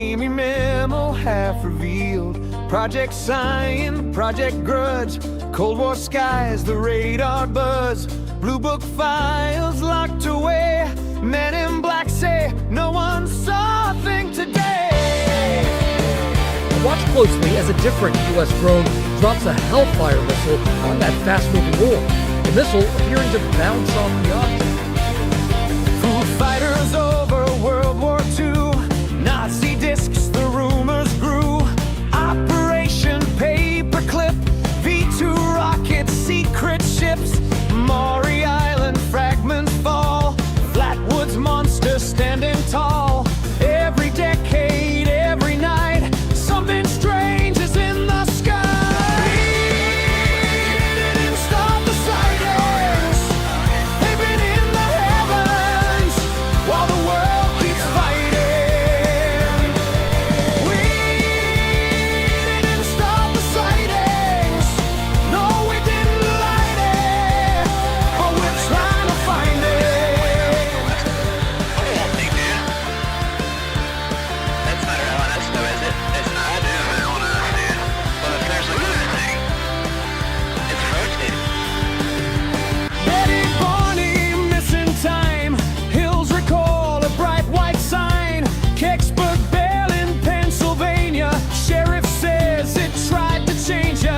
Amy memo half revealed. Project Sign, Project Grudge, Cold War skies, the radar buzz, Blue Book files locked away. Men in black say no one saw a thing today. Watch closely as a different U.S. drone drops a Hellfire missile on that fast-moving orb. The missile appearing to bounce off the object. Foo Fighters over World War II. Nazi discs, the rumors grew. Operation Paperclip, V2 rockets, secret ships. Maury Island fragments fall. Flatwoods monster standing tall. Every decade, every night, something strange is in the sky. We didn't stop the sightings. They've been in the heavens while the world keeps fighting. We didn't stop the sightings. No, we didn't light it, but we're trying to find it. That's not Airlines, though, is it? It's not. I do know Airlines, dude. Well, if there's like anything, it's rotating. Betty Barney missing time. Hills recall a bright white sign. Kecksburg Bell in Pennsylvania. Sheriff says it tried to change ya.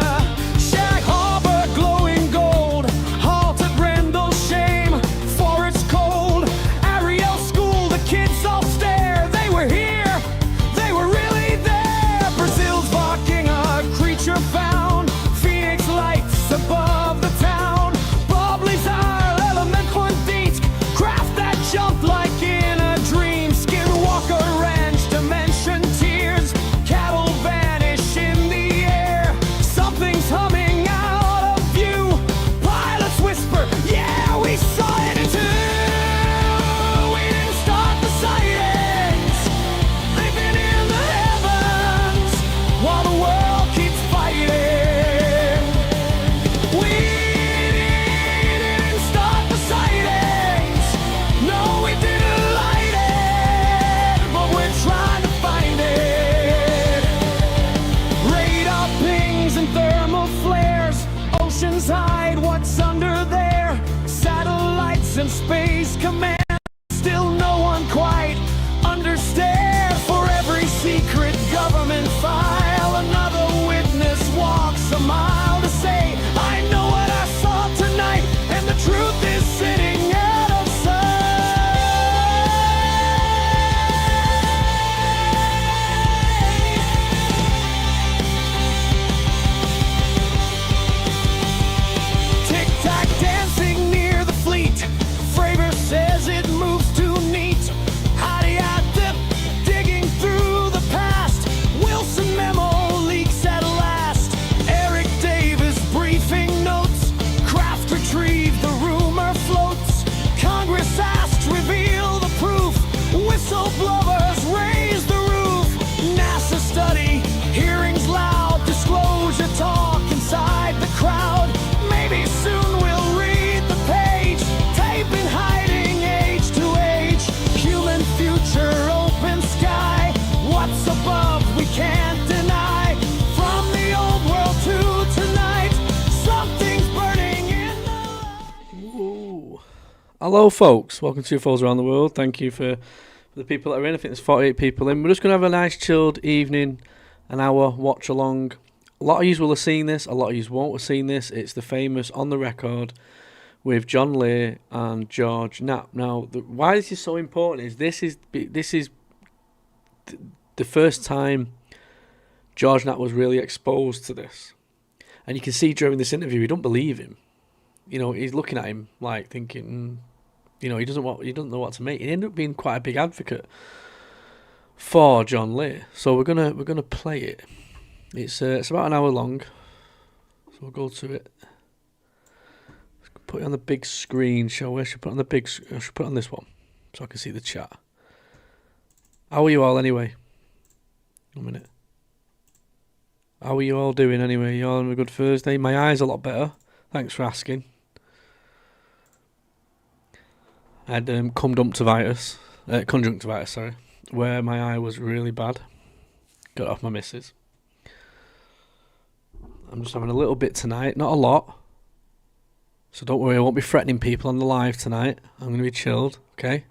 Shag Harbor glowing gold. Halt at Rendlesham, for it's cold. Ariel School, the kids all stare. They were here, they were really there. Brazil's barking, a creature found. Phoenix lights above the town. Bobley's our element point beat. Craft that jumped like in a dream. Skinwalker Ranch, dimension tears. Cattle vanish in the air. Something's humming out of view. Pilots whisper, yeah, we saw it too. We didn't start the sightings. They've been in the heavens while the world keeps fighting. We didn't start the sightings. No, we didn't light it, but we're trying to find it. Radar pings and thermal flares. Oceans hide what's under there. Satellites and space command. Still no one quite understands. For every secret government file, another witness walks a mile to say, I know what I saw tonight, and the truth is sitting out of sight. Tic-tac dancing near the fleet. Fravor says it moves too neat. Howdy at them, digging through the past. Wilson memo leaks at last. Eric Davis briefing notes. Kraft retrieved, the rumor floats. Congress asks, reveal the proof. Whistleblowers raise the roof. NASA study, hearings loud. Disclosure talk inside the crowd. Maybe soon we'll read the page. Tape in hiding, age to age. Human future, open sky. What's above we can't deny. From the old world to tonight, something's burning in the light. Ooh. Hello, folks. Welcome to UFOs Around the World. Thank you for the people that are in. I think there's 48 people in. We're just going to have a nice chilled evening, an hour watch along. A lot of you will have seen this. A lot of you won't have seen this. It's the famous On the Record with John Lear and George Knapp. Now, why this is so important is this is the first time George Knapp was really exposed to this, and you can see during this interview he don't believe him. You know, he's looking at him like thinking, you know, he doesn't know what to make. He ended up being quite a big advocate for John Lear. So we're gonna play it. It's about an hour long, so we'll go to it. Put it on the big screen, shall we? I should put it on this one, so I can see the chat. How are you all anyway? 1 minute. How are you all doing anyway? You all having a good Thursday? My eye's a lot better. Thanks for asking. I had conjunctivitis, sorry, where my eye was really bad. Got it off my missus. I'm just having a little bit tonight, not a lot. So don't worry, I won't be threatening people on the live tonight. I'm going to be chilled, okay?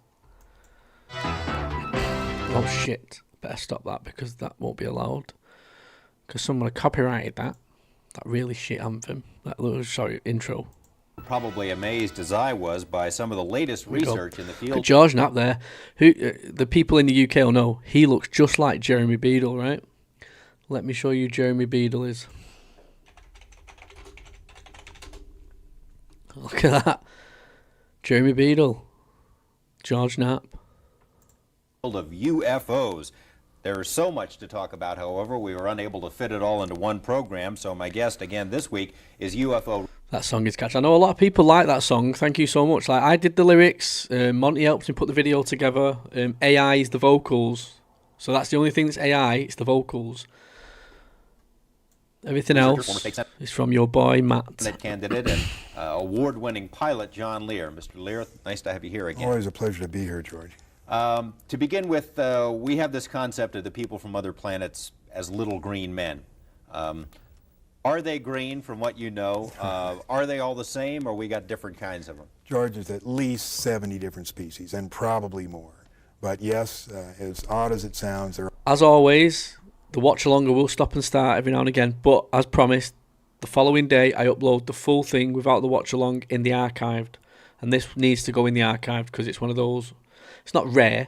Oh shit, better stop that because that won't be allowed. Because someone copyrighted that really shit anthem, that little, intro. Probably amazed as I was by some of the latest research in the field. Look at George Knapp there. Who the people in the UK will know, he looks just like Jeremy Beadle, right? Let me show you who Jeremy Beadle is. Look at that. Jeremy Beadle. George Knapp. Of UFOs. There is so much to talk about, however, we were unable to fit it all into one program, so my guest again this week is UFO. That song is catchy. I know a lot of people like that song. Thank you so much. Like, I did the lyrics, Monty helped me put the video together, AI is the vocals, so that's the only thing that's AI, it's the vocals. Everything else is from your boy Matt. Candidate and award-winning pilot John Lear. Mr. Lear, nice to have you here again. Always a pleasure to be here, George. To begin with, we have this concept of the people from other planets as little green men. Are they green from what you know? Are they all the same, or we got different kinds of them? George, there's at least 70 different species, and probably more. But yes, as odd as it sounds, there are... As always, the watch-alonga will stop and start every now and again, but as promised, the following day I upload the full thing without the watch-along in the archived. And this needs to go in the archived because it's one of those... It's not rare,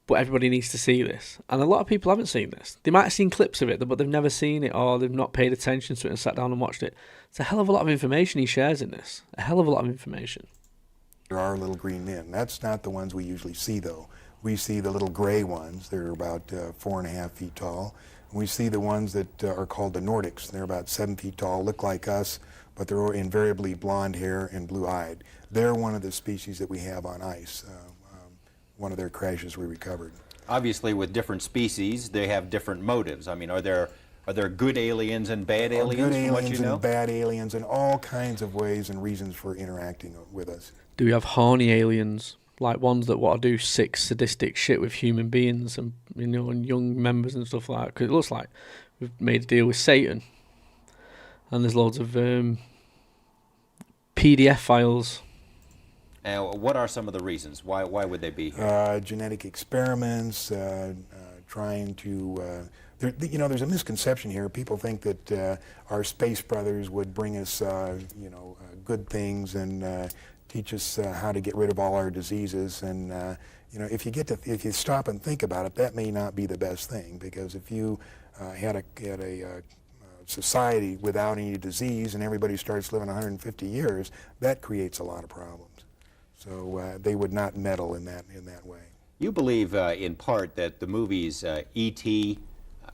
but everybody needs to see this. And a lot of people haven't seen this. They might have seen clips of it, but they've never seen it, or they've not paid attention to it and sat down and watched it. It's a hell of a lot of information he shares in this. A hell of a lot of information. There are little green men. That's not the ones we usually see, though. We see the little gray ones. They're about 4.5 feet tall. And we see the ones that are called the Nordics. They're about 7 feet tall, look like us, but they're invariably blonde hair and blue-eyed. They're one of the species that we have on ice. One of their crashes we recovered. Obviously, with different species, they have different motives. I mean, are there good aliens and bad aliens? Good from what aliens you know? and bad aliens, and all kinds of ways and reasons for interacting with us. Do we have horny aliens, like ones that want to do sick, sadistic shit with human beings and and young members and stuff like that? Because it looks like we've made a deal with Satan, and there's loads of PDF files. What are some of the reasons? Why would they be here? Genetic experiments, trying to... there's a misconception here. People think that our space brothers would bring us, good things and teach us how to get rid of all our diseases. And if you stop and think about it, that may not be the best thing, because if you had a society without any disease and everybody starts living 150 years, that creates a lot of problems. So they would not meddle in that way. You believe, in part, that the movies E.T.,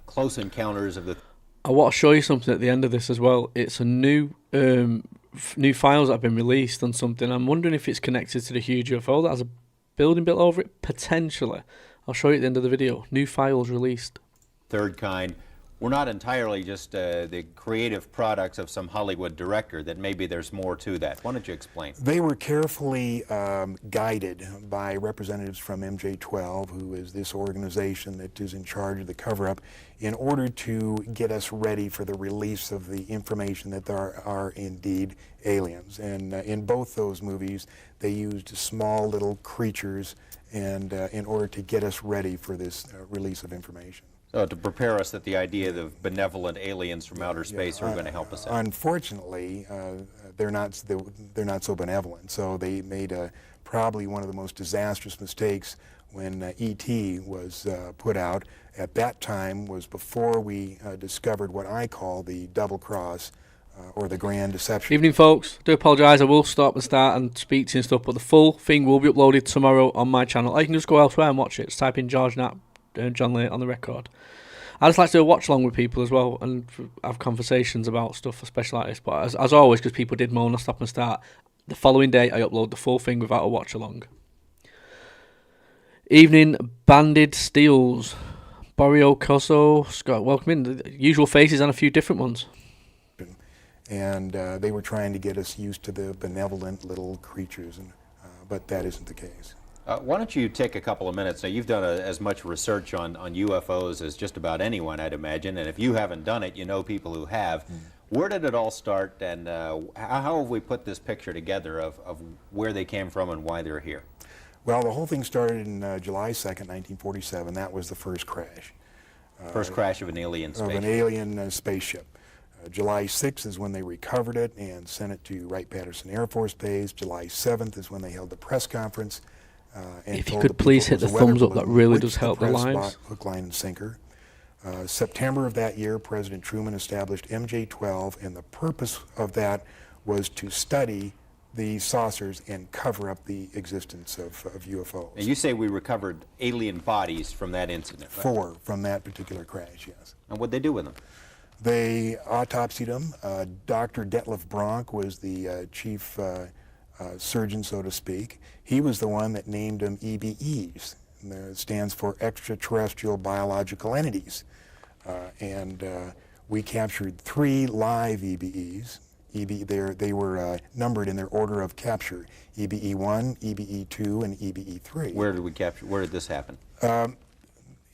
Close Encounters of the... I want to show you something at the end of this as well. It's a new files that have been released on something. I'm wondering if it's connected to the huge UFO that has a building built over it, potentially. I'll show you at the end of the video. New files released. Third kind. We're not entirely just the creative products of some Hollywood director, that maybe there's more to that. Why don't you explain? They were carefully guided by representatives from MJ-12, who is this organization that is in charge of the cover-up, in order to get us ready for the release of the information that there are indeed aliens. And in both those movies, they used small little creatures and in order to get us ready for this release of information. So to prepare us that the idea of benevolent aliens from outer space are going to help us out. Unfortunately, they're not so benevolent. So they made probably one of the most disastrous mistakes when E.T. was put out. At that time was before we discovered what I call the double cross or the grand deception. Evening, folks. I do apologise. I will stop and start and speak to you and stuff, but the full thing will be uploaded tomorrow on my channel. Or you can just go elsewhere and watch it. Just type in George Knapp, John Lear on the record. I just like to do a watch along with people as well and have conversations about stuff, especially like this. But as always, because people did moan, I stop and start. The following day, I upload the full thing without a watch along. Evening, Banded Steels, Borio Coso, Scott, welcome in. The usual faces and a few different ones. And they were trying to get us used to the benevolent little creatures, but that isn't the case. Why don't you take a couple of minutes? Now, you've done as much research on UFOs as just about anyone, I'd imagine, and if you haven't done it, you know people who have. Where did it all start, and how have we put this picture together of where they came from and why they're here? Well, the whole thing started in July 2nd, 1947. That was the first crash. First crash of an alien spaceship. Of an alien spaceship. July 6th is when they recovered it and sent it to Wright-Patterson Air Force Base. July 7th is when they held the press conference. And If you told could the please people hit it the was a weather thumbs up, that balloon, really which does help the press lives. bought hook, line, and sinker. September of that year, President Truman established MJ-12, and the purpose of that was to study the saucers and cover up the existence of UFOs. And you say we recovered alien bodies from that incident, right? 4 from that particular crash, yes. And what'd they do with them? They autopsied them. Dr. Detlef Bronk was the chief surgeon, so to speak. He was the one that named them EBEs. It stands for extraterrestrial biological entities. And we captured 3 live EBEs. They were numbered in their order of capture: EBE-1, EBE-2, and EBE-3. Where did we capture? Where did this happen?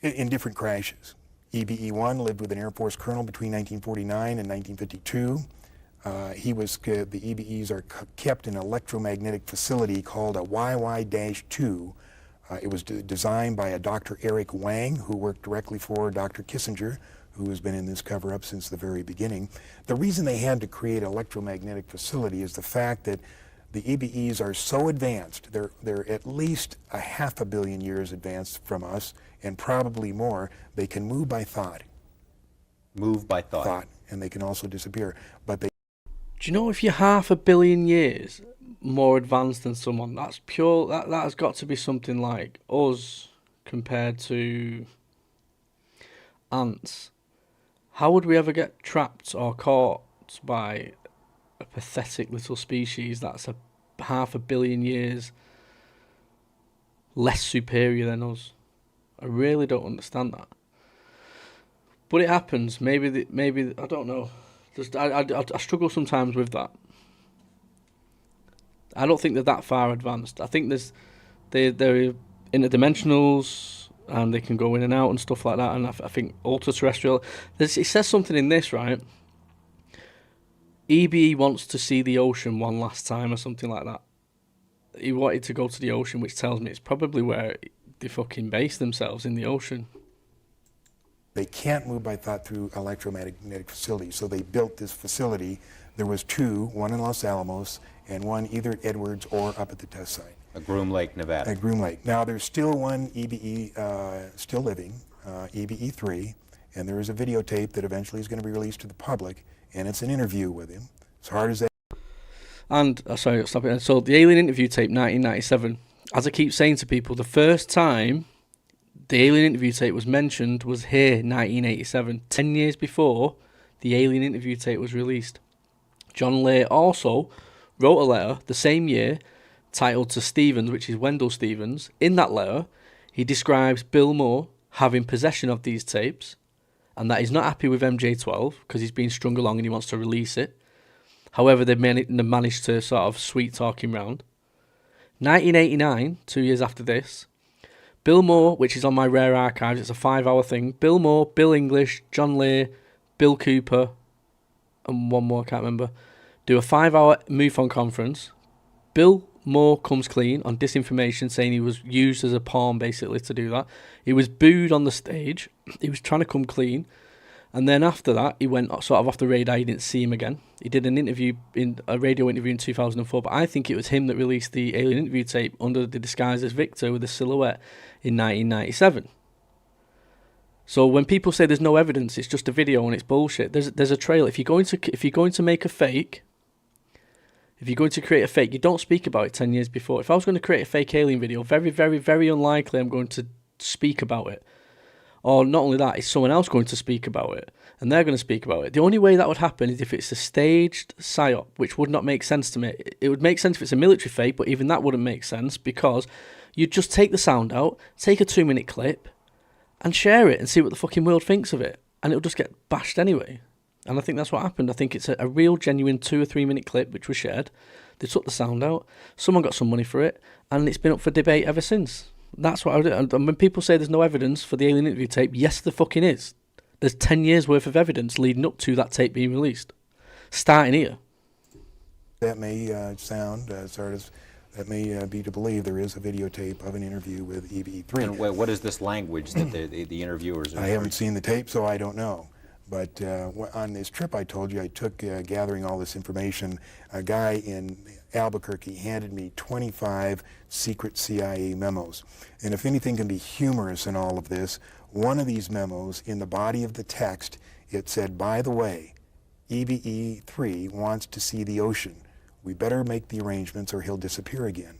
In different crashes. EBE-1 lived with an Air Force colonel between 1949 and 1952. The EBEs are kept in an electromagnetic facility called a YY-2. It was designed by a Dr. Eric Wang, who worked directly for Dr. Kissinger, who has been in this cover-up since the very beginning. The reason they had to create an electromagnetic facility is the fact that the EBEs are so advanced. They're at least a 500 million years advanced from us, and probably more. They can move by thought. Move by thought. And they can also disappear. But they. Do you know if you're 500 million years more advanced than someone, that's pure, that has got to be something like us compared to ants. How would we ever get trapped or caught by a pathetic little species that's 500 million years less superior than us? I really don't understand that. But it happens. Maybe I don't know. I struggle sometimes with that. I don't think they're that far advanced. I think they're interdimensionals, and they can go in and out and stuff like that. And I think ultra-terrestrial. It says something in this, right? EBE wants to see the ocean one last time or something like that. He wanted to go to the ocean, which tells me it's probably where they fucking base themselves, in the ocean. They can't move by thought through electromagnetic facilities, so they built this facility. There was 2, one in Los Alamos and one either at Edwards or up at the test site. At Groom Lake, Nevada. At Groom Lake. Now there's still one EBE still living, EBE-3, and there is a videotape that eventually is going to be released to the public, and it's an interview with him. As hard as that. And, sorry, stop it. So the alien interview tape, 1997, as I keep saying to people, the first time the alien interview tape was mentioned was here, 1987, 10 years before the alien interview tape was released. John Lear also wrote a letter the same year titled to Stevens, which is Wendell Stevens. In that letter, he describes Bill Moore having possession of these tapes, and that he's not happy with MJ-12 because he's been strung along and he wants to release it. However, they've managed to sort of sweet-talk him round. 1989, 2 years after this, Bill Moore, which is on my rare archives, it's a 5-hour thing. Bill Moore, Bill English, John Lear, Bill Cooper, and one more, I can't remember, do a 5-hour MUFON conference. Bill Moore comes clean on Disinformation, saying he was used as a pawn, basically, to do that. He was booed on the stage. He was trying to come clean. And then after that, he went sort of off the radar. You didn't see him again. He did a radio interview in 2004, but I think it was him that released the alien interview tape under the disguise as Victor with a silhouette in 1997. So when people say there's no evidence, it's just a video and it's bullshit. There's a trail. If you're going to make a fake, if you're going to create a fake, you don't speak about it 10 years before. If I was going to create a fake alien video, very, very, very unlikely I'm going to speak about it. Or not only that, it's someone else going to speak about it, and they're going to speak about it. The only way that would happen is if it's a staged psyop, which would not make sense to me. It would make sense if it's a military fake, but even that wouldn't make sense, because you'd just take the sound out, take a 2-minute clip, and share it and see what the fucking world thinks of it, and it'll just get bashed anyway. And I think that's what happened. I think it's a real, genuine 2 or 3 minute clip which was shared. They took the sound out. Someone got some money for it, and it's been up for debate ever since. That's what I do. And when people say there's no evidence for the alien interview tape, yes, there fucking is. There's 10 years worth of evidence leading up to that tape being released, starting here. That may sound sort of. That may be to believe there is a videotape of an interview with EBE3. And what is this language that the interviewers are I haven't seen the tape, so I don't know. But on this trip I told you I took gathering all this information, a guy in Albuquerque handed me 25 secret CIA memos. And if anything can be humorous in all of this, one of these memos, in the body of the text, it said, by the way, EBE3 wants to see the ocean. We better make the arrangements or he'll disappear again.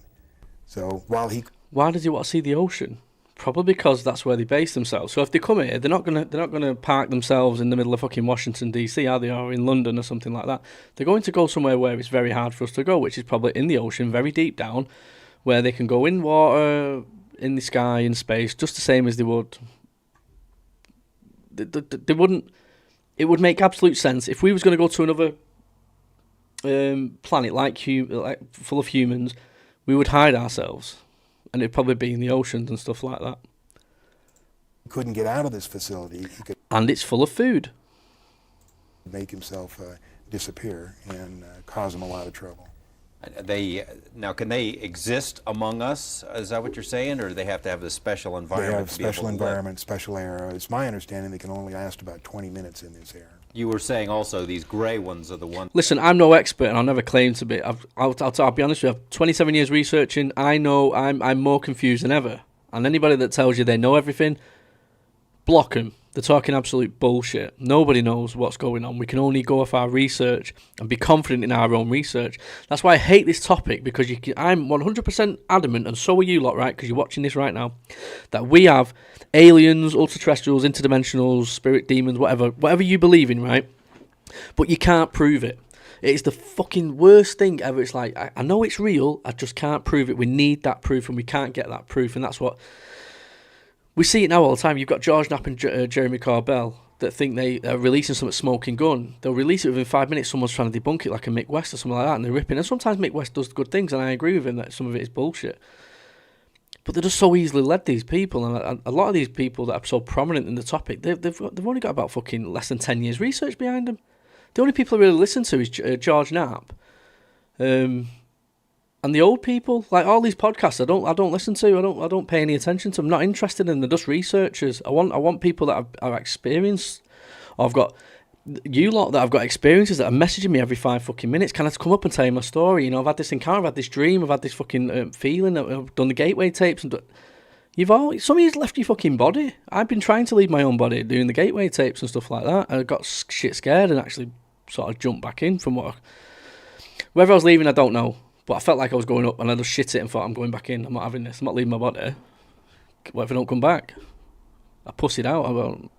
So while he... Why does he want to see the ocean? Probably because that's where they base themselves. So if they come here, they're not gonna park themselves in the middle of fucking Washington DC, are they, or in London or something like that? They're going to go somewhere where it's very hard for us to go, which is probably in the ocean, very deep down, where they can go in water, in the sky, in space, just the same as they would. They wouldn't. It would make absolute sense if we was going to go to another planet like full of humans, we would hide ourselves, and it'd probably be in the oceans and stuff like that. couldn't get out of this facility, he could And it's full of food. make himself disappear and cause him a lot of trouble. Now, can they exist among us? Is that what you're saying, or do they have to have this special environment? They have to be able special to live? environment, special air. It's my understanding they can only last about 20 minutes in this air. You were saying also these gray ones are the ones. Listen, I'm no expert, and I'll never claim to be. I'll be honest with you. I've 27 years researching. I know I'm more confused than ever. And anybody that tells you they know everything, block them. They're talking absolute bullshit. Nobody knows what's going on. We can only go off our research and be confident in our own research. That's why I hate this topic, because I'm 100% adamant, and so are you lot, right? Because you're watching this right now, that we have aliens, ultra-terrestrials, interdimensionals, spirit demons, whatever you believe in, right? But you can't prove it. It's the fucking worst thing ever. It's like, I know it's real, I just can't prove it. We need that proof, and we can't get that proof, and that's what... We see it now all the time. You've got George Knapp and Jeremy Corbell that think they are releasing something smoking gun. They'll release it within 5 minutes. Someone's trying to debunk it, like a Mick West or something like that, and they're ripping. And sometimes Mick West does good things, and I agree with him that some of it is bullshit. But they're just so easily led, these people. And a lot of these people that are so prominent in the topic, they've only got about fucking less than 10 years research behind them. The only people I really listen to is George Knapp. And the old people, like all these podcasts, I don't listen to. I don't pay any attention to. I'm not interested in them. They're just researchers. I want people that are experienced. I've got you lot that I've got experiences that are messaging me every 5 fucking minutes. Can I come up and tell you my story? You know, I've had this encounter, I've had this dream, I've had this fucking feeling. I've done the gateway tapes, and some of you's left your fucking body. I've been trying to leave my own body doing the gateway tapes and stuff like that. I got shit scared and actually sort of jumped back in from wherever I was leaving. I don't know. But I felt like I was going up, and I just shit it and thought, I'm going back in. I'm not having this. I'm not leaving my body. What if I don't come back? I pussied out. I won't.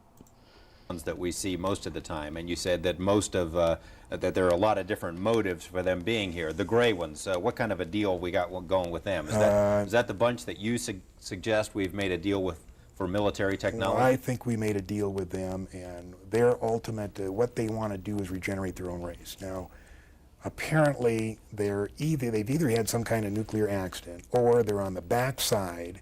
Ones that we see most of the time, and you said that most of that there are a lot of different motives for them being here. The gray ones, what kind of a deal we got going with them? Is that the bunch that you suggest we've made a deal with for military technology? Well, I think we made a deal with them, and their ultimate, what they want to do is regenerate their own race. Now, apparently, they've either had some kind of nuclear accident, or they're on the backside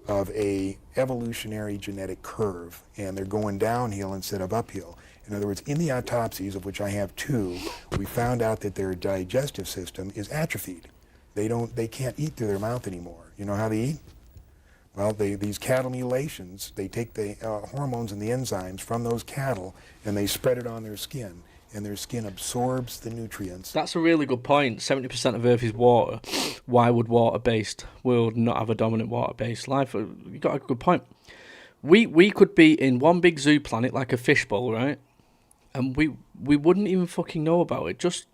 of a evolutionary genetic curve, and they're going downhill instead of uphill. In other words, in the autopsies, of which I have 2, we found out that their digestive system is atrophied. They can't eat through their mouth anymore. You know how they eat? Well, these cattle mutilations, they take the hormones and the enzymes from those cattle, and they spread it on their skin. And their skin absorbs the nutrients. That's a really good point. 70% of Earth is water. Why would water-based world not have a dominant water-based life? You got a good point. We could be in one big zoo planet like a fishbowl, right? And we wouldn't even fucking know about it.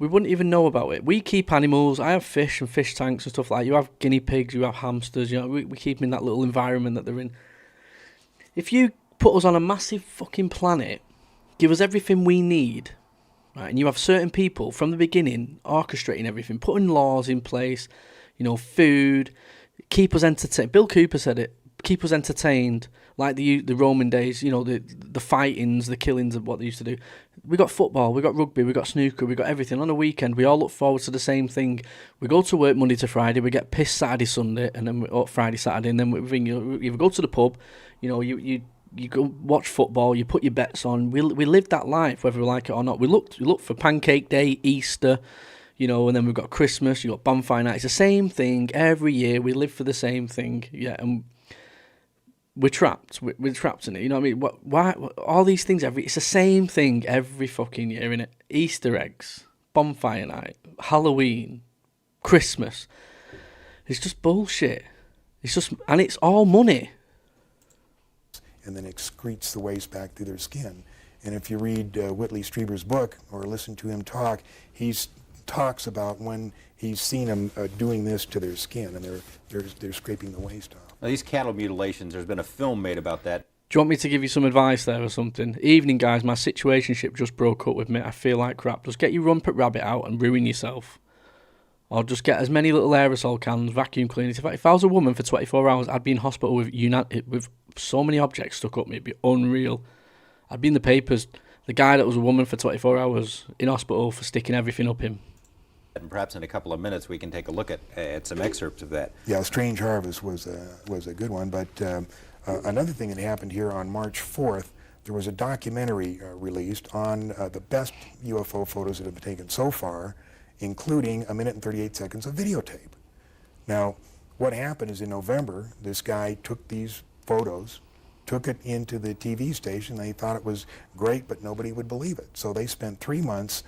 We wouldn't even know about it. We keep animals. I have fish and fish tanks and stuff like that. You have guinea pigs, you have hamsters. You know, we keep them in that little environment that they're in. If you put us on a massive fucking planet, give us everything we need, right? And you have certain people from the beginning orchestrating everything, putting laws in place, you know, food, keep us entertained. Bill Cooper said it, keep us entertained, like the Roman days, you know, the fightings, the killings of what they used to do. got football, we got rugby, we got snooker, we got everything. On a weekend, we all look forward to the same thing. We go to work Monday to Friday, we get pissed Saturday, Sunday, and then Friday, Saturday, and then we ring you. You go to the pub, you know, you go watch football, you put your bets on. We live that life, whether we like it or not. We look for Pancake Day, Easter, you know, and then we've got Christmas, you got bonfire night. It's the same thing every year. We live for the same thing, yeah, and we're trapped. We're trapped in it. You know what I mean? Why all these things? It's the same thing every fucking year, innit? Easter eggs, bonfire night, Halloween, Christmas. It's just bullshit. And it's all money. And then excretes the waste back through their skin. And if you read Whitley Strieber's book or listen to him talk, he talks about when he's seen them doing this to their skin, and they're scraping the waste off. Now, these cattle mutilations, there's been a film made about that. Do you want me to give you some advice there or something? Evening, guys, my situationship just broke up with me. I feel like crap. Just get your rumpet rabbit out and ruin yourself. Or just get as many little aerosol cans, vacuum cleaners. If I was a woman for 24 hours, I'd be in hospital with so many objects stuck up me. It'd be unreal. I'd be in the papers. The guy that was a woman for 24 hours in hospital for sticking everything up him. And perhaps in a couple of minutes we can take a look at some excerpts of that. Yeah, Strange Harvest was a good one, but another thing that happened here on March 4th, there was a documentary released on the best UFO photos that have been taken so far, including 1 minute and 38 seconds of videotape. Now, what happened is in November, this guy took these photos, took it into the TV station. They thought it was great, but nobody would believe it. So they spent 3 months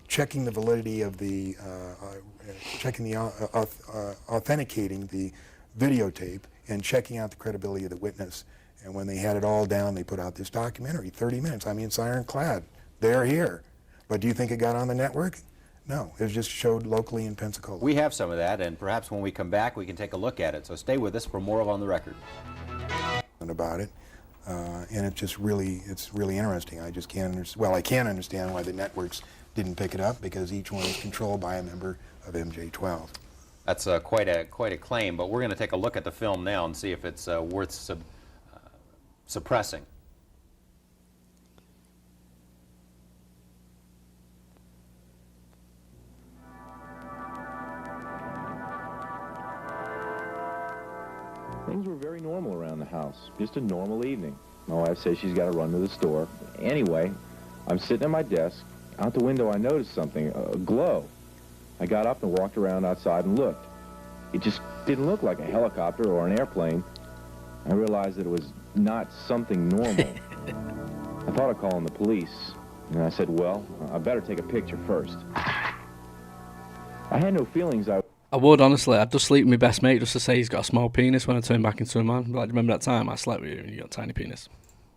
checking the validity of the, authenticating the videotape and checking out the credibility of the witness. And when they had it all down, they put out this documentary, 30 minutes. I mean, it's ironclad. They're here. But do you think it got on the network? No, it was just showed locally in Pensacola. We have some of that, and perhaps when we come back, we can take a look at it. So stay with us for more of On the Record. About it, and it's really interesting. I just can't understand. Well, I can understand why the networks didn't pick it up, because each one is controlled by a member of MJ12. That's quite a claim, but we're going to take a look at the film now and see if it's worth suppressing. Things were very normal around the house. Just a normal evening. My wife says she's got to run to the store. Anyway, I'm sitting at my desk. Out the window, I noticed something, a glow. I got up and walked around outside and looked. It just didn't look like a helicopter or an airplane. I realized that it was not something normal. I thought of calling the police. And I said, well, I better take a picture first. I had no feelings. I would, honestly. I'd just sleep with my best mate just to say he's got a small penis when I turn back into a man. Like, remember that time I slept with you and you got a tiny penis?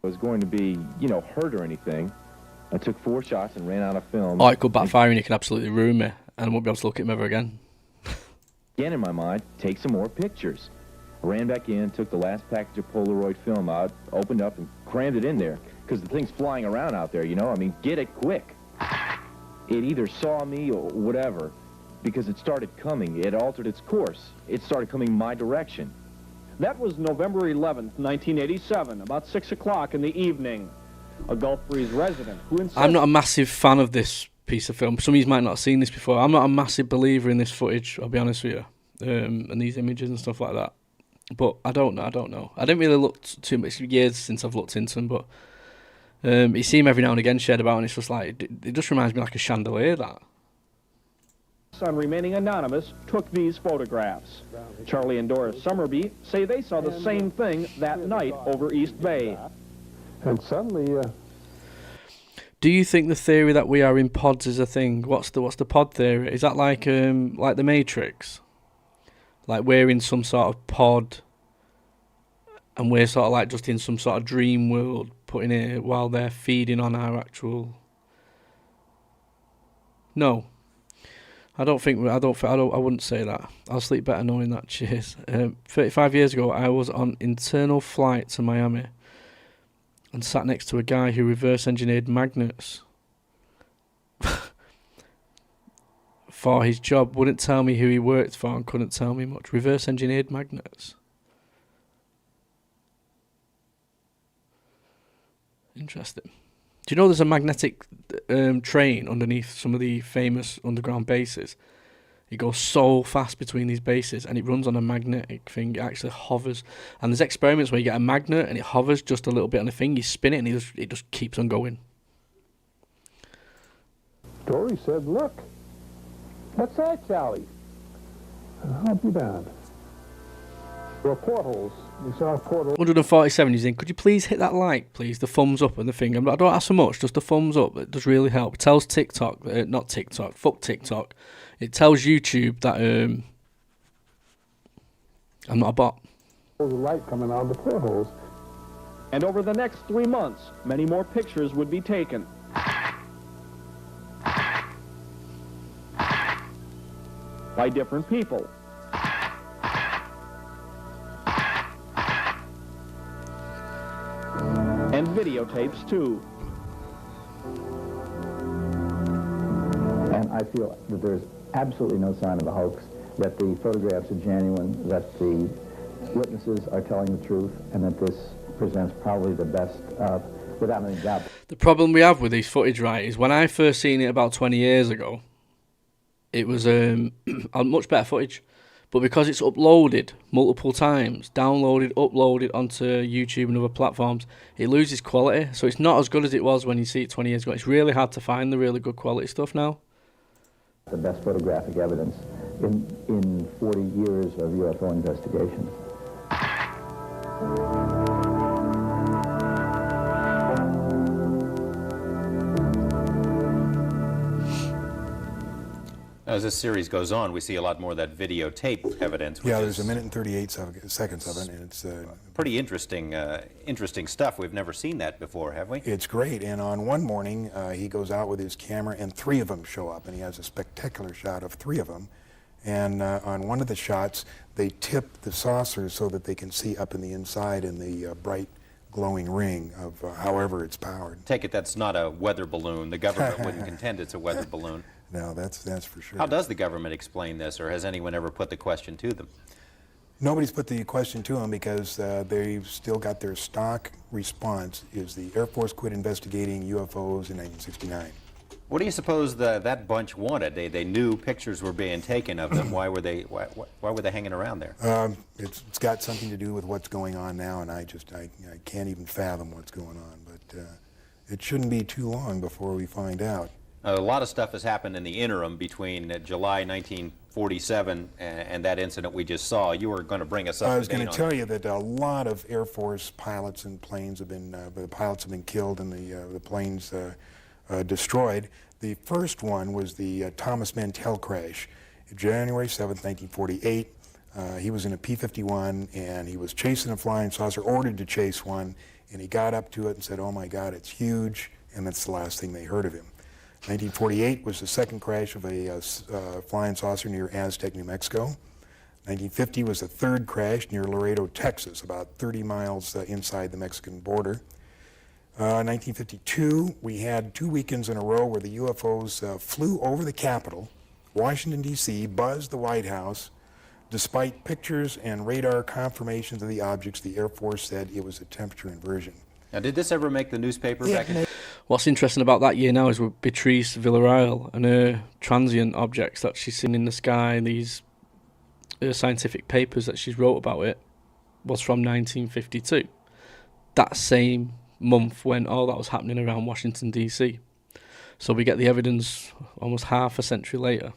I was going to be, hurt or anything. I took 4 shots and ran out of film. Oh, it could backfire and you could absolutely ruin me. And I won't be able to look at him ever again. Again, in my mind, take some more pictures. I ran back in, took the last package of Polaroid film out, opened up and crammed it in there. Because the thing's flying around out there, I mean, get it quick. It either saw me or whatever. Because it started coming. It altered its course. It started coming my direction. That was November 11th, 1987, about 6 o'clock in the evening. A Gulf Breeze resident who insisted... I'm not a massive fan of this piece of film. Some of you might not have seen this before. I'm not a massive believer in this footage, I'll be honest with you, and these images and stuff like that. But I don't know. I didn't really look too much, years since I've looked into them, but you see them every now and again shared about, and it's just like, it just reminds me like a chandelier, that. Son, remaining anonymous, took these photographs. Charlie and Doris Summerby say they saw the same thing that night over East Bay. And suddenly, do you think the theory that we are in pods is a thing? What's the pod theory? Is that like the Matrix? Like we're in some sort of pod, and we're sort of like just in some sort of dream world, putting it while they're feeding on our actual. No. I wouldn't say that. I'll sleep better knowing that. Cheers. 35 years ago, I was on internal flight to Miami and sat next to a guy who reverse engineered magnets for his job. Wouldn't tell me who he worked for and couldn't tell me much. Reverse engineered magnets. Interesting. Do you know there's a magnetic train underneath some of the famous underground bases? It goes so fast between these bases, and it runs on a magnetic thing. It actually hovers. And there's experiments where you get a magnet, and it hovers just a little bit on the thing. You spin it, and it just keeps on going. Dory said, look, what's that, Charlie? I'll help you down. There were portholes. We saw a portal. 147, he's in. Could you please hit that like, please? The thumbs up and the thing. I don't ask so much, just the thumbs up. It does really help. It tells TikTok, not TikTok, fuck TikTok. It tells YouTube that I'm not a bot. There was light coming out of the portholes. And over the next 3 months, many more pictures would be taken. By different people. And videotapes, too. And I feel that there's absolutely no sign of a hoax, that the photographs are genuine, that the witnesses are telling the truth, and that this presents probably the best, without any doubt. The problem we have with these footage, right, is when I first seen it about 20 years ago, it was much better footage. But because it's uploaded multiple times, downloaded, uploaded onto YouTube and other platforms, it loses quality. So it's not as good as it was when you see it 20 years ago. It's really hard to find the really good quality stuff now. The best photographic evidence in 40 years of UFO investigation. As this series goes on, we see a lot more of that videotape evidence. Yeah, there's a minute and 38 seconds of it, and it's pretty interesting, interesting stuff. We've never seen that before, have we? It's great. And on one morning, he goes out with his camera, and 3 of them show up, and he has a spectacular shot of 3 of them. And on one of the shots, they tip the saucers so that they can see up in the inside in the bright glowing ring of however it's powered. Take it that's not a weather balloon. The government wouldn't contend it's a weather balloon. No, that's for sure. How does the government explain this, or has anyone ever put the question to them? Nobody's put the question to them because they've still got their stock response is the Air Force quit investigating UFOs in 1969. What do you suppose that bunch wanted? They knew pictures were being taken of them. Why were they hanging around there? It's got something to do with what's going on now, and I can't even fathom what's going on. But it shouldn't be too long before we find out. A lot of stuff has happened in the interim between July 1947 and that incident we just saw. You were going to bring us up to date on. I was going to tell you that a lot of Air Force pilots and planes have been, the pilots have been killed and the planes destroyed. The first one was the Thomas Mantell crash, January 7th, 1948. He was in a P-51 and he was chasing a flying saucer, ordered to chase one, and he got up to it and said, "Oh my God, it's huge," and that's the last thing they heard of him. 1948 was the second crash of a flying saucer near Aztec, New Mexico. 1950 was the third crash near Laredo, Texas, about 30 miles inside the Mexican border. 1952, we had 2 weekends in a row where the UFOs flew over the Capitol, Washington, D.C., buzzed the White House. Despite pictures and radar confirmations of the objects, the Air Force said it was a temperature inversion. Now, did this ever make the newspaper back in? What's interesting about that year now is with Beatrice Villarreal and her transient objects that she's seen in the sky, these scientific papers that she's wrote about it, was from 1952. That same month when all that was happening around Washington, D.C. So we get the evidence almost half a century later.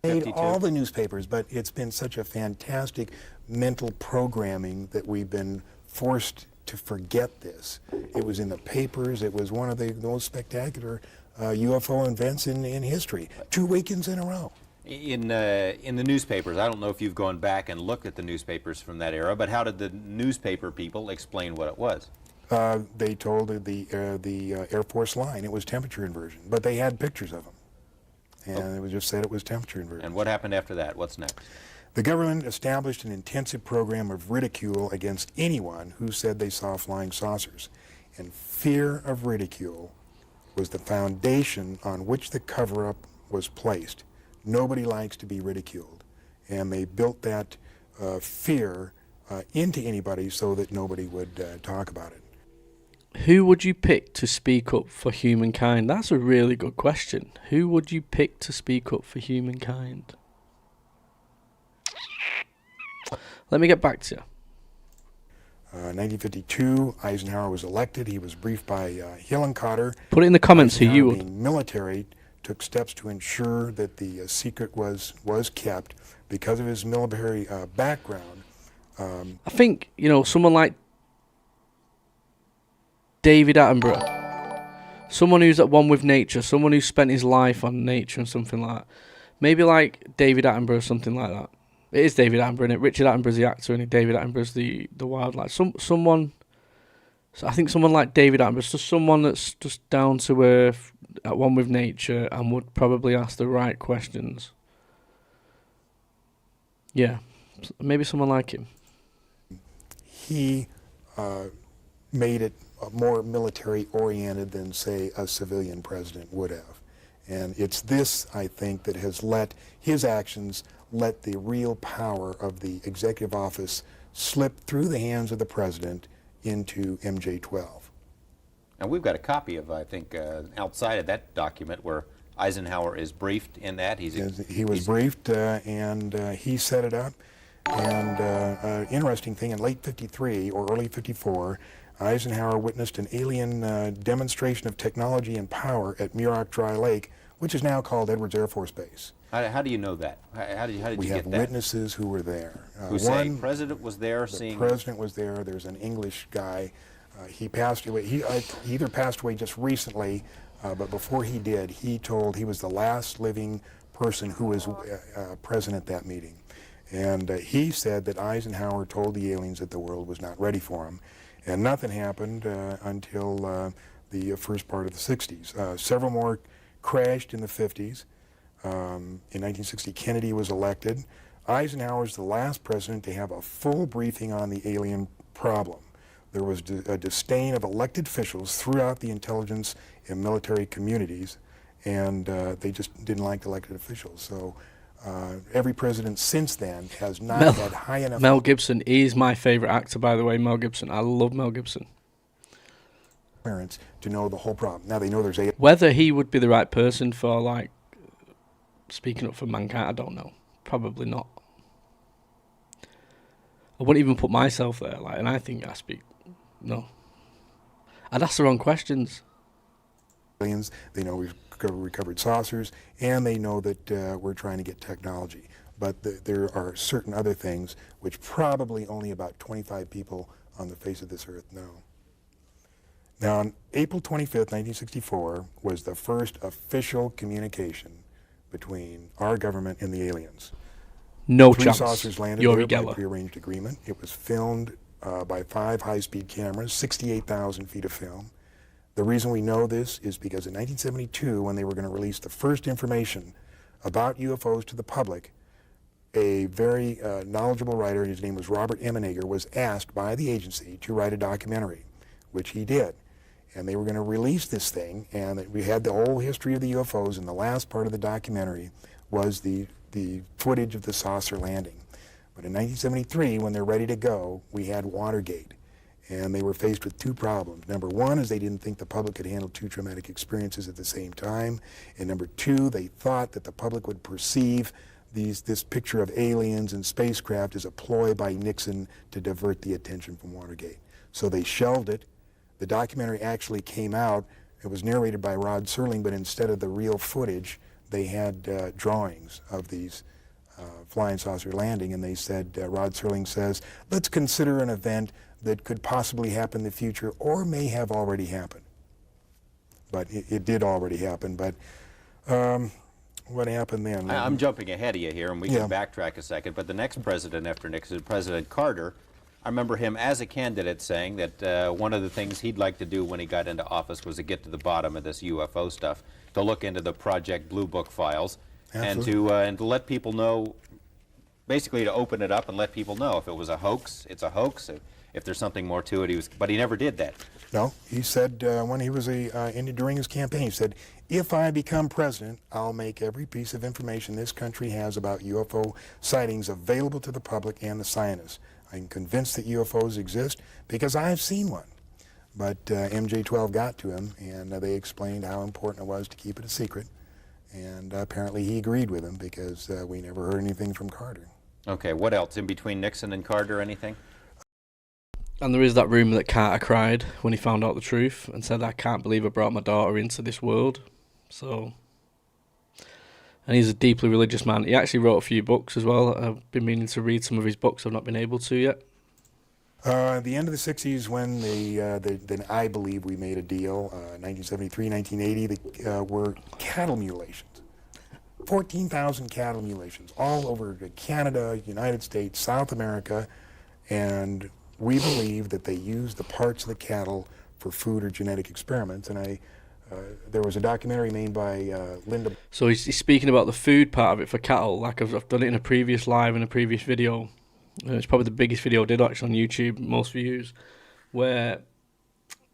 Made all the newspapers, but it's been such a fantastic mental programming that we've been forced to forget this. It was in the papers. It was one of the most spectacular UFO events in history. 2 weekends in a row. In the newspapers, I don't know if you've gone back and looked at the newspapers from that era, but how did the newspaper people explain what it was? They told the Air Force line it was temperature inversion, but they had pictures of them, and it was just said it was temperature inversion. And what happened after that? What's next? The government established an intensive program of ridicule against anyone who said they saw flying saucers, and fear of ridicule was the foundation on which the cover-up was placed. Nobody likes to be ridiculed, and they built that fear into anybody so that nobody would talk about it. Who would you pick to speak up for humankind? That's a really good question. Who would you pick to speak up for humankind? Let me get back to you. 1952, Eisenhower was elected. He was briefed by Hill and Cotter. Put it in the comments who you Eisenhower, would. being military, took steps to ensure that the secret was kept because of his military background. I think, someone like David Attenborough, someone who's at one with nature, someone who's spent his life on nature and something like that. Maybe like David Attenborough or something like that. It is David Attenborough, isn't it? Richard Attenborough's the actor and David Attenborough's the wildlife. Someone, I think someone like David Attenborough, just someone that's just down to earth, at one with nature, and would probably ask the right questions. Yeah, maybe someone like him. He made it more military-oriented than, say, a civilian president would have. And it's this, I think, that has let his actions let the real power of the executive office slip through the hands of the president into MJ-12. Now, we've got a copy of, I think, outside of that document where Eisenhower is briefed in that. He was briefed, and he set it up. And an interesting thing, in late 53 or early 54, Eisenhower witnessed an alien demonstration of technology and power at Muroc Dry Lake, which is now called Edwards Air Force Base. How do you know that? How did you get that? We have witnesses who were there. Who say the president was there seeing... The president was there. There's an English guy. He passed away. He either passed away just recently, but before he did, he was the last living person who was present at that meeting. And he said that Eisenhower told the aliens that the world was not ready for him. And nothing happened until the first part of the 60s. Several more crashed in the 50s. In 1960, Kennedy was elected. Eisenhower was the last president to have a full briefing on the alien problem. There was a disdain of elected officials throughout the intelligence and military communities, and they just didn't like elected officials. So every president since then has not had high enough... Mel Gibson is my favorite actor, by the way, Mel Gibson. I love Mel Gibson. ...parents to know the whole problem. Now they know there's... Whether he would be the right person for, like, speaking up for mankind, I don't know. Probably not. I wouldn't even put myself there, like, and I think I speak... No. I'd ask the wrong questions. Aliens, they know we've recovered saucers, and they know that we're trying to get technology. But there are certain other things which probably only about 25 people on the face of this earth know. Now, on April 25th, 1964, was the first official communication between our government and the aliens. No Three chance. saucers landed there by prearranged agreement. It was filmed by 5 high-speed cameras, 68,000 feet of film. The reason we know this is because in 1972, when they were going to release the first information about UFOs to the public, a very knowledgeable writer, his name was Robert Emenager, was asked by the agency to write a documentary, which he did. And they were going to release this thing, and we had the whole history of the UFOs, and the last part of the documentary was the footage of the saucer landing. But in 1973, when they're ready to go, we had Watergate. And they were faced with two problems. Number one is they didn't think the public could handle two traumatic experiences at the same time. And number two, they thought that the public would perceive this picture of aliens and spacecraft as a ploy by Nixon to divert the attention from Watergate. So they shelved it. The documentary actually came out. It was narrated by Rod Serling, but instead of the real footage, they had drawings of these flying saucer landing, and they said, Rod Serling says, let's consider an event that could possibly happen in the future or may have already happened. But it did already happen, but what happened then? I'm jumping ahead of you here, and we can backtrack a second, but the next president after Nixon, President Carter, I remember him as a candidate saying that one of the things he'd like to do when he got into office was to get to the bottom of this UFO stuff, to look into the Project Blue Book files, and to let people know, basically to open it up and let people know if it was a hoax, it's a hoax. If there's something more to it, but he never did that. No, he said when he was during his campaign, he said, if I become president, I'll make every piece of information this country has about UFO sightings available to the public and the scientists. I'm convinced that UFOs exist because I've seen one. But MJ-12 got to him, and they explained how important it was to keep it a secret. And apparently he agreed with them, because we never heard anything from Carter. Okay, what else? In between Nixon and Carter, anything? And there is that rumour that Carter cried when he found out the truth and said, "I can't believe I brought my daughter into this world." So, and he's a deeply religious man. He actually wrote a few books as well. I've been meaning to read some of his books. I've not been able to yet. At the end of the 60s, when then I believe we made a deal, 1973, 1980, were cattle mutilations. 14,000 cattle mutilations all over Canada, United States, South America, and we believe that they used the parts of the cattle for food or genetic experiments. And there was a documentary made by Linda. So he's speaking about the food part of it for cattle, like I've done it in a previous live and a previous video. It's probably the biggest video I did actually on YouTube, most views, where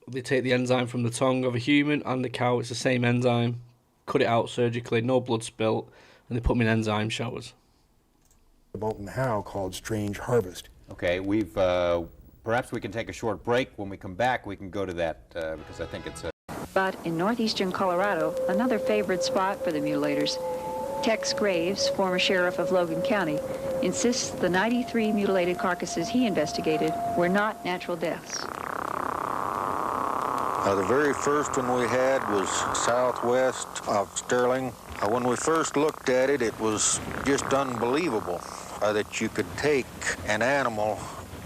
they take the enzyme from the tongue of a human and the cow. It's the same enzyme, cut it out surgically, no blood spilt, and they put them in enzyme showers. Bolton Howe called Strange Harvest. Okay, perhaps we can take a short break. When we come back, we can go to that, because I think it's a... But in northeastern Colorado, another favorite spot for the mutilators, Tex Graves, former sheriff of Logan County, insists the 93 mutilated carcasses he investigated were not natural deaths. The very first one we had was southwest of Sterling. When we first looked at it, it was just unbelievable that you could take an animal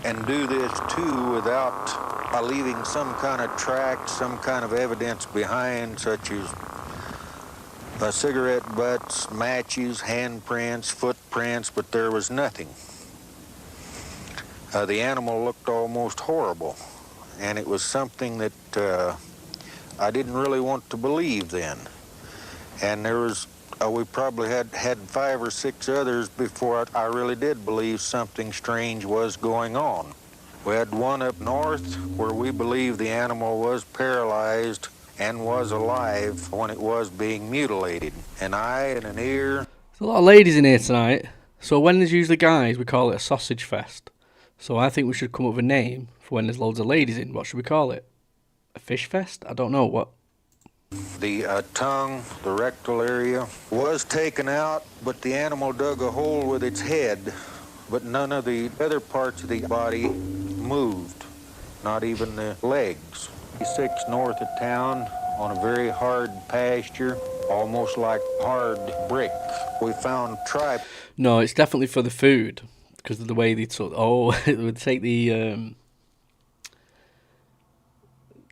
and do this too without leaving some kind of track, some kind of evidence behind, such as cigarette butts, matches, handprints, footprints, but there was nothing. The animal looked almost horrible, and it was something that I didn't really want to believe then. And there was, we probably had 5 or 6 others before I really did believe something strange was going on. We had one up north where we believed the animal was paralyzed and was alive when it was being mutilated. An eye and an ear. There's a lot of ladies in here tonight. So when there's usually guys, we call it a sausage fest. So I think we should come up with a name for when there's loads of ladies in. What should we call it? A fish fest? I don't know. What? The tongue, the rectal area, was taken out, but the animal dug a hole with its head, but none of the other parts of the body moved, not even the legs. 6 north of town on a very hard pasture, almost like hard brick. We found tripe. No, it's definitely for the food because of the way they took. Oh, it would take the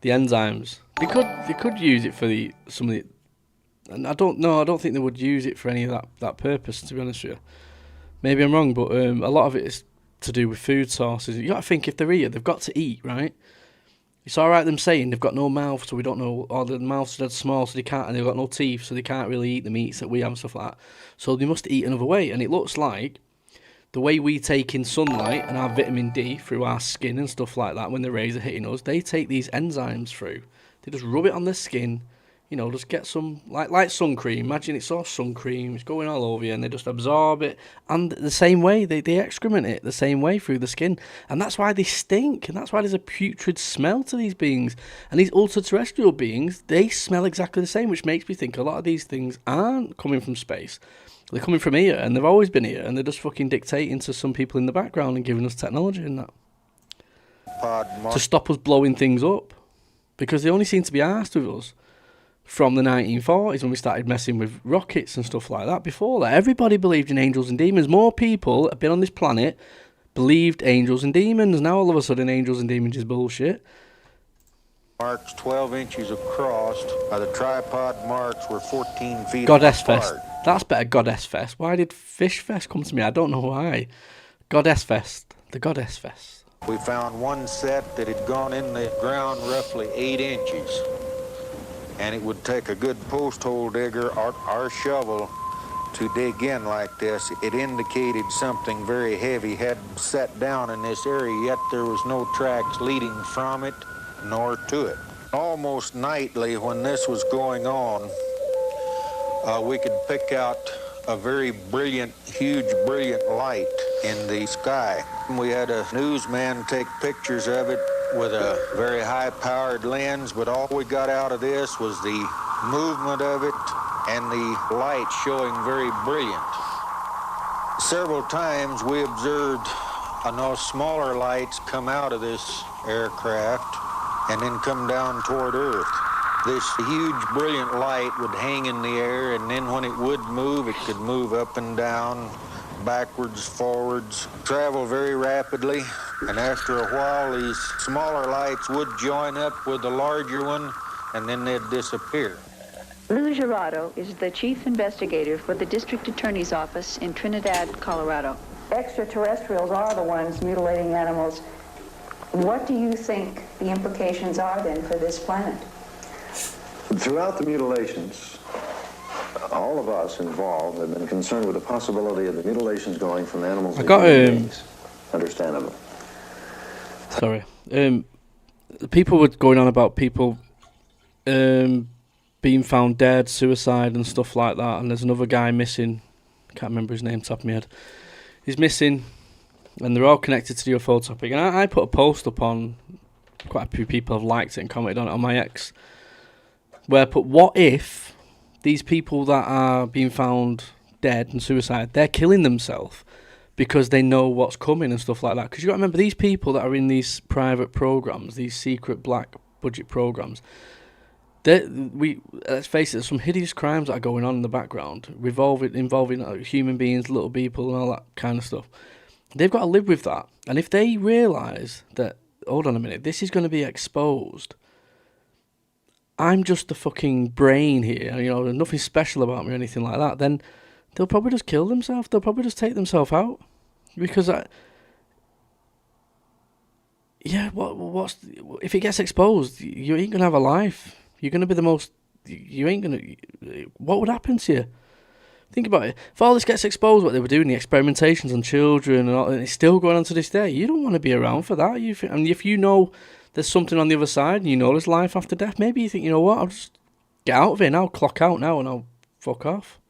enzymes. They could use it for some of the. And I don't think they would use it for any of that purpose. To be honest with you, maybe I'm wrong, but a lot of it is to do with food sources. You got to think if they're here, they've got to eat, right? It's all right them saying they've got no mouth, so we don't know, or the mouths are dead small, so they can't, and they've got no teeth, so they can't really eat the meats that we have and stuff like that. So they must eat another way, and it looks like the way we take in sunlight and our vitamin D through our skin and stuff like that when the rays are hitting us, they take these enzymes through. They just rub it on their skin, just get some, like sun cream. Imagine it's all sun cream, it's going all over you, and they just absorb it. And the same way, they excrement it the same way through the skin. And that's why they stink, and that's why there's a putrid smell to these beings. And these ultra-terrestrial beings, they smell exactly the same, which makes me think a lot of these things aren't coming from space. They're coming from here, and they've always been here, and they're just fucking dictating to some people in the background and giving us technology and that. To stop us blowing things up. Because they only seem to be arsed with us from the 1940s when we started messing with rockets and stuff like that. Before that, everybody believed in angels and demons. More people have been on this planet, believed angels and demons. Now all of a sudden angels and demons is bullshit. Marks 12 inches across. The tripod marks were 14 feet Goddess apart. Fest. That's better, Goddess Fest. Why did Fish Fest come to me? I don't know why. Goddess Fest. The Goddess Fest. We found one set that had gone in the ground roughly 8 inches. And it would take a good post hole digger or shovel to dig in like this. It indicated something very heavy had set down in this area, yet there was no tracks leading from it nor to it. Almost nightly when this was going on, we could pick out a very brilliant, huge, brilliant light in the sky. We had a newsman take pictures of it with a very high-powered lens, but all we got out of this was the movement of it and the light showing very brilliant. Several times we observed smaller lights come out of this aircraft and then come down toward Earth. This huge brilliant light would hang in the air, and then when it would move, it could move up and down, backwards, forwards, travel very rapidly, and after a while these smaller lights would join up with the larger one, and then they'd disappear. Lou Gerardo is the chief investigator for the district attorney's office in Trinidad, Colorado. Extraterrestrials are the ones mutilating animals. What do you think the implications are then for this planet? Throughout the mutilations, all of us involved have been concerned with the possibility of the mutilations going from animals to human beings. Understandable. Sorry. People were going on about people being found dead, suicide and stuff like that, and there's another guy missing. I can't remember his name top of my head. He's missing, and they're all connected to the UFO topic. And I put a post up on, quite a few people have liked it and commented on it on my ex, where I put, what if these people that are being found dead and suicide, they're killing themselves because they know what's coming and stuff like that? Because you got to remember, these people that are in these private programs, these secret black budget programs, let's face it, there's some hideous crimes that are going on in the background, involving human beings, little people and all that kind of stuff. They've got to live with that. And if they realise that, hold on a minute, this is going to be exposed, I'm just a fucking brain here, there's nothing special about me or anything like that, then they'll probably just kill themselves. They'll probably just take themselves out. Because if it gets exposed, you ain't going to have a life. You're going to be what would happen to you? Think about it. If all this gets exposed, what they were doing, the experimentations on children, and it's still going on to this day, you don't want to be around for that. And if you know there's something on the other side, and you know there's life after death, maybe you think, you know what, I'll just get out of it now, clock out now, and I'll fuck off.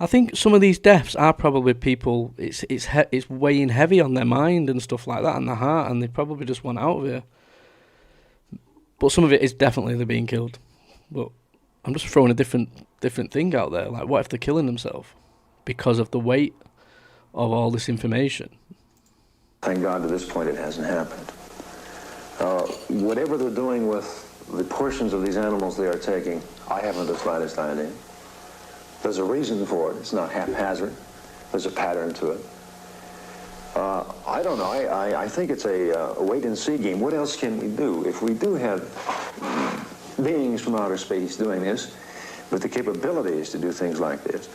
I think some of these deaths are probably people, it's weighing heavy on their mind and stuff like that, and their heart, and they probably just want out of here. But some of it is definitely they're being killed. But I'm just throwing a different thing out there. Like, what if they're killing themselves because of the weight of all this information? Thank God to this point it hasn't happened. Whatever they're doing with the portions of these animals they are taking, I haven't the slightest idea. There's a reason for it. It's not haphazard. There's a pattern to it. I don't know. I think it's a wait-and-see game. What else can we do? If we do have beings from outer space doing this, with the capabilities to do things like this,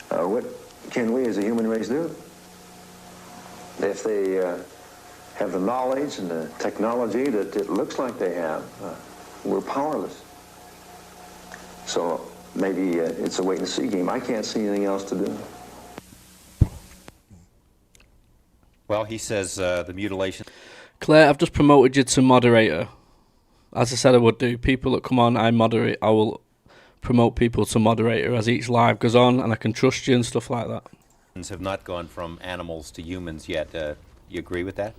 what can we as a human race do? If they have the knowledge and the technology that it looks like they have, we're powerless. So maybe it's a wait-and-see game. I can't see anything else to do. Well, he says the mutilation. Claire, I've just promoted you to moderator. As I said I would do. People that come on, I moderate. I will promote people to moderator as each live goes on, and I can trust you and stuff like that. Have not gone from animals to humans yet. You agree with that?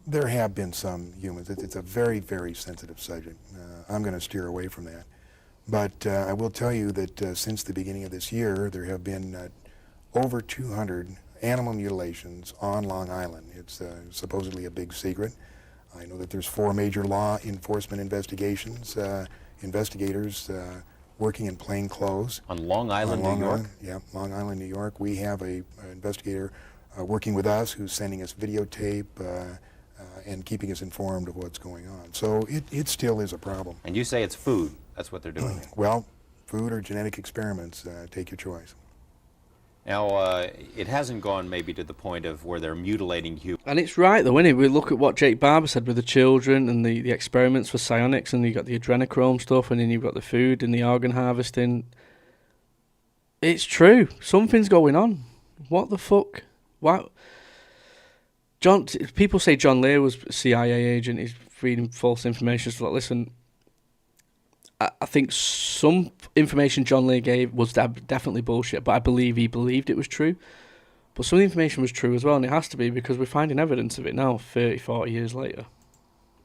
There have been some humans. It's a very, very sensitive subject. I'm going to steer away from that. But I will tell you that since the beginning of this year, there have been over 200 animal mutilations on Long Island. It's supposedly a big secret. I know that there's 4 major law enforcement investigations, investigators working in plain clothes. On Long Island, New York? Yeah, Long Island, New York. We have an investigator working with us who's sending us videotape and keeping us informed of what's going on. So it still is a problem. And you say it's food. That's what they're doing. Well, food or genetic experiments, take your choice. Now, it hasn't gone maybe to the point of where they're mutilating humans. And it's right, though, isn't it? We look at what Jake Barber said with the children and the experiments for psionics, and you got the adrenochrome stuff, and then you've got the food and the organ harvesting. It's true. Something's going on. What the fuck? Why? People say John Lear was a CIA agent. He's feeding false information. So, listen, I think some information John Lear gave was definitely bullshit, but I believe he believed it was true. But some of the information was true as well, and it has to be because we're finding evidence of it now, 30, 40 years later.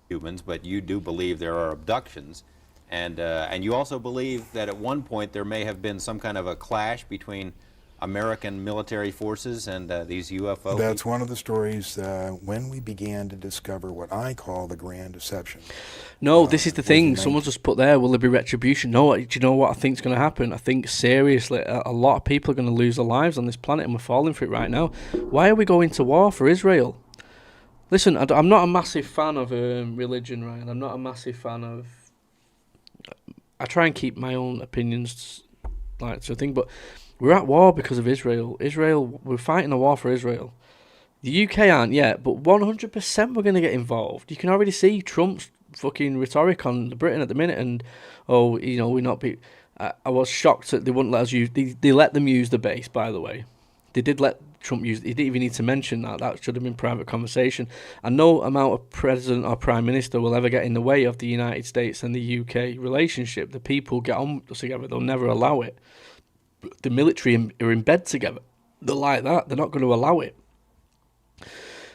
Humans, but you do believe there are abductions, and you also believe that at one point there may have been some kind of a clash between American military forces and these UFO. That's one of the stories when we began to discover what I call the grand deception. No, this is the thing. Someone just put there, will there be retribution? No, do you know what I think is going to happen? I think, seriously, a lot of people are going to lose their lives on this planet, and we're falling for it right now. Why are we going to war for Israel? Listen, I'm not a massive fan of religion, Ryan. I'm not a massive fan of... I try and keep my own opinions, like, sort of thing, but we're at war because of Israel. We're fighting a war for Israel. The UK aren't yet, but 100% we're going to get involved. You can already see Trump's fucking rhetoric on Britain at the minute, and, we're not... I was shocked that they wouldn't let us use... They let them use the base, by the way. They did let Trump use... He didn't even need to mention that. That should have been private conversation. And no amount of president or prime minister will ever get in the way of the United States and the UK relationship. The people get on together. They'll never allow it. The military are in bed together. They're like that. They're not going to allow it.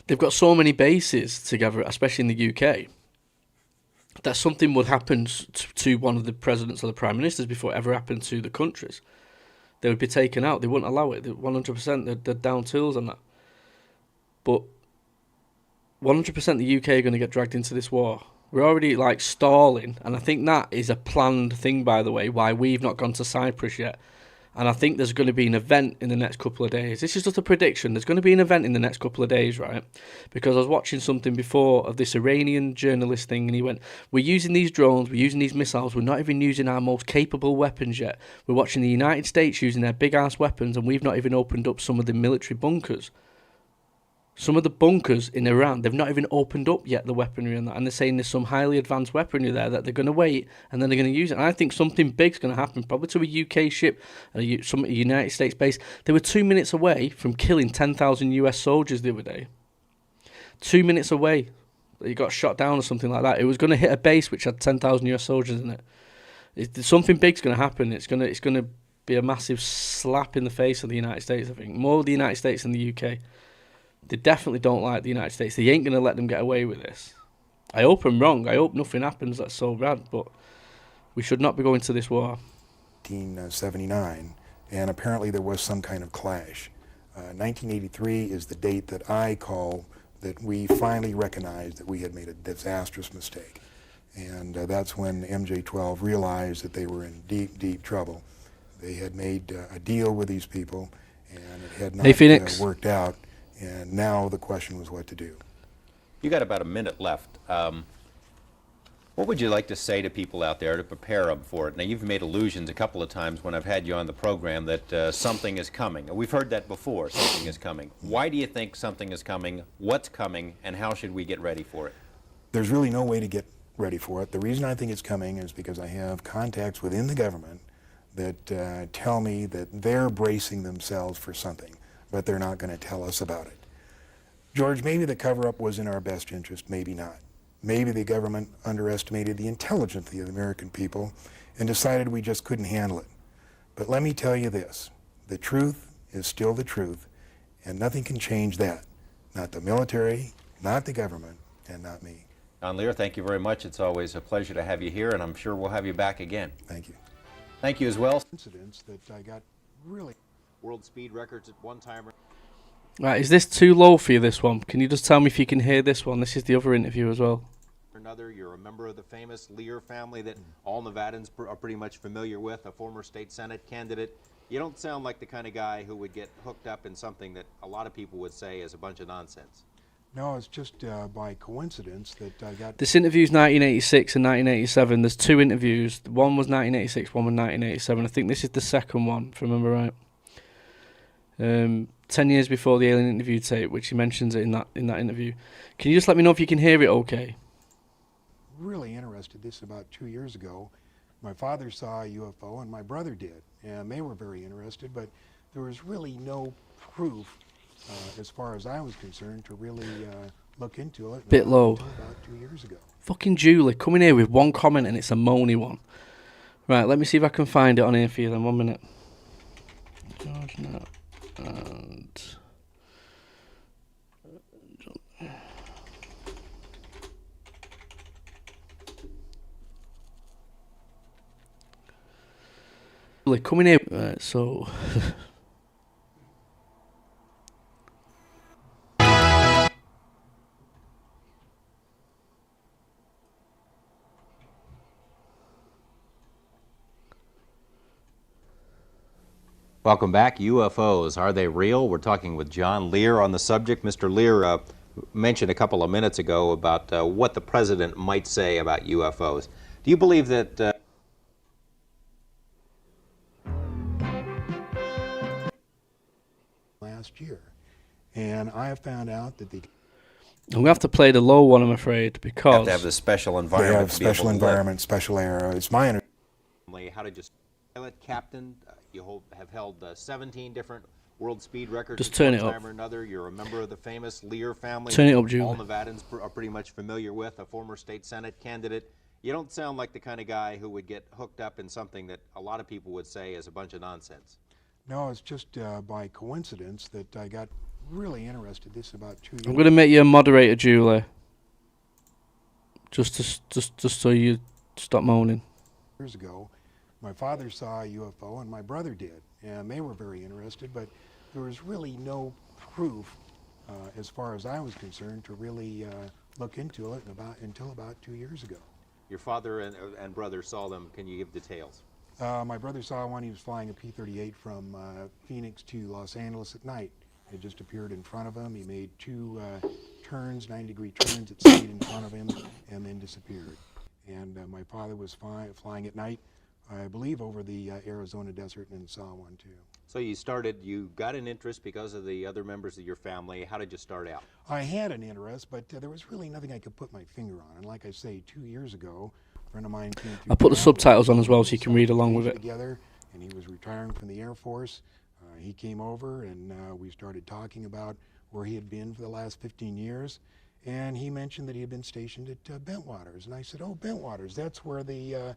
They've got so many bases together, especially in the UK, that something would happen to one of the presidents or the prime ministers before it ever happened to the countries. They would be taken out. They wouldn't allow it. 100%, they're down tools on that. But 100% the UK are going to get dragged into this war. We're already, stalling, and I think that is a planned thing, by the way, why we've not gone to Cyprus yet. And I think there's going to be an event in the next couple of days. This is just a prediction. There's going to be an event in the next couple of days, right? Because I was watching something before of this Iranian journalist thing, and he went, we're using these drones, we're using these missiles, we're not even using our most capable weapons yet. We're watching the United States using their big-ass weapons, and we've not even opened up some of the military bunkers. Some of the bunkers in Iran, they've not even opened up yet, the weaponry and that. And they're saying there's some highly advanced weaponry there that they're going to wait and then they're going to use it. And I think something big's going to happen, probably to a UK ship, some United States base. They were 2 minutes away from killing 10,000 US soldiers the other day. 2 minutes away. He got shot down or something like that. It was going to hit a base which had 10,000 US soldiers in it. Something big's going to happen. It's going to be a massive slap in the face of the United States, I think. More the United States than the UK. They definitely don't like the United States. They ain't going to let them get away with this. I hope I'm wrong. I hope nothing happens that's so bad, but we should not be going to this war. 1979, and apparently there was some kind of clash. 1983 is the date that I call that we finally recognized that we had made a disastrous mistake. And that's when MJ-12 realized that they were in deep, deep trouble. They had made a deal with these people, and it had not worked out. And now the question was what to do. You got about a minute left. What would you like to say to people out there to prepare them for it? Now, you've made allusions a couple of times when I've had you on the program that something is coming. We've heard that before, something is coming. Why do you think something is coming? What's coming? And how should we get ready for it? There's really no way to get ready for it. The reason I think it's coming is because I have contacts within the government that tell me that they're bracing themselves for something, but they're not going to tell us about it. George, maybe the cover-up was in our best interest, maybe not. Maybe the government underestimated the intelligence of the American people and decided we just couldn't handle it. But let me tell you this, the truth is still the truth, and nothing can change that. Not the military, not the government, and not me. John Lear, thank you very much. It's always a pleasure to have you here, and I'm sure we'll have you back again. Thank you. Thank you as well. Incidents that I got really... World speed records at one time. Right, is this too low for you, this one? Can you just tell me if you can hear this one? This is the other interview as well. Another, you're a member of the famous Lear family that all Nevadans are pretty much familiar with, a former state senate candidate. You don't sound like the kind of guy who would get hooked up in something that a lot of people would say is a bunch of nonsense. No, it's just by coincidence that I got... This interview's 1986 and 1987. There's two interviews. One was 1986, one was 1987. I think this is the second one, if I remember right. 10 years before the alien interview tape, which he mentions it in that interview. Can you just let me know if you can hear it okay? Really interested. This about 2 years ago. My father saw a UFO and my brother did, and they were very interested, but there was really no proof, as far as I was concerned, to really look into it. Bit low. Until about 2 years ago. Fucking Julie, coming here with one comment and it's a moany one. Right, let me see if I can find it on here for you then, 1 minute. George Knapp and coming here. So. Welcome back. UFOs, are they real? We're talking with John Lear on the subject. Mr. Lear mentioned a couple of minutes ago about what the president might say about UFOs. Do you believe that... last year, and I have found out that the... I'm going to have to play the low one, I'm afraid, because... You have to have the special environment. They have special environment, special air. It's my understanding. How did you... Pilot, captain, you have held 17 different world speed records. Just turn it at one up. time or another. You're a member of the famous Lear family. Turn it up, Julie. All Nevadans are pretty much familiar with, a former state senate candidate. You don't sound like the kind of guy who would get hooked up in something that a lot of people would say is a bunch of nonsense. No, it's just by coincidence that I got really interested. This about 2 years. I'm going to make you a moderator, Julie. Just so you stop moaning. Years ago, my father saw a UFO and my brother did, and they were very interested, but there was really no proof, as far as I was concerned, to really look into it until about 2 years ago. Your father and brother saw them. Can you give details? My brother saw one. He was flying a P-38 from Phoenix to Los Angeles at night. It just appeared in front of him. He made two turns, 90-degree turns. It stayed in front of him and then disappeared. And my father was flying at night, I believe, over the Arizona desert, and saw one too. So you got an interest because of the other members of your family. How did you start out? I had an interest, but there was really nothing I could put my finger on. And like I say, 2 years ago, a friend of mine came through. I put the subtitles on as well so you can read along with it. Together, and he was retiring from the Air Force. He came over, and we started talking about where he had been for the last 15 years. And he mentioned that he had been stationed at Bentwaters. And I said, oh, Bentwaters, that's where the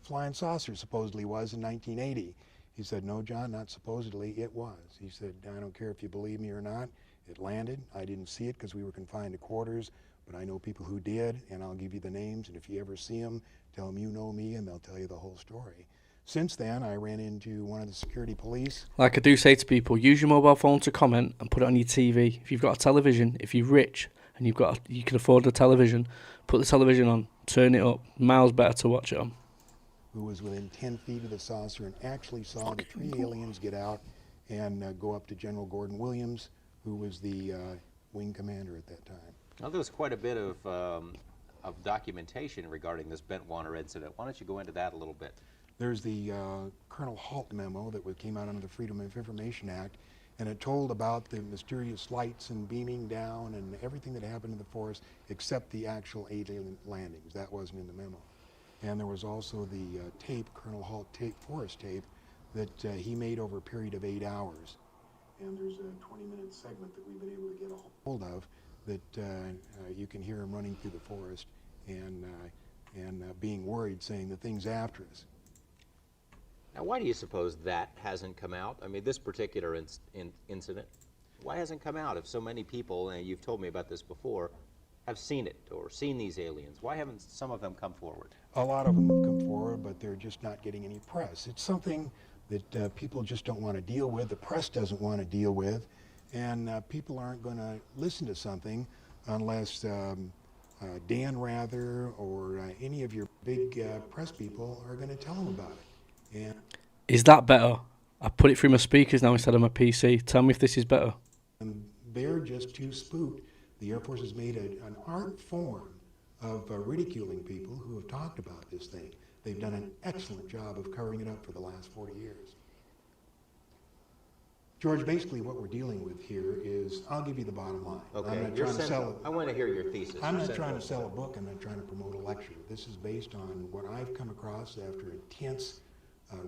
flying saucer supposedly was in 1980. He said, no, John, not supposedly, it was. He said, I don't care if you believe me or not. It landed. I didn't see it because we were confined to quarters, but I know people who did, and I'll give you the names, and if you ever see them, tell them you know me, and they'll tell you the whole story. Since then, I ran into one of the security police. Like I do say to people, use your mobile phone to comment and put it on your TV. If you've got a television, if you're rich and you can afford a television, put the television on, turn it up. Miles better to watch it on. Who was within 10 feet of the saucer and actually saw the three aliens get out and go up to General Gordon Williams, who was the wing commander at that time. Now, there was quite a bit of documentation regarding this Bentwater incident. Why don't you go into that a little bit? There's the Colonel Halt memo that came out under the Freedom of Information Act, and it told about the mysterious lights and beaming down and everything that happened in the forest except the actual alien landings. That wasn't in the memo. And there was also the tape, Colonel Halt tape, forest tape, that he made over a period of 8 hours. And there's a 20-minute segment that we've been able to get a hold of that you can hear him running through the forest and being worried, saying the thing's after us. Now, why do you suppose that hasn't come out? I mean, this particular incident, why hasn't come out if so many people, and you've told me about this before, have seen it or seen these aliens? Why haven't some of them come forward? A lot of them have come forward, but they're just not getting any press. It's something that people just don't want to deal with, the press doesn't want to deal with, and people aren't going to listen to something unless Dan Rather or any of your big press people are going to tell them about it. And is that better? I put it through my speakers now instead of my PC. Tell me if this is better. They're just too spooked. The Air Force has made an art form of ridiculing people who have talked about this thing. They've done an excellent job of covering it up for the last 40 years. George, basically what we're dealing with here is, I'll give you the bottom line. Okay, I'm not trying to sell I want to hear your thesis. I'm not trying to sell a book. I'm not trying to promote a lecture. This is based on what I've come across after intense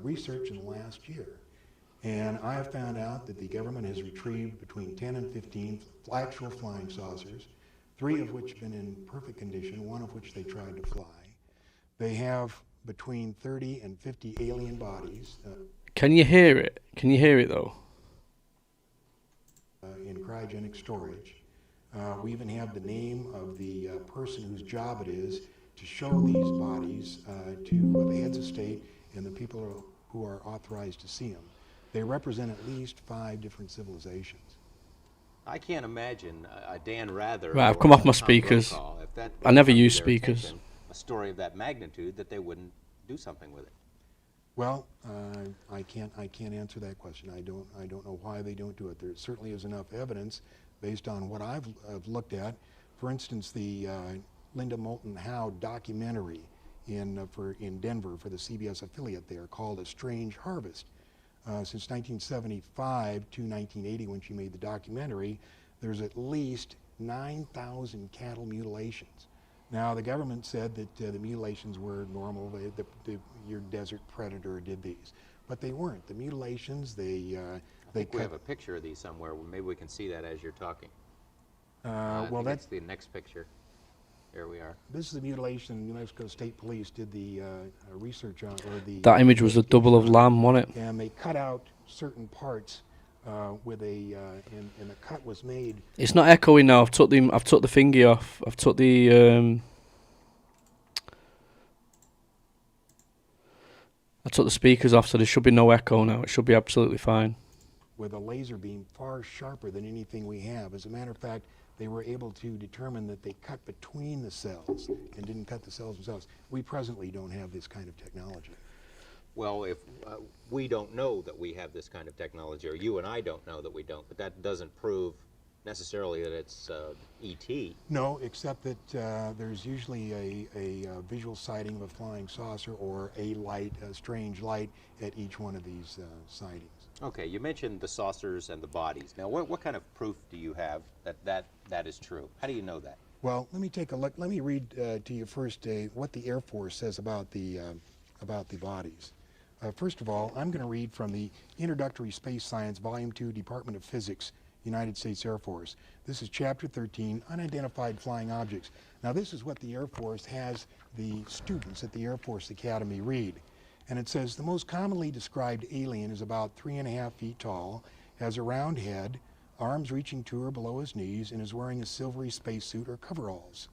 research in the last year. And I have found out that the government has retrieved between 10 and 15 actual flying saucers, 3 of which have been in perfect condition, 1 of which they tried to fly. They have between 30 and 50 alien bodies. Can you hear it? Can you hear it though? In cryogenic storage. We even have the name of the person whose job it is to show these bodies to the heads of state and the people who are authorized to see them. They represent at least 5 different civilizations. I can't imagine Dan Rather. Right, I've or come off my Tom speakers. Brokaw, if that I never come to use their speakers. attention, a story of that magnitude, that they wouldn't do something with it. Well, I can't answer that question. I don't know why they don't do it. There certainly is enough evidence based on what I've looked at. For instance, the Linda Moulton Howe documentary in Denver for the CBS affiliate there called A Strange Harvest. Since 1975 to 1980, when she made the documentary, there's at least 9,000 cattle mutilations. Now, the government said that the mutilations were normal. Your desert predator did these, but they weren't. The mutilations, I think we have a picture of these somewhere. Maybe we can see that as you're talking. Well, that's the next picture. There we are. This is the mutilation. New Mexico State Police did the research on, or the. That image was a double of lamb, wasn't it? And they cut out certain parts with a, and the cut was made. It's not echoing now. I've took the thingy off. I've took the I took the speakers off, so there should be no echo now. It should be absolutely fine. With a laser beam far sharper than anything we have. As a matter of fact, they were able to determine that they cut between the cells and didn't cut the cells themselves. We presently don't have this kind of technology. Well, if we don't know that we have this kind of technology, or you and I don't know that we don't, but that doesn't prove necessarily that it's ET. No, except that there's usually a visual sighting of a flying saucer or a light, a strange light at each one of these sightings. Okay, you mentioned the saucers and the bodies. Now, what kind of proof do you have that is true? How do you know that? Well, let me take a look. Let me read to you first what the Air Force says about the bodies. First of all, I'm going to read from the Introductory Space Science, Volume 2, Department of Physics, United States Air Force. This is Chapter 13, Unidentified Flying Objects. Now, this is what the Air Force has the students at the Air Force Academy read. And it says, the most commonly described alien is about 3.5 feet tall, has a round head, arms reaching to or below his knees, and is wearing a silvery spacesuit or coveralls.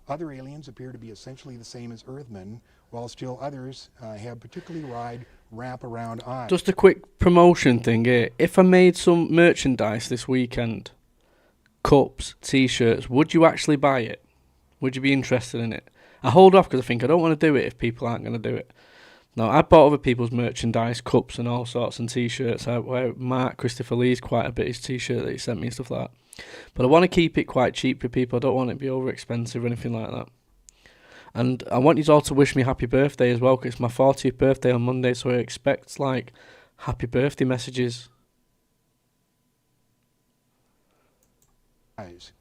Other aliens appear to be essentially the same as Earthmen, while still others have particularly wide wrap-around eyes. Just a quick promotion thing here. If I made some merchandise this weekend, cups, t-shirts, would you actually buy it? Would you be interested in it? I hold off because I think I don't want to do it if people aren't going to do it. No, I bought other people's merchandise, cups and all sorts, and t-shirts. I wear Mark Christopher Lee's quite a bit, his t-shirt that he sent me and stuff like that. But I want to keep it quite cheap for people. I don't want it to be over expensive or anything like that. And I want you all to wish me happy birthday as well, because it's my 40th birthday on Monday, so I expect, like, happy birthday messages. Eyes,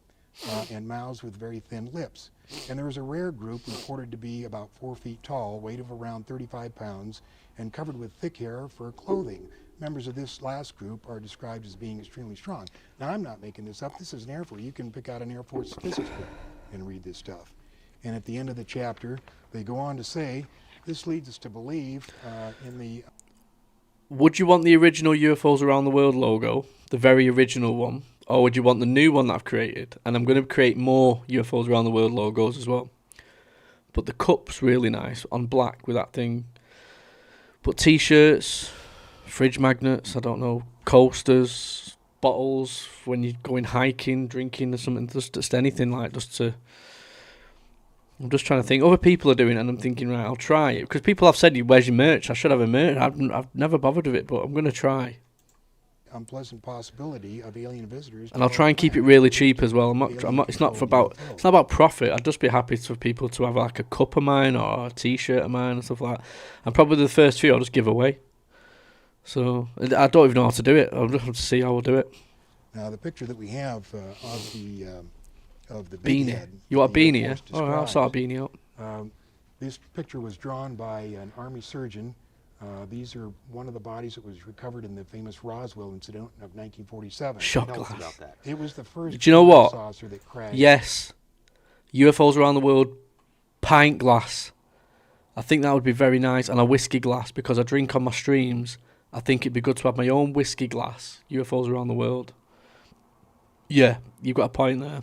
and mouths with very thin lips. And there is a rare group reported to be about 4 feet tall, weight of around 35 pounds, and covered with thick hair for clothing. Members of this last group are described as being extremely strong. Now, I'm not making this up. This is an Air Force. You can pick out an Air Force physics book and read this stuff. And at the end of the chapter, they go on to say, this leads us to believe in the... Would you want the original UFOs Around the World logo, the very original one, or would you want the new one that I've created? And I'm going to create more UFOs Around the World logos as well. But the cup's really nice, on black with that thing. But t-shirts, fridge magnets, I don't know, coasters, bottles, when you're going hiking, drinking or something, just anything like, just to... I'm just trying to think. Other people are doing it, and I'm thinking, right, I'll try it. Because people have said, where's your merch? I should have a merch. I've never bothered with it, but I'm going to try. Unpleasant possibility of alien visitors. And I'll try and keep it really cheap as well. It's not about profit. I'd just be happy for people to have like a cup of mine or a t-shirt of mine and stuff like that. And probably the first few I'll just give away. So I don't even know how to do it. I'll just have to see how I'll do it. Now the picture that we have of the big beanie. head. You want a beanie, yeah? Oh, I'll sort a beanie out. This picture was drawn by an Army surgeon. These are one of the bodies that was recovered in the famous Roswell incident of 1947. Shot Tell us glass. about that. It was the first Do you know what? saucer that crashed. Yes. UFOs Around the World, pint glass. I think that would be very nice. And a whiskey glass, because I drink on my streams. I think it'd be good to have my own whiskey glass. UFOs Around the World. Yeah, you've got a point there.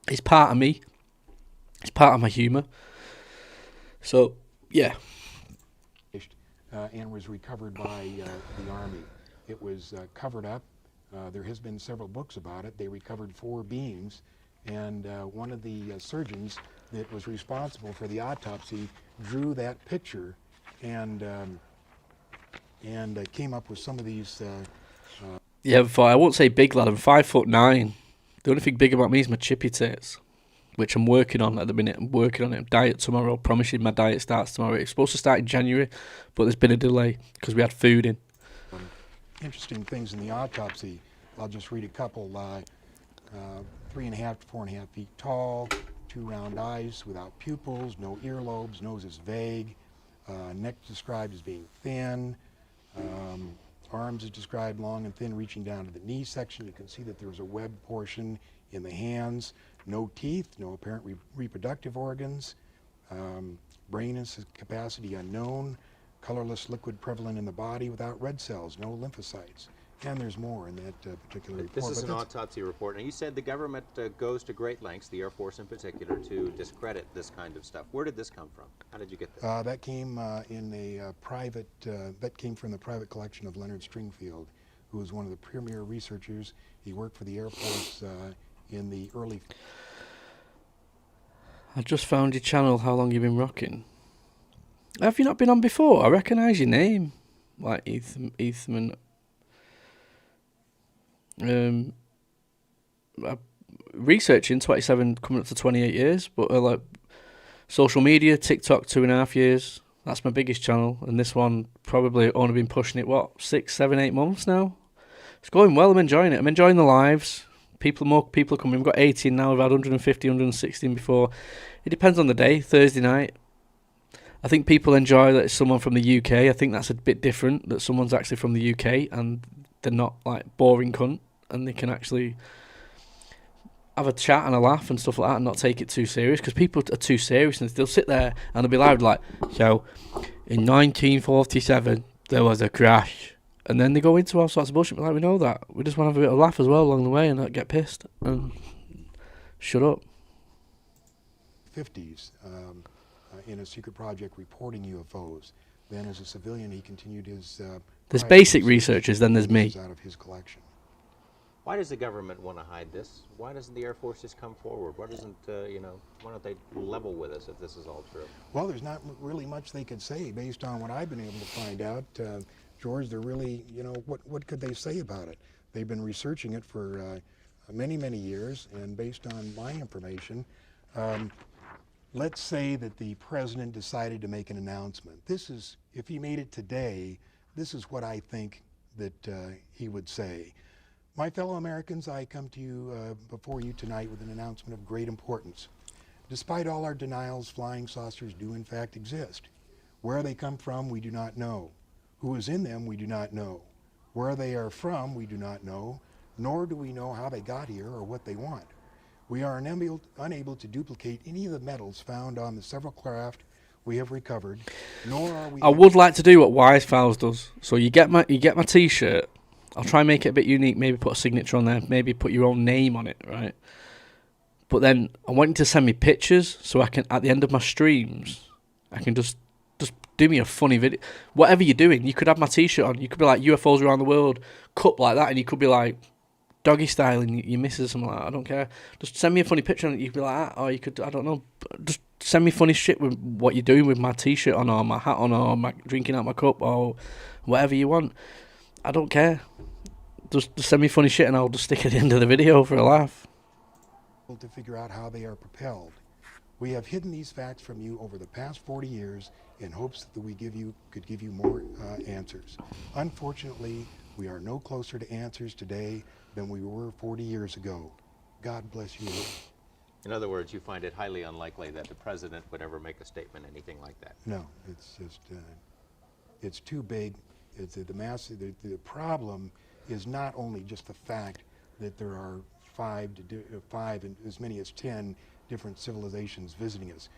It's part of me. It's part of my humour. So, yeah. and was recovered by the Army. It was covered up. There has been several books about it. They recovered 4 beings, and one of the surgeons that was responsible for the autopsy drew that picture and came up with some of these. Yeah, I won't say big lad. I'm 5'9". The only thing big about me is my chippy tits, which I'm working on at the minute. I'm working on it. Diet tomorrow. Promise you, my diet starts tomorrow. It's supposed to start in January, but there's been a delay because we had food in. Interesting things in the autopsy. I'll just read a couple. 3.5 to 4.5 feet tall, 2 round eyes without pupils, no earlobes, nose is vague, neck described as being thin, arms is described long and thin, reaching down to the knee section. You can see that there's a webbed portion in the hands, no teeth, no apparent reproductive organs, brain capacity unknown, colorless liquid prevalent in the body without red cells, no lymphocytes. And there's more in that particular report. This is an autopsy report. And you said the government goes to great lengths, the Air Force in particular, to discredit this kind of stuff. Where did this come from? How did you get this? That came in a private, that came from the private collection of Leonard Stringfield, who was one of the premier researchers. He worked for the Air Force in the early... I just found your channel, How Long You Been Rocking. Have you not been on before? I recognise your name. Like Eastman. Researching 27 coming up to 28 years, but like social media, TikTok 2.5 years. That's my biggest channel, and this one probably only been pushing it 6, 7, 8 months now. It's going well. I'm enjoying it. I'm enjoying the lives. More people coming. We've got 18 now. We've had 150, 116 before. It depends on the day. Thursday night. I think people enjoy that it's someone from the UK. I think that's a bit different, that someone's actually from the UK and they're not like boring cunt, and they can actually have a chat and a laugh and stuff like that and not take it too serious, because people are too serious and they'll sit there and they'll be loud like, so in 1947 there was a crash, and then they go into all sorts of bullshit like, we know that, we just want to have a bit of a laugh as well along the way and not get pissed and shut up. 50s. In a secret project reporting UFOs. Then as a civilian he continued his there's basic researchers, then there's me. Out of his collection. Why does the government want to hide this? Why doesn't the Air Force just come forward? Why doesn't, why don't they level with us if this is all true? Well, there's not really much they could say based on what I've been able to find out. George, they're really, what could they say about it? They've been researching it for many, many years, and based on my information, let's say that the president decided to make an announcement. This is, if he made it today, this is what I think that he would say. My fellow Americans, I come to you before you tonight with an announcement of great importance. Despite all our denials, flying saucers do in fact exist. Where they come from, we do not know. Who is in them, we do not know. Where they are from, we do not know, nor do we know how they got here or what they want. We are unable to duplicate any of the metals found on the several craft we have recovered, nor are we... I would like to do what Wise Files does. So you get my T-shirt. I'll try and make it a bit unique. Maybe put a signature on there. Maybe put your own name on it, right? But then I want you to send me pictures so I can, at the end of my streams, I can just do me a funny video. Whatever you're doing, you could have my T-shirt on. You could be like UFOs around the world, cup like that, and you could be like doggy style and your missus, something like that. I don't care. Just send me a funny picture and you could be like that, or you could, I don't know, just send me funny shit with what you're doing with my T-shirt on, or my hat on, or my drinking out my cup, or whatever you want. I don't care. Just send me funny shit and I'll just stick it at the end of the video for a laugh. To figure out how they are propelled. We have hidden these facts from you over the past 40 years in hopes that we could give you more answers. Unfortunately, we are no closer to answers today than we were 40 years ago. God bless you. In other words, you find it highly unlikely that the president would ever make a statement, anything like that? No, it's just, it's too big. It's the problem is not only just the fact that there are 5 and as many as 10 different civilizations visiting us.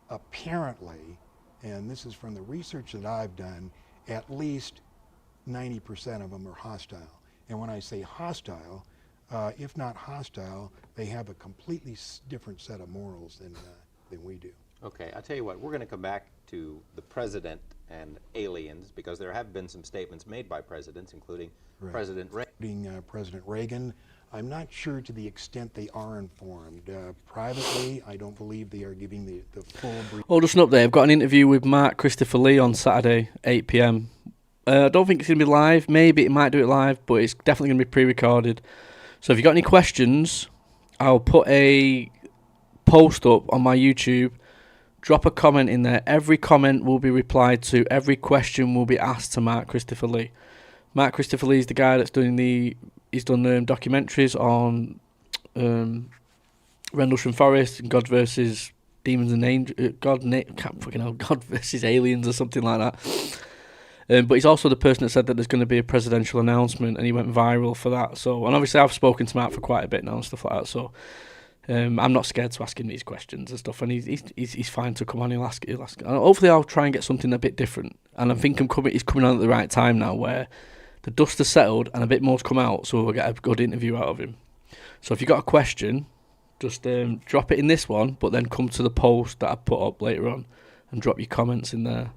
Apparently, and this is from the research that I've done, at least 90% of them are hostile. And when I say hostile, if not hostile, they have a completely different set of morals than we do. Okay, I'll tell you what, we're going to come back to the president and aliens, because there have been some statements made by presidents, including Right. President Reagan. President Reagan. I'm not sure to the extent they are informed. Privately, I don't believe they are giving the full brief. Oh, just an update. I've got an interview with Mark Christopher Lee on Saturday, 8 p.m. I don't think it's going to be live. Maybe it might do it live, but it's definitely going to be pre-recorded. So if you've got any questions, I'll put a post up on my YouTube. Drop a comment in there. Every comment will be replied to. Every question will be asked to Mark Christopher Lee. Mark Christopher Lee is the guy that's doing he's done documentaries on Rendlesham Forest and God versus Demons and Angels. God versus Aliens or something like that. But he's also the person that said that there's going to be a presidential announcement, and he went viral for that. So, and obviously I've spoken to Mark for quite a bit now and stuff like that. So I'm not scared to ask him these questions and stuff, and he's fine to come on. He'll ask. And hopefully I'll try and get something a bit different. And I think he's coming on at the right time now, where the dust has settled and a bit more's come out, so we'll get a good interview out of him. So if you've got a question, just drop it in this one, but then come to the post that I put up later on and drop your comments in there.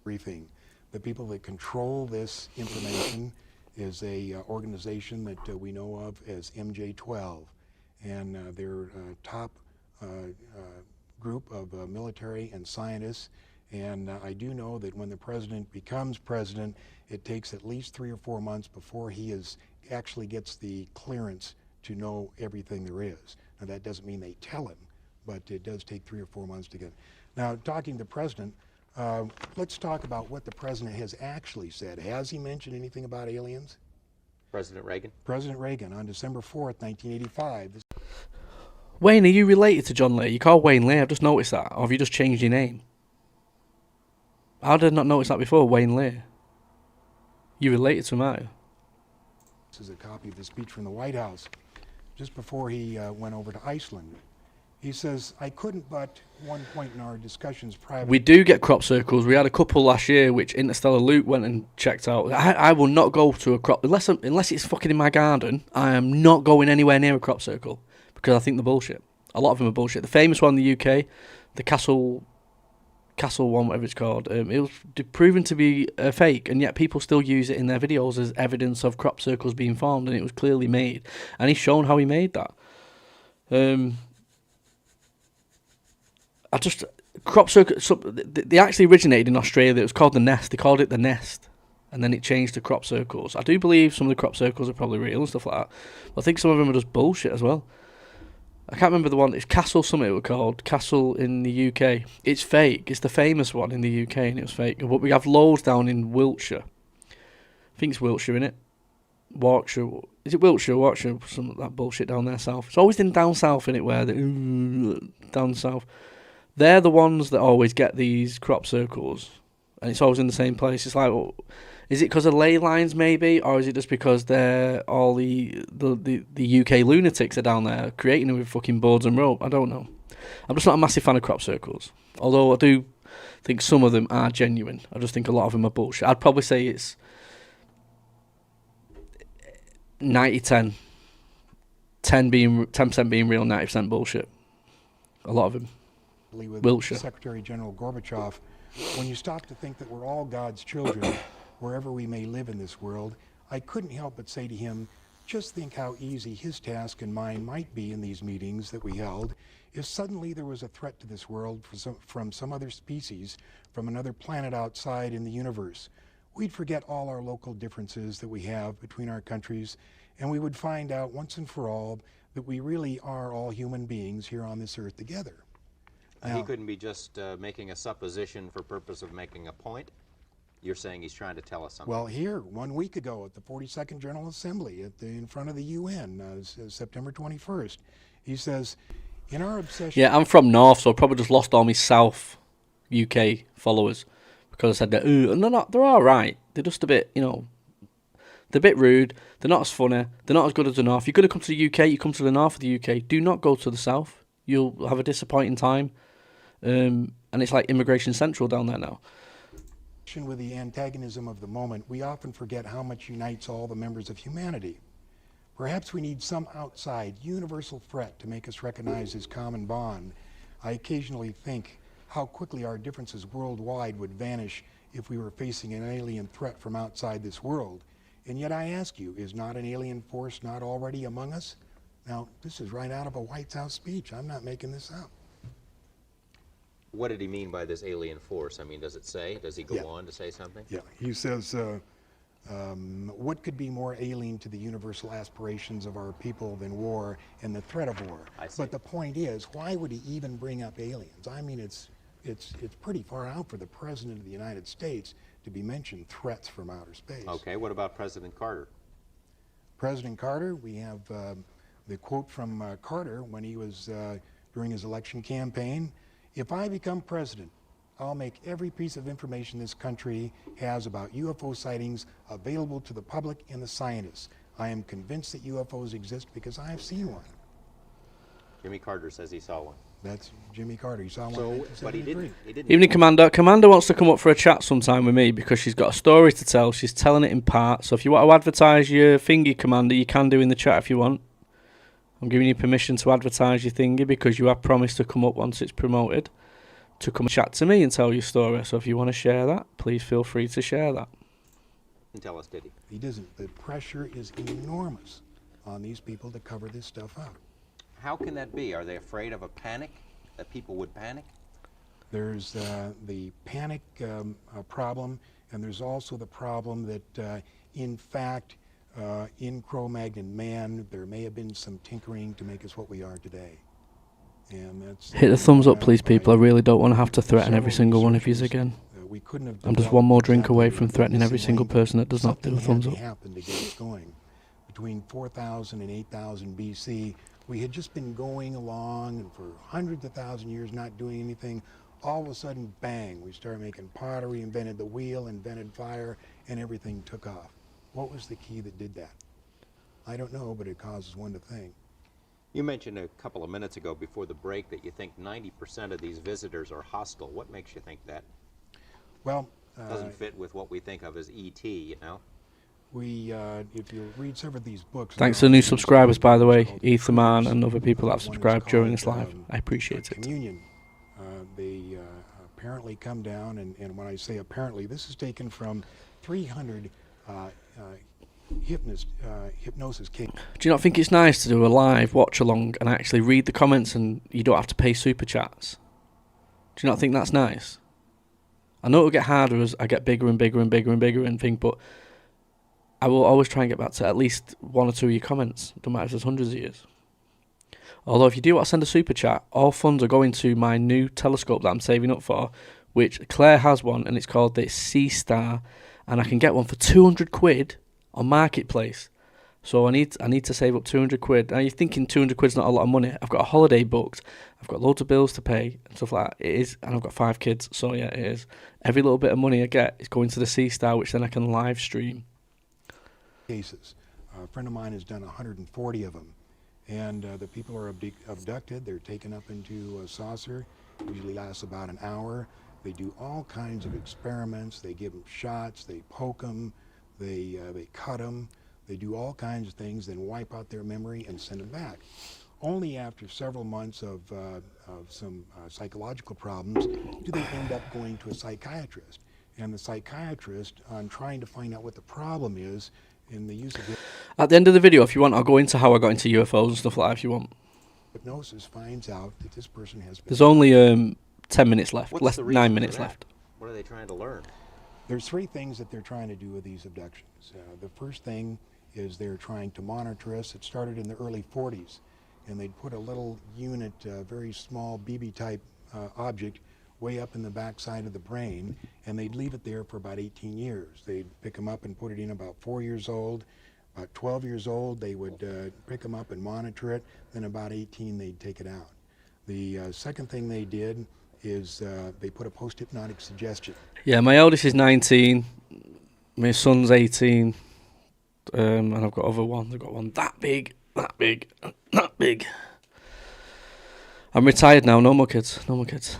Briefing. The people that control this information is a organization that we know of as MJ-12, and they're a top group of military and scientists. And I do know that when the president becomes president, it takes at least 3 or 4 months before he actually gets the clearance to know everything there is. Now that doesn't mean they tell him, but it does take 3 or 4 months to get. Now, talking to the president, let's talk about what the president has actually said. Has he mentioned anything about aliens? President Reagan? President Reagan on December 4th, 1985. Wayne, are you related to John Lear? You call Wayne Lear, I've just noticed that. Or have you just changed your name? How did I not notice that before, Wayne Lear? You related to him, aren't you? This is a copy of the speech from the White House just before he went over to Iceland. He says, I couldn't but, one point in our discussions privately... We do get crop circles. We had a couple last year which Interstellar Luke went and checked out. I will not go to a crop... Unless it's fucking in my garden, I am not going anywhere near a crop circle because I think they're bullshit. A lot of them are bullshit. The famous one in the UK, the Castle one, whatever it's called, it was proven to be a fake, and yet people still use it in their videos as evidence of crop circles being formed, and it was clearly made. And he's shown how he made that. Crop circles, they actually originated in Australia. It was called the Nest. They called it the Nest, and then it changed to crop circles. I do believe some of the crop circles are probably real and stuff like that, but I think some of them are just bullshit as well. I can't remember the one. It's Castle something it was called. Castle in the UK. It's fake. It's the famous one in the UK, and it was fake. But we have loads down in Wiltshire. I think it's Wiltshire, innit? Warwickshire. Is it Wiltshire, Warwickshire? Some of that bullshit down there south. It's always in down south, innit? Where down south. They're the ones that always get these crop circles, and it's always in the same place. It's like, well, is it because of ley lines maybe, or is it just because they're all the UK lunatics are down there creating them with fucking boards and rope? I don't know. I'm just not a massive fan of crop circles, although I do think some of them are genuine. I just think a lot of them are bullshit. I'd probably say it's 90-10. 10% being real, 90% bullshit. A lot of them. With Wiltshire. Secretary General Gorbachev, when you stop to think that we're all God's children, wherever we may live in this world, I couldn't help but say to him, just think how easy his task and mine might be in these meetings that we held if suddenly there was a threat to this world from some other species, from another planet outside in the universe. We'd forget all our local differences that we have between our countries, and we would find out once and for all that we really are all human beings here on this earth together. He couldn't be just making a supposition for purpose of making a point. You're saying he's trying to tell us something. Well, here, 1 week ago at the 42nd General Assembly in front of the UN, September 21st, he says, in our obsession... Yeah, I'm from North, so I probably just lost all my South UK followers because I said that, and they're all right. They're just a bit, they're a bit rude. They're not as funny. They're not as good as the North. You're going to come to the UK, you come to the North of the UK. Do not go to the South. You'll have a disappointing time. And it's like immigration central down there now. With the antagonism of the moment, we often forget how much unites all the members of humanity. Perhaps we need some outside, universal threat to make us recognize this common bond. I occasionally think how quickly our differences worldwide would vanish if we were facing an alien threat from outside this world. And yet I ask you, is not an alien force not already among us? Now, this is right out of a White House speech. I'm not making this up. What did he mean by this alien force? I mean, does it say? Does he go on to say something? Yeah, he says, what could be more alien to the universal aspirations of our people than war and the threat of war? But the point is, why would he even bring up aliens? I mean, it's pretty far out for the President of the United States to be mentioned threats from outer space. Okay, what about President Carter? President Carter, we have the quote from Carter when he was during his election campaign. If I become president, I'll make every piece of information this country has about UFO sightings available to the public and the scientists. I am convinced that UFOs exist because I have seen one. Jimmy Carter says he saw one. That's Jimmy Carter. He saw one. So, but he didn't. Evening, Commander. Commander wants to come up for a chat sometime with me because she's got a story to tell. She's telling it in part. So if you want to advertise your thingy, Commander, you can do in the chat if you want. I'm giving you permission to advertise your thingy because you have promised to come up once it's promoted to come and chat to me and tell your story. So if you want to share that, please feel free to share that. And tell us, did he? He doesn't. The pressure is enormous on these people to cover this stuff up. How can that be? Are they afraid of a panic? That people would panic? There's the panic problem, and there's also the problem that, in fact, in Cro-Magnon man, there may have been some tinkering to make us what we are today. And that's hit the thumbs up, please, people. I really don't want to have to threaten every single one of you again. We couldn't have I'm just one more drink away from threatening every single person that does not do a thumbs up. Happened to get us going. Between 4000 and 8000 BC, we had just been going along and for hundreds of thousand years not doing anything. All of a sudden, bang, we started making pottery, invented the wheel, invented fire, and everything took off. What was the key that did that? I don't know, but it causes one to think. You mentioned a couple of minutes ago before the break that you think 90% of these visitors are hostile. What makes you think that? Well, doesn't fit with what we think of as ET, you know? We, if you read some of these books... Thanks to the new subscribers, by the way, Etherman and other people that have subscribed during this live. I appreciate it. Communion. They apparently come down, and when I say apparently, this is taken from 300 hypnosis cases. Do you not think it's nice to do a live watch along and actually read the comments and you don't have to pay super chats? Do you not think that's nice? I know it'll get harder as I get bigger and bigger and bigger and bigger and think, but I will always try and get back to at least one or two of your comments. Don't matter if there's hundreds of years. Although if you do want to send a super chat, all funds are going to my new telescope that I'm saving up for, which Claire has one, and it's called the Sea Star, and I can get one for 200 quid on Marketplace. So I need to save up 200 quid. Now you're thinking 200 quid's not a lot of money. I've got a holiday booked. I've got loads of bills to pay and stuff like that. It is, and I've got 5 kids, so yeah, it is. Every little bit of money I get is going to the Sea Star, which then I can live stream. Cases. A friend of mine has done 140 of them. And the people are abducted. They're taken up into a saucer. Usually lasts about an hour. They do all kinds of experiments. They give them shots. They poke them. They cut them. They do all kinds of things, then wipe out their memory and send them back. Only after several months of some psychological problems do they end up going to a psychiatrist. And the psychiatrist, on trying to find out what the problem is, in the use of at the end of the video, if you want, I'll go into how I got into UFOs and stuff like that if you want. Hypnosis finds out that this person has been... There's only 10 minutes left, What's 9 minutes left. What are they trying to learn? There's 3 things that they're trying to do with these abductions. The first thing is they're trying to monitor us. It started in the early 40s, and they'd put a little unit, very small BB-type object, way up in the backside of the brain, and they'd leave it there for about 18 years. They'd pick them up and put it in about 4 years old. About 12 years old, they would pick them up and monitor it. Then about 18, they'd take it out. The second thing they did is they put a post-hypnotic suggestion. Yeah, my eldest is 19, my son's 18, and I've got other ones. I've got one that big, that big, that big. I'm retired now, no more kids, no more kids.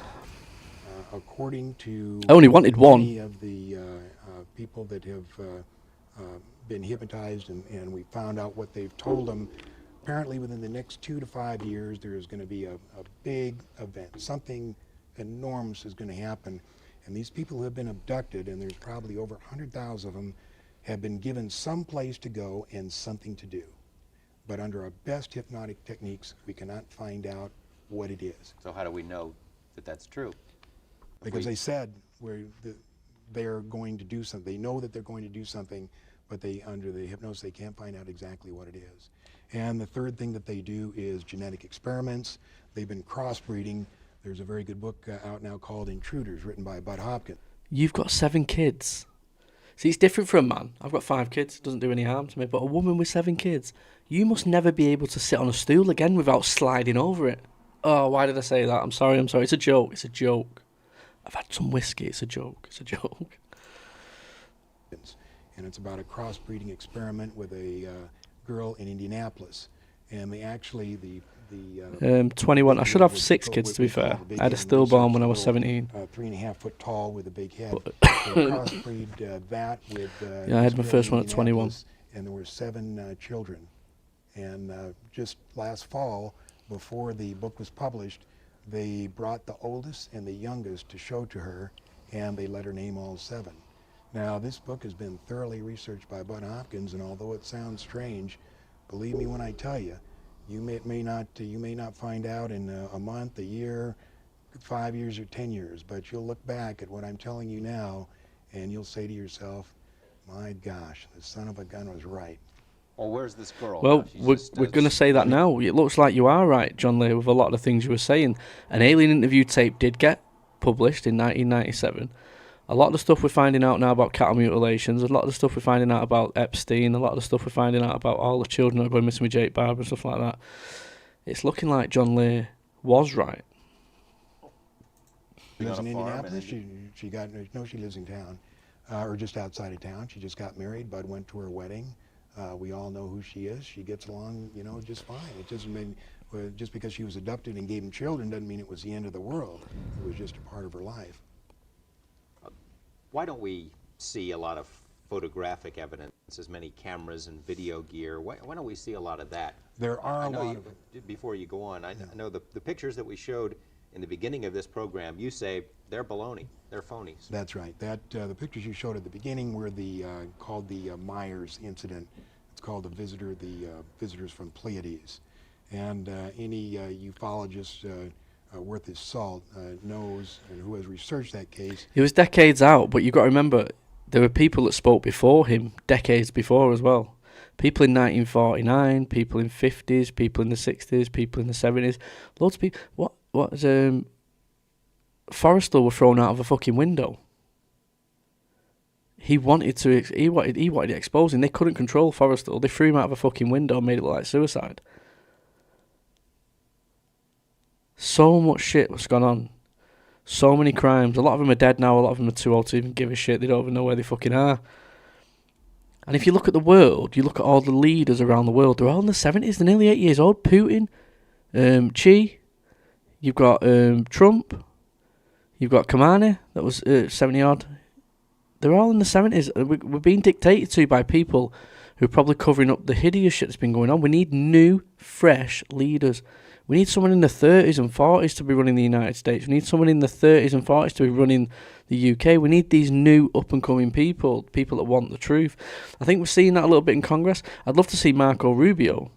According to I only wanted one. Many of the people that have been hypnotized, and we found out what they've told them, apparently within the next 2 to 5 years, there's going to be a big event, something enormous is going to happen. And these people who have been abducted, and there's probably over 100,000 of them, have been given some place to go and something to do. But under our best hypnotic techniques, we cannot find out what it is. So how do we know that that's true? Because they said they're going to do something. They know that they're going to do something, but under the hypnosis, they can't find out exactly what it is. And the third thing that they do is genetic experiments. They've been crossbreeding. There's a very good book out now called Intruders, written by Bud Hopkins. You've got 7 kids. See, it's different for a man. I've got 5 kids. It doesn't do any harm to me. But a woman with 7 kids, you must never be able to sit on a stool again without sliding over it. Oh, why did I say that? I'm sorry. It's a joke. It's a joke. I've had some whiskey. It's a joke. It's a joke. And it's about a crossbreeding experiment with a girl in Indianapolis. And they actually, 21. I should have 6 kids, to be fair. I had a stillborn when I was 17. 3.5 foot tall with a big head. Crossbreed that with... yeah, I had my first one at 21. And there were 7 children. And just last fall, before the book was published, they brought the oldest and the youngest to show to her, and they let her name all 7. Now, this book has been thoroughly researched by Bud Hopkins, and although it sounds strange, believe me when I tell you, you may not find out in a month, a year, 5 years, or 10 years, but you'll look back at what I'm telling you now, and you'll say to yourself, my gosh, the son of a gun was right. Well, where's this girl? Well, we're going to say that now. It looks like you are right, John Lear, with a lot of the things you were saying. An alien interview tape did get published in 1997. A lot of the stuff we're finding out now about cattle mutilations, a lot of the stuff we're finding out about Epstein, a lot of the stuff we're finding out about all the children that are going missing with Jake Barber and stuff like that, it's looking like John Lear was right. She lives in Indianapolis. She lives in town, or just outside of town. She just got married. Bud went to her wedding. We all know who she is. She gets along, just fine. It doesn't mean, just because she was abducted and gave him children doesn't mean it was the end of the world. It was just a part of her life. Why don't we see a lot of photographic evidence, as many cameras and video gear? Why don't we see a lot of that? There are a lot of it. Before you go on, I know the pictures that we showed in the beginning of this program, you say they're baloney, they're phonies. That's right. The pictures you showed at the beginning were called the Myers incident. It's called the visitors from Pleiades. And any ufologist worth his salt knows, and who has researched that case. It was decades out, but you've got to remember, there were people that spoke before him, decades before as well. People in 1949, people in 50s, people in the 60s, people in the 70s. Loads of people. Forrestal were thrown out of a fucking window. He wanted it exposing. They couldn't control Forrestal. They threw him out of a fucking window and made it look like suicide. So much shit was gone on. So many crimes. A lot of them are dead now. A lot of them are too old to even give a shit. They don't even know where they fucking are. And if you look at the world, you look at all the leaders around the world, they're all in the 70s. They're nearly 8 years old. Putin, Xi, you've got Trump, you've got Kamani, that was 70 odd. They're all in the 70s. We're being dictated to by people who are probably covering up the hideous shit that's been going on. We need new, fresh leaders. We need someone in the 30s and 40s to be running the United States. We need someone in the 30s and 40s to be running the UK. We need these new up-and-coming people that want the truth. I think we're seeing that a little bit in Congress. I'd love to see Marco Rubio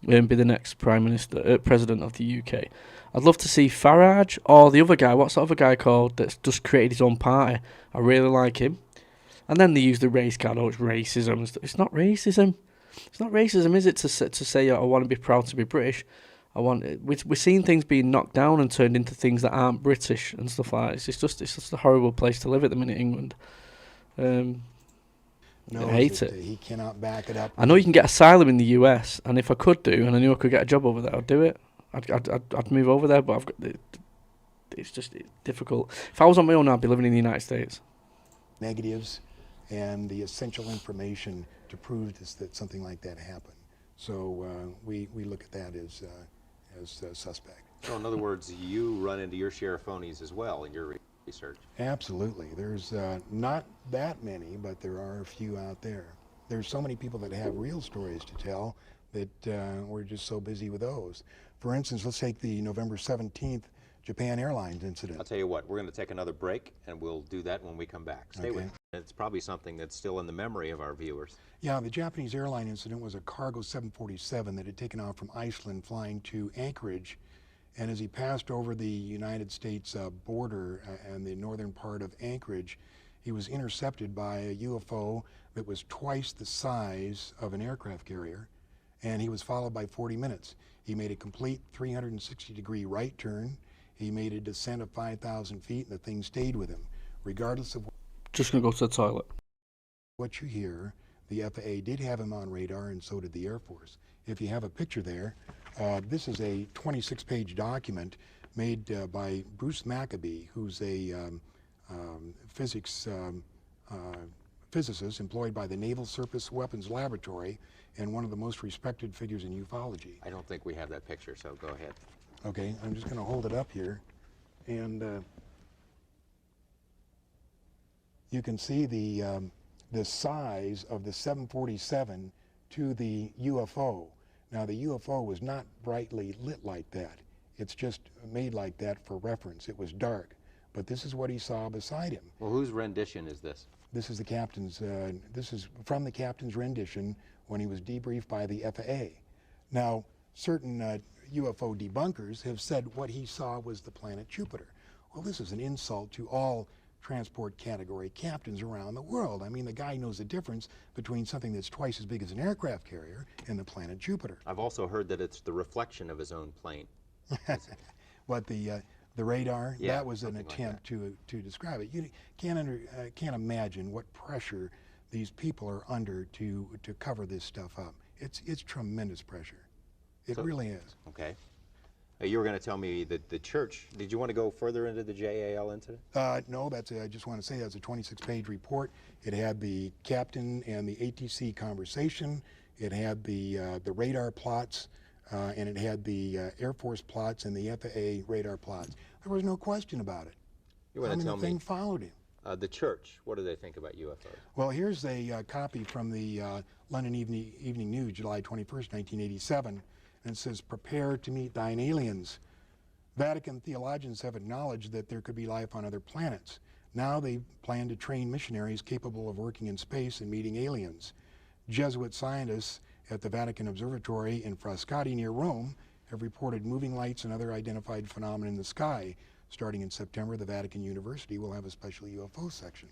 be the next president of the UK. I'd love to see Farage or the other guy. What's the other guy called that's just created his own party? I really like him. And then they use the race card. Oh, it's racism. It's not racism. It's not racism, is it, to say I want to be proud to be British? We're seeing things being knocked down and turned into things that aren't British and stuff like that. It's just a horrible place to live at the minute, England. I hate it. He cannot back it up. I know you can get asylum in the US, and if I could do, and I knew I could get a job over there, I'd do it. I'd move over there, but it's just difficult. If I was on my own, I'd be living in the United States. Negatives and the essential information to prove that something like that happened. So we look at that as suspect. So in other words, you run into your share of phonies as well in your research. Absolutely. There's not that many, but there are a few out there. There's so many people that have real stories to tell that we're just so busy with those. For instance, let's take the November 17th Japan Airlines incident. I'll tell you what, we're going to take another break, and we'll do that when we come back. Stay with me. It's probably something that's still in the memory of our viewers. Yeah, the Japanese airline incident was a cargo 747 that had taken off from Iceland flying to Anchorage. And as he passed over the United States border and the northern part of Anchorage, he was intercepted by a UFO that was twice the size of an aircraft carrier, and he was followed by 40 minutes. He made a complete 360-degree right turn. He made a descent of 5,000 feet, and the thing stayed with him, regardless of Just gonna go to the toilet. what you hear. The FAA did have him on radar, and so did the Air Force. If you have a picture there, this is a 26-page document made by Bruce Maccabee, who's a physicist employed by the Naval Surface Weapons Laboratory and one of the most respected figures in ufology. I don't think we have that picture, so go ahead. Okay, I'm just going to hold it up here, and you can see the size of the 747 to the UFO. Now, the UFO was not brightly lit like that. It's just made like that for reference. It was dark, but this is what he saw beside him. Well, whose rendition is this? This is the captain's. This is from the captain's rendition when he was debriefed by the FAA. Now, certain UFO debunkers have said what he saw was the planet Jupiter. Well, this is an insult to all transport category captains around the world. I mean, the guy knows the difference between something that's twice as big as an aircraft carrier and the planet Jupiter. I've also heard that it's the reflection of his own plane. What, the radar? Yeah, that was an attempt to describe it. You can't imagine what pressure these people are under to cover this stuff up. It's tremendous pressure. It really is. Okay. You were going to tell me that the church, did you want to go further into the JAL incident? No, I just want to say that's a 26-page report. It had the captain and the ATC conversation. It had the radar plots, and it had the Air Force plots and the FAA radar plots. There was no question about it. You want to tell the thing me, folled him. The church, what do they think about UFOs? Well, here's a copy from the London Evening News, July 21st, 1987. And it says, "Prepare to meet thine aliens. Vatican theologians have acknowledged that there could be life on other planets. Now they plan to train missionaries capable of working in space and meeting aliens. Jesuit scientists at the Vatican Observatory in Frascati near Rome have reported moving lights and other identified phenomena in the sky. Starting in September, the Vatican University will have a special UFO section."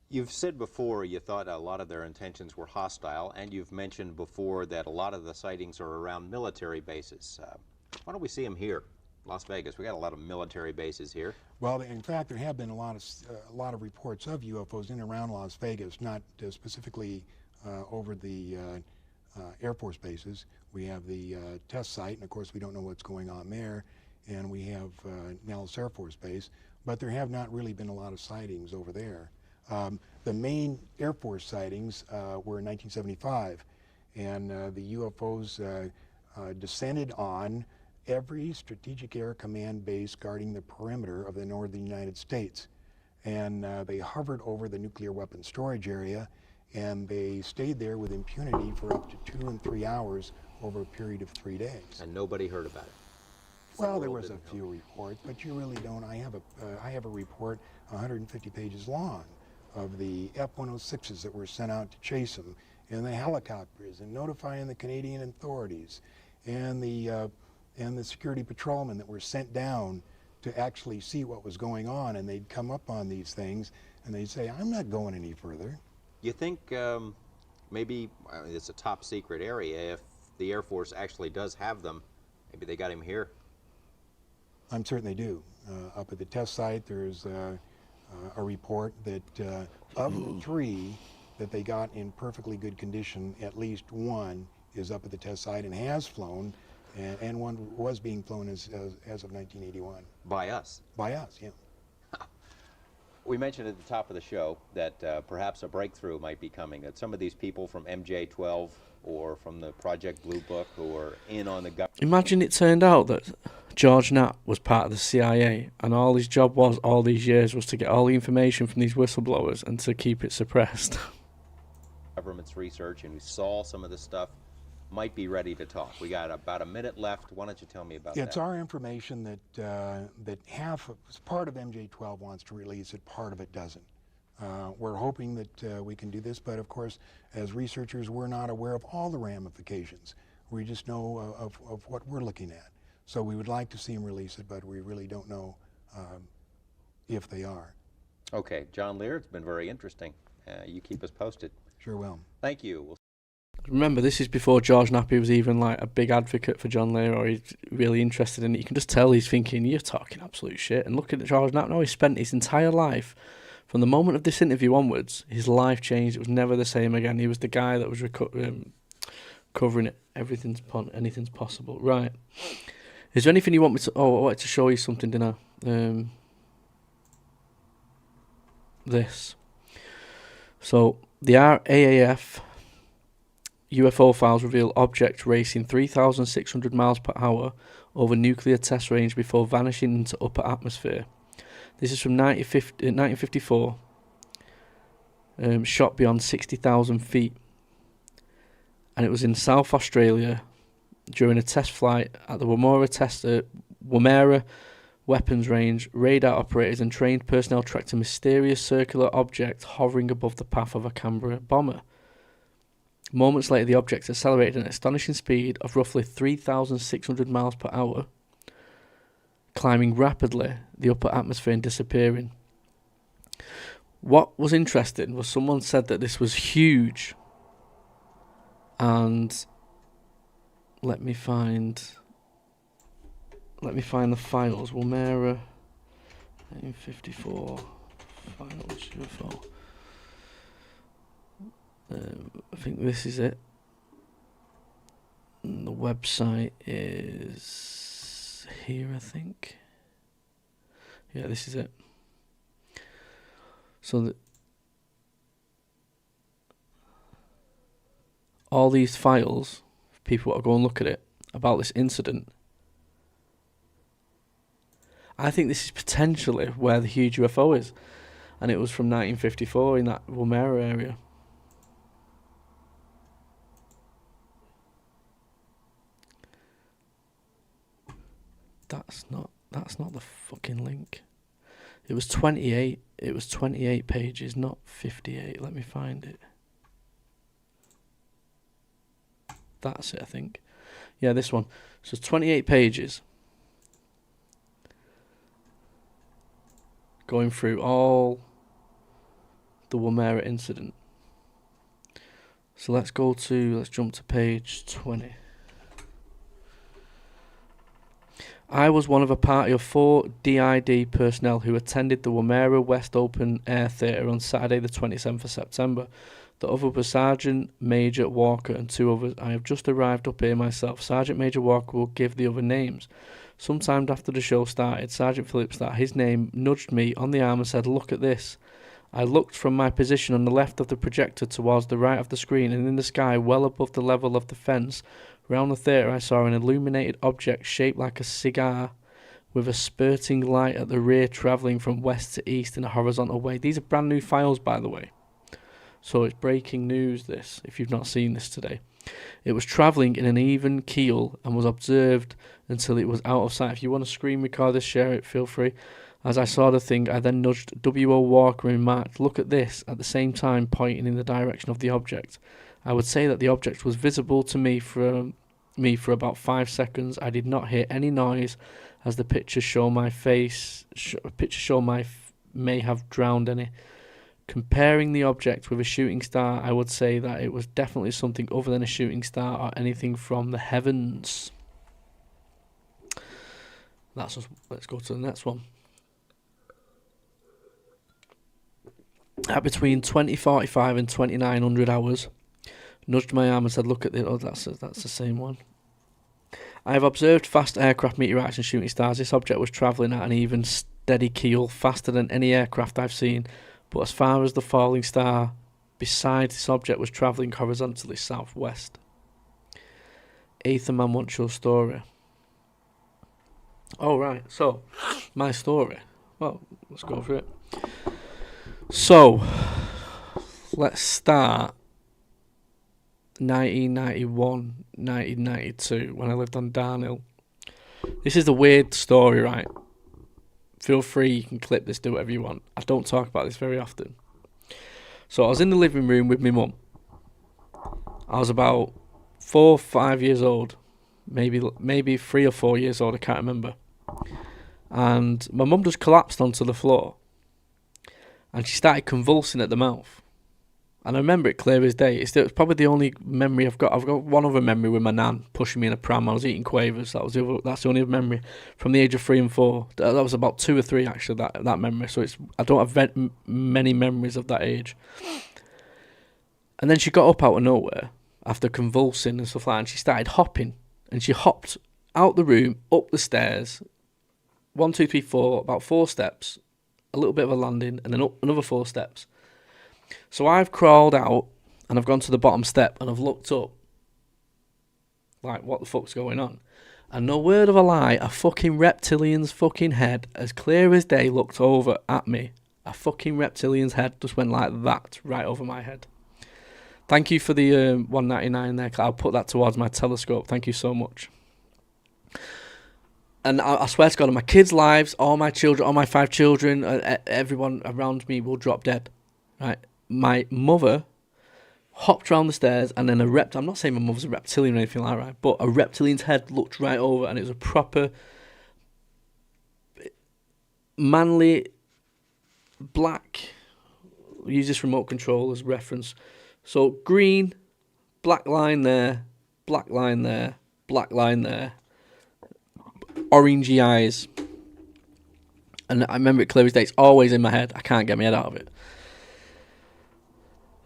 You've said before you thought a lot of their intentions were hostile, and you've mentioned before that a lot of the sightings are around military bases. Why don't we see them here, Las Vegas? We got a lot of military bases here. Well, in fact, there have been a lot of reports of UFOs in and around Las Vegas, not specifically over the Air Force bases. We have the test site, and of course we don't know what's going on there, and we have Nellis Air Force Base, but there have not really been a lot of sightings over there. The main Air Force sightings were in 1975, and the UFOs descended on every Strategic Air Command base guarding the perimeter of the northern United States. And they hovered over the nuclear weapons storage area, and they stayed there with impunity for up to 2 and 3 hours over a period of 3 days. And nobody heard about it? Well, there was a few reports, but you really don't. I have a report 150 pages long of the F-106s that were sent out to chase them, and the helicopters, and notifying the Canadian authorities, and the security patrolmen that were sent down to actually see what was going on, and they'd come up on these things, and they'd say, "I'm not going any further." You think maybe it's a top secret area, if the Air Force actually does have them, maybe they got him here? I'm certain they do. Up at the test site, there's a report that of the 3 that they got in perfectly good condition, at least 1 is up at the test site and has flown, and 1 was being flown as of 1981. By us? By us, yeah. We mentioned at the top of the show that perhaps a breakthrough might be coming, that some of these people from MJ-12 or from the Project Blue Book who are in on the government. Imagine it turned out that George Knapp was part of the CIA, and all his job was, all these years, was to get all the information from these whistleblowers and to keep it suppressed. Government's research, and we saw some of the stuff might be ready to talk. We got about a minute left. Why don't you tell me about that? It's our information that that half of part of MJ12 wants to release it, part of it doesn't. We're hoping that we can do this, but of course, as researchers, we're not aware of all the ramifications. We just know of what we're looking at. So we would like to see them release it, but we really don't know if they are. Okay, John Lear, it's been very interesting. You keep us posted. Sure will. Thank you. Remember, this is before George Knapp was even like a big advocate for John Lear, or he's really interested in it. You can just tell he's thinking, you're talking absolute shit. And look at George Knapp now. He spent his entire life, from the moment of this interview onwards, his life changed. It was never the same again. He was the guy that was covering it. Anything's possible. Right. Is there anything you want me to... Oh, I wanted to show you something, didn't I? This. So, the RAAF UFO files reveal object racing 3,600 miles per hour over nuclear test range before vanishing into upper atmosphere. This is from 1954, shot beyond 60,000 feet. And it was in South Australia during a test flight at the Woomera weapons range. Radar operators and trained personnel tracked a mysterious circular object hovering above the path of a Canberra bomber. Moments later, the object accelerated at an astonishing speed of roughly 3,600 miles per hour, climbing rapidly the upper atmosphere and disappearing. What was interesting was someone said that this was huge, and let me find the files. Woomera 1954 files UFO. I think this is it. And the website is here, I think. Yeah, this is it. So all these files, people will go and look at it, about this incident. I think this is potentially where the huge UFO is. And it was from 1954 in that Woomera area. That's not the fucking link. It was 28. It was 28 pages, not 58. Let me find it. That's it, I think. Yeah, this one. So it's 28 pages. Going through all the Woomera incident. So let's jump to page 20. I was one of a party of 4 DID personnel who attended the Woomera West Open Air Theatre on Saturday the 27th of September. The other was Sergeant Major Walker and 2 others. I have just arrived up here myself. Sergeant Major Walker will give the other names. Sometime after the show started, Sergeant Phillips, that his name, nudged me on the arm and said, "Look at this." I looked from my position on the left of the projector towards the right of the screen, and in the sky, well above the level of the fence, round the theatre, I saw an illuminated object shaped like a cigar with a spurting light at the rear travelling from west to east in a horizontal way. These are brand new files, by the way. So it's breaking news, this, if you've not seen this today. It was travelling in an even keel and was observed until it was out of sight. If you want to screen record this, share it, feel free. As I saw the thing, I then nudged W.O. Walker and remarked, "Look at this," at the same time pointing in the direction of the object. I would say that the object was visible to me for about 5 seconds. I did not hear any noise, as the pictures show my face. May have drowned any. Comparing the object with a shooting star, I would say that it was definitely something other than a shooting star or anything from the heavens. Let's go to the next one. At between 2045 and 2900 hours, nudged my arm and said, "Look at it." Oh, that's the same one. I have observed fast aircraft, meteorites and shooting stars. This object was travelling at an even steady keel, faster than any aircraft I've seen, but as far as the falling star beside this object was travelling horizontally southwest. Eighth man wants your story. Oh, right. So, my story. Well, let's go for it. So, let's start 1991, 1992, when I lived on Darnhill. This is the weird story, right? Feel free, you can clip this, do whatever you want. I don't talk about this very often. So I was in the living room with my mum. I was about 4 or 5 years old, maybe 3 or 4 years old, I can't remember. And my mum just collapsed onto the floor. And she started convulsing at the mouth. And I remember it clear as day. It's probably the only memory I've got. I've got one other memory with my nan pushing me in a pram. I was eating quavers. That's the only memory from the age of 3 and 4. That was about 2 or 3 actually. That memory. So I don't have many memories of that age. And then she got up out of nowhere after convulsing and stuff like that. And she started hopping. And she hopped out the room, up the stairs. 1, 2, 3, 4. About 4 steps. A little bit of a landing, and then up another 4 steps. So I've crawled out and I've gone to the bottom step and I've looked up. Like, what the fuck's going on? And no word of a lie, a fucking reptilian's fucking head, as clear as day, looked over at me. A fucking reptilian's head just went like that, right over my head. Thank you for the $1.99 there. I'll put that towards my telescope. Thank you so much. And I swear to God, in my kids' lives, all my children, all my 5 children, everyone around me will drop dead. Right? My mother hopped round the stairs, and then I'm not saying my mother's a reptilian or anything like that, right? But a reptilian's head looked right over, and it was a proper manly black. We'll use this remote control as reference. So green, black line there, black line there, black line there, orangey eyes. And I remember it clear as day. It's always in my head. I can't get my head out of it.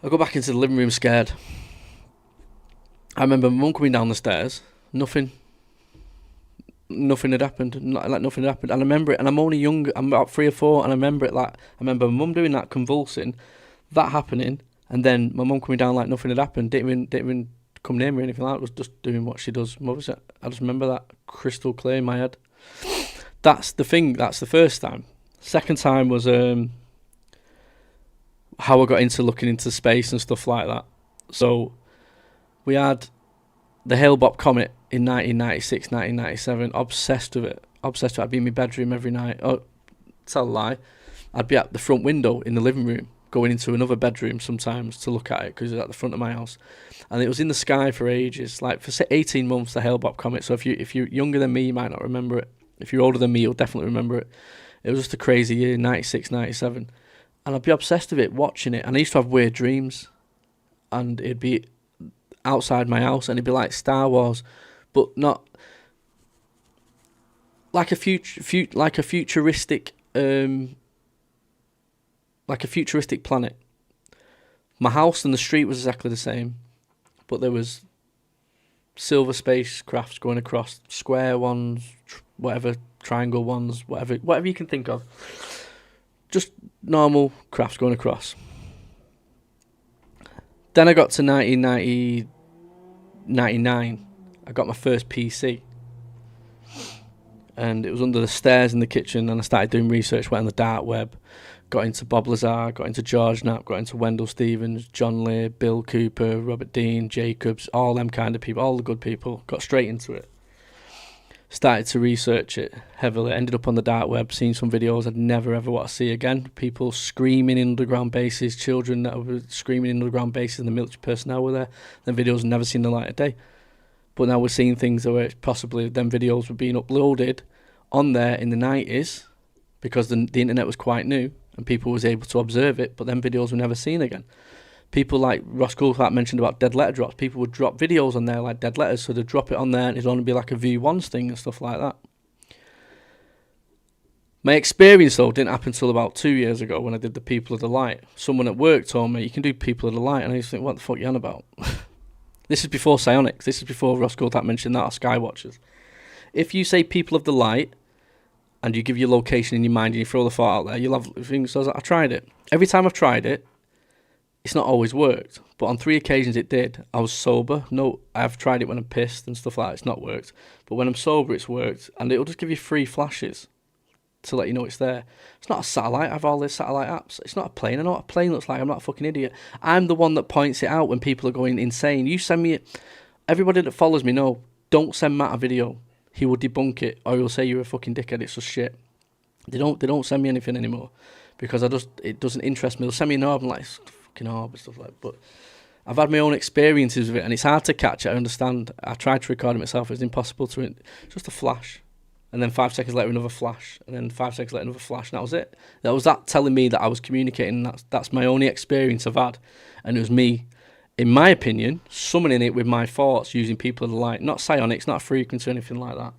I go back into the living room scared. I remember my mum coming down the stairs. Nothing had happened. Nothing had happened. And I remember it. And I'm only young. I'm about 3 or 4. And I remember it like, I remember my mum doing that convulsing, that happening. And then my mum coming down like nothing had happened. Didn't even come near me or anything like that. Was just doing what she does. I just remember that crystal clear in my head. That's the thing. That's the first time. Second time was how I got into looking into space and stuff like that. So we had the Hale-Bopp comet in 1996, 1997. Obsessed with it. I'd be in my bedroom every night. Oh, tell a lie. I'd be at the front window in the living room, going into another bedroom sometimes to look at it because it's at the front of my house. And it was in the sky for ages, like for 18 months, the Hale-Bopp comet. So if you're younger than me, you might not remember it. If you're older than me, you'll definitely remember it. It was just a crazy year, 96, 97. And I'd be obsessed with it, watching it. And I used to have weird dreams. And it'd be outside my house, and it'd be like Star Wars, but not like a futuristic planet. My house and the street was exactly the same, but there was silver spacecrafts going across, square ones, whatever, triangle ones, whatever you can think of. Just normal crafts going across. Then I got to 1999. I got my first PC. And it was under the stairs in the kitchen, and I started doing research, went on the dark web, got into Bob Lazar, got into George Knapp, got into Wendell Stevens, John Lear, Bill Cooper, Robert Dean, Jacobs, all them kind of people, all the good people. Got straight into it. Started to research it heavily. Ended up on the dark web, seeing some videos I'd never ever want to see again. People screaming in underground bases, children that were screaming in underground bases, and the military personnel were there. Them videos had never seen the light of day. But now we're seeing things where possibly them videos were being uploaded on there in the 90s because the internet was quite new and people was able to observe it, but them videos were never seen again. People like Ross Coulthard mentioned about dead letter drops. People would drop videos on there like dead letters, so they'd drop it on there and it'd only be like a V1 thing and stuff like that. My experience though didn't happen until about 2 years ago when I did the People of the Light. Someone at work told me, you can do People of the Light, and I used to think, what the fuck are you on about? This is before Psionics. This is before Ross Coulthard mentioned that, or Skywatchers. If you say People of the Light and you give your location in your mind and you throw the thought out there, you'll have things. So I was like, I tried it. Every time I've tried it, it's not always worked. But on 3 occasions it did. I was sober. No, I've tried it when I'm pissed and stuff like that. It's not worked. But when I'm sober, it's worked. And it'll just give you 3 flashes. to let you know it's there. It's not a satellite. I have all these satellite apps. It's not a plane. I know what a plane looks like. I'm not a fucking idiot. I'm the one that points it out when people are going insane. You send me it. Everybody that follows me, no, don't send Matt a video. He will debunk it, or he'll say you're a fucking dickhead. It's just shit. They don't send me anything anymore because it doesn't interest me. They'll send me an orb and like, it's fucking orb and stuff like that. But I've had my own experiences with it, and it's hard to catch it. I understand. I tried to record it myself. It's impossible to. It's just a flash. And then 5 seconds later, another flash. And then 5 seconds later, another flash. And that was it. That was that telling me that I was communicating. That's my only experience I've had. And it was me, in my opinion, summoning it with my thoughts using people of the light. Not psionics, not a frequency or anything like that.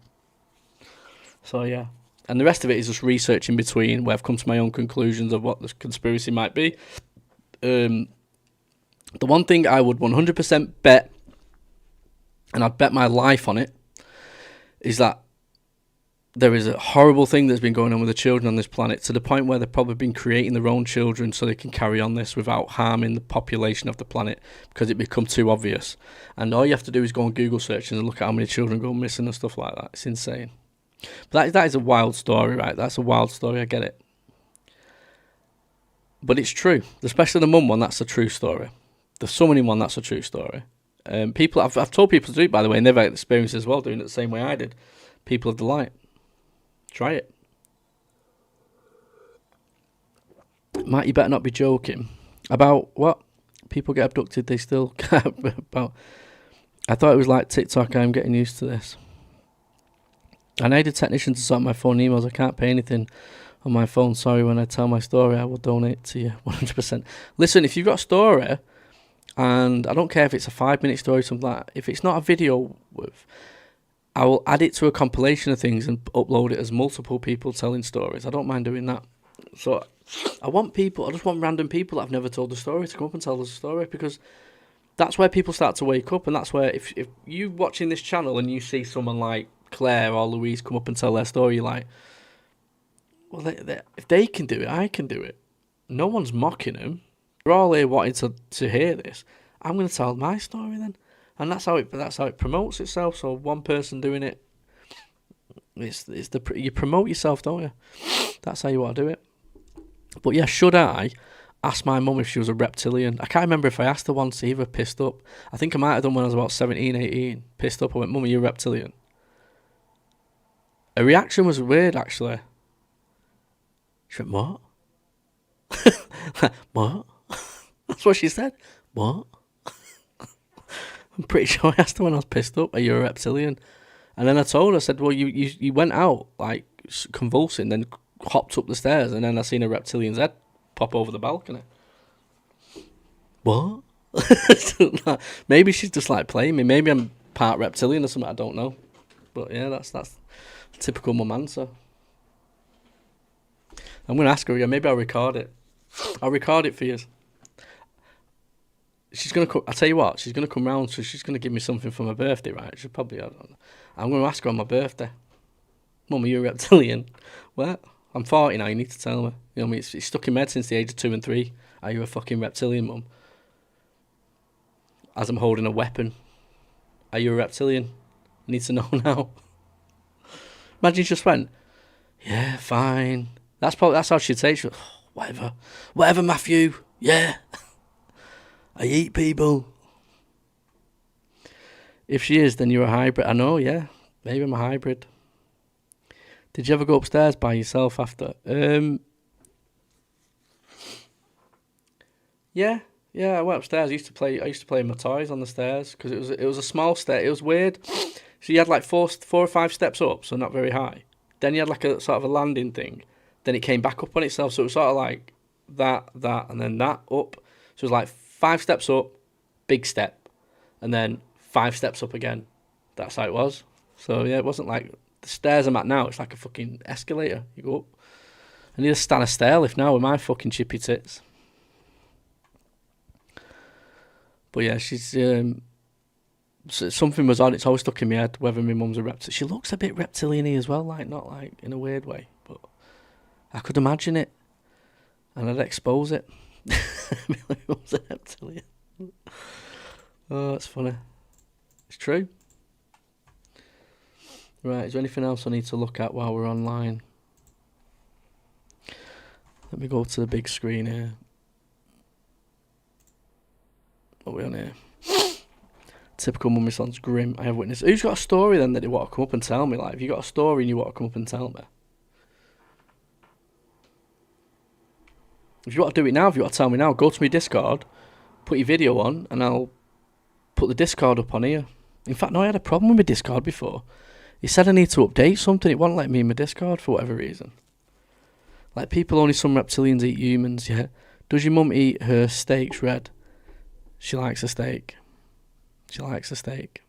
So, yeah. And the rest of it is just research in between where I've come to my own conclusions of what the conspiracy might be. The one thing I would 100% bet, and I'd bet my life on it, is that there is a horrible thing that's been going on with the children on this planet to the point where they've probably been creating their own children so they can carry on this without harming the population of the planet because it become too obvious. And all you have to do is go on Google searches and look at how many children go missing and stuff like that. It's insane. But that is a wild story, right? That's a wild story, I get it. But it's true. Especially the mum one, that's a true story. The summoning one, that's a true story. I've told people to do it, by the way, and they've had experience as well doing it the same way I did. People of the light. Try it. Matt, you better not be joking. About what? People get abducted, they still about. I thought it was like TikTok, I'm getting used to this. I need a technician to sort my phone emails. I can't pay anything on my phone. Sorry, when I tell my story, I will donate to you 100%. Listen, if you've got a story, and I don't care if it's a 5-minute story or something like that, if it's not a video with, I will add it to a compilation of things and upload it as multiple people telling stories. I don't mind doing that. So I just want random people that I've never told the story to come up and tell us a story, because that's where people start to wake up, and that's where if you watching this channel and you see someone like Claire or Louise come up and tell their story, you're like, well, if they can do it, I can do it. No one's mocking them. We're all here wanting to hear this. I'm going to tell my story then. And that's how it promotes itself. So one person doing it, you promote yourself, don't you? That's how you want to do it. But yeah, should I ask my mum if she was a reptilian? I can't remember if I asked her once either, pissed up. I think I might have done when I was about 17, 18. Pissed up, I went, Mum, are you a reptilian? Her reaction was weird, actually. She went, what? What? That's what she said. What? I'm pretty sure I asked her when I was pissed up, are you a reptilian? And then I told her, I said, well, you went out, like, convulsing, then hopped up the stairs, and then I seen a reptilian's head pop over the balcony. What? Maybe she's just, like, playing me. Maybe I'm part reptilian or something, I don't know. But, yeah, that's typical mum answer. I'm going to ask her again. Maybe I'll record it. I'll record it for you. She's going to come, I'll tell you what, she's going to come round, so she's going to give me something for my birthday, right? She'll probably, I don't know. I'm going to ask her on my birthday. Mum, are you a reptilian? Well, I'm 40 now, you need to tell me. You know what I mean? It's stuck in my head since the age of 2 and 3. Are you a fucking reptilian, Mum? As I'm holding a weapon. Are you a reptilian? I need to know now. Imagine she just went, yeah, fine. That's how she'd say it. She went, oh, whatever, Matthew. Yeah. I eat people. If she is, then you're a hybrid. I know, yeah. Maybe I'm a hybrid. Did you ever go upstairs by yourself after? Yeah, I went upstairs. I used to play with my toys on the stairs because it was a small stair. It was weird. So you had like four or five steps up, so not very high. Then you had like a sort of a landing thing. Then it came back up on itself, so it was sort of like that, and then that up. So it was like 5 steps up, big step, and then 5 steps up again. That's how it was. So yeah, it wasn't like the stairs I'm at now. It's like a fucking escalator. You go up. I need to stand a stair lift now with my fucking chippy tits. But yeah, she's something was on. It's always stuck in my head whether my mum's a reptilian. She looks a bit reptilian-y as well, like not like in a weird way, but I could imagine it, and I'd expose it. My mum's a reptilian. Oh, that's funny. It's true. Right, is there anything else I need to look at while we're online? Let me go to the big screen here. What are we on here? Typical Mummy Son's grim. I have witnessed. Who's got a story then that they want to come up and tell me? Like, have you got a story and you want to come up and tell me? If you want to do it now, if you want to tell me now, go to my Discord, put your video on, and I'll put the Discord up on here. In fact, no, I had a problem with my Discord before. He said I need to update something. It won't let me in my Discord for whatever reason. Like, people, only some reptilians eat humans, yeah. Does your mum eat her steaks red? She likes a steak. She likes a steak.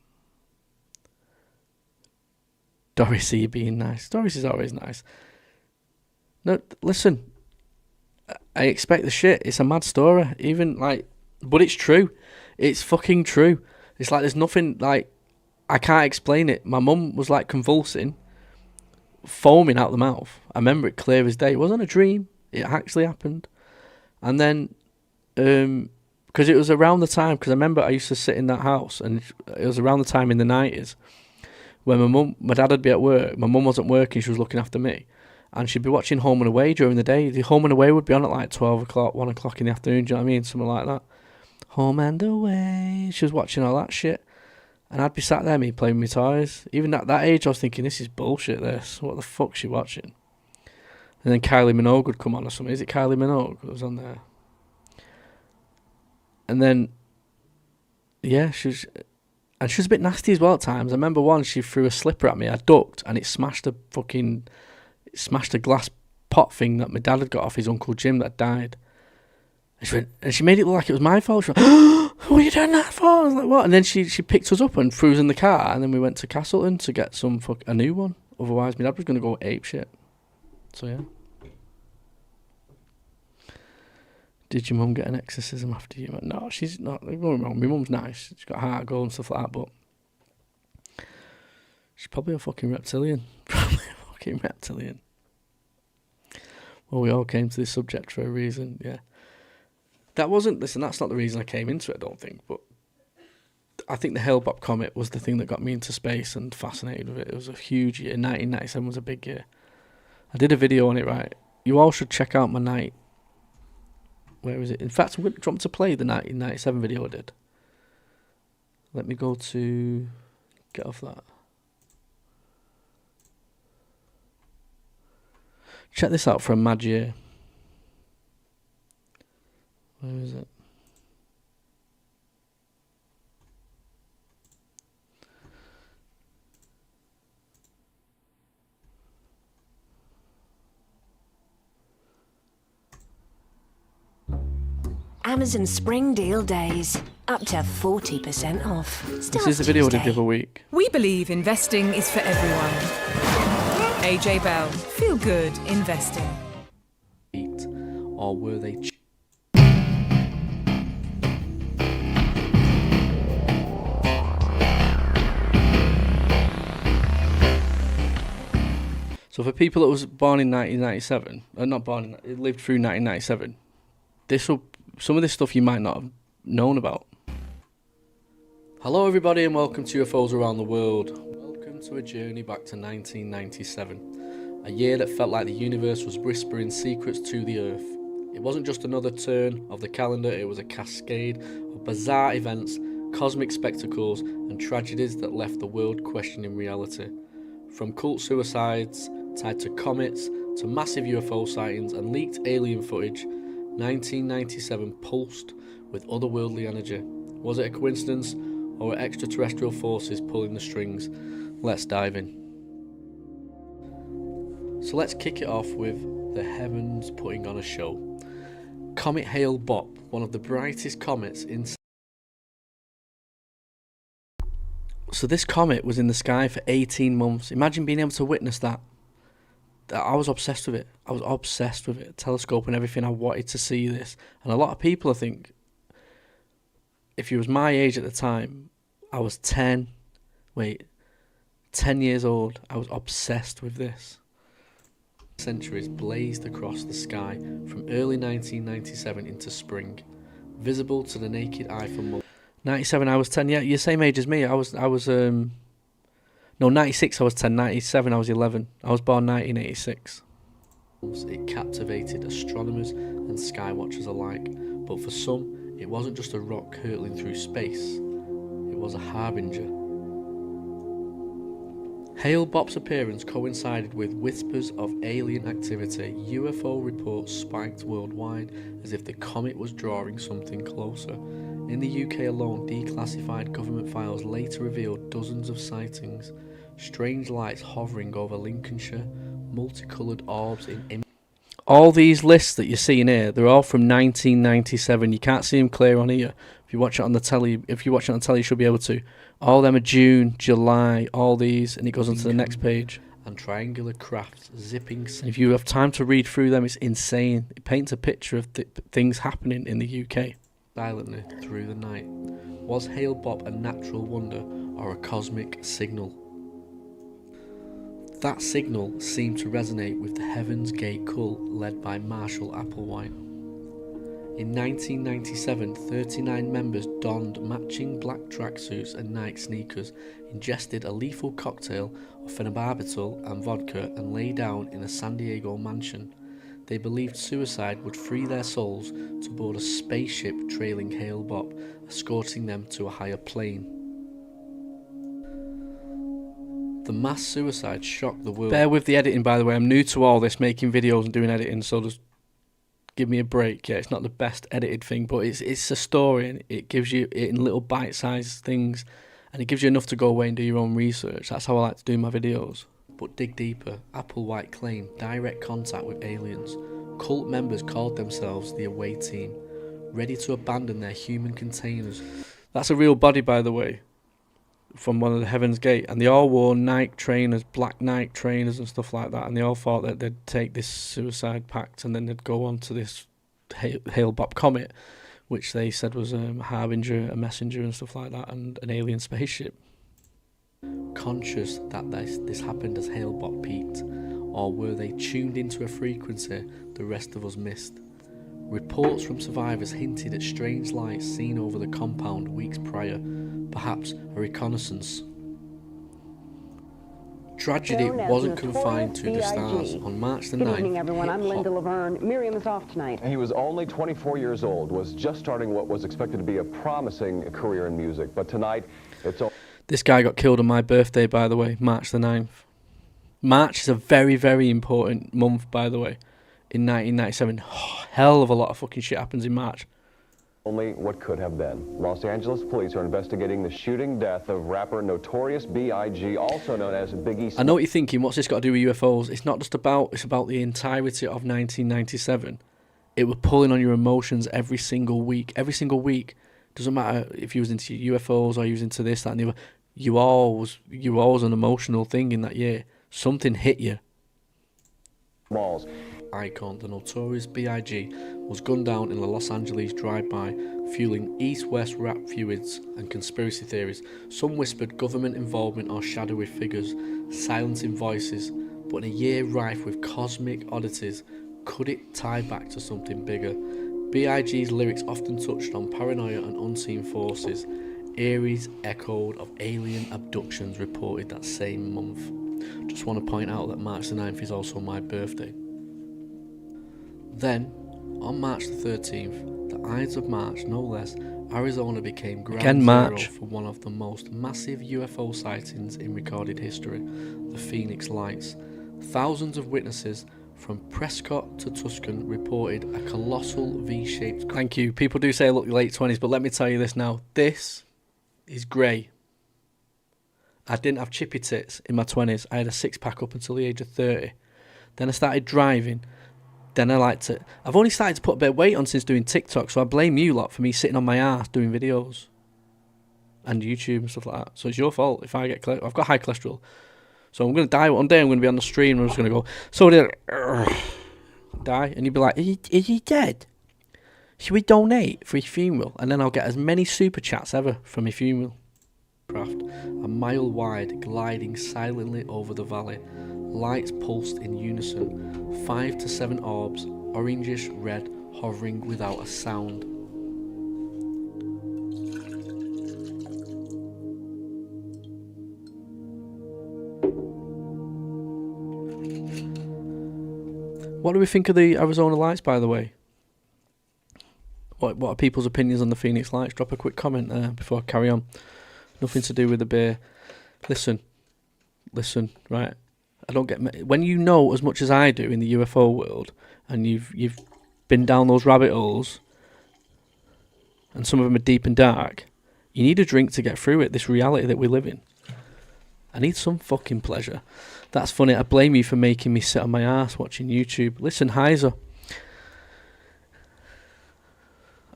Doris, you being nice. Doris is always nice. No, listen. I expect the shit. It's a mad story. Even, like, but it's true. It's fucking true. It's like there's nothing, like, I can't explain it. My mum was, like, convulsing, foaming out the mouth. I remember it clear as day. It wasn't a dream. It actually happened. And then, because it was around the time, because I remember I used to sit in that house, and it was around the time in the 90s when my dad would be at work, my mum wasn't working, she was looking after me, and she'd be watching Home and Away during the day. The Home and Away would be on at like 12 o'clock, 1 o'clock in the afternoon, do you know what I mean? Something like that. Home and Away. She was watching all that shit, and I'd be sat there, me, playing with my toys. Even at that age, I was thinking, this is bullshit, this. What the fuck's she watching? And then Kylie Minogue would come on or something. Is it Kylie Minogue that was on there? And then, yeah, she was a bit nasty as well at times. I remember once she threw a slipper at me. I ducked, and it smashed a glass pot thing that my dad had got off his Uncle Jim that died. And she went, and she made it look like it was my fault. She went, oh, what are you doing that for? I was like, what? And then she picked us up and threw us in the car, and then we went to Castleton to get a new one. Otherwise, my dad was going to go ape shit. So, yeah. Did your mum get an exorcism after you? No, she's not. Don't get me wrong, my mum's nice. She's got heart gold and stuff like that, but she's probably a fucking reptilian. Probably a fucking reptilian. Well, we all came to this subject for a reason, yeah. That's not the reason I came into it, I don't think, but I think the Hale-Bopp comet was the thing that got me into space and fascinated with it. It was a huge year. 1997 was a big year. I did a video on it, right? You all should check out my night. Where is it? In fact, I'm going to jump to play the 1997 video I did. Let me go to... Get off that. Check this out for a mad year. Where is it? Amazon Spring Deal Days. Up to 40% off. This is the video I did the other week. We believe investing is for everyone. AJ Bell. Feel good investing. Or were they... So for people that was born in 1997, lived through 1997, some of this stuff you might not have known about. Hello everybody and welcome to UFOs Around the World. Welcome to a journey back to 1997, a year that felt like the universe was whispering secrets to the earth. It wasn't just another turn of the calendar, it was a cascade of bizarre events, cosmic spectacles and tragedies that left the world questioning reality. From cult suicides tied to comets to massive UFO sightings and leaked alien footage, 1997 pulsed with otherworldly energy. Was it a coincidence or were extraterrestrial forces pulling the strings? Let's dive in. So let's kick it off with the heavens putting on a show. Comet Hale-Bopp, one of the brightest comets in... So this comet was in the sky for 18 months. Imagine being able to witness that. I was obsessed with it. I was obsessed with it. Telescope and everything. I wanted to see this. And a lot of people, I think, if you was my age at the time, I was 10 years old. I was obsessed with this. Centuries blazed across the sky from early 1997 into spring, visible to the naked eye from months. 97, I was 10. Yeah, you're the same age as me. No, 96 I was 10, 97 I was 11. I was born 1986. It captivated astronomers and skywatchers alike, but for some, it wasn't just a rock hurtling through space, it was a harbinger. Hale-Bopp's appearance coincided with whispers of alien activity. UFO reports spiked worldwide as if the comet was drawing something closer. In the UK alone, declassified government files later revealed dozens of sightings, strange lights hovering over Lincolnshire, multicoloured orbs in... All these lists that you're seeing here, they're all from 1997. You can't see them clear on here. If you watch it on the telly, you should be able to. All them are June, July, all these, and it goes on to the next page. And triangular crafts zipping. If you have time to read through them, it's insane. It paints a picture of things happening in the UK. Silently through the night. Was Hale-Bopp a natural wonder or a cosmic signal? That signal seemed to resonate with the Heaven's Gate cult led by Marshall Applewhite. In 1997, 39 members donned matching black tracksuits and Nike sneakers, ingested a lethal cocktail of phenobarbital and vodka, and lay down in a San Diego mansion. They believed suicide would free their souls to board a spaceship trailing Hale-Bopp, escorting them to a higher plane. The mass suicide shocked the world. Bear with the editing, by the way. I'm new to all this, making videos and doing editing, so just give me a break. Yeah, it's not the best edited thing, but it's a story, and it gives you it in little bite-sized things, and it gives you enough to go away and do your own research. That's how I like to do my videos. But dig deeper. Applewhite claimed direct contact with aliens. Cult members called themselves the Away Team, ready to abandon their human containers. That's a real body, by the way, from one of the Heaven's Gate, and they all wore Nike trainers, black Nike trainers and stuff like that, and they all thought that they'd take this suicide pact and then they'd go on to this Hale-Bopp comet, which they said was a harbinger, a messenger and stuff like that, and an alien spaceship. Conscious that this happened as Hale-Bopp peaked, or were they tuned into a frequency the rest of us missed? Reports from survivors hinted at strange lights seen over the compound weeks prior, perhaps a reconnaissance. Tragedy wasn't confined to the stars. On March the 9th... Good evening, everyone. I'm Linda Laverne. Miriam is off tonight. He was only 24 years old, was just starting what was expected to be a promising career in music, but tonight it's... This guy got killed on my birthday, by the way, March the 9th. March is a very, very important month, by the way. In 1997, hell of a lot of fucking shit happens in March. Only what could have been. Los Angeles police are investigating the shooting death of rapper Notorious B.I.G, also known as Biggie. I know what you're thinking, what's this got to do with UFOs? It's not just about, it's about the entirety of 1997. It was pulling on your emotions every single week. Every single week. Doesn't matter if you was into UFOs or you was into this, that and the other. You always an emotional thing in that year. Something hit you. Malls. Icon, the Notorious B.I.G, was gunned down in the Los Angeles drive-by, fueling east-west rap feuds and conspiracy theories. Some whispered government involvement or shadowy figures, silencing voices. But in a year rife with cosmic oddities, could it tie back to something bigger? B.I.G's lyrics often touched on paranoia and unseen forces. Eerie's echoed of alien abductions reported that same month. Just want to point out that March the 9th is also my birthday. Then, on March the 13th, the Ides of March, no less, Arizona became ground zero for one of the most massive UFO sightings in recorded history, the Phoenix Lights. Thousands of witnesses from Prescott to Tucson reported a colossal V-shaped... Thank you. People do say I look late 20s, but let me tell you this now. This is grey. I didn't have chippy tits in my 20s. I had a six-pack up until the age of 30. Then I started driving. Then I've only started to put a bit of weight on since doing TikTok, so I blame you lot for me sitting on my ass doing videos. And YouTube and stuff like that. So it's your fault if I get... I've got high cholesterol. So I'm going to die one day. I'm going to be on the stream and I'm just going to go, so die. And you'd be like, is he dead? Should we donate for his funeral? And then I'll get as many super chats ever from his funeral. Craft, a mile wide, gliding silently over the valley. Lights pulsed in unison. 5 to 7 orbs, orangish red, hovering without a sound. What do we think of the Arizona lights, by the way? What are people's opinions on the Phoenix lights? Drop a quick comment there before I carry on. Nothing to do with the beer. Listen, right? I don't get when you know as much as I do in the UFO world, and you've been down those rabbit holes, and some of them are deep and dark. You need a drink to get through it. This reality that we live in. I need some fucking pleasure. That's funny. I blame you for making me sit on my ass watching YouTube. Listen, Heiser.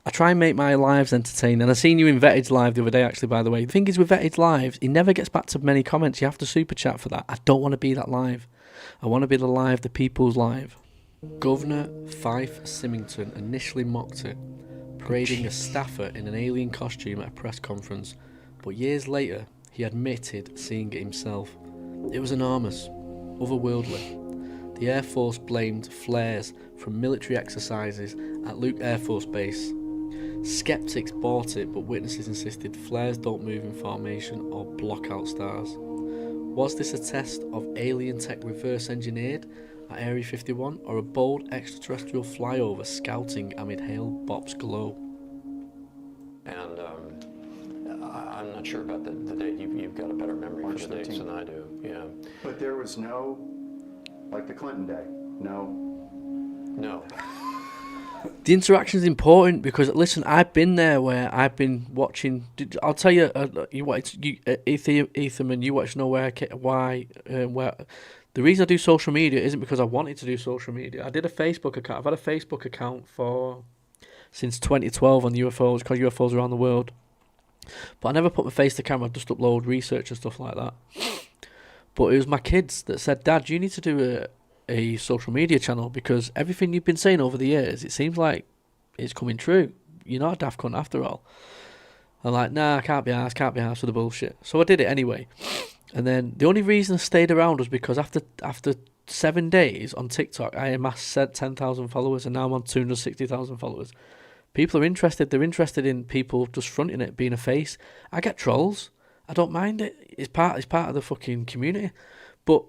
I try and make my lives entertaining. And I seen you in Vetted's live the other day, actually, by the way. The thing is with Vetted's lives, he never gets back to many comments. You have to super chat for that. I don't want to be that live. I want to be the live, the people's live. Governor Fife Symington initially mocked it, parading a staffer in an alien costume at a press conference. But years later, he admitted seeing it himself. It was enormous, otherworldly. The Air Force blamed flares from military exercises at Luke Air Force Base. Skeptics bought it, but witnesses insisted flares don't move in formation or block out stars. Was this a test of alien tech reverse engineered at Area 51, or a bold extraterrestrial flyover scouting amid Hale-Bopp's glow? And I'm not sure about the date. You've got a better memory for the dates than I do. Yeah. But there was no, like the Clinton day, no. The interaction is important because, listen, I've been there where I've been watching. I'll tell you, Etherman, you want to know where. The reason I do social media isn't because I wanted to do social media. I did a Facebook account. I've had a Facebook account since 2012 on UFOs, because UFOs around the world. But I never put my face to camera. I just upload research and stuff like that. But it was my kids that said, "Dad, you need to do a social media channel, because everything you've been saying over the years, it seems like it's coming true. You're not a daft cunt after all." I'm like, nah, I can't be arsed with the bullshit. So I did it anyway. And then the only reason I stayed around was because after 7 days on TikTok, I amassed 10,000 followers, and now I'm on 260,000 followers. People are interested. They're interested in people just fronting it, being a face. I get trolls. I don't mind it. It's part of the fucking community. But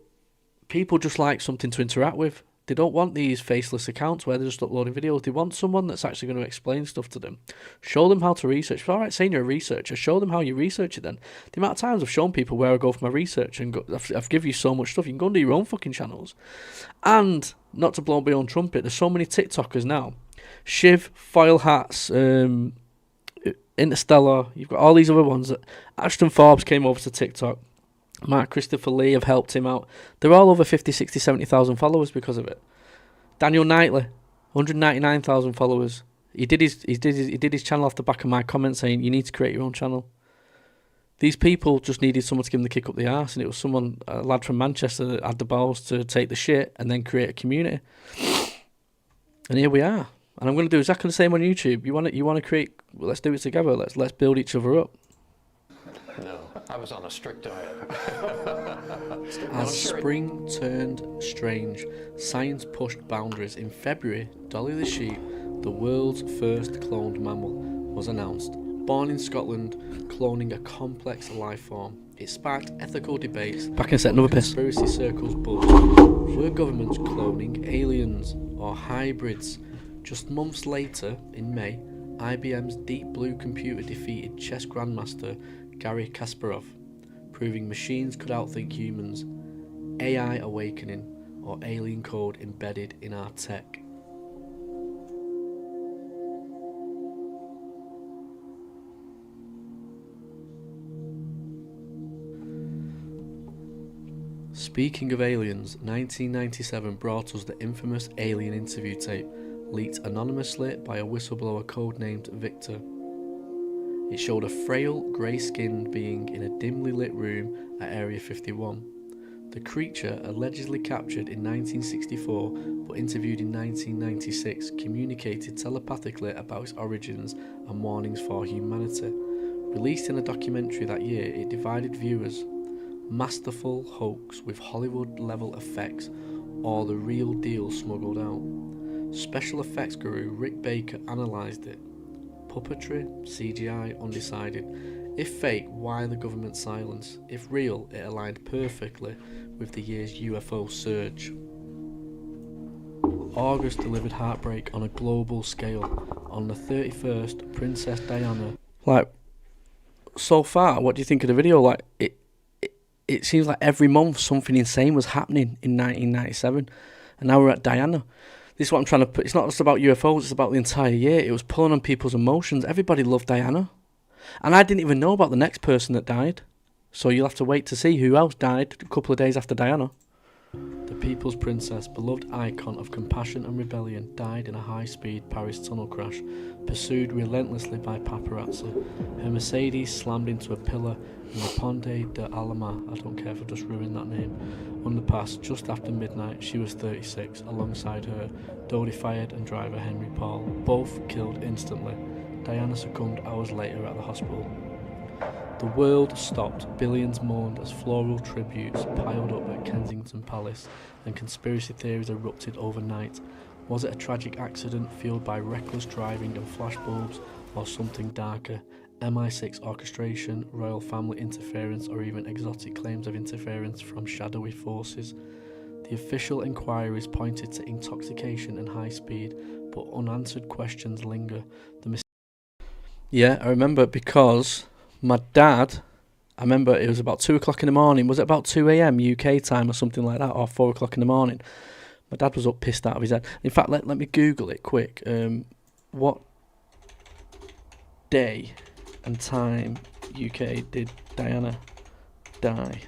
people just like something to interact with. They don't want these faceless accounts where they're just uploading videos. They want someone that's actually going to explain stuff to them. Show them how to research. It's all right saying you're a researcher. Show them how you research it then. The amount of times I've shown people where I go for my research, and I've given you so much stuff. You can go and do your own fucking channels. And, not to blow my own trumpet, there's so many TikTokers now. Shiv, Foil Hats, Interstellar, you've got all these other ones. Ashton Forbes came over to TikTok. Mark Christopher Lee have helped him out. They're all over 50, 60, 70,000 followers because of it. Daniel Knightley, 199,000 followers. He did his channel off the back of my comment saying you need to create your own channel. These people just needed someone to give them the kick up the arse, and it was a lad from Manchester that had the balls to take the shit and then create a community. And here we are. And I'm going to do exactly the same on YouTube. You want to create? Well, let's do it together. Let's build each other up. No, I was on a strict diet. As spring turned strange, science pushed boundaries. In February, Dolly the sheep, the world's first cloned mammal, was announced. Born in Scotland, cloning a complex life form. It sparked ethical debates. Back in a set, another piss. Conspiracy circles buzz. Were governments cloning aliens or hybrids? Just months later, in May, IBM's Deep Blue computer defeated chess grandmaster Garry Kasparov, proving machines could outthink humans. AI awakening, or alien code embedded in our tech. Speaking of aliens, 1997 brought us the infamous alien interview tape, leaked anonymously by a whistleblower codenamed Victor. It showed a frail, grey-skinned being in a dimly lit room at Area 51. The creature, allegedly captured in 1964 but interviewed in 1996, communicated telepathically about its origins and warnings for humanity. Released in a documentary that year, it divided viewers. Masterful hoax with Hollywood-level effects, or the real deal smuggled out. Special effects guru Rick Baker analysed it. Puppetry, CGI, undecided. If fake, why the government silence? If real, it aligned perfectly with the year's UFO surge. August delivered heartbreak on a global scale. On the 31st, Princess Diana. Like, so far, what do you think of the video? Like, it seems like every month something insane was happening in 1997, and now we're at Diana. This is what I'm trying to put. It's not just about UFOs, it's about the entire year. It was pulling on people's emotions. Everybody loved Diana. And I didn't even know about the next person that died. So you'll have to wait to see who else died a couple of days after Diana. The People's Princess, beloved icon of compassion and rebellion, died in a high-speed Paris tunnel crash, pursued relentlessly by paparazzi. Her Mercedes slammed into a pillar in the Ponte de Alama, I don't care if I just ruined that name, underpass just after midnight. She was 36. Alongside her, Doty fired and driver Henry Paul, both killed instantly. Diana succumbed hours later at the hospital. The world stopped, billions mourned as floral tributes piled up at Kensington Palace, and conspiracy theories erupted overnight. Was it a tragic accident fueled by reckless driving and flashbulbs, or something darker? MI6 orchestration, royal family interference, or even exotic claims of interference from shadowy forces? The official inquiries pointed to intoxication and high speed, but unanswered questions linger. Yeah, I remember, because my dad, I remember it was about 2 o'clock in the morning. Was it about 2 a.m. UK time or something like that, or 4 o'clock in the morning? My dad was up pissed out of his head. In fact, let me Google it quick. What day and time UK did Diana die?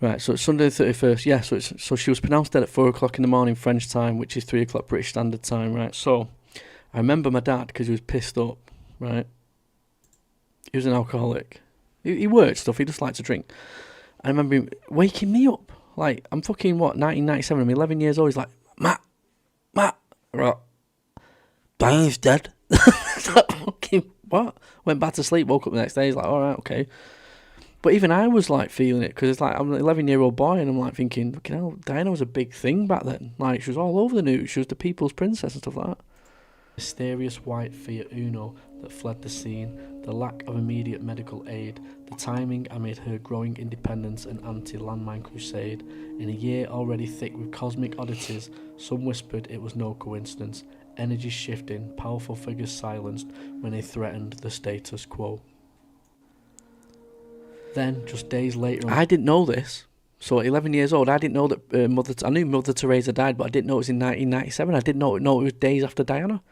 Right, so it's Sunday the 31st. Yeah, so she was pronounced dead at 4 o'clock in the morning French time, which is 3 o'clock British Standard Time, right? So I remember my dad, because he was pissed up, right? He was an alcoholic. He worked stuff, he just liked to drink. I remember him waking me up. Like, I'm fucking, 1997, I'm 11 years old. He's like, Matt, right, Diana's dead. Like, fucking, what? Went back to sleep, woke up the next day, he's like, alright, okay. But even I was, like, feeling it, because it's like, I'm an 11-year-old boy, and I'm, like, thinking, fucking hell, Diana was a big thing back then. Like, she was all over the news, she was the people's princess and stuff like that. Mysterious white Fiat Uno that fled the scene, the lack of immediate medical aid, the timing amid her growing independence and anti-landmine crusade. In a year already thick with cosmic oddities, some whispered it was no coincidence. Energy shifting, powerful figures silenced when they threatened the status quo. Then, just days later, I didn't know this. So at 11 years old, I didn't know that I knew Mother Teresa died, but I didn't know it was in 1997. I didn't know it was days after Diana.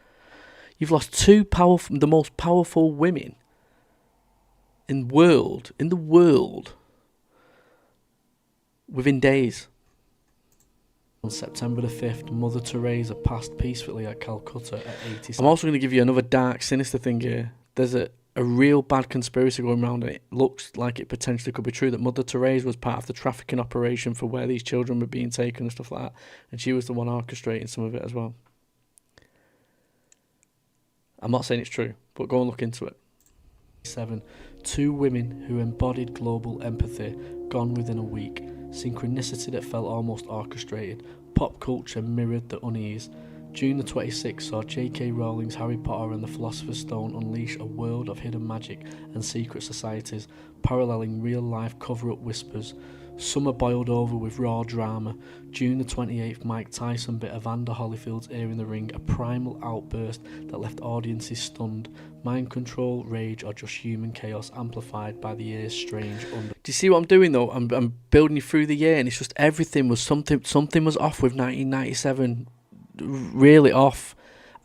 You've lost the most powerful women in the world, within days. On September the 5th, Mother Teresa passed peacefully at Calcutta at 87. I'm also going to give you another dark, sinister thing here. There's a real bad conspiracy going around, and it looks like it potentially could be true, that Mother Teresa was part of the trafficking operation for where these children were being taken and stuff like that, and she was the one orchestrating some of it as well. I'm not saying it's true, but go and look into it. 7. 2 women who embodied global empathy, gone within a week. Synchronicity that felt almost orchestrated. Pop culture mirrored the unease. June the 26th saw J.K. Rowling's Harry Potter and the Philosopher's Stone unleash a world of hidden magic and secret societies, paralleling real-life cover-up whispers. Summer boiled over with raw drama. June the 28th, Mike Tyson bit Evander Holyfield's ear in the ring, a primal outburst that left audiences stunned. Mind control, rage, or just human chaos amplified by the ear's strange under. Do you see what I'm doing though? I'm building you through the year, and it's just everything was something was off with 1997, really off.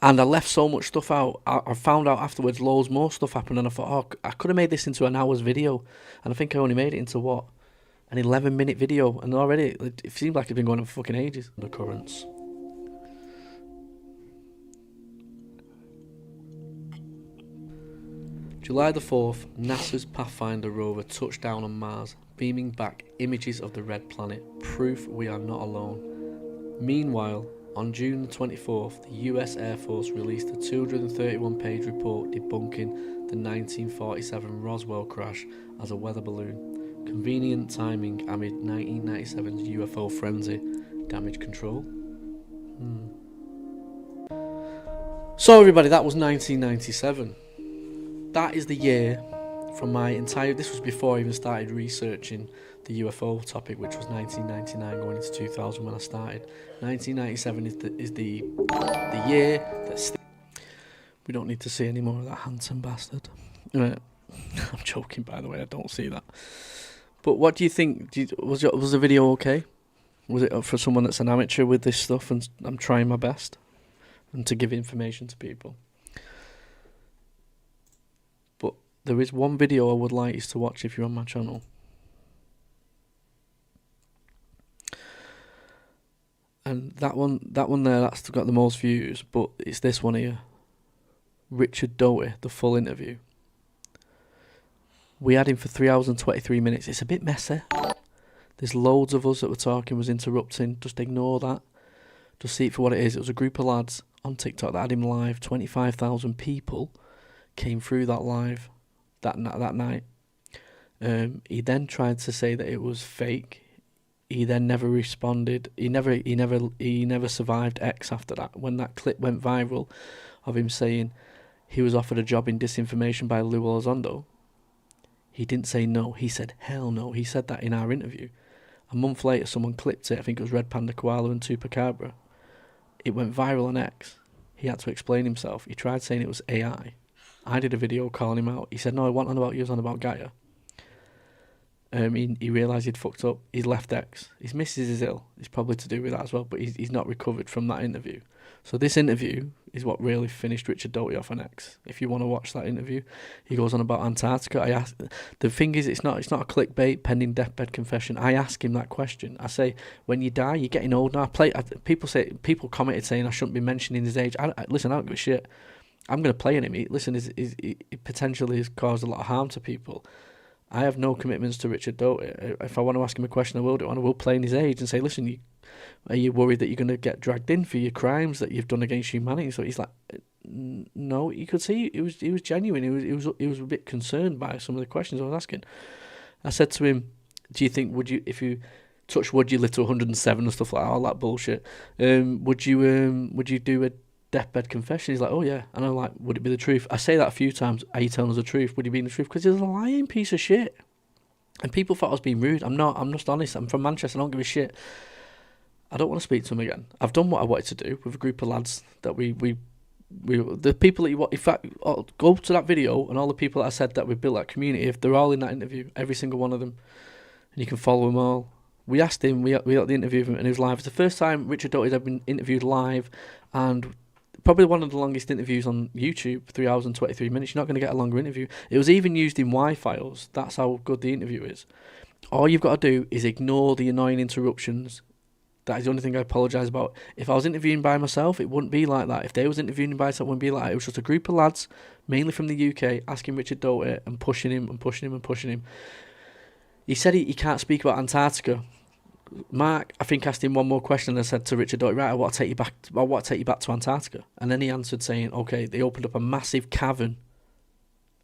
And I left so much stuff out. I found out afterwards loads more stuff happened, and I thought, I could have made this into an hour's video, and I think I only made it into what? An 11-minute video, and already it seemed like it's been going on for fucking ages. Undercurrents. July the 4th, NASA's Pathfinder rover touched down on Mars, beaming back images of the red planet, proof we are not alone. Meanwhile, on June the 24th, the US Air Force released a 231-page report debunking the 1947 Roswell crash as a weather balloon. Convenient timing amid 1997's UFO frenzy. Damage control. So everybody, that was 1997. That is the year from my entire... This was before I even started researching the UFO topic, which was 1999 going into 2000 when I started. 1997 is the year that we don't need to see any more of that handsome bastard. I'm joking, by the way. I don't see that. But what do you think? Was the video okay? Was it for someone that's an amateur with this stuff, and I'm trying my best and to give information to people? But there is one video I would like you to watch if you're on my channel. And that one there, that's got the most views, but it's this one here. Richard Doty, the full interview. We had him for 3 hours and 23 minutes. It's a bit messy. There's loads of us that were talking, was interrupting. Just ignore that. Just see it for what it is. It was a group of lads on TikTok that had him live. 25,000 people came through that live that night. He then tried to say that it was fake. He then never responded. He never survived X after that. When that clip went viral of him saying he was offered a job in Disinformation by Lou Elizondo, he didn't say no. He said hell no. He said that in our interview. A month later, someone clipped it. I think it was Red Panda Koala and Chupacabra. It went viral on X. He had to explain himself. He tried saying it was AI. I did a video calling him out. He said, no, I wasn't on about you, I was on about Gaia. He realised he'd fucked up. He's left X. His missus is ill. It's probably to do with that as well, but he's not recovered from that interview. So this interview is what really finished Richard Doty off on X. If you want to watch that interview, he goes on about Antarctica. The thing is, it's not a clickbait pending deathbed confession. I ask him that question. I say, when you die, you're getting old now. People commented saying I shouldn't be mentioning his age. Listen, I don't give a shit. I'm going to play on him. Listen, he potentially has caused a lot of harm to people. I have no commitments to Richard Doty. If I want to ask him a question, I will do. And I will play in his age and say, listen, are you worried that you're going to get dragged in for your crimes that you've done against humanity? So he's like, no. You could see he was genuine. He was a bit concerned by some of the questions I was asking. I said to him, do you think, if you touch wood, you live to 107 and stuff like that, all that bullshit, would you do a deathbed confession? He's like, oh yeah. And I'm like, would it be the truth? I say that a few times. Are you telling us the truth? Would you be the truth? Because he's a lying piece of shit. And people thought I was being rude. I'm not. I'm just honest. I'm from Manchester. I don't give a shit. I don't want to speak to him again. I've done what I wanted to do with a group of lads that the people that you want. In fact, go to that video and all the people that I said that we built that community. If they're all in that interview, every single one of them, and you can follow them all. We asked him. We got the interview of him, and he was live. It's the first time Richard Doty had been interviewed live, and probably one of the longest interviews on YouTube, 3 hours and 23 minutes. You're not going to get a longer interview. It was even used in WI files. That's how good the interview is. All you've got to do is ignore the annoying interruptions. That is the only thing I apologise about. If I was interviewing by myself, it wouldn't be like that. If they was interviewing by themselves, it wouldn't be like that. It was just a group of lads, mainly from the UK, asking Richard Doty and pushing him and pushing him and pushing him. He said he can't speak about Antarctica. Mark, I think, asked him one more question and I said to Richard Doty, right, I want to take you back to Antarctica. And then he answered saying, okay, they opened up a massive cavern.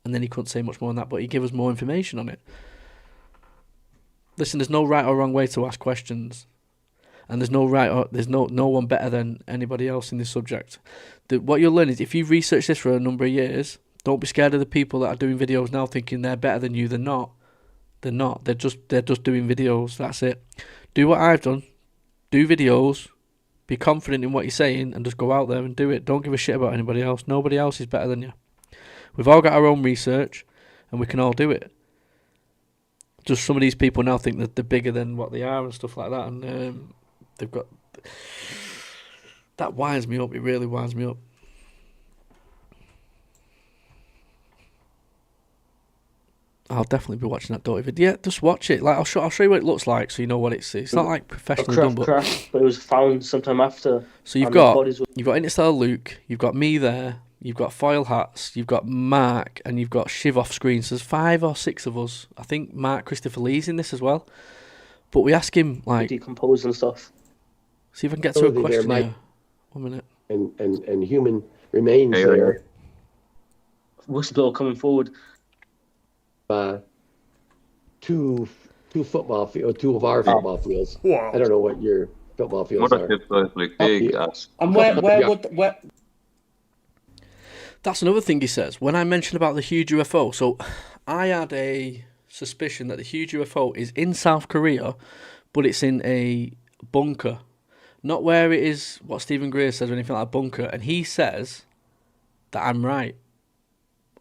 And then he couldn't say much more than that, but he gave us more information on it. Listen, there's no right or wrong way to ask questions. And there's no one better than anybody else in this subject. What you'll learn is if you've researched this for a number of years, don't be scared of the people that are doing videos now thinking they're better than you. They're not. They're not. They're just doing videos. That's it. Do what I've done. Do videos. Be confident in what you're saying and just go out there and do it. Don't give a shit about anybody else. Nobody else is better than you. We've all got our own research and we can all do it. Just some of these people now think that they're bigger than what they are and stuff like that, and they've got... That winds me up. It really winds me up. I'll definitely be watching that Doty video. Yeah, just watch it. Like I'll show you what it looks like, so you know what it's. It's not like professionally done, but it was found sometime after. So you've got Interstellar Luke, you've got me there, you've got Foil Hats, you've got Mark, and you've got Shiv off screen. So there's 5 or 6 of us. I think Mark Christopher Lee's in this as well. But we ask him like decompose and stuff. See if I can get to a question here. 1 minute. And human remains there. Whistleblower coming forward. 2 football fields, 2 of our football fields. Wow. I don't know what your football fields are. And where? That's another thing he says. When I mentioned about the huge UFO, so I had a suspicion that the huge UFO is in South Korea, but it's in a bunker. Not where it is, what Stephen Greer says, or anything like a bunker. And he says that I'm right.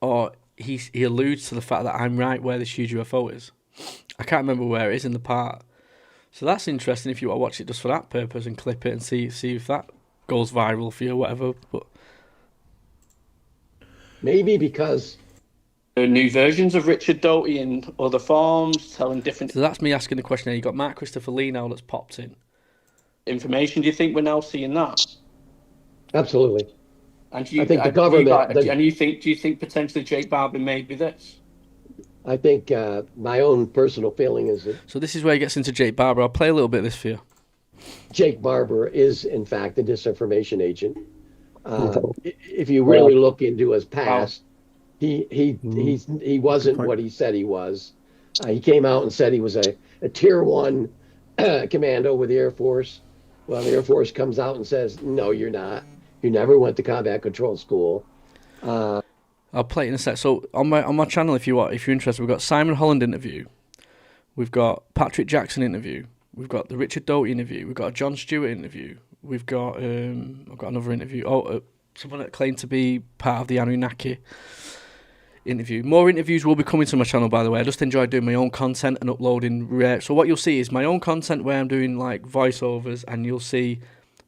Or he alludes to the fact that I'm right where this huge UFO is. I can't remember where it is in the part. So that's interesting if you want to watch it just for that purpose and clip it and see if that goes viral for you or whatever. But maybe because new versions of Richard Doty in other forms, telling different... So that's me asking the question. You got Mark Christopher Lee now that's popped in. Information. Do you think we're now seeing that? Absolutely. And do you, I think the government... do you think potentially Jake Barber may be this? I think my own personal feeling is that... So this is where he gets into Jake Barber. I'll play a little bit of this for you. Jake Barber is, in fact, a disinformation agent. If you really look into his past, he wasn't what he said he was. He came out and said he was a Tier 1 commando with the Air Force. Well, the Air Force comes out and says, no, you're not. You never went to combat control school. I'll play it in a sec. So on my channel, if you're interested, we've got Simon Holland interview, we've got Patrick Jackson interview, we've got the Richard Doty interview, we've got a John Stewart interview, we've got I've got another interview. Someone that claimed to be part of the Anunnaki interview. More interviews will be coming to my channel, by the way. I just enjoy doing my own content and uploading rare. So what you'll see is my own content where I'm doing like voiceovers, and you'll see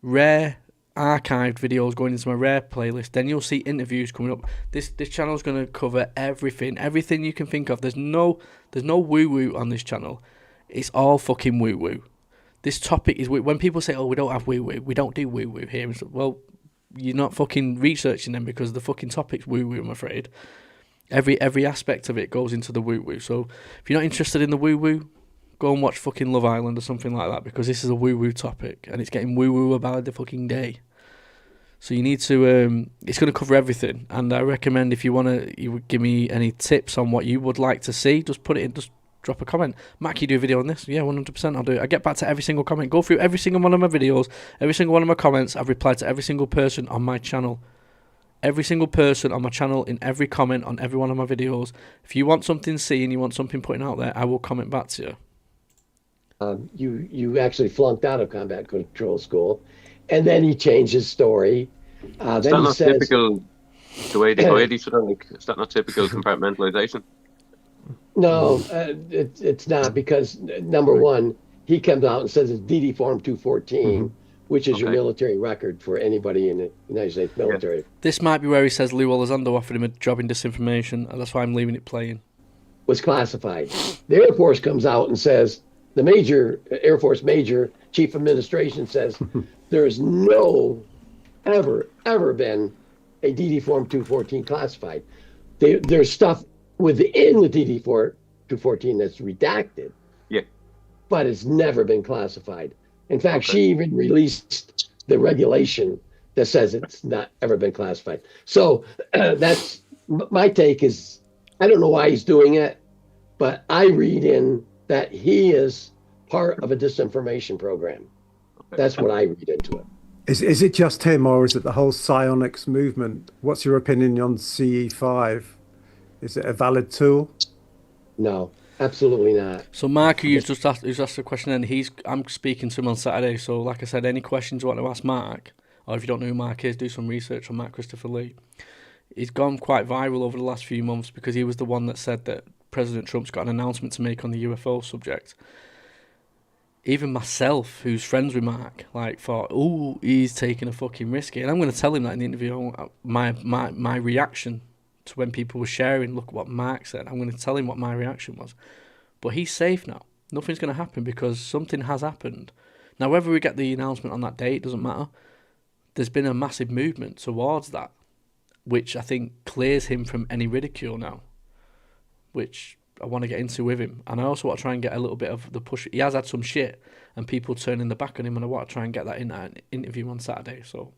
rare archived videos going into my rare playlist. Then you'll see interviews coming up. This channel is going to cover everything you can think of. There's no woo woo on this channel. It's all fucking woo woo. This topic is when people say, "Oh, we don't have woo woo. We don't do woo woo here." Well, you're not fucking researching them because the fucking topic's woo woo. I'm afraid. Every aspect of it goes into the woo woo. So if you're not interested in the woo woo, go and watch fucking Love Island or something like that, because this is a woo woo topic and it's getting woo woo about the fucking day. So you need to. It's going to cover everything, and I recommend if you want to, you would give me any tips on what you would like to see. Just put it in. Just drop a comment. Mac, you do a video on this? Yeah, 100%. I'll do it. I get back to every single comment. Go through every single one of my videos, every single one of my comments. I've replied to every single person on my channel. Every single person on my channel, in every comment on every one of my videos. If you want something seen, you want something putting out there, I will comment back to you. You actually flunked out of combat control school, and then he changed his story. Is that not typical? The way they sort of is that not typical compartmentalization? No, it's not, because number one, he comes out and says it's DD Form 214. Which is your military record for anybody in the United States military. This might be where he says Lou Elizondo offered him a job in disinformation, and that's why I'm leaving it playing. Was classified. The Air Force comes out and says, the major, Air Force major, chief administration says, there's no, ever been a DD Form 214 classified. There's stuff within the DD Form 214 that's redacted. Yeah. But it's never been classified. In fact, she even released the regulation that says it's not ever been classified. So that's my take. Is I don't know why he's doing it, but I read in that he is part of a disinformation program. That's what I read into it. Is it just him, or is it the whole psionics movement? What's your opinion on CE5? Is it a valid tool? No. Absolutely not. So Mark, who's just asked a question, and I'm speaking to him on Saturday. So like I said, any questions you want to ask Mark, or if you don't know who Mark is, do some research on Mark Christopher Lee. He's gone quite viral over the last few months because he was the one that said that President Trump's got an announcement to make on the UFO subject. Even myself, who's friends with Mark, thought, "Oh, he's taking a fucking risk here." And I'm going to tell him that in the interview. My reaction to when people were sharing, look what Mark said. I'm going to tell him what my reaction was. But he's safe now. Nothing's going to happen because something has happened. Now, whether we get the announcement on that day, it doesn't matter. There's been a massive movement towards that, which I think clears him from any ridicule now, which I want to get into with him. And I also want to try and get a little bit of the push. He has had some shit and people turning the back on him, and I want to try and get that in an interview on Saturday. So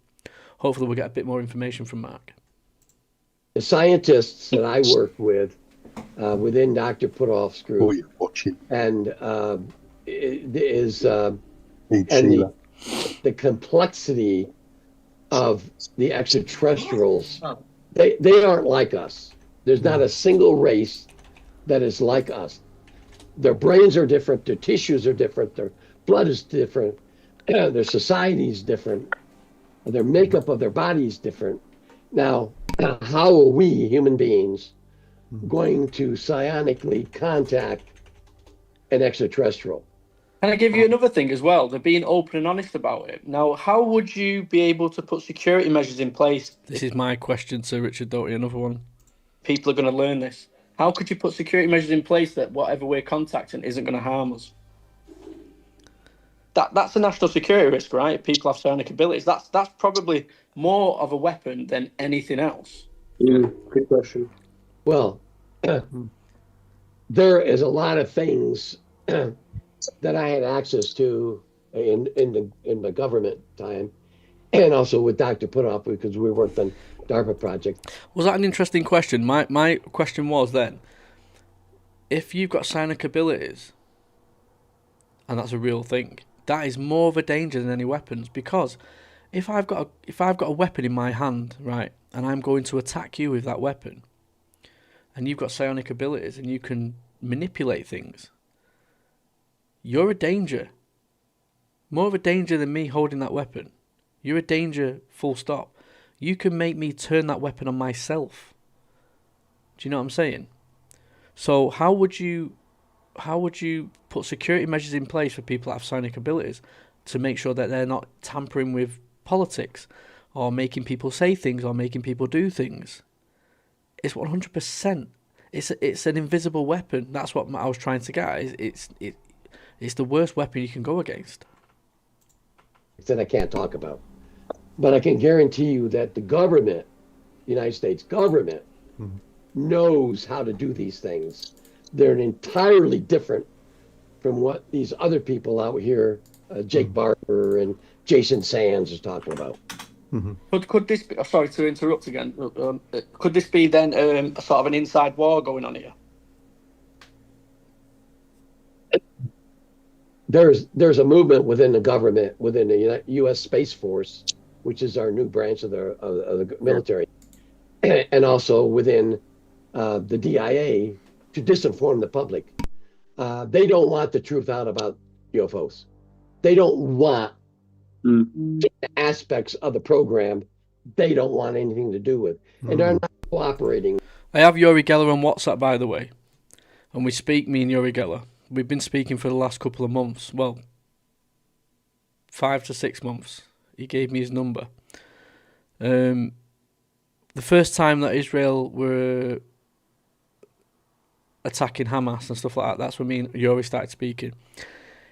hopefully we'll get a bit more information from Mark. The scientists that I work with within Dr. Putoff's group, and the complexity of the extraterrestrials, they aren't like us. There's not a single race that is like us. their brains are different, their tissues are different, their blood is different, their society is different, their makeup of their body is different. Now, how are we human beings going to psionically contact an extraterrestrial? Can I give you another thing as well? They're being open and honest about it. Now, how would you be able to put security measures in place? This is my question to Richard Doty, another one. People are going to learn this. How could you put security measures in place that whatever we're contacting isn't going to harm us? That's a national security risk, right? If people have psionic abilities. That's probably more of a weapon than anything else. Good question. Well, there is a lot of things that I had access to in my government time, and also with Dr. Putoff, because we worked on DARPA project. Was that an interesting question? My question was then, if you've got psionic abilities, and that's a real thing, that is more of a danger than any weapons, because if I've got a weapon in my hand, right, and I'm going to attack you with that weapon, and you've got psionic abilities and you can manipulate things, you're a danger. More of a danger than me holding that weapon. You're a danger, full stop. You can make me turn that weapon on myself. Do you know what I'm saying? So how would you put security measures in place for people that have psionic abilities to make sure that they're not tampering with politics or making people say things or making people do things? It's 100%. It's an invisible weapon. That's what I was trying to get. It's the worst weapon you can go against. That I can't talk about. But I can guarantee you that the government, the United States government, knows how to do these things. They're entirely different from what these other people out here, Jake Barber and Jason Sands, is talking about. Could this be, sorry to interrupt again, could this be then a sort of an inside war going on here? There's a movement within the government, within the U.S. Space Force, which is our new branch of the military, and also within the DIA to disinform the public. They don't want the truth out about UFOs. They don't want aspects of the program they don't want anything to do with, and they're not cooperating. I have Uri Geller on WhatsApp, by the way, and we speak, me and Uri Geller. We've been speaking for the last couple of months. Well, 5 to 6 months. He gave me his number. The first time that Israel were attacking Hamas and stuff like that, that's when me and Yuri started speaking.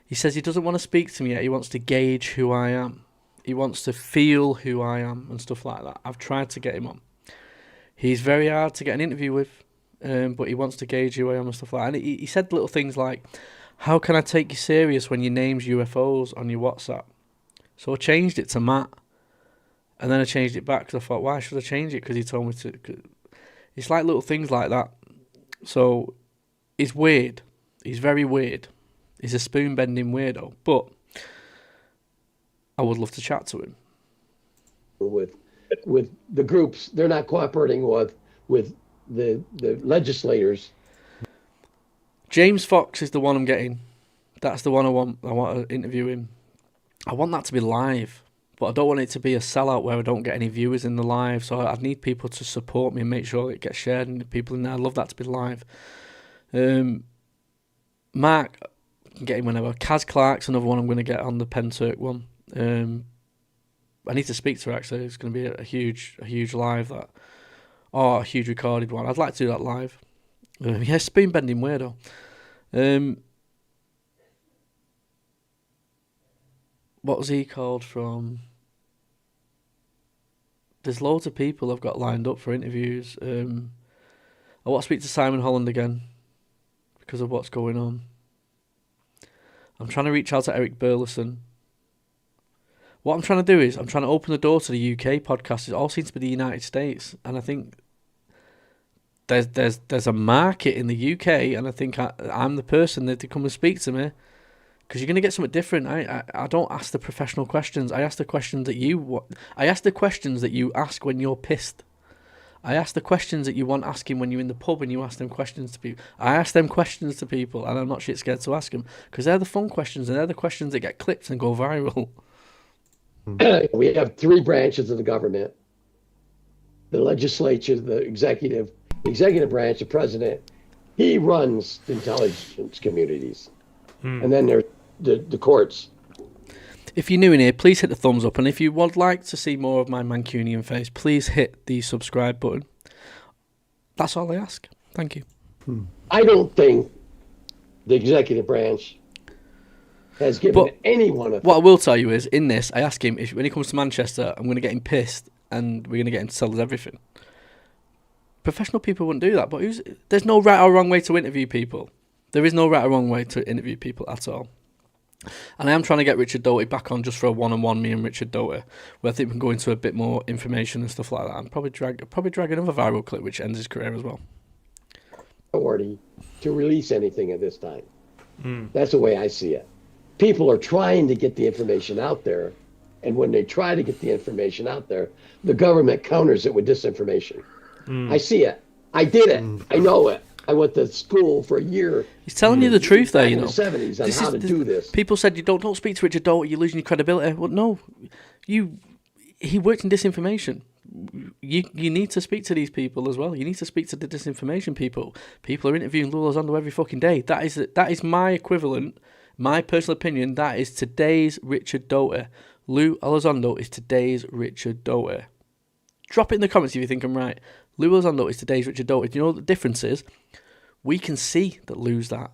He says he doesn't want to speak to me yet. He wants to gauge who I am. He wants to feel who I am and stuff like that. I've tried to get him on. He's very hard to get an interview with. But he wants to gauge who I am and stuff like that. And he said little things like, how can I take you serious when your name's UFOs on your WhatsApp? So I changed it to Matt. And then I changed it back because I thought, why should I change it? Because he told me to. It's like little things like that. So he's weird. He's very weird. He's a spoon-bending weirdo. But I would love to chat to him. With the groups, they're not cooperating with the legislators. James Fox is the one I'm getting. That's the one I want to interview him. I want that to be live, but I don't want it to be a sellout where I don't get any viewers in the live. So I need people to support me and make sure it gets shared and the people in there. I'd love that to be live. Mark, I can get him whenever. Kaz Clark's another one I'm going to get on the Penturk one. I need to speak to her actually. It's going to be a huge live that. Or a huge recorded one. I'd like to do that live. Yeah, spoon bending weirdo. What was he called from? There's loads of people I've got lined up for interviews. I want to speak to Simon Holland again because of what's going on. I'm trying to reach out to Eric Burleson. What I'm trying to do is I'm trying to open the door to the UK podcast. It all seems to be the United States, and I think there's a market in the UK, and I think I'm the person that to come and speak to me, because you're going to get something different. I don't ask the professional questions. I ask the questions that you ask when you're pissed. I ask the questions that you want asking when you're in the pub and you ask them questions to people. I ask them questions to people, and I'm not shit scared to ask them because they're the fun questions and they're the questions that get clipped and go viral. We have three branches of the government: the legislature, the executive branch, the president. He runs the intelligence communities, and then there's the courts. If you're new in here, please hit the thumbs up, and if you would like to see more of my Mancunian face, please hit the subscribe button. That's all I ask. Thank you. I don't think the executive branch has given anyone a... What I will tell you is, in this, I ask him, if when he comes to Manchester, I'm going to get him pissed, and we're going to get him to tell us everything. Professional people wouldn't do that, but there's no right or wrong way to interview people. There is no right or wrong way to interview people at all. And I am trying to get Richard Doty back on just for a one-on-one, me and Richard Doty, where I think we can go into a bit more information and stuff like that, and probably drag another viral clip which ends his career as well. Authority to release anything at this time. That's the way I see it. People are trying to get the information out there, and when they try to get the information out there, the government counters it with disinformation. I see it. I did it. I know it. I went to school for a year. He's telling you the truth there, you know. In the 70s on how to do this. People said you don't speak to Richard Doty, you're losing your credibility. Well, no, he worked in disinformation. You need to speak to these people as well. You need to speak to the disinformation people. People are interviewing Lou Elizondo every fucking day. That is my equivalent, my personal opinion. That is today's Richard Doty. Lou Elizondo is today's Richard Doty. Drop it in the comments if you think I'm right. Lou Elizondo is today's Richard Doty. Do you know what the difference is? We can see that Lou's that.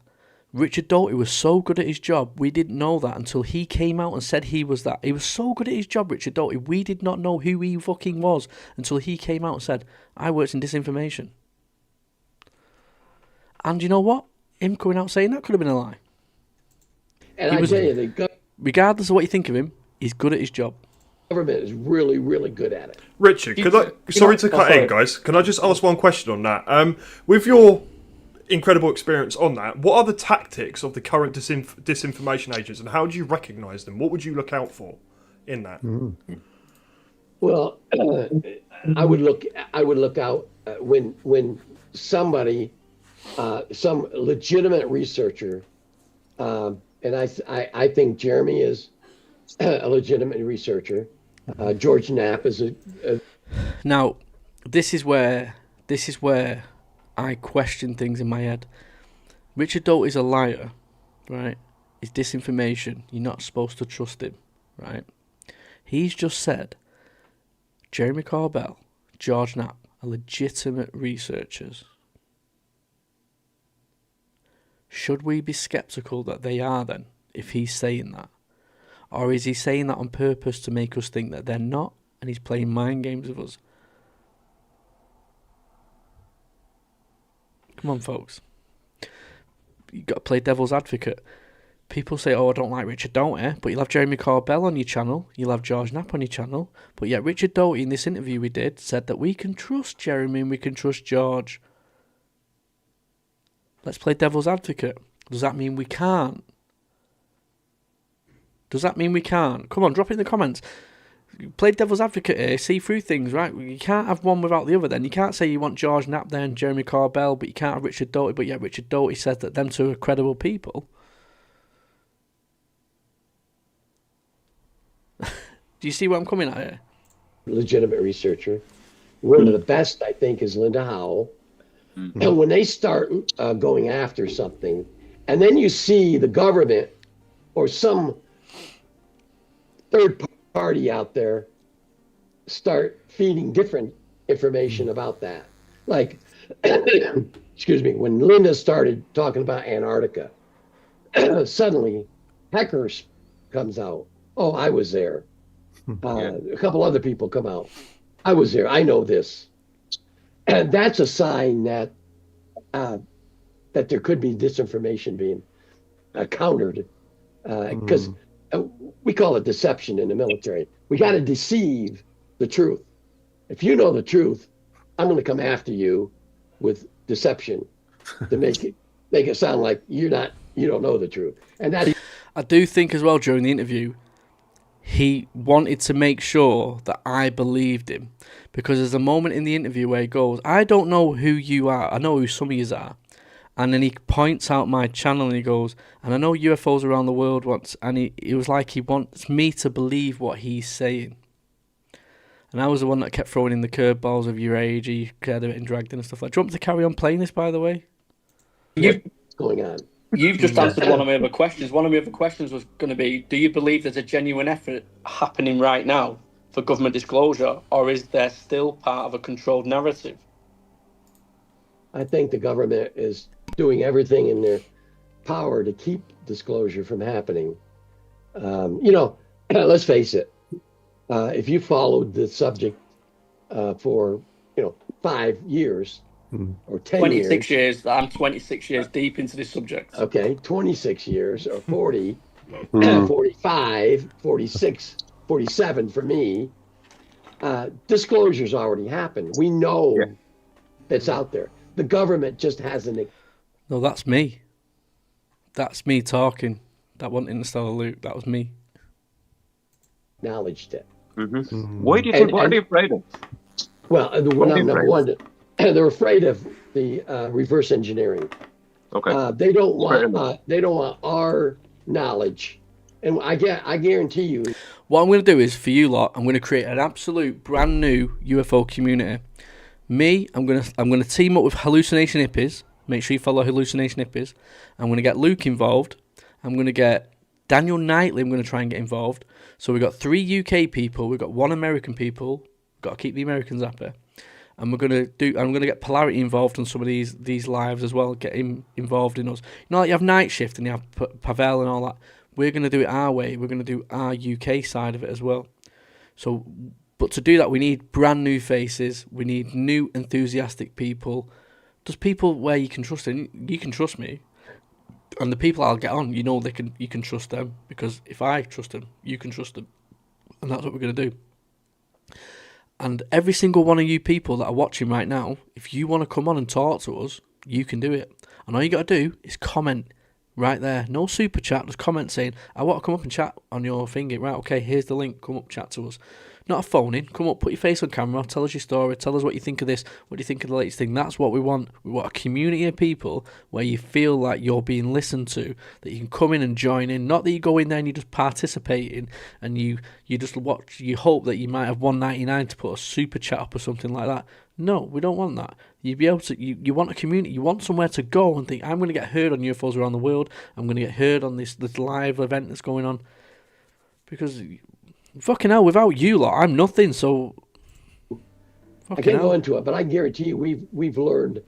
Richard Doty was so good at his job, we didn't know that until he came out and said he was that. He was so good at his job, Richard Doty, we did not know who he fucking was until he came out and said, I worked in disinformation. And you know what? Him coming out saying that could have been a lie. And I tell you, regardless of what you think of him, he's good at his job. Government is really, really good at it. Richard, sorry to cut in, guys. Can I just ask one question on that? With your incredible experience on that, what are the tactics of the current disinformation agents, and how do you recognise them? What would you look out for in that? Well, I would look out when somebody, some legitimate researcher, and I think Jeremy is a legitimate researcher. George Knapp is a... Now, this is where I question things in my head. Richard Doty is a liar, right? It's disinformation. You're not supposed to trust him, right? He's just said Jeremy Corbell, George Knapp are legitimate researchers. Should we be sceptical that they are then, if he's saying that? Or is he saying that on purpose to make us think that they're not, and he's playing mind games with us? Come on, folks. You've got to play devil's advocate. People say, oh, I don't like Richard Doty, but you'll have Jeremy Corbell on your channel, you'll have George Knapp on your channel, but yet Richard Doty, in this interview we did, said that we can trust Jeremy and we can trust George. Let's play devil's advocate. Does that mean we can't? Does that mean we can't? Come on, drop it in the comments. Play devil's advocate here, see through things, right? You can't have one without the other then. You can't say you want George Knapp there and Jeremy Corbell, but you can't have Richard Doty, but yet Richard Doty says that them two are credible people. Do you see where I'm coming at here? Legitimate researcher. One of the best, I think, is Linda Howell. And when they start going after something, and then you see the government or some third party out there start feeding different information about that. Like, excuse me, when Linda started talking about Antarctica, suddenly Heckers comes out. Oh, I was there. A couple other people come out. I was there. I know this. And that's a sign that that there could be disinformation being countered, because we call it deception in the military. We got to deceive the truth. If you know the truth, I'm going to come after you with deception to make it sound like you don't know the truth. And that I do think as well during the interview, he wanted to make sure that I believed him. Because there's a moment in the interview where he goes, I don't know who you are. I know who some of you are. And then he points out my channel and he goes, and I know UFOs around the world once. And it was like he wants me to believe what he's saying. And I was the one that kept throwing in the curveballs of your age, you cared about getting dragged in and stuff like that. Do you want me to carry on playing this, by the way? What's going on? You've just answered one of my other questions. One of my other questions was going to be, do you believe there's a genuine effort happening right now for government disclosure, or is there still part of a controlled narrative? I think the government is doing everything in their power to keep disclosure from happening. Let's face it. If you followed the subject for 5 years or 10 26 years. I'm 26 years deep into this subject. Okay, 26 years or 40, 45, 46, 47 for me. Disclosure's already happened. We know it's out there. The government just hasn't. No, that's me. That's me talking. That wasn't Interstellar Luke. That was me. Acknowledged it. Why do you think? What are they afraid of? Well, number one, they're afraid of the reverse engineering. Okay. They don't want our knowledge, and I guarantee you. What I'm going to do is, for you lot, I'm going to create an absolute brand new UFO community. I'm going to team up with Hallucination Hippies. Make sure you follow Hallucination Hippies. I'm going to get Luke involved. I'm going to get Daniel Knightley. I'm going to try and get involved. So we've got 3 UK people. We've got 1 American people. We've got to keep the Americans happy. And I'm going to get Polarity involved on some of these lives as well. Get him involved in us. Like you have Night Shift and you have Pavel and all that. We're going to do it our way. We're going to do our UK side of it as well. So, but to do that, we need brand new faces. We need new enthusiastic people. Just people where you can trust them. You can trust me. And the people I'll get on, you can trust them. Because if I trust them, you can trust them. And that's what we're going to do. And every single one of you people that are watching right now, if you want to come on and talk to us, you can do it. And all you got to do is comment right there. No super chat, just comment saying, I want to come up and chat on your thingy. Right, okay, here's the link. Come up, chat to us. Not a phone in. Come up, put your face on camera, tell us your story, tell us what you think of this, what do you think of the latest thing. That's what we want. We want a community of people where you feel like you're being listened to, that you can come in and join in. Not that you go in there and you just participate in and you just watch, you hope that you might have $1.99 to put a super chat up or something like that. No, we don't want that. You'd be able to, you want a community, you want somewhere to go and think, I'm going to get heard on UFOs around the world, I'm going to get heard on this live event that's going on. Because fucking hell, without you lot, I'm nothing, so I can't go into it, but I guarantee you we've learned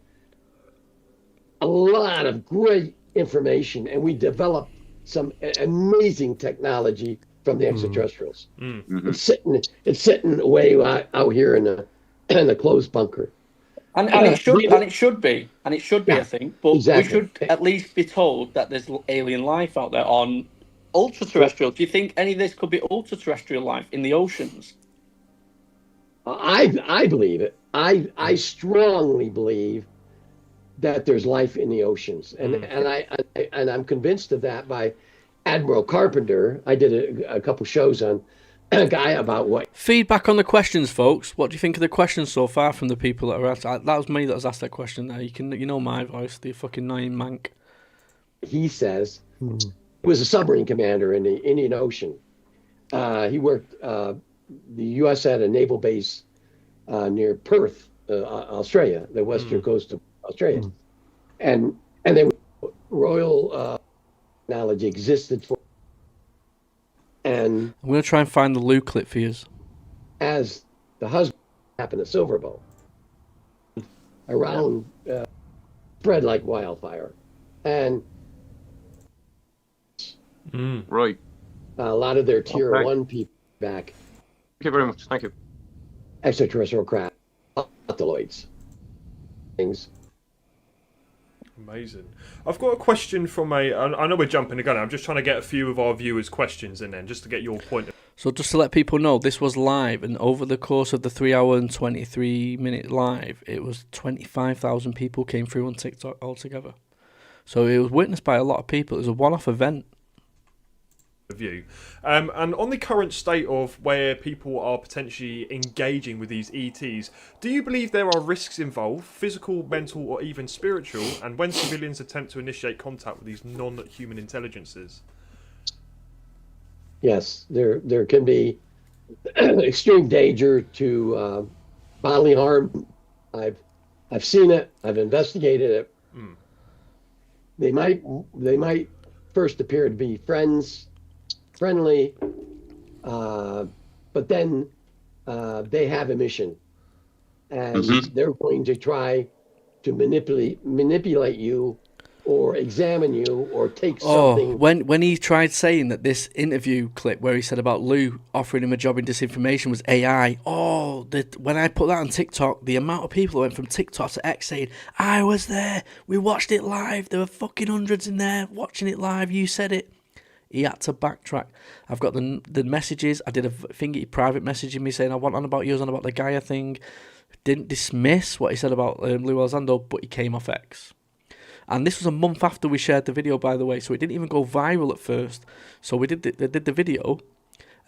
a lot of great information, and we developed some amazing technology from the extraterrestrials. It's sitting away out here in a closed bunker. And it should be, I think, but we should at least be told that there's alien life out there on ultra-terrestrial. Do you think any of this could be ultra-terrestrial life in the oceans? I believe it. I strongly believe that there's life in the oceans, and I'm convinced of that by Admiral Carpenter. I did a couple shows on a guy about what feedback on the questions, folks. What do you think of the questions so far from the people that are asked? That was me that was asked that question. There, you know my voice, the fucking annoying mank. He says. He was a submarine commander in the Indian Ocean. He worked, the U.S. had a naval base near Perth, Australia, the western coast of Australia. And then royal knowledge existed for. And I'm going to try and find the Luke clip for you. As the husband happened to Silverboat, around spread like wildfire. And right. A lot of their tier 1 people back. Thank you very much. Thank you. Extraterrestrial craft, Optoloids, things. Amazing. I've got a question from I know we're jumping the gun. I'm just trying to get a few of our viewers' questions in then, just to get your point. So just to let people know, this was live, and over the course of the 3 hour and 23 minute live, it was 25,000 people came through on TikTok altogether. So it was witnessed by a lot of people. It was a one-off event. view. And on the current state of where people are potentially engaging with these ETs, do you believe there are risks involved, physical, mental, or even spiritual, and when civilians attempt to initiate contact with these non-human intelligences? Yes, there can be extreme danger to bodily harm. I've seen it. I've investigated it. They might first appear to be friendly, but then they have a mission, and they're going to try to manipulate you, or examine you, or take something. When he tried saying that this interview clip where he said about Lou offering him a job in disinformation was AI, when I put that on TikTok, the amount of people who went from TikTok to X saying, I was there, we watched it live, there were fucking hundreds in there watching it live, you said it. He had to backtrack. I've got the messages. I did a thing, he private messaging me saying, I want on about you, on about the Gaia thing. Didn't dismiss what he said about Lou Elizondo, but he came off X. And this was a month after we shared the video, by the way, so it didn't even go viral at first. So we did the video,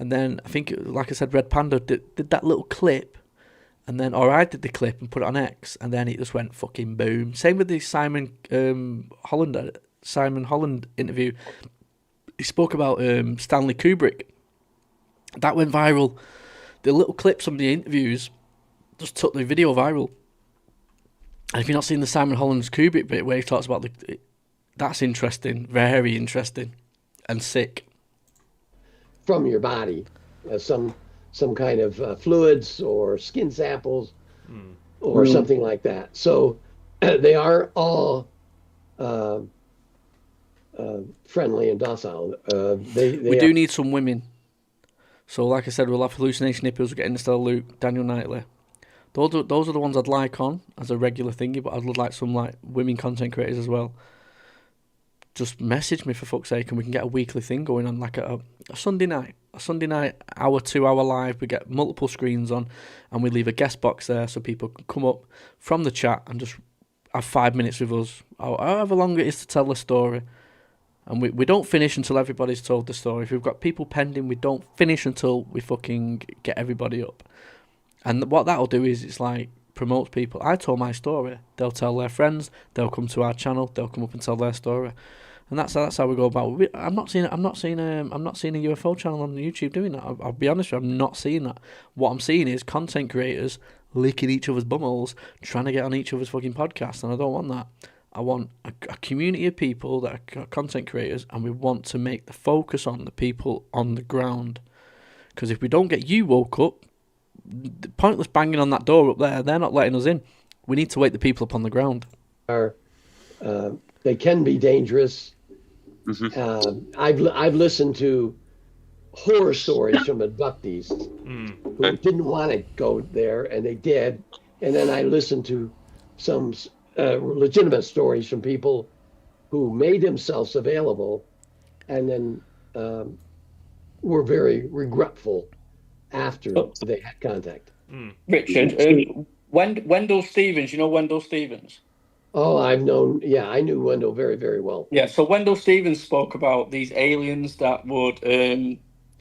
and then I think, like I said, Red Panda did that little clip, and then, or I did the clip and put it on X, and then it just went fucking boom. Same with the Simon Holland interview. He spoke about Stanley Kubrick. That went viral. The little clips from the interviews just took the video viral. And if you've not seen the Simon Holland's Kubrick bit where he talks about that's interesting, very interesting, and sick. From your body, some kind of fluids or skin samples, or something like that. So they are all friendly and docile. We do need some women. So like I said, we'll have hallucination nipples, we'll get Interstellar Luke, Daniel Knightley. Those are the ones I'd like on as a regular thingy, but I'd like some like women content creators as well. Just message me for fuck's sake, and we can get a weekly thing going on, like a Sunday night. A Sunday night, hour, 2 hour live. We get multiple screens on, and we leave a guest box there so people can come up from the chat and just have 5 minutes with us, however long it is to tell the story. And we don't finish until everybody's told the story. If we've got people pending, we don't finish until we fucking get everybody up. And what that'll do is it's like promotes people. I told my story. They'll tell their friends. They'll come to our channel. They'll come up and tell their story. And that's how we go about it. I'm not seeing a UFO channel on YouTube doing that. I'll be honest with you, I'm not seeing that. What I'm seeing is content creators licking each other's bumholes, trying to get on each other's fucking podcasts, and I don't want that. I want a community of people that are content creators, and we want to make the focus on the people on the ground. Because if we don't get you woke up, pointless banging on that door up there, they're not letting us in. We need to wake the people up on the ground. They can be dangerous. I've listened to horror stories from abductees who didn't want to go there, and they did. And then I listened to some legitimate stories from people who made themselves available, and then were very regretful after they had contact. Richard, Wendell Stevens, you know Wendell Stevens? Oh, I knew Wendell very, very well. Yeah, so Wendell Stevens spoke about these aliens that would...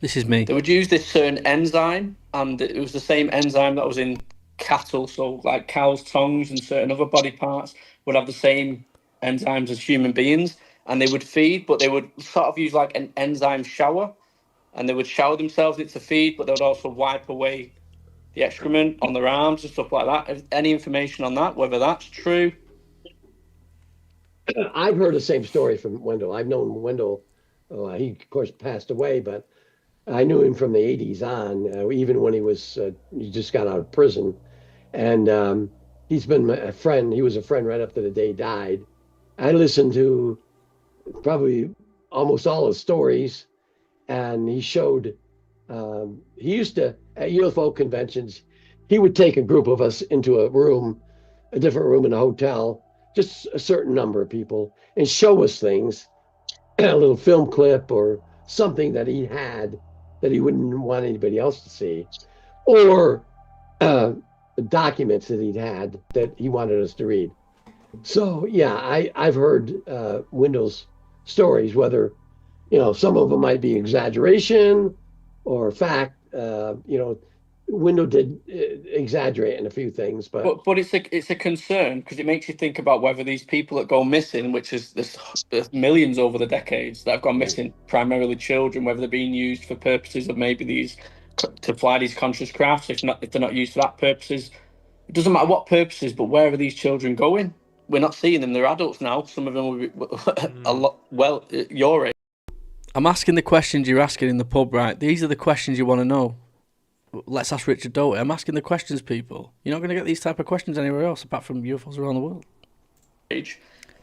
this is me. They would use this certain enzyme, and it was the same enzyme that was in cattle, so like cows' tongues and certain other body parts would have the same enzymes as human beings, and they would feed, but they would sort of use like an enzyme shower, and they would shower themselves into feed, but they would also wipe away the excrement on their arms and stuff like that. Any information on that, whether that's true? I've heard the same story from Wendell. I've known Wendell. He, of course, passed away, but I knew him from the 80s on, even when he just got out of prison. And he's been a friend. He was a friend right up to the day he died. I listened to probably almost all his stories, and he showed, he used to, at UFO conventions, he would take a group of us into a different room in a hotel, just a certain number of people, and show us things, a little film clip or something that he had that he wouldn't want anybody else to see, or documents that he'd had that he wanted us to read. So yeah, I've heard Wendell's stories, whether some of them might be exaggeration or fact. Window did exaggerate in a few things, but it's a concern because it makes you think about whether these people that go missing, which is there's millions over the decades that have gone missing, primarily children, whether they're being used for purposes of maybe to fly these conscious crafts. If they're not used for that purposes, it doesn't matter what purposes. But where are these children going? We're not seeing them. They're adults now. Some of them will be a lot your age. I'm asking the questions you're asking in the pub, right? These are the questions you want to know. Let's ask Richard Doty. I'm asking the questions, people. You're not going to get these type of questions anywhere else apart from UFOs around the world.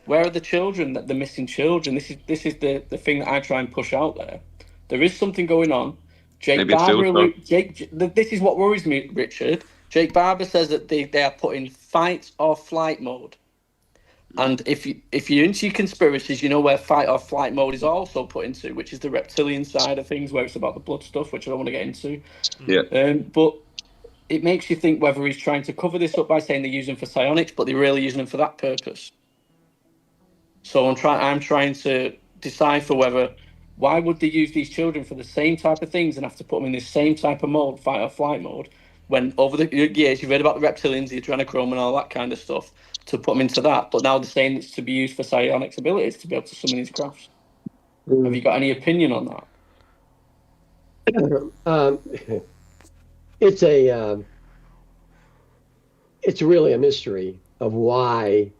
Where are the children? The missing children? This is the thing that I try and push out there. There is something going on. This is what worries me, Richard. Jake Barber says that they are put in fight or flight mode. And if you're into conspiracies, you know where fight or flight mode is also put into, which is the reptilian side of things, where it's about the blood stuff, which I don't want to get into. Yeah. But it makes you think whether he's trying to cover this up by saying they're using for psionics, but they're really using them for that purpose. So I'm trying to decipher why would they use these children for the same type of things and have to put them in this same type of mode, fight or flight mode, when over the years you've read about the reptilians, the adrenochrome and all that kind of stuff, to put them into that, but now they're saying it's to be used for psionics abilities to be able to summon these crafts. Have you got any opinion on that? It's really a mystery of why,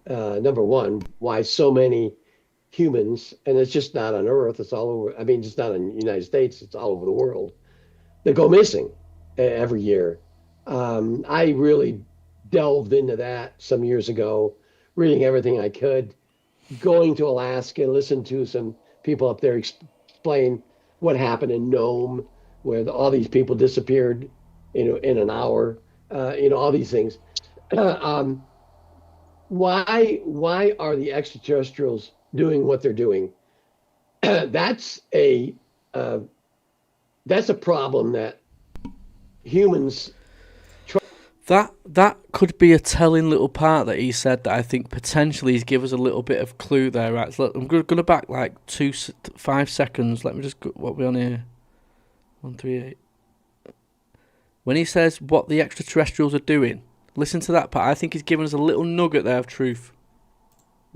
number one, why so many humans, and it's just not on Earth, it's all over, just not in the United States, it's all over the world, that go missing every year. I really delved into that some years ago, reading everything I could, going to Alaska, listened to some people up there explain what happened in Nome, where all these people disappeared, in an hour, all these things. Why are the extraterrestrials doing what they're doing? That's a problem that humans. That could be a telling little part that he said that I think potentially he's given us a little bit of clue there. Right, so I'm going to back like 5 seconds. Let me just what are we on here? 138. When he says what the extraterrestrials are doing, listen to that part. I think he's given us a little nugget there of truth.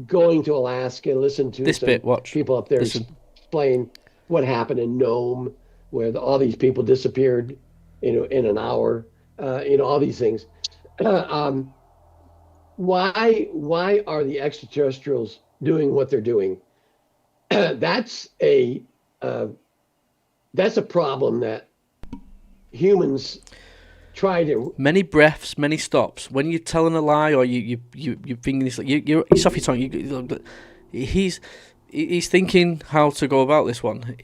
Going to Alaska, listen to this bit. Watch people up there explain what happened in Nome, where all these people disappeared, in an hour. All these things. Why are the extraterrestrials doing what they're doing? That's a problem that humans try to. Many breaths, many stops. When you're telling a lie or you're thinking this, you're off your tongue. He's thinking how to go about this one.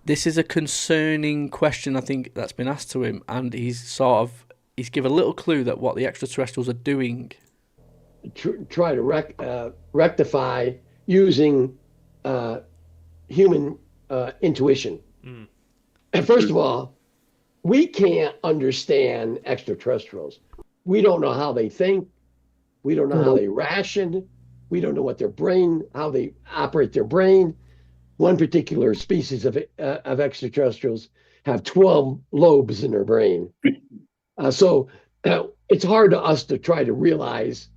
This is a concerning question, I think, that's been asked to him, and he's given a little clue that what the extraterrestrials are doing. Try to rectify using human intuition. And first of all, we can't understand extraterrestrials. We don't know how they think. We don't know how they ration. We don't know how they operate their brain. One particular species of extraterrestrials have 12 lobes in their brain. So it's hard to us to try to realize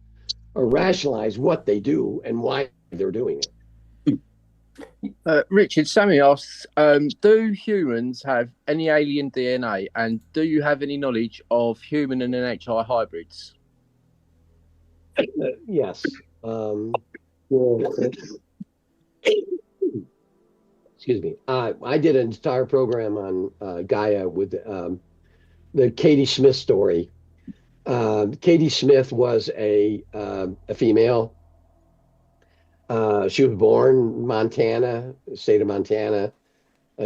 or rationalize what they do and why they're doing it. Richard, Sammy asks, do humans have any alien DNA, and do you have any knowledge of human and NHI hybrids? Yes. Excuse me. I did an entire program on Gaia with the Katie Smith story. Katie Smith was a female. She was born in Montana, state of Montana.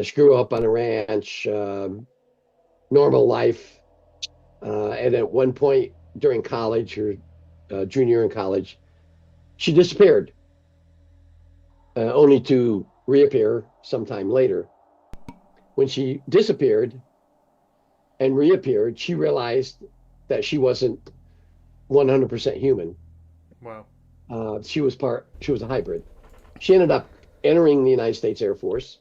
She grew up on a ranch, normal life. And at one point during college, her junior year in college, she disappeared, only to reappear sometime later. When she disappeared and reappeared, she realized that she wasn't 100% human. Wow. She was a hybrid. She ended up entering the United States Air Force.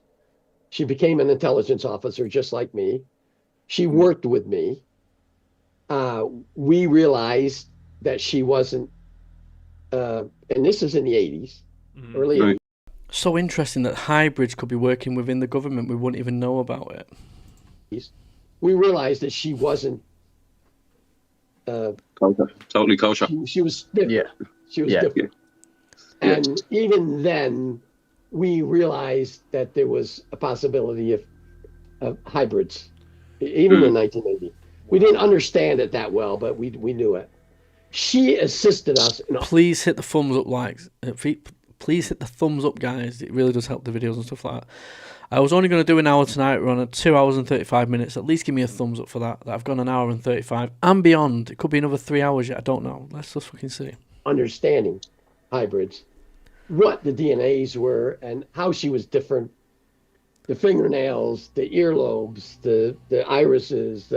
She became an intelligence officer just like me. She worked with me. We realized that she wasn't, and this is in the 80s, early 80s. So interesting that hybrids could be working within the government. We wouldn't even know about it. We realized that she wasn't totally kosher. She was different. Yeah. She was Yeah. different. And even then, we realized that there was a possibility of hybrids, even in 1980. We didn't understand it that well, but we knew it. She assisted us. Please hit the thumbs up, please hit the thumbs up, guys. It really does help the videos and stuff like that. I was only going to do an hour tonight. We're on at 2 hours and 35 minutes. At least give me a thumbs up for that. I've gone an hour and 35 and beyond. It could be another 3 hours yet. I don't know. Let's just fucking see. Understanding hybrids, what the DNAs were and how she was different. The fingernails, the earlobes, the irises,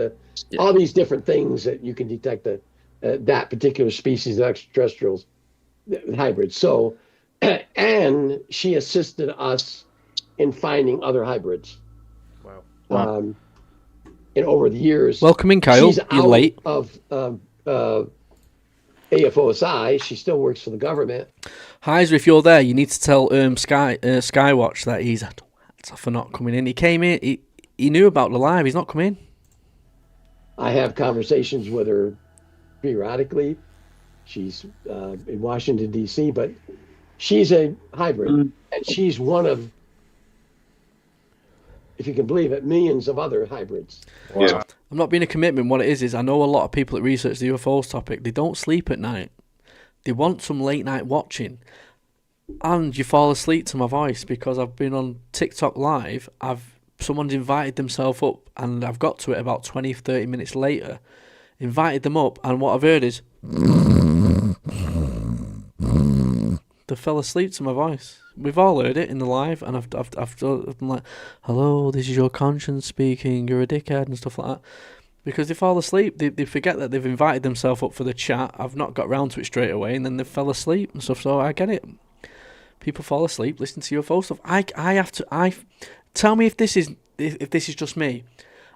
all these different things that you can detect that particular species of extraterrestrials, hybrids. So, and she assisted us in finding other hybrids. Wow. And over the years, welcome in, Kyle. She's You're out late. Of AFOSI. She still works for the government. Heiser, if you're there, you need to tell Skywatch that he's for not coming in. He came in. He knew about the live. He's not come in. I have conversations with her periodically. She's in Washington, D.C., but she's a hybrid, and she's one of, if you can believe it, millions of other hybrids. Wow. Yeah. I'm not being a commitment. What it is I know a lot of people that research the UFOs topic, they don't sleep at night. They want some late night watching. And you fall asleep to my voice because I've been on TikTok live. Someone's invited themselves up and I've got to it about 20, 30 minutes later. Invited them up and what I've heard is they fell asleep to my voice. We've all heard it in the live, and I'm like, "Hello, this is your conscience speaking. You're a dickhead," and stuff like that. Because they fall asleep, they forget that they've invited themselves up for the chat. I've not got round to it straight away, and then they fell asleep and stuff. So I get it. People fall asleep listening to UFO stuff. I tell me if this is just me.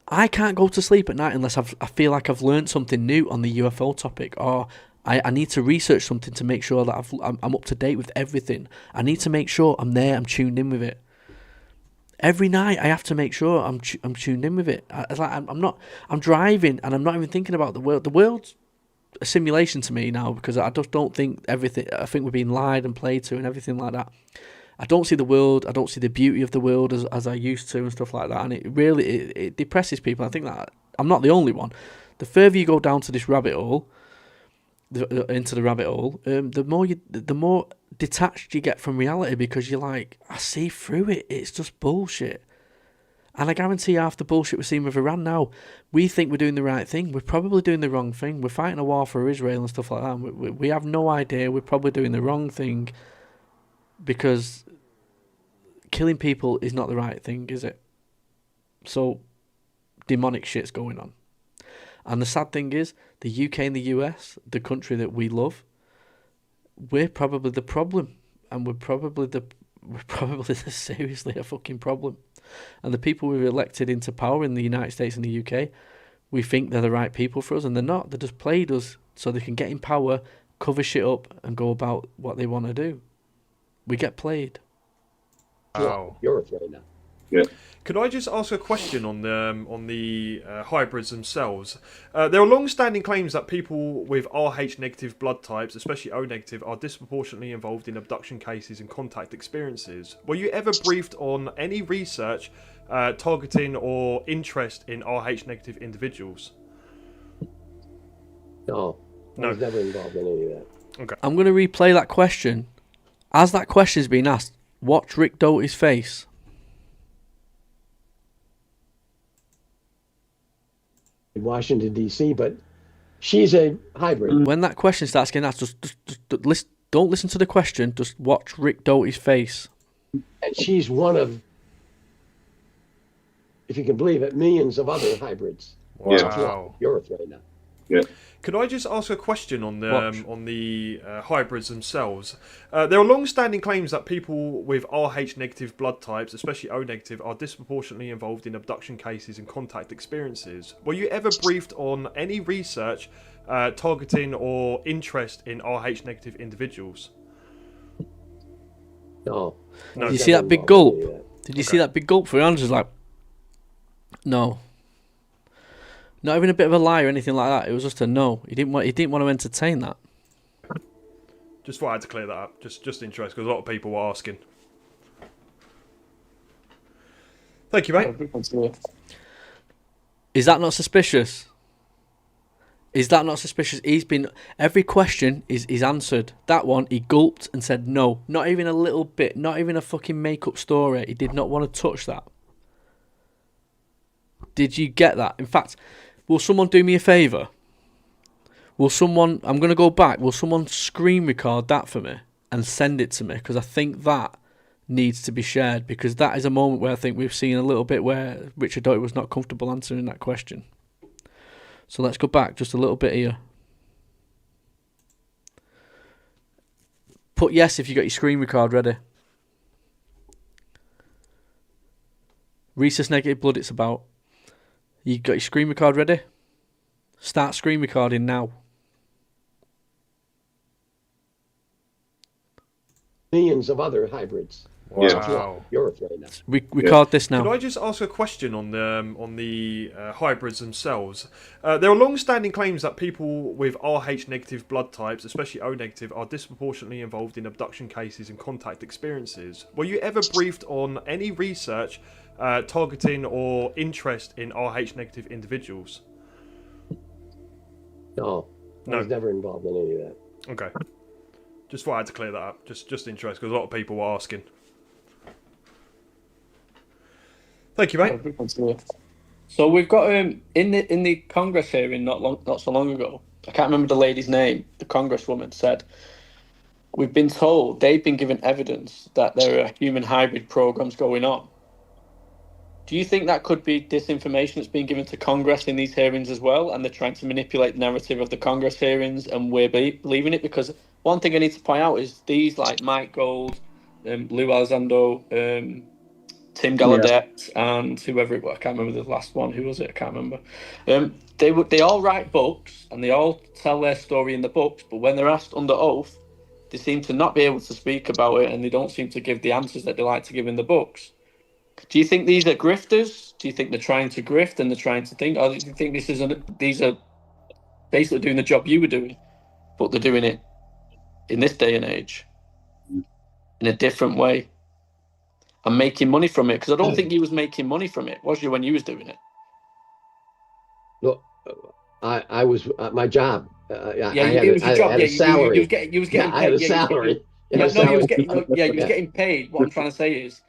I can't go to sleep at night unless I feel like I've learned something new on the UFO topic, or I need to research something to make sure that I'm up to date with everything. I need to make sure I'm there, I'm tuned in with it. Every night I have to make sure I'm tuned in with it. I'm driving and I'm not even thinking about the world. The world's a simulation to me now because I just don't think everything. I think we're being lied and played to and everything like that. I don't see the world. I don't see the beauty of the world as I used to and stuff like that. And it really it depresses people. I think that I'm not the only one. The further you go down to this rabbit hole, into the rabbit hole, the more detached you get from reality because you're like, I see through it. It's just bullshit. And I guarantee half the bullshit we're seeing with Iran now, we think we're doing the right thing. We're probably doing the wrong thing. We're fighting a war for Israel and stuff like that. We have no idea. We're probably doing the wrong thing because killing people is not the right thing, is it? So demonic shit's going on. And the sad thing is, the UK and the US, the country that we love, we're probably the problem. And we're probably seriously a fucking problem. And the people we've elected into power in the United States and the UK, we think they're the right people for us, and they're not. They just played us so they can get in power, cover shit up, and go about what they want to do. We get played. Wow. You're afraid now. Yeah. Could I just ask a question on the hybrids themselves? There are long-standing claims that people with Rh negative blood types, especially O negative, are disproportionately involved in abduction cases and contact experiences. Were you ever briefed on any research targeting or interest in Rh negative individuals? No, I was never involved in any of that. Okay. I'm going to replay that question. As that question's been asked, watch Rick Doty's face. In Washington, D.C., but she's a hybrid. When that question starts getting asked, just don't listen to the question, just watch Rick Doty's face. And she's one of, if you can believe it, millions of other hybrids. Wow. You're afraid now. Yeah. Could I just ask a question on the hybrids themselves? There are long-standing claims that people with Rh negative blood types, especially O negative, are disproportionately involved in abduction cases and contact experiences. Were you ever briefed on any research targeting or interest in Rh negative individuals? No. No. Did you see that big gulp? Did you see that big gulp for Andrew's like, no. Not even a bit of a lie or anything like that. It was just a no. He didn't want to entertain that. Just thought I had to clear that up. Just interest, because a lot of people were asking. Thank you, mate. Is that not suspicious? Is that not suspicious? Every question is answered. That one, he gulped and said no. Not even a little bit. Not even a fucking make-up story. He did not want to touch that. Did you get that? In fact, will someone do me a favour? I'm going to go back. Will someone screen record that for me and send it to me? Because I think that needs to be shared. Because that is a moment where I think we've seen a little bit where Richard Doty was not comfortable answering that question. So let's go back just a little bit here. Put yes if you got your screen record ready. Rhesus negative blood it's about. You got your screen record ready? Start screen recording now. Millions of other hybrids. Wow. You're afraid now. Record this now. Could I just ask a question on the hybrids themselves? There are long-standing claims that people with Rh negative blood types, especially O negative, are disproportionately involved in abduction cases and contact experiences. Were you ever briefed on any research targeting or interest in Rh negative individuals? No. I was never involved in any of that. Okay. Just thought I had to clear that up. Just interest, because a lot of people were asking. Thank you, mate. So we've got in the Congress hearing not so long ago. I can't remember the lady's name. The Congresswoman said, "We've been told they've been given evidence that there are human hybrid programs going on." Do you think that could be disinformation that's being given to Congress in these hearings as well, and they're trying to manipulate the narrative of the Congress hearings, and we're believing it? Because one thing I need to point out is these, like Mike Gold, Lou Elizondo, Tim Gallaudet, and whoever it was, I can't remember the last one. Who was it? I can't remember. They all write books and they all tell their story in the books, but when they're asked under oath, they seem to not be able to speak about it, and they don't seem to give the answers that they like to give in the books. Do you think these are grifters? Do you think they're trying to grift and they're trying to think? Or do you think these are basically doing the job you were doing, but they're doing it in this day and age in a different way and making money from it? Because I don't think you was making money from it, was you, when you was doing it? Look, I was my job. It was your job. I had a salary. You was getting paid. I had a salary. You was getting paid. What I'm trying to say is,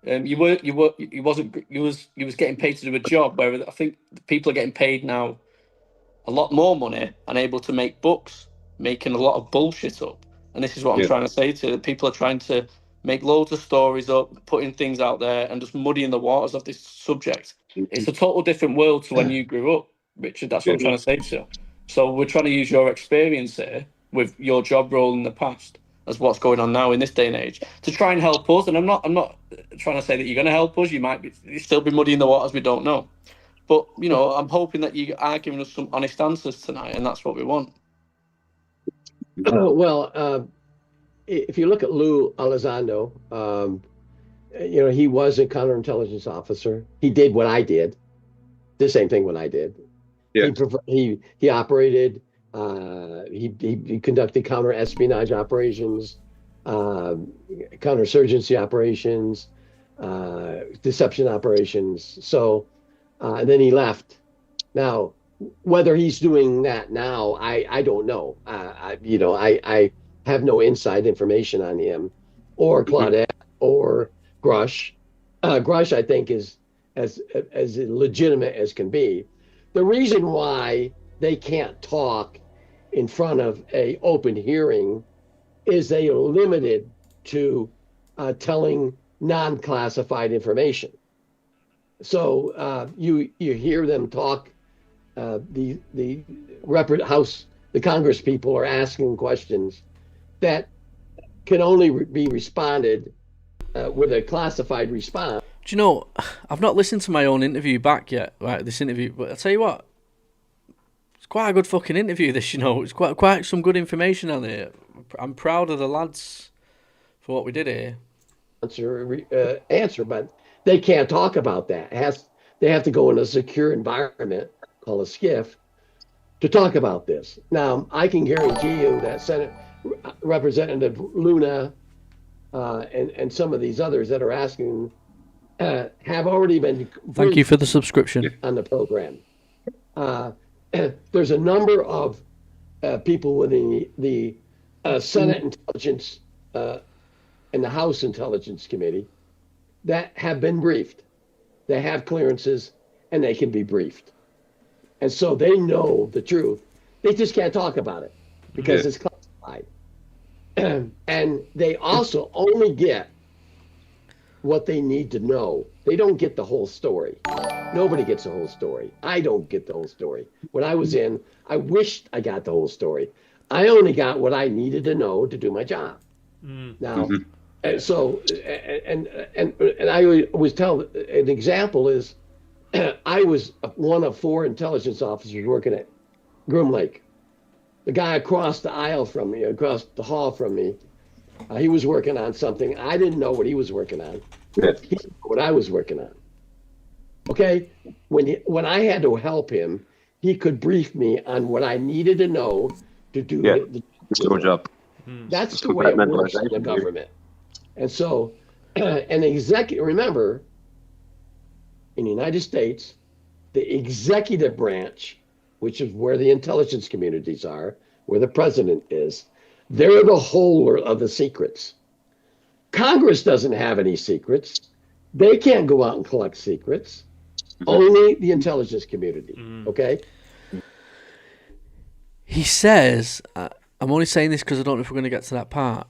you was getting paid to do a job where I think people are getting paid now a lot more money and able to make books, making a lot of bullshit up. And this is what I'm trying to say to people are trying to make loads of stories up, putting things out there and just muddying the waters of this subject. It's a total different world to when you grew up, Richard. That's what I'm trying to say to you. So we're trying to use your experience here with your job role in the past as what's going on now in this day and age to try and help us. And I'm not trying to say that you're going to help us. You still be muddying the waters. We don't know. But, I'm hoping that you are giving us some honest answers tonight, and that's what we want. Well, if you look at Lou Elizondo, he was a counterintelligence officer. He did what I did, the same thing what I did. Yeah. He operated. He conducted counter-espionage operations, counterinsurgency operations, deception operations. So, and then he left. Now, whether he's doing that now, I don't know. I have no inside information on him, or Claudette, or Grush. Grush, I think, is as legitimate as can be. The reason why they can't talk in front of an open hearing is they are limited to telling non-classified information. So you hear them talk. The the Congress people are asking questions that can only be responded with a classified response. Do you know, I've not listened to my own interview back yet, right, this interview, but I'll tell you what, it's quite a good fucking interview, this, you know. It's quite some good information on it. I'm proud of the lads for what we did here. Answer, but they can't talk about that. They have to go in a secure environment called a SCIF to talk about this. Now, I can guarantee you that Senate Representative Luna and some of these others that are asking have already been. Thank you for the subscription on the program. There's a number of people within the Senate Intelligence and the House Intelligence Committee that have been briefed. They have clearances and they can be briefed. And so they know the truth. They just can't talk about it because it's classified. And they also only get what they need to know. They don't get the whole story. Nobody gets the whole story. I don't get the whole story. When I was in, I wished I got the whole story. I only got what I needed to know to do my job. Now, and so, and I always tell, an example is, I was one of 4 intelligence officers working at Groom Lake. The guy across the aisle from me, across the hall from me, he was working on something. I didn't know what he was working on. He knew what I was working on. Okay? When I had to help him, he could brief me on what I needed to know to do the job. That's the way it works in the government. And so, an executive, remember, in the United States, the executive branch, which is where the intelligence communities are, where the president is, they're the holder of the secrets. Congress doesn't have any secrets. They can't go out and collect secrets. Only the intelligence community. Okay? He says, I'm only saying this because I don't know if we're going to get to that part,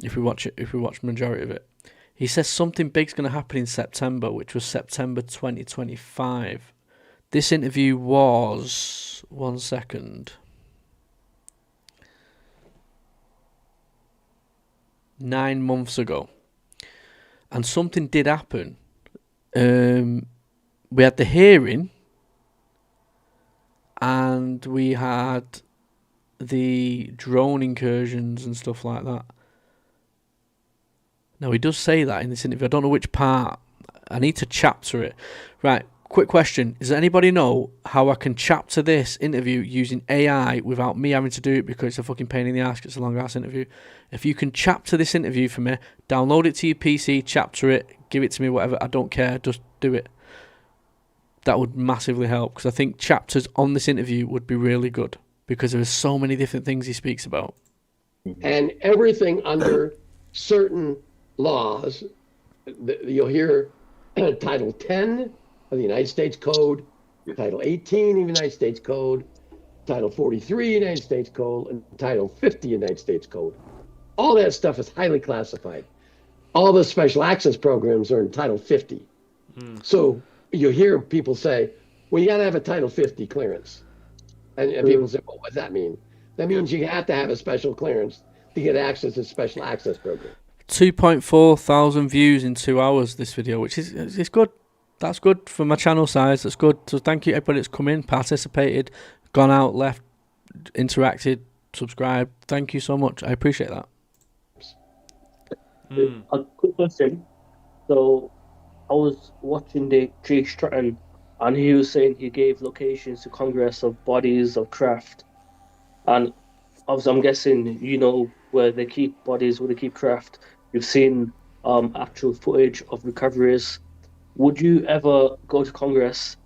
if we watch the majority of it. He says something big's going to happen in September, which was September 2025. This interview was, 1 second, 9 months ago. And something did happen. We had the hearing, and we had the drone incursions and stuff like that. Now, he does say that in this interview. I don't know which part. I need to chapter it. Right, quick question. Does anybody know how I can chapter this interview using AI without me having to do it because it's a fucking pain in the ass, it's a long-ass interview? If you can chapter this interview for me, download it to your PC, chapter it, give it to me, whatever. I don't care. Just do it. That would massively help, because I think chapters on this interview would be really good, because there are so many different things he speaks about. And everything under certain laws, you'll hear Title 10 of the United States Code, Title 18 of the United States Code, Title 43 United States Code, and Title 50 United States Code. All that stuff is highly classified. All the special access programs are in Title 50. So you hear people say, well, you got to have a Title 50 clearance. And people say, well, what does that mean? That means you have to have a special clearance to get access to special access program. 2.4 thousand views in 2 hours, this video, which is it's good. That's good for my channel size. That's good. So thank you everybody that's come in, participated, gone out, left, interacted, subscribed. Thank you so much. I appreciate that. A quick question. So I was watching the Jake Stratton, and he was saying he gave locations to Congress of bodies of craft. And obviously I'm guessing you know where they keep bodies, where they keep craft. You've seen actual footage of recoveries. Would you ever go to Congress,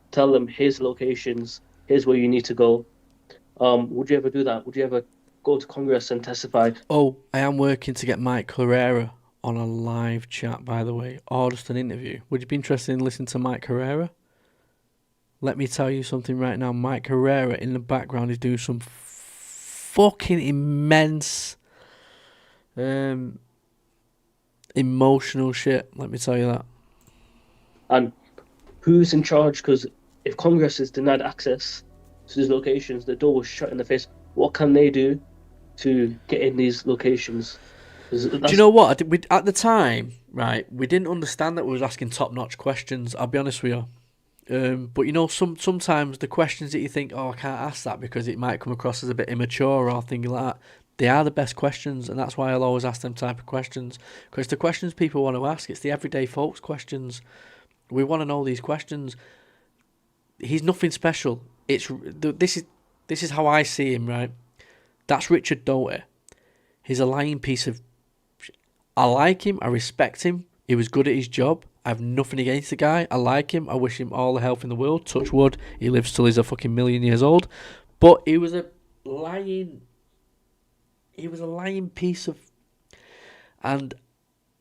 tell them his locations, here's where you need to go? Would you ever do that? Would you ever go to Congress and testify? Oh, I am working to get Mike Herrera on a live chat, by the way, or just an interview. Would you be interested in listening to Mike Herrera? Let me tell you something right now. Mike Herrera in the background is doing some fucking immense emotional shit. Let me tell you that. And who's in charge? Because if Congress is denied access, to these locations, the door was shut in the face. What can they do to get in these locations? Do you know what? At the time, right, we didn't understand that we was asking top-notch questions. I'll be honest with you. But you know, sometimes the questions that you think, oh, I can't ask that because it might come across as a bit immature or things like that, they are the best questions, and that's why I'll always ask them type of questions. Because the questions people want to ask, it's the everyday folks questions. We want to know these questions. He's nothing special. This is how I see him, right? That's Richard Doty. He's a lying piece of... I like him. I respect him. He was good at his job. I have nothing against the guy. I like him. I wish him all the health in the world. Touch wood. He lives till he's a fucking million years old. But he was a lying... He was a lying piece of... And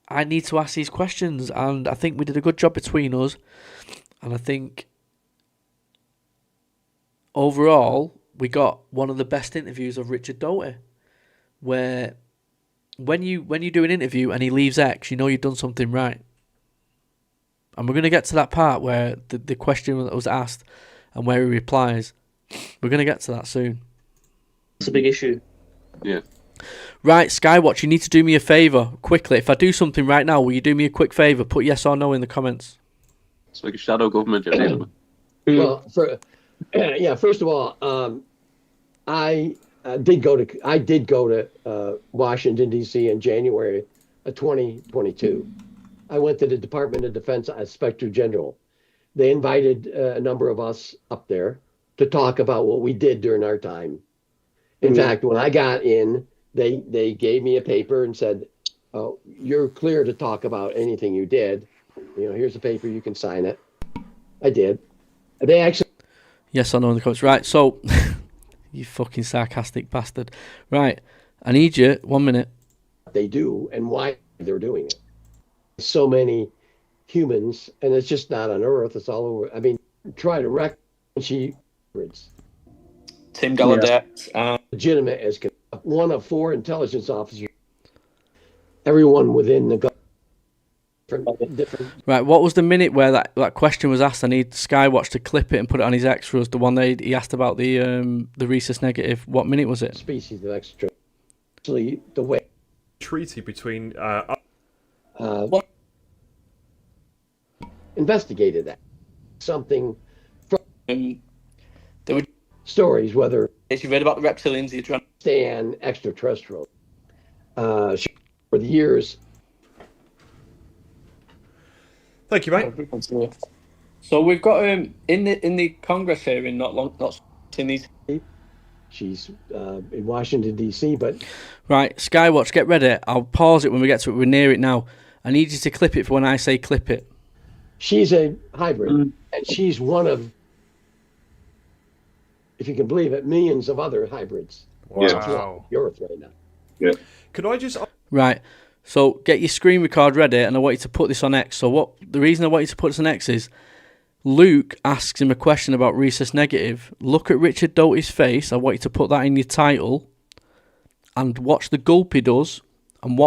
I need to ask these questions. And I think we did a good job between us. And I think... Overall, we got one of the best interviews of Richard Doty. Where... When you do an interview and he leaves X, you know you've done something right. And we're going to get to that part where the question that was asked and where he replies. We're going to get to that soon. It's a big issue. Yeah. Right, Skywatch, you need to do me a favour, quickly. If I do something right now, will you do me a quick favour? Put yes or no in the comments. It's like a shadow government you're dealing with. Well, first of all, I did go to Washington, D.C. in January of 2022. I went to the Department of Defense as Inspector General. They invited a number of us up there to talk about what we did during our time. In fact, when I got in, they gave me a paper and said, "Oh, you're clear to talk about anything you did. You know, here's a paper, you can sign it." I did. They actually... Yes or no in the comments. Right, so... You fucking sarcastic bastard. Right, I need you, 1 minute. They do and why they're doing it. So many humans, and it's just not on Earth, it's all over. I mean, try to reckon Tim Gallaudet. Legitimate as one of 4 intelligence officers. Everyone within the government. Different. Right, what was the minute where that question was asked? I need Skywatch to clip it and put it on his X for us. The one he asked about the rhesus negative. What minute was it? Species of extra. Actually, the way treaty between what investigated that something from there were stories whether you read about the reptilians, you understand extraterrestrial for the years. Thank you, mate. So we've got in the Congress hearing not in these. She's in Washington D.C. But right, Skywatch, get ready. I'll pause it when we get to it. We're near it now. I need you to clip it for when I say clip it. She's a hybrid, and she's one of, if you can believe it, millions of other hybrids. Wow. The Earth right now. Yeah. Could I just... Right. So get your screen record ready, and I want you to put this on X. So the reason I want you to put this on X is Luke asks him a question about rhesus negative. Look at Richard Doty's face. I want you to put that in your title, and watch the gulp he does, and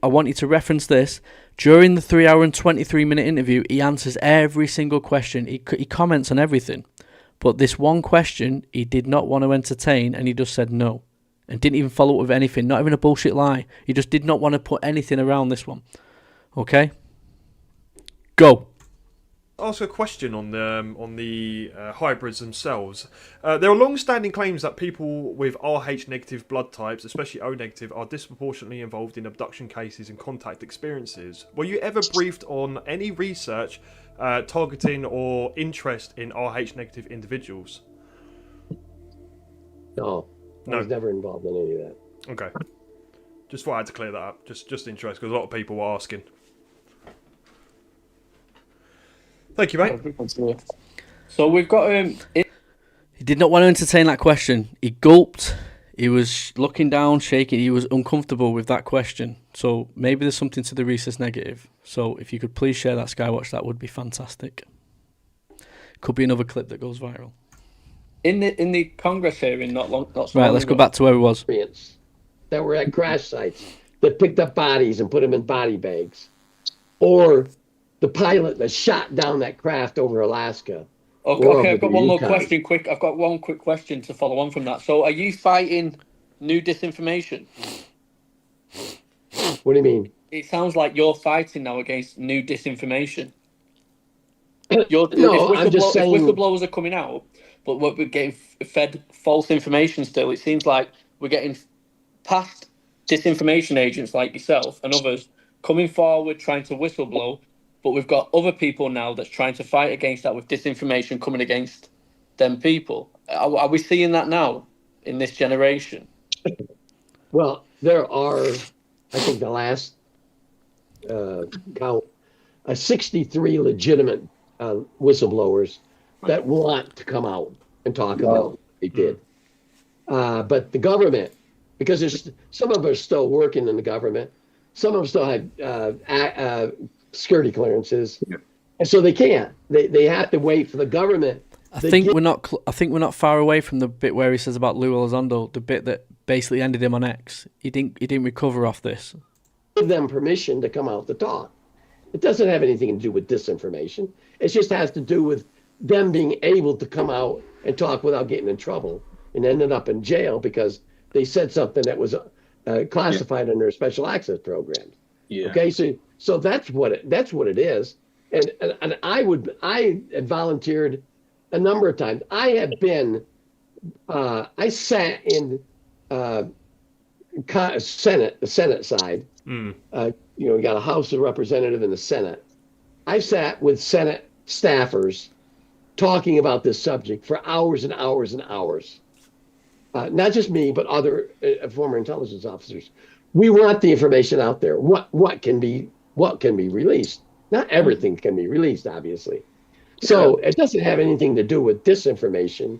I want you to reference this. During the 3 hour and 23 minute interview, he answers every single question. He comments on everything, but this one question he did not want to entertain, and he just said no. And didn't even follow up with anything, not even a bullshit lie. He just did not want to put anything around this one. Okay? Go. Ask a question on the hybrids themselves. There are long-standing claims that people with Rh negative blood types, especially O negative, are disproportionately involved in abduction cases and contact experiences. Were you ever briefed on any research targeting or interest in Rh negative individuals? No. I was never involved in any of that. Okay. Just thought I had to clear that up. Just interest, because a lot of people were asking. Thank you, mate. So we've got He did not want to entertain that question. He gulped. He was looking down, shaking. He was uncomfortable with that question. So maybe there's something to the rhesus negative. So if you could please share that, Skywatch, that would be fantastic. Could be another clip that goes viral. In the Congress hearing, not so right, long let's ago, go back to where it was. That were at crash sites that picked up bodies and put them in body bags, or the pilot that shot down that craft over Alaska Okay, I've got one more question. I've got one quick question to follow on from that. So, are you fighting new disinformation? What do you mean? It sounds like you're fighting now against new disinformation. I'm just saying. If whistleblowers are coming out, but we're getting fed false information still, it seems like we're getting past disinformation agents like yourself and others coming forward trying to whistleblow, but we've got other people now that's trying to fight against that with disinformation coming against them people. Are we seeing that now in this generation? Well, there are, I think the last count, 63 legitimate whistleblowers that want to come out and talk about what they did. But the government, because there's some of them are still working in the government, some of them still have security clearances, and so they can't. They have to wait for the government. I think we're not far away from the bit where he says about Lou Elizondo, the bit that basically ended him on X. He didn't recover off this. Give them permission to come out to talk. It doesn't have anything to do with disinformation. It just has to do with them being able to come out and talk without getting in trouble and ended up in jail because they said something that was classified under special access programs. Yeah. Okay, so that's what it is. And I have volunteered a number of times. I have been I sat in the Senate side. We got a House of Representatives and the Senate. I sat with Senate staffers talking about this subject for hours and hours and hours. Not just me, but other former intelligence officers. We want the information out there. What can be released? Not everything can be released, obviously. So it doesn't have anything to do with disinformation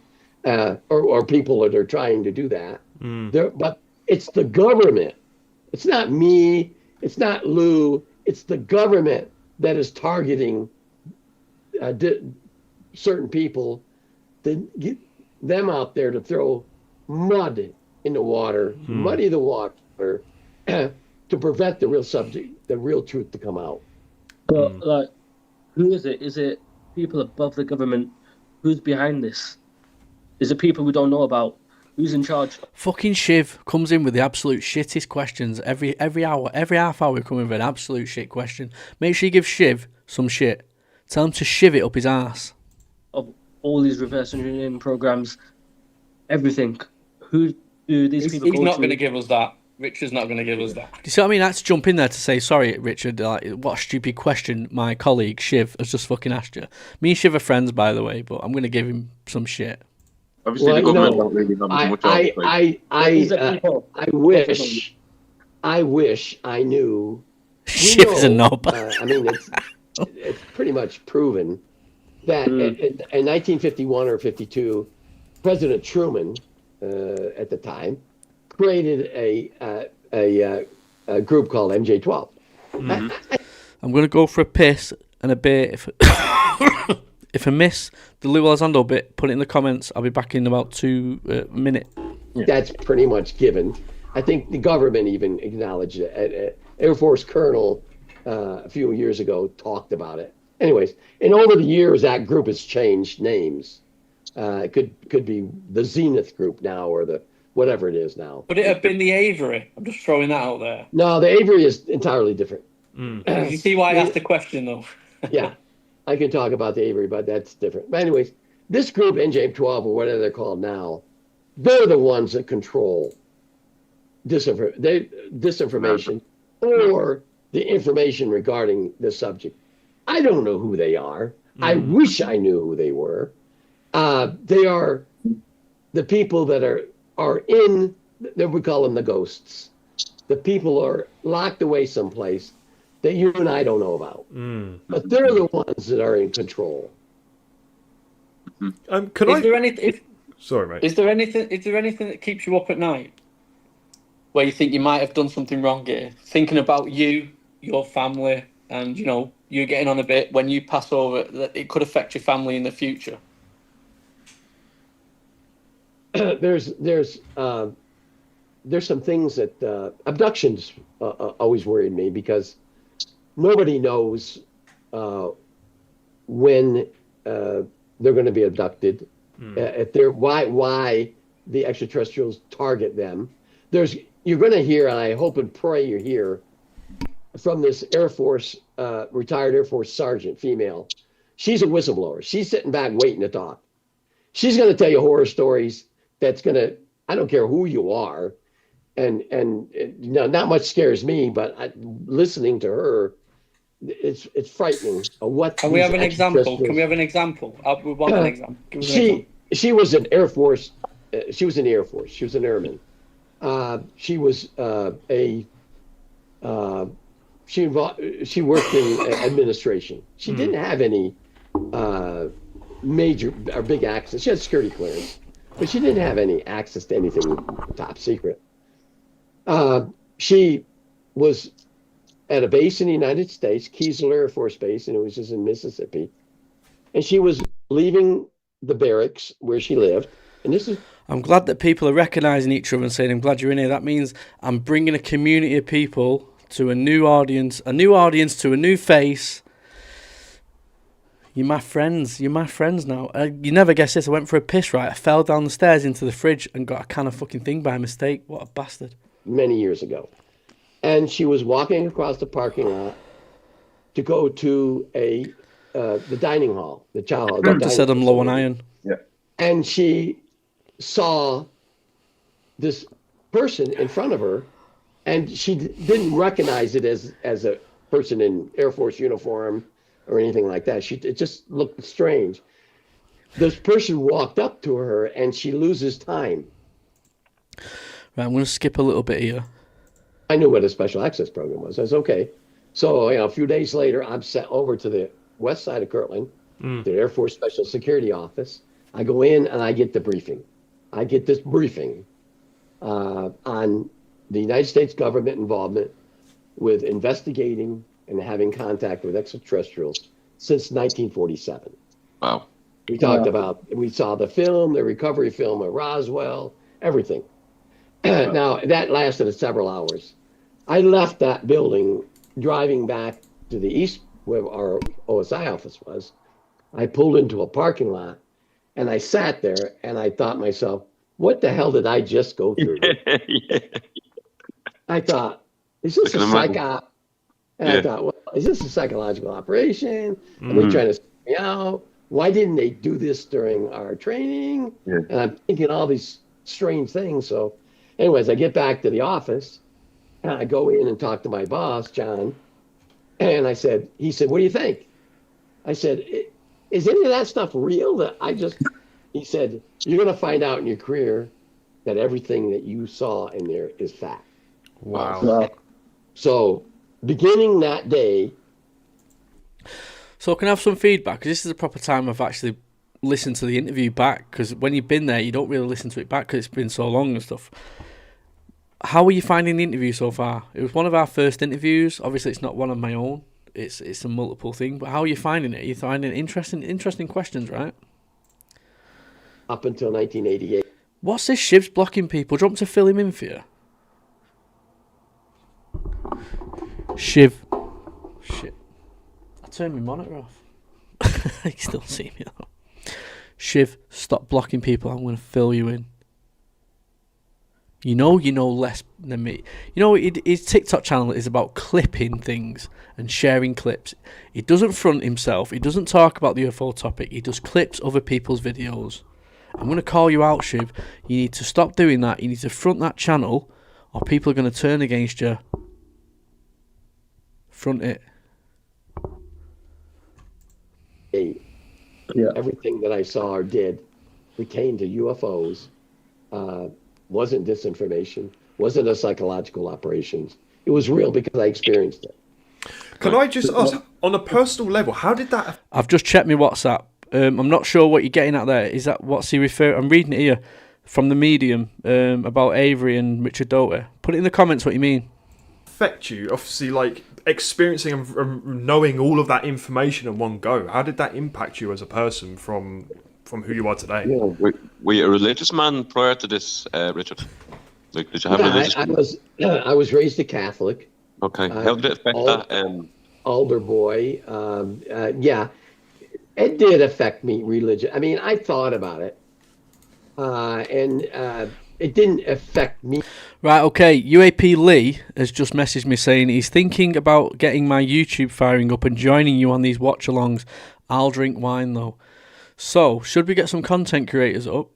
or people that are trying to do that. But it's the government. It's not me. It's not Lou. It's the government that is targeting certain people to get them out there to throw mud in the water, muddy the water, to prevent the real subject, the real truth to come out. But like, who is it? Is it people above the government? Who's behind this? Is it people we don't know about? Who's in charge? Fucking Shiv comes in with the absolute shittest questions every hour. Every half hour we come in with an absolute shit question. Make sure you give Shiv some shit. Tell him to shiv it up his ass. Of all these reverse engineering programs, everything. Who do these people go to? He's not going to give us that. Richard's not going to give us that. Do you see what I mean? I had to jump in there to say, sorry, Richard, what a stupid question my colleague Shiv has just fucking asked you. Me and Shiv are friends, by the way, but I'm going to give him some shit. Obviously, the government don't really have much I wish I knew. Shiv is a knob. I mean, it's pretty much proven that in 1951 or 52, President Truman, at the time, created a group called MJ-12. I'm going to go for a piss and a bit. If I miss the Lou Elizondo bit, put it in the comments. I'll be back in about 2 minutes. That's pretty much given. I think the government even acknowledged it. Air Force Colonel a few years ago talked about it. Anyways, and over the years, that group has changed names. It could be the Zenith Group now or the whatever it is now. Would it have been the Avery? I'm just throwing that out there. No, the Avery is entirely different. You see why I asked the question, though? Yeah, I can talk about the Avery, but that's different. But anyways, this group, NJ-12 or whatever they're called now, they're the ones that control disinformation or the information regarding the subject. I don't know who they are. I wish I knew who they were. They are the people that are in, we call them the ghosts. The people are locked away someplace that you and I don't know about. But they're the ones that are in control. Sorry, mate. Is there anything that keeps you up at night where you think you might have done something wrong here? Thinking about you, your family, and you're getting on a bit when you pass over that it could affect your family in the future. There's some things that abductions always worried me because nobody knows when they're going to be abducted. If they're why the extraterrestrials target them. You're going to hear, and I hope and pray you hear from this Air Force retired Air Force sergeant, female. She's a whistleblower. She's sitting back waiting to talk. She's going to tell you horror stories. That's going to, I don't care who you are, and not much scares me, but listening to her, it's frightening. Can we have an example? Can we have an example? We want an example. She was an Air Force. She was in the Air Force. She was an airman. She was she worked in administration. She didn't have any major or big access. She had security clearance, but she didn't have any access to anything top secret. She was at a base in the United States, Keesler Air Force Base, and it was just in Mississippi. And she was leaving the barracks where she lived. And this is. I'm glad that people are recognising each other and saying, I'm glad you're in here. That means I'm bringing a community of people to a new audience to a new face. You're my friends. You're my friends now. You never guess this. I went for a piss, right? I fell down the stairs into the fridge and got a can of fucking thing by mistake. What a bastard. Many years ago. And she was walking across the parking lot to go to the dining hall, the child. Doctor said I'm low on iron. Yeah. And she saw this person in front of her, and she didn't recognize it as a person in Air Force uniform or anything like that. It just looked strange. This person walked up to her, and she loses time. Right, I'm going to skip a little bit here. I knew what a special access program was. I was okay. So, a few days later, I'm sent over to the west side of Kirtland, the Air Force Special Security Office. I go in and I get the briefing. I get this briefing on the United States government involvement with investigating and having contact with extraterrestrials since 1947. Wow. We talked about, we saw the film, the recovery film of Roswell, everything. Now, that lasted several hours. I left that building driving back to the east where our OSI office was. I pulled into a parking lot and I sat there and I thought to myself, what the hell did I just go through? I thought, is this a psych-op? And I thought, well, is this a psychological operation? Are they trying to send me out? Why didn't they do this during our training? And I'm thinking all these strange things. So anyways, I get back to the office and I go in and talk to my boss, John. And he said, what do you think? I said, is any of that stuff real? He said, you're going to find out in your career that everything that you saw in there is fact. Wow. So beginning that day. So can I have some feedback? Because this is the proper time I've actually listened to the interview back. Because when you've been there, you don't really listen to it back because it's been so long and stuff. How are you finding the interview so far? It was one of our first interviews. Obviously, it's not one of my own. It's a multiple thing. But how are you finding it? Are you finding it interesting questions, right? Up until 1988. What's this Shiv's blocking people? Do you want me to fill him in for you? Shiv. Shit. I turned my monitor off. You still see me though. Shiv, stop blocking people. I'm going to fill you in. You know less than me. His TikTok channel is about clipping things and sharing clips. He doesn't front himself. He doesn't talk about the UFO topic. He just clips other people's videos. I'm going to call you out, Shiv. You need to stop doing that. You need to front that channel or people are going to turn against you. Front it. Everything that I saw or did pertained to UFOs. Wasn't disinformation, wasn't a psychological operations. It was real because I experienced it. Can I just ask, on a personal level, how did that... I've just checked my WhatsApp. I'm not sure what you're getting at there. Is that what's he referring... I'm reading it here from the Medium about Avery and Richard Doty. Put it in the comments what you mean. Affect you, obviously, like experiencing and knowing all of that information in one go. How did that impact you as a person from who you are today? Yeah. Were you a religious man prior to this, Richard? Like, did you have religious? I was raised a Catholic. Okay. How did it affect that? Alder boy. it did affect me religion. I mean, I thought about it, and it didn't affect me. Right, okay. UAP Lee has just messaged me saying he's thinking about getting my YouTube firing up and joining you on these watch-alongs. I'll drink wine, though. So, should we get some content creators up,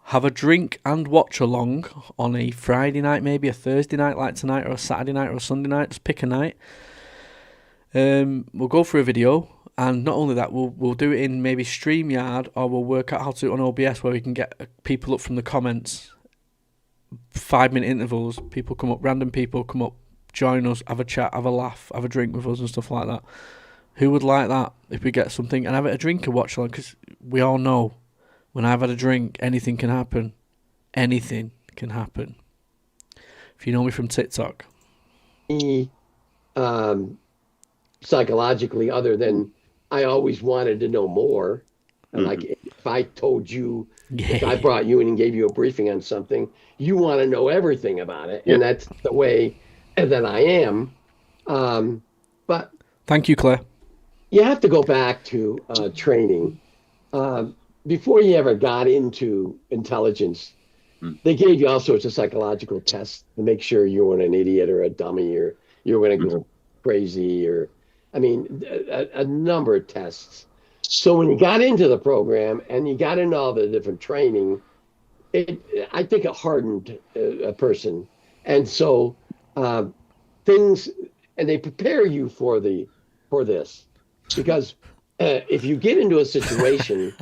have a drink and watch-along on a Friday night, maybe a Thursday night like tonight, or a Saturday night or a Sunday night? Just pick a night. We'll go for a video, and not only that, we'll do it in maybe StreamYard, or we'll work out how to do it on OBS, where we can get people up from the comments. 5-minute intervals, people come up, random people come up, join us, have a chat, have a laugh, have a drink with us and stuff like that. Who would like that if we get something and have it a drink and watch along? Because we all know when I've had a drink, anything can happen. Anything can happen. If you know me from TikTok. Psychologically, other than I always wanted to know more. And like if I told you, if I brought you in and gave you a briefing on something, you want to know everything about it. And that's the way that I am. But thank you, Claire. You have to go back to training. Before you ever got into intelligence, they gave you all sorts of psychological tests to make sure you weren't an idiot or a dummy or you were going to go crazy or, I mean, a number of tests. So when you got into the program and you got into all the different training, I think it hardened a person. And so things, and they prepare you for this. Because if you get into a situation,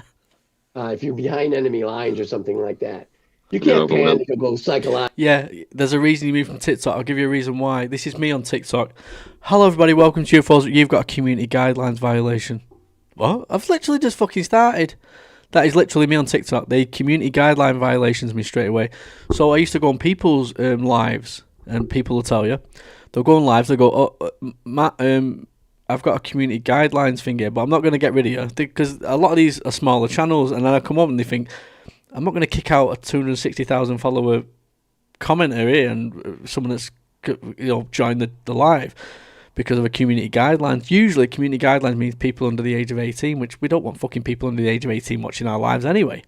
if you're behind enemy lines or something like that, you can't panic or go psychological. Yeah, there's a reason you moved from TikTok. I'll give you a reason why. This is me on TikTok. Hello, everybody. Welcome to UFOs. You've got a community guidelines violation. What? I've literally just fucking started. That is literally me on TikTok. They community guideline violations me straight away. So I used to go on people's lives, and people will tell you. They'll go on lives. They'll go, Matt, I've got a community guidelines thing here, but I'm not going to get rid of you. Because a lot of these are smaller channels, and then I come on and they think, I'm not going to kick out a 260,000 follower commenter here and someone that's joined the live because of a community guidelines. Usually community guidelines means people under the age of 18, which we don't want fucking people under the age of 18 watching our lives anyway.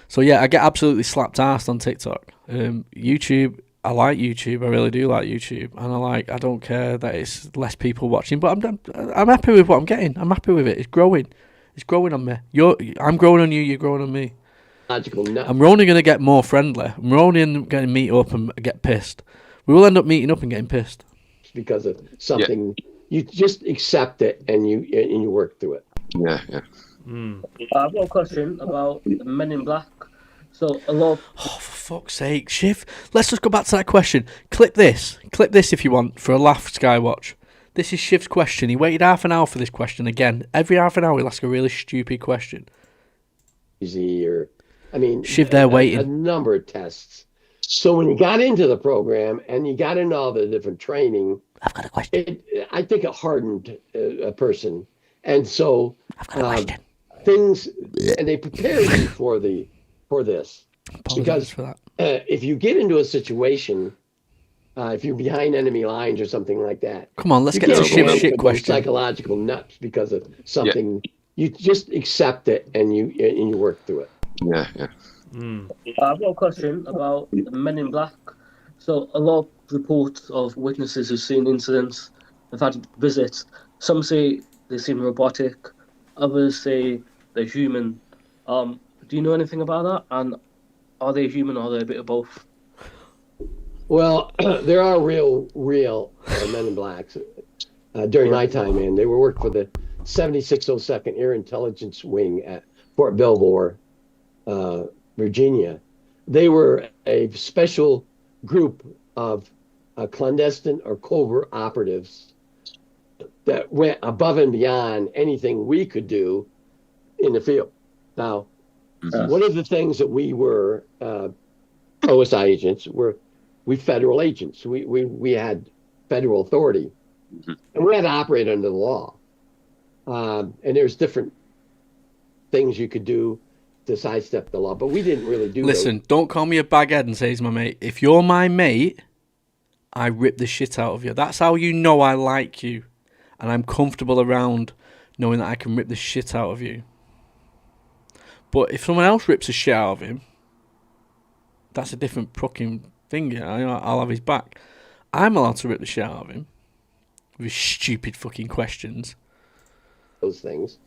So yeah, I get absolutely slapped arsed on TikTok. YouTube, I like YouTube. I really do like YouTube, and I don't care that it's less people watching, but I'm happy with what I'm getting. I'm happy with it. It's growing. It's growing on me. I'm growing on you. You're growing on me. I'm only going to get more friendly. We're only going to meet up and get pissed. We will end up meeting up and getting pissed because of something. You just accept it and you work through it. Yeah. I've got a question about the Men in Black. So a lot. Oh, for fuck's sake, Shiv! Let's just go back to that question. Clip this if you want for a laugh, Skywatch. This is Shiv's question. He waited half an hour for this question again. Every half an hour he'll ask a really stupid question. Shiv, they're waiting. A number of tests. So when you got into the program and you got into all the different training, I've got a question. I think it hardened a person, and so I've got a question. Things, and they prepare you for this. Because for that. If you get into a situation, if you're behind enemy lines or something like that, come on, let's get to Shiv's shit question. Psychological nuts because of something. You just accept it and you work through it. Yeah. I've got a question about the Men in Black. So a lot of reports of witnesses who've seen incidents, have had visits. Some say they seem robotic, others say they're human. Do you know anything about that? And are they human or are they a bit of both? Well, there are real Men in Blacks. During my time, man, they were working for the 7602nd Air Intelligence Wing at Fort Belvoir, Virginia. They were a special group of clandestine or covert operatives that went above and beyond anything we could do in the field. Now, one of the things that we were OSI agents were federal agents. We had federal authority, and we had to operate under the law. And there's different things you could do to sidestep the law, but we didn't really do. Listen, don't call me a baghead and say he's my mate. If you're my mate, I rip the shit out of you. That's how you know I like you, and I'm comfortable around knowing that I can rip the shit out of you. But if someone else rips the shit out of him, that's a different fucking thing. Yeah, I'll have his back. I'm allowed to rip the shit out of him with his stupid fucking questions. Those things.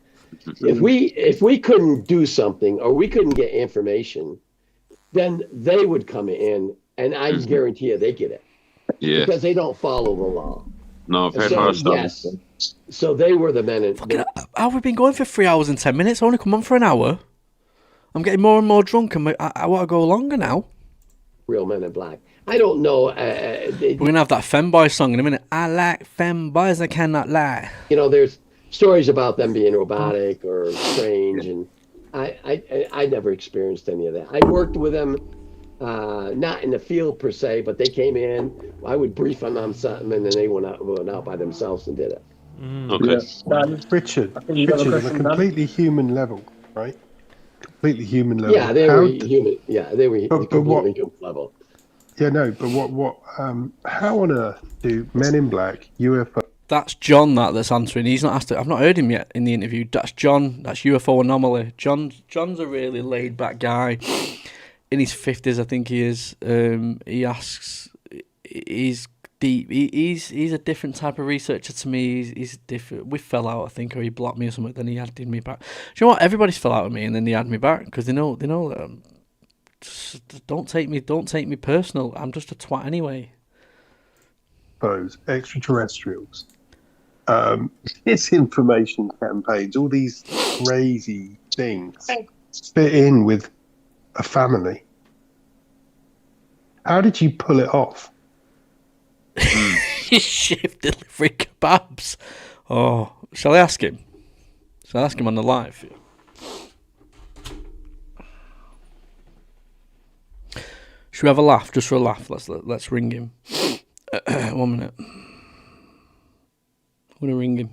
If we couldn't do something or we couldn't get information, then they would come in, and I guarantee you they get it. Yeah. Because they don't follow the law. No, fair yes. So they were the men. How have we been going for 3 hours and 10 minutes? I only come on for an hour. I'm getting more and more drunk, and I want to go longer now. Real Men in Black. I don't know. We're going to have that femboy song in a minute. I like femboys, I cannot lie. You know, there's stories about them being robotic or strange, and I never experienced any of that. I worked with them, not in the field per se, but they came in. I would brief them on something, and then they went out by themselves and did it. Okay. Richard, on a completely human level, right? Completely human level. Yeah, they were human. Yeah, they were completely human level. Yeah, no, but what? How on earth do Men in Black, UFO? That's John that's answering. He's not asked it. I've not heard him yet in the interview. That's John. That's UFO Anomaly. John's a really laid back guy. In his 50s, I think he is. He asks. He's deep. He's a different type of researcher to me. He's different. We fell out, I think, or he blocked me or something. Then he added me back. Do you know what? Everybody's fell out with me, and then they add me back because they know that. Just don't take me personal. I'm just a twat anyway. Those extraterrestrials, disinformation campaigns, all these crazy things fit in with a family. How did you pull it off? Shift delivery kebabs. Oh, shall I ask him? Shall I ask him on the live? Should we have a laugh, just for a laugh? Let's ring him. 1 minute. I'm gonna ring him.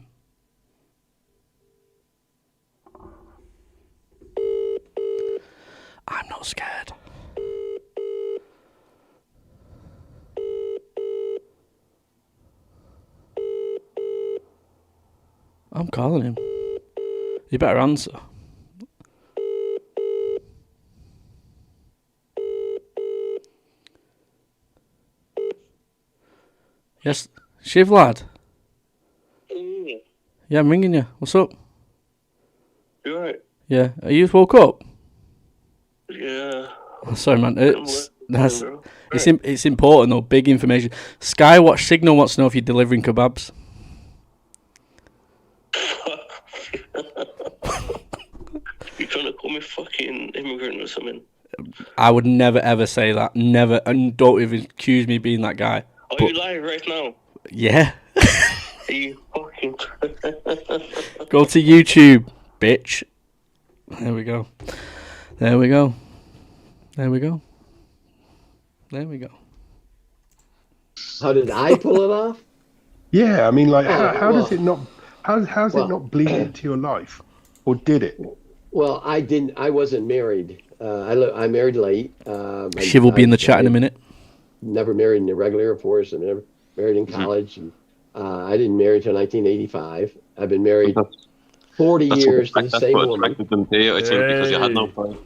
I'm not scared. I'm calling him. You better answer. Yes, Shiv lad. Yeah, I'm ringing you. What's up? You alright? Yeah. Are you woke up? Yeah. Oh, sorry, man. It's important though. Big information. Skywatch Signal wants to know if you're delivering kebabs. You trying to call me fucking immigrant or something? I would never ever say that. Never, and don't even accuse me of being that guy. Are you live right now? Yeah. Are you fucking... Go to YouTube, bitch. There we go. There we go. There we go. There we go. How did I pull it off? Yeah, I mean, like, how does it not? How's it not bleed into your life, or did it? Well, I didn't. I wasn't married. I married late. Shiv will be in the chat in a minute. Never married in the regular force. I never married in college. And, I didn't marry until 1985. I've been married 40 years to the same woman. Because you had no point.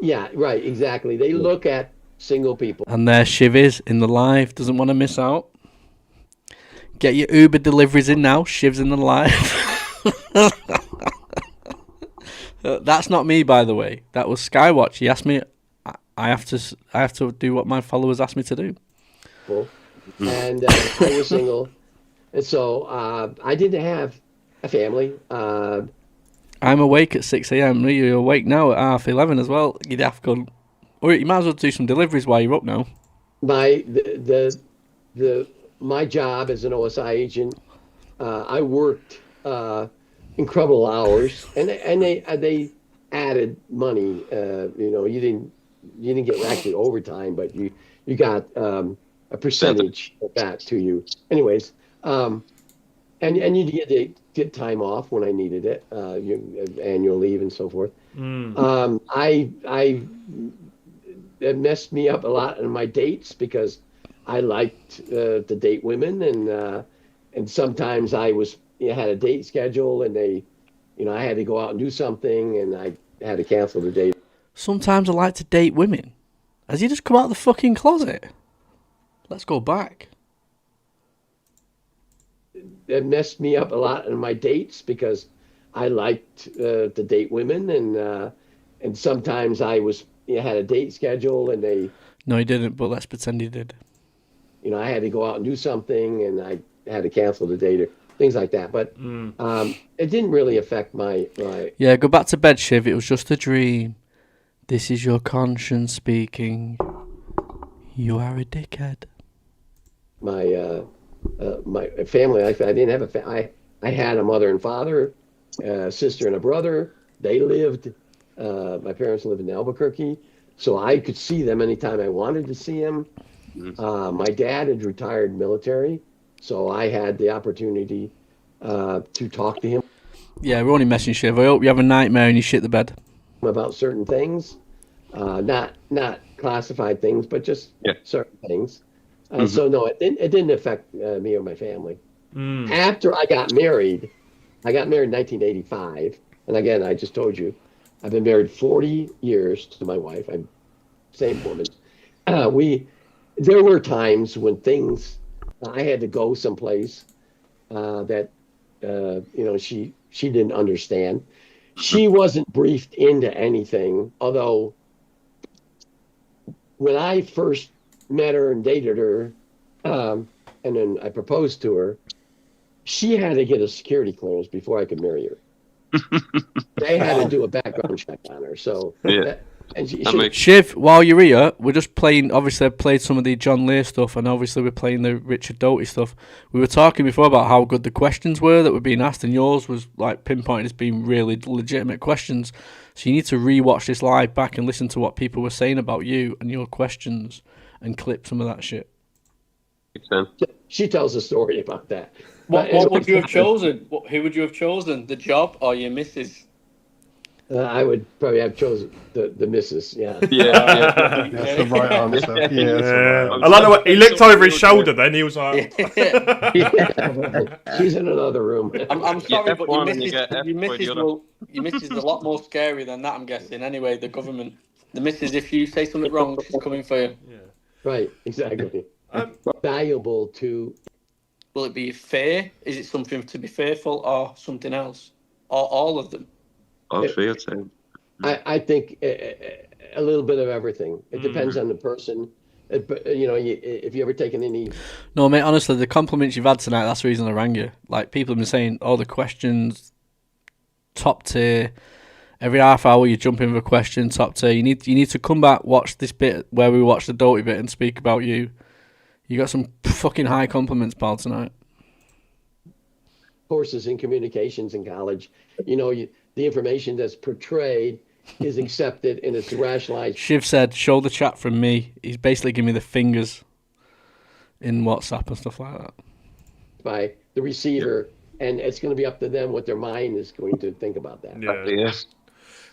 Yeah, right, exactly. They look at single people. And there Shiv is in the live. Doesn't want to miss out. Get your Uber deliveries in now. Shiv's in the live. That's not me, by the way. That was Skywatch. He asked me. I have to do what my followers asked me to do. And I was single, and so I didn't have a family. I'm awake at 6 a.m. You're awake now at 11:30 as well. You'd have to go, or you might as well do some deliveries while you're up now. My job as an OSI agent, I worked incredible hours, and they added money. You didn't get actually overtime, but you got a percentage of that to you. Anyways, and you get time off when I needed it, annual leave and so forth. It messed me up a lot in my dates because I liked to date women, and sometimes I had a date schedule, and they I had to go out and do something, and I had to cancel the date. Sometimes I like to date women. Has he just come out of the fucking closet? Let's go back. It messed me up a lot in my dates because I liked to date women, and sometimes I had a date schedule, and they. No, he didn't. But let's pretend he did. I had to go out and do something, and I had to cancel the date or things like that. But it didn't really affect my. Yeah, go back to bed, Shiv. It was just a dream. This is your conscience speaking. You are a dickhead. My family life. I didn't have I had a mother and father, a sister and a brother. They lived. My parents lived in Albuquerque, so I could see them anytime I wanted to see them. My dad had retired military, so I had the opportunity to talk to him. Yeah, we're only messing, Shiv. I hope you have a nightmare and you shit the bed. About certain things, not classified things, but just certain things. So no, it didn't affect me or my family. After I got married in 1985, and again, I just told you, I've been married 40 years to my wife. I'm same woman. There were times when I had to go someplace that she didn't understand. She wasn't briefed into anything, although when I first met her and dated her, and then I proposed to her, she had to get a security clearance before I could marry her. They had to do a background check on her. So, Shiv, while you're here, we're just playing. Obviously, I played some of the John Lear stuff, and obviously, we're playing the Richard Doty stuff. We were talking before about how good the questions were that were being asked, and yours was like pinpointed as being really legitimate questions. So, you need to re-watch this live back and listen to what people were saying about you and your questions, and clip some of that shit. She tells a story about that. What would you have chosen? Who would you have chosen? The job or your missus? I would probably have chosen the missus. Yeah. Yeah. That's the right answer. Yeah. That's the right answer. I like the way he looked over his shoulder. Then he was like, She's in another room. I'm sorry, but your missus is a lot more scary than that. I'm guessing. Anyway, the government, the missus. If you say something wrong, she's coming for you. Yeah. Right. Exactly. Valuable to. Will it be fair? Is it something to be fearful or something else? Or all of them? All three, I'd say. I think a little bit of everything. It depends on the person. If you ever taken any... No, mate, honestly, the compliments you've had tonight, that's the reason I rang you. Like, people have been saying, the questions, top tier. Every half hour you jump in with a question, top tier. You need to come back, watch this bit where we watch the Doty bit and speak about you. You got some fucking high compliments, pal, tonight. Courses in communications in college, the information that's portrayed is accepted and it's rationalized. Shiv said, show the chat from me. He's basically giving me the fingers in WhatsApp and stuff like that. By the receiver, and it's going to be up to them what their mind is going to think about that. Yeah.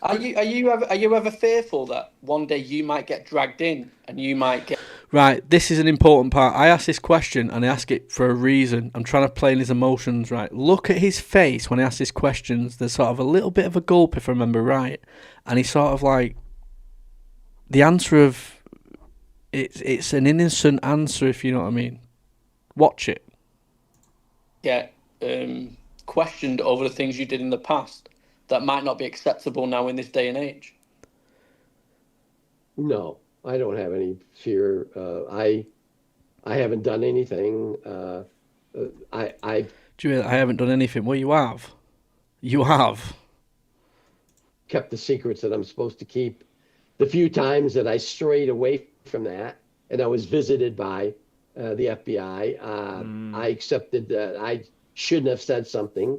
Are you ever fearful that one day you might get dragged in and you might get... Right, this is an important part. I asked this question and I ask it for a reason. I'm trying to play in his emotions, right? Look at his face when I ask these questions. There's sort of a little bit of a gulp, if I remember right. And he's sort of like... The answer of... It's an innocent answer, if you know what I mean. Watch it. Get questioned over the things you did in the past that might not be acceptable now in this day and age? No, I don't have any fear. I haven't done anything. I haven't done anything. Well, you have. You have. Kept the secrets that I'm supposed to keep. The few times that I strayed away from that, and I was visited by the FBI, I accepted that I shouldn't have said something.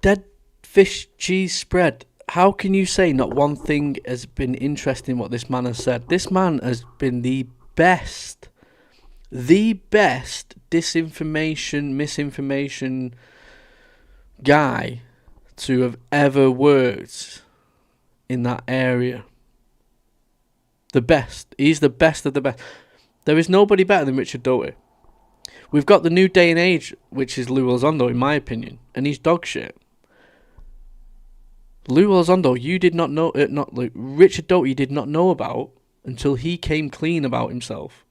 Dead fish cheese spread. How can you say not one thing has been interesting what this man has said? This man has been the best disinformation, misinformation guy to have ever worked in that area. The best. He's the best of the best. There is nobody better than Richard Doty. We've got the new day and age, which is Lou Elizondo, in my opinion, and he's dog shit. Lou Elizondo, you did not know, not Lou, Richard Doty did not know about until he came clean about himself.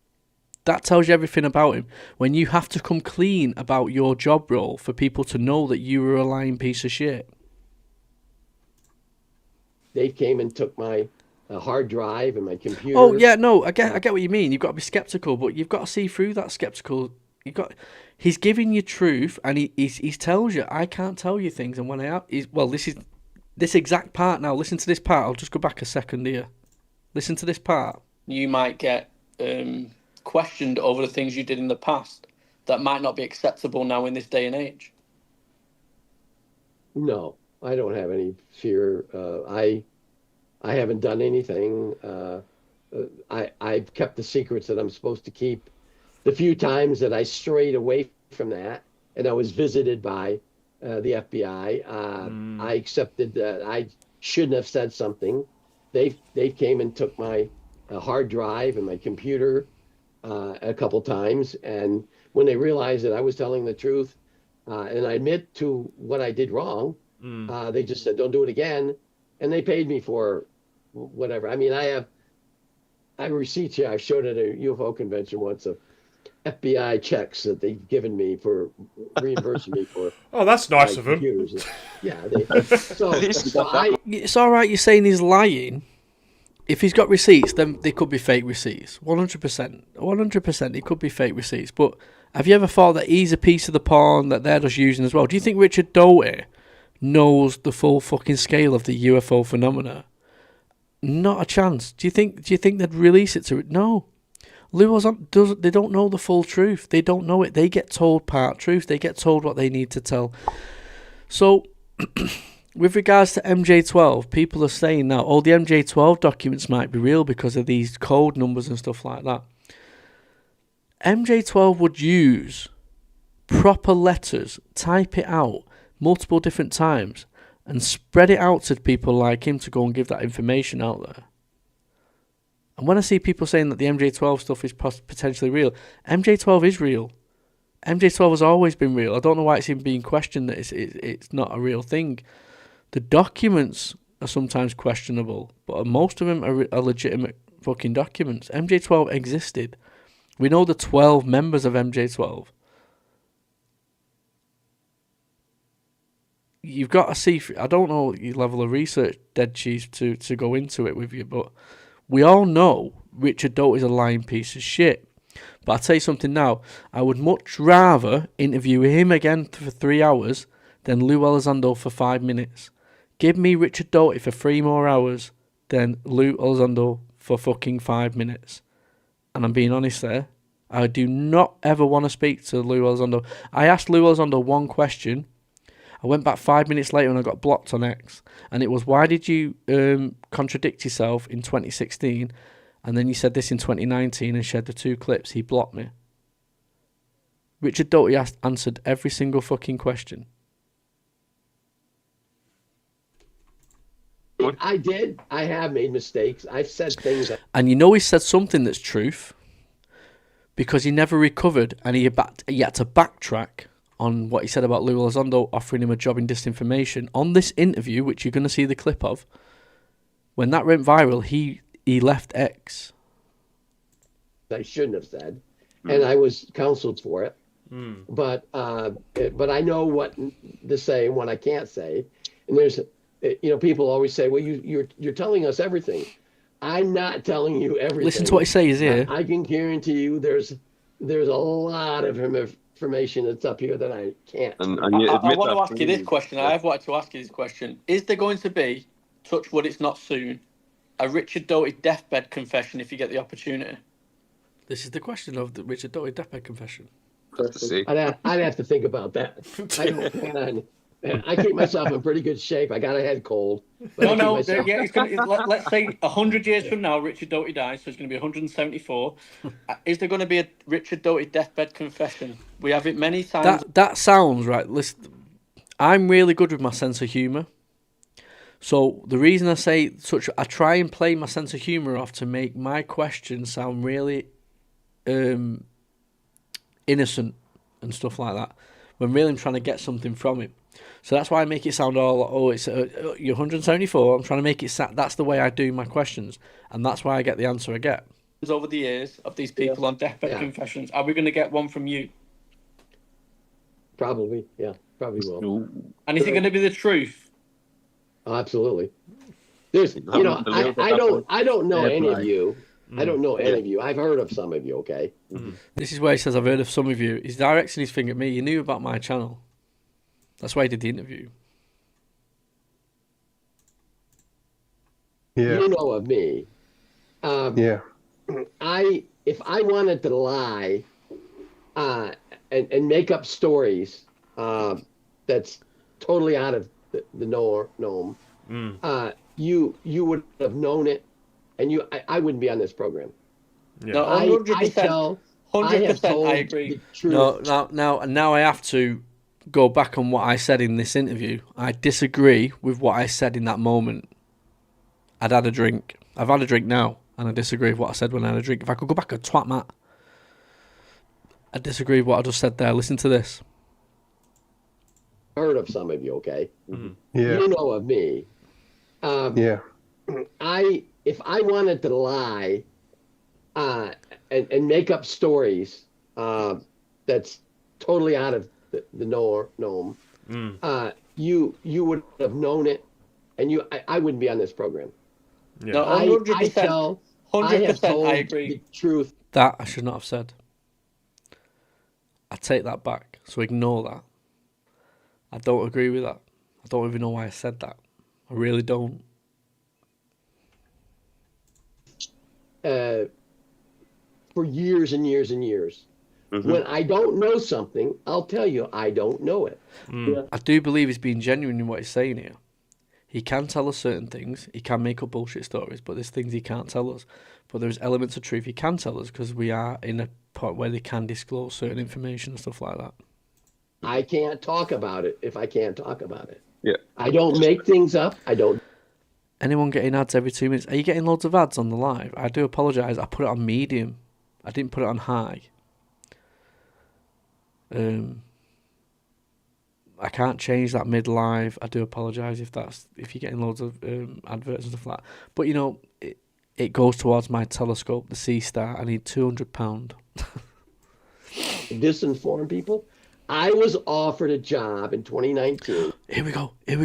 That tells you everything about him. When you have to come clean about your job role for people to know that you were a lying piece of shit. They came and took my hard drive and my computer. Oh yeah, no, I get what you mean. You've got to be skeptical, but you've got to see through that skeptical. He's giving you truth, and he tells you, I can't tell you things, and when this exact part now. Listen to this part. I'll just go back a second here. Listen to this part. You might get questioned over the things you did in the past that might not be acceptable now in this day and age. No, I don't have any fear. I haven't done anything. I've kept the secrets that I'm supposed to keep. The few times that I strayed away from that, and I was visited by the FBI, I accepted that I shouldn't have said something. They came and took my hard drive and my computer a couple times, and when they realized that I was telling the truth, and I admit to what I did wrong, they just said, "Don't do it again," and they paid me for whatever. I mean, I have receipts here. I showed at a UFO convention once of FBI checks that they've given me for reimbursing me for. Oh, that's nice of them. Yeah, it's all right. You're saying he's lying. If he's got receipts, then they could be fake receipts. 100%. 100%, it could be fake receipts. But have you ever thought that he's a piece of the pawn that they're just using as well? Do you think Richard Doty knows the full fucking scale of the UFO phenomena? Not a chance. Do you think they'd release it to it? No. They don't know the full truth. They don't know it. They get told part truth. They get told what they need to tell. So, with regards to MJ12, people are saying now, the MJ12 documents might be real because of these code numbers and stuff like that. MJ12 would use proper letters, type it out multiple different times, and spread it out to people like him to go and give that information out there. And when I see people saying that the MJ12 stuff is potentially real, MJ12 is real. MJ12 has always been real. I don't know why it's even being questioned that it's not a real thing. The documents are sometimes questionable, but most of them are legitimate fucking documents. MJ12 existed. We know the 12 members of MJ12. You've got to see. I don't know your level of research, Dead Cheese, to go into it with you, but we all know Richard Doty is a lying piece of shit. But I'll tell you something now. I would much rather interview him again for 3 hours than Lou Elizondo for 5 minutes. Give me Richard Doty for 3 more hours than Lou Elizondo for fucking 5 minutes. And I'm being honest there. I do not ever want to speak to Lou Elizondo. I asked Lou Elizondo one question. I went back 5 minutes later and I got blocked on X. And it was, why did you contradict yourself in 2016 and then you said this in 2019 and shared the 2 clips? He blocked me. Richard Doty answered every single fucking question. I did. I have made mistakes. I've said things. And you know he said something that's truth because he never recovered and he had to backtrack on what he said about Lou Elizondo offering him a job in disinformation. On this interview, which you're going to see the clip of, when that went viral, he left X. I shouldn't have said, and I was counseled for it. But I know what to say and what I can't say. And there's, people always say, well, you're telling us everything. I'm not telling you everything. Listen to what he says here. I can guarantee you there's a lot of information that's up here that I can't. I want to ask you this question. I have wanted to ask you this question. Is there going to be, touch wood it's not soon, a Richard Doty deathbed confession if you get the opportunity? This is the question of the Richard Doty deathbed confession. I'd have to think about that. I don't plan on. I keep myself in pretty good shape. I got a head cold. Let's say 100 years from now, Richard Doty dies, so it's going to be 174. Is there going to be a Richard Doty deathbed confession? We have it many times. That sounds right. Listen, I'm really good with my sense of humour. So the reason I say I try and play my sense of humour off to make my questions sound really innocent and stuff like that. when really I'm trying to get something from him. So that's why I make it sound all, oh, it's you're 174. I'm trying to make it that's the way I do my questions, and that's why I get the answer I get. Over the years of these people on deathbed confessions, are we going to get one from you? Probably, yeah, probably will. And is it going to be the truth? Oh, absolutely. There's, I don't know any of you. I don't know any of you. I've heard of some of you. Okay. This is where he says I've heard of some of you. He's directing his finger at me. You knew about my channel. That's why he did the interview. Yeah. You know of me. If I wanted to lie and make up stories that's totally out of the norm, you would have known it, and I wouldn't be on this program. Yeah. No, 100%. 100%. I agree. Now I have to go back on what I said in this interview. I disagree with what I said in that moment. I'd had a drink. I've had a drink now, and I disagree with what I said when I had a drink. If I could go back and twat Matt, I disagree with what I just said there. Listen to this. Heard of some of you, okay? You know of me. If I wanted to lie and make up stories that's totally out of the norm, you would have known it, and I wouldn't be on this program. Yeah. No, 100%. 100%. I agree. The truth. That I should not have said. I take that back. So ignore that. I don't agree with that. I don't even know why I said that. I really don't. For years and years and years. When I don't know something, I'll tell you I don't know it. I do believe he's being genuine in what he's saying here. He can tell us certain things. He can make up bullshit stories, but there's things he can't tell us. But there's elements of truth he can tell us because we are in a point where they can disclose certain information and stuff like that. I can't talk about it if I can't talk about it. Yeah. I don't make things up. I don't. Anyone getting ads every 2 minutes? Are you getting loads of ads on the live? I do apologise. I put it on medium. I didn't put it on high. I can't change that mid live. I do apologise if you're getting loads of adverts and stuff like that. But you know, it goes towards my telescope, the Sea Star. I need £200. Disinform people. I was offered a job in 2019. Here we go. Here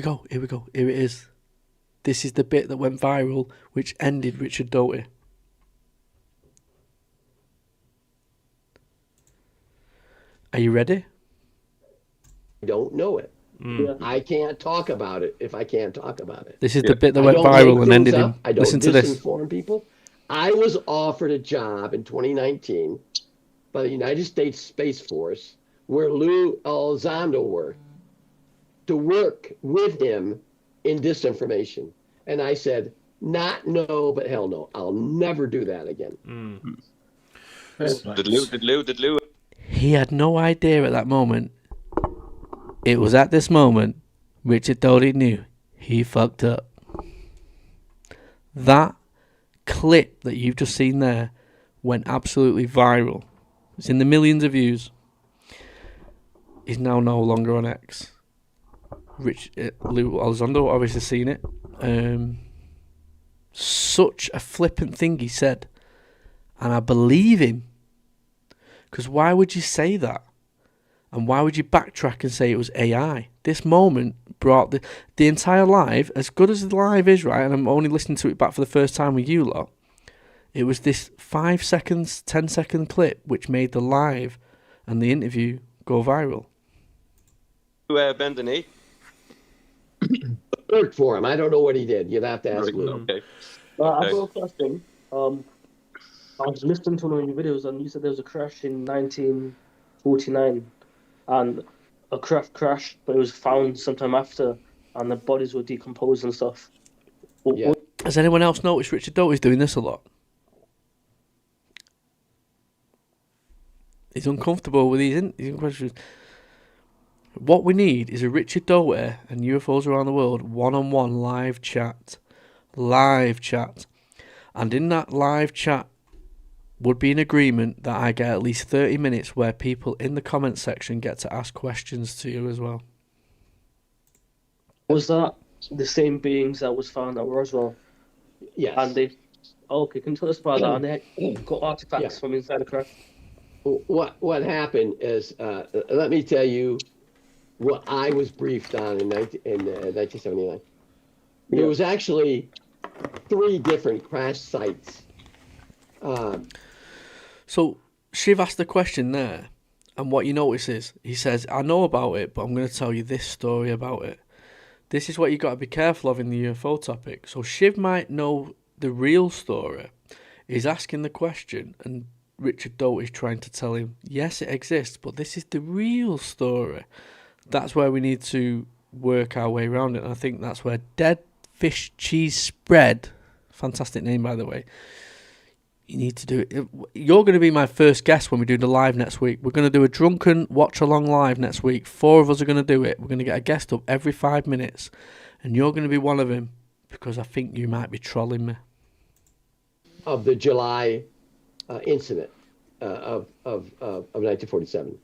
it is. This is the bit that went viral, which ended Richard Doty. Are you ready? I don't know it. I can't talk about it if I can't talk about it. This is the bit that went viral and ended him. I don't Listen to this. Disinform people. I was offered a job in 2019 by the United States Space Force, where Lou Elizondo worked, to work with him in disinformation. And I said, not no, but hell no. I'll never do that again. Did Lou? He had no idea at that moment. It was at this moment Richard Doty knew he fucked up. That clip that you've just seen there went absolutely viral. It's in the millions of views. He's now no longer on X. Lou Elizondo obviously seen it. Such a flippant thing he said, and I believe him. Because why would you say that? And why would you backtrack and say it was AI? This moment brought the entire live, as good as the live is, right, and I'm only listening to it back for the first time with you lot, it was this 5 seconds, 10-second clip which made the live and the interview go viral. Bend the knee? Worked for him. I don't know what he did. You'd have to ask Lou. Okay. I've got a question. I was listening to one of your videos, and you said there was a crash in 1949, and a craft crashed, but it was found sometime after, and the bodies were decomposed and stuff. Yeah. Has anyone else noticed Richard Doty's doing this a lot? He's uncomfortable with these questions. What we need is a Richard Doty and UFOs around the world one-on-one live chat. And in that live chat, would be in agreement that I get at least 30 minutes where people in the comment section get to ask questions to you as well. Was that the same beings that was found at Roswell? Yes. And they, okay, can you tell us about that? And they got artifacts from inside the craft. What happened is, let me tell you what I was briefed on in 1979. There was actually 3 different crash sites. So Shiv asked the question there, and what you notice is, he says, I know about it, but I'm going to tell you this story about it. This is what you got to be careful of in the UFO topic. So Shiv might know the real story. He's asking the question, and Richard Doty is trying to tell him, yes, it exists, but this is the real story. That's where we need to work our way around it. And I think that's where Dead Fish Cheese Spread, fantastic name by the way, you need to do it. You're going to be my first guest when we do the live next week. We're going to do a drunken watch-along live next week. 4 of us are going to do it. We're going to get a guest up every 5 minutes, and you're going to be one of them, because I think you might be trolling me. Of the July incident of 1947.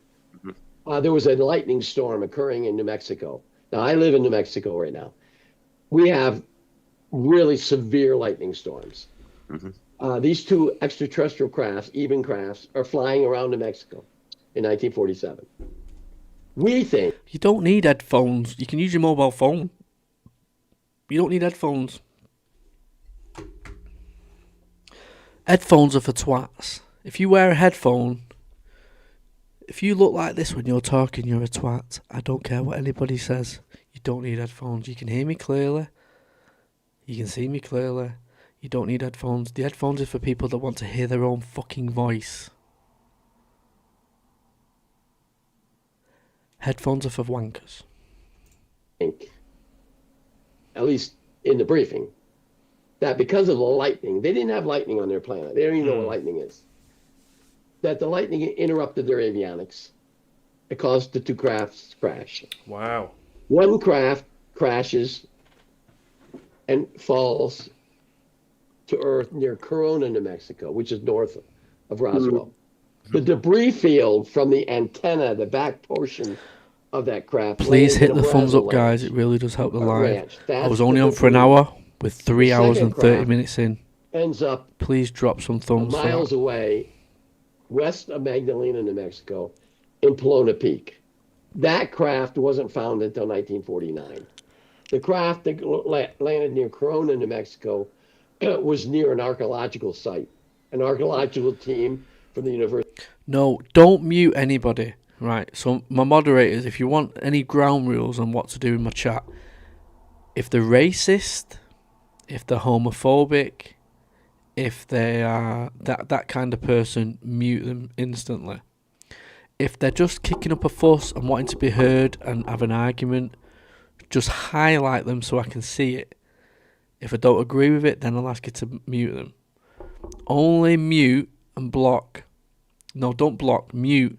There was a lightning storm occurring in New Mexico. Now, I live in New Mexico right now. We have really severe lightning storms. These 2 extraterrestrial crafts, even crafts, are flying around New Mexico in 1947. We think... You don't need headphones. You can use your mobile phone. You don't need headphones. Headphones are for twats. If you wear a headphone, if you look like this when you're talking, you're a twat. I don't care what anybody says. You don't need headphones. You can hear me clearly. You can see me clearly. You don't need headphones. The headphones are for people that want to hear their own fucking voice. Headphones are for wankers. At least in the briefing, that because of the lightning, they didn't have lightning on their planet. They don't even know what lightning is. That the lightning interrupted their avionics. It caused the 2 crafts to crash. Wow. One craft crashes and falls to Earth near Corona, New Mexico, which is north of Roswell. The debris field from the antenna, the back portion of that craft. Please hit the thumbs up, guys. It really does help the live. I was only on for an hour, with 3 hours and 30 minutes in. Ends up Please drop some thumbs. miles away, west of Magdalena, New Mexico, in Pelona Peak. That craft wasn't found until 1949. The craft that landed near Corona, New Mexico, was near an archaeological site. An archaeological team from the university. No, don't mute anybody. Right, so my moderators, if you want any ground rules on what to do in my chat, if they're racist, if they're homophobic, if they are that kind of person, mute them instantly. If they're just kicking up a fuss and wanting to be heard and have an argument, just highlight them so I can see it. If I don't agree with it, then I'll ask you to mute them. Only mute and block. No, don't block, mute.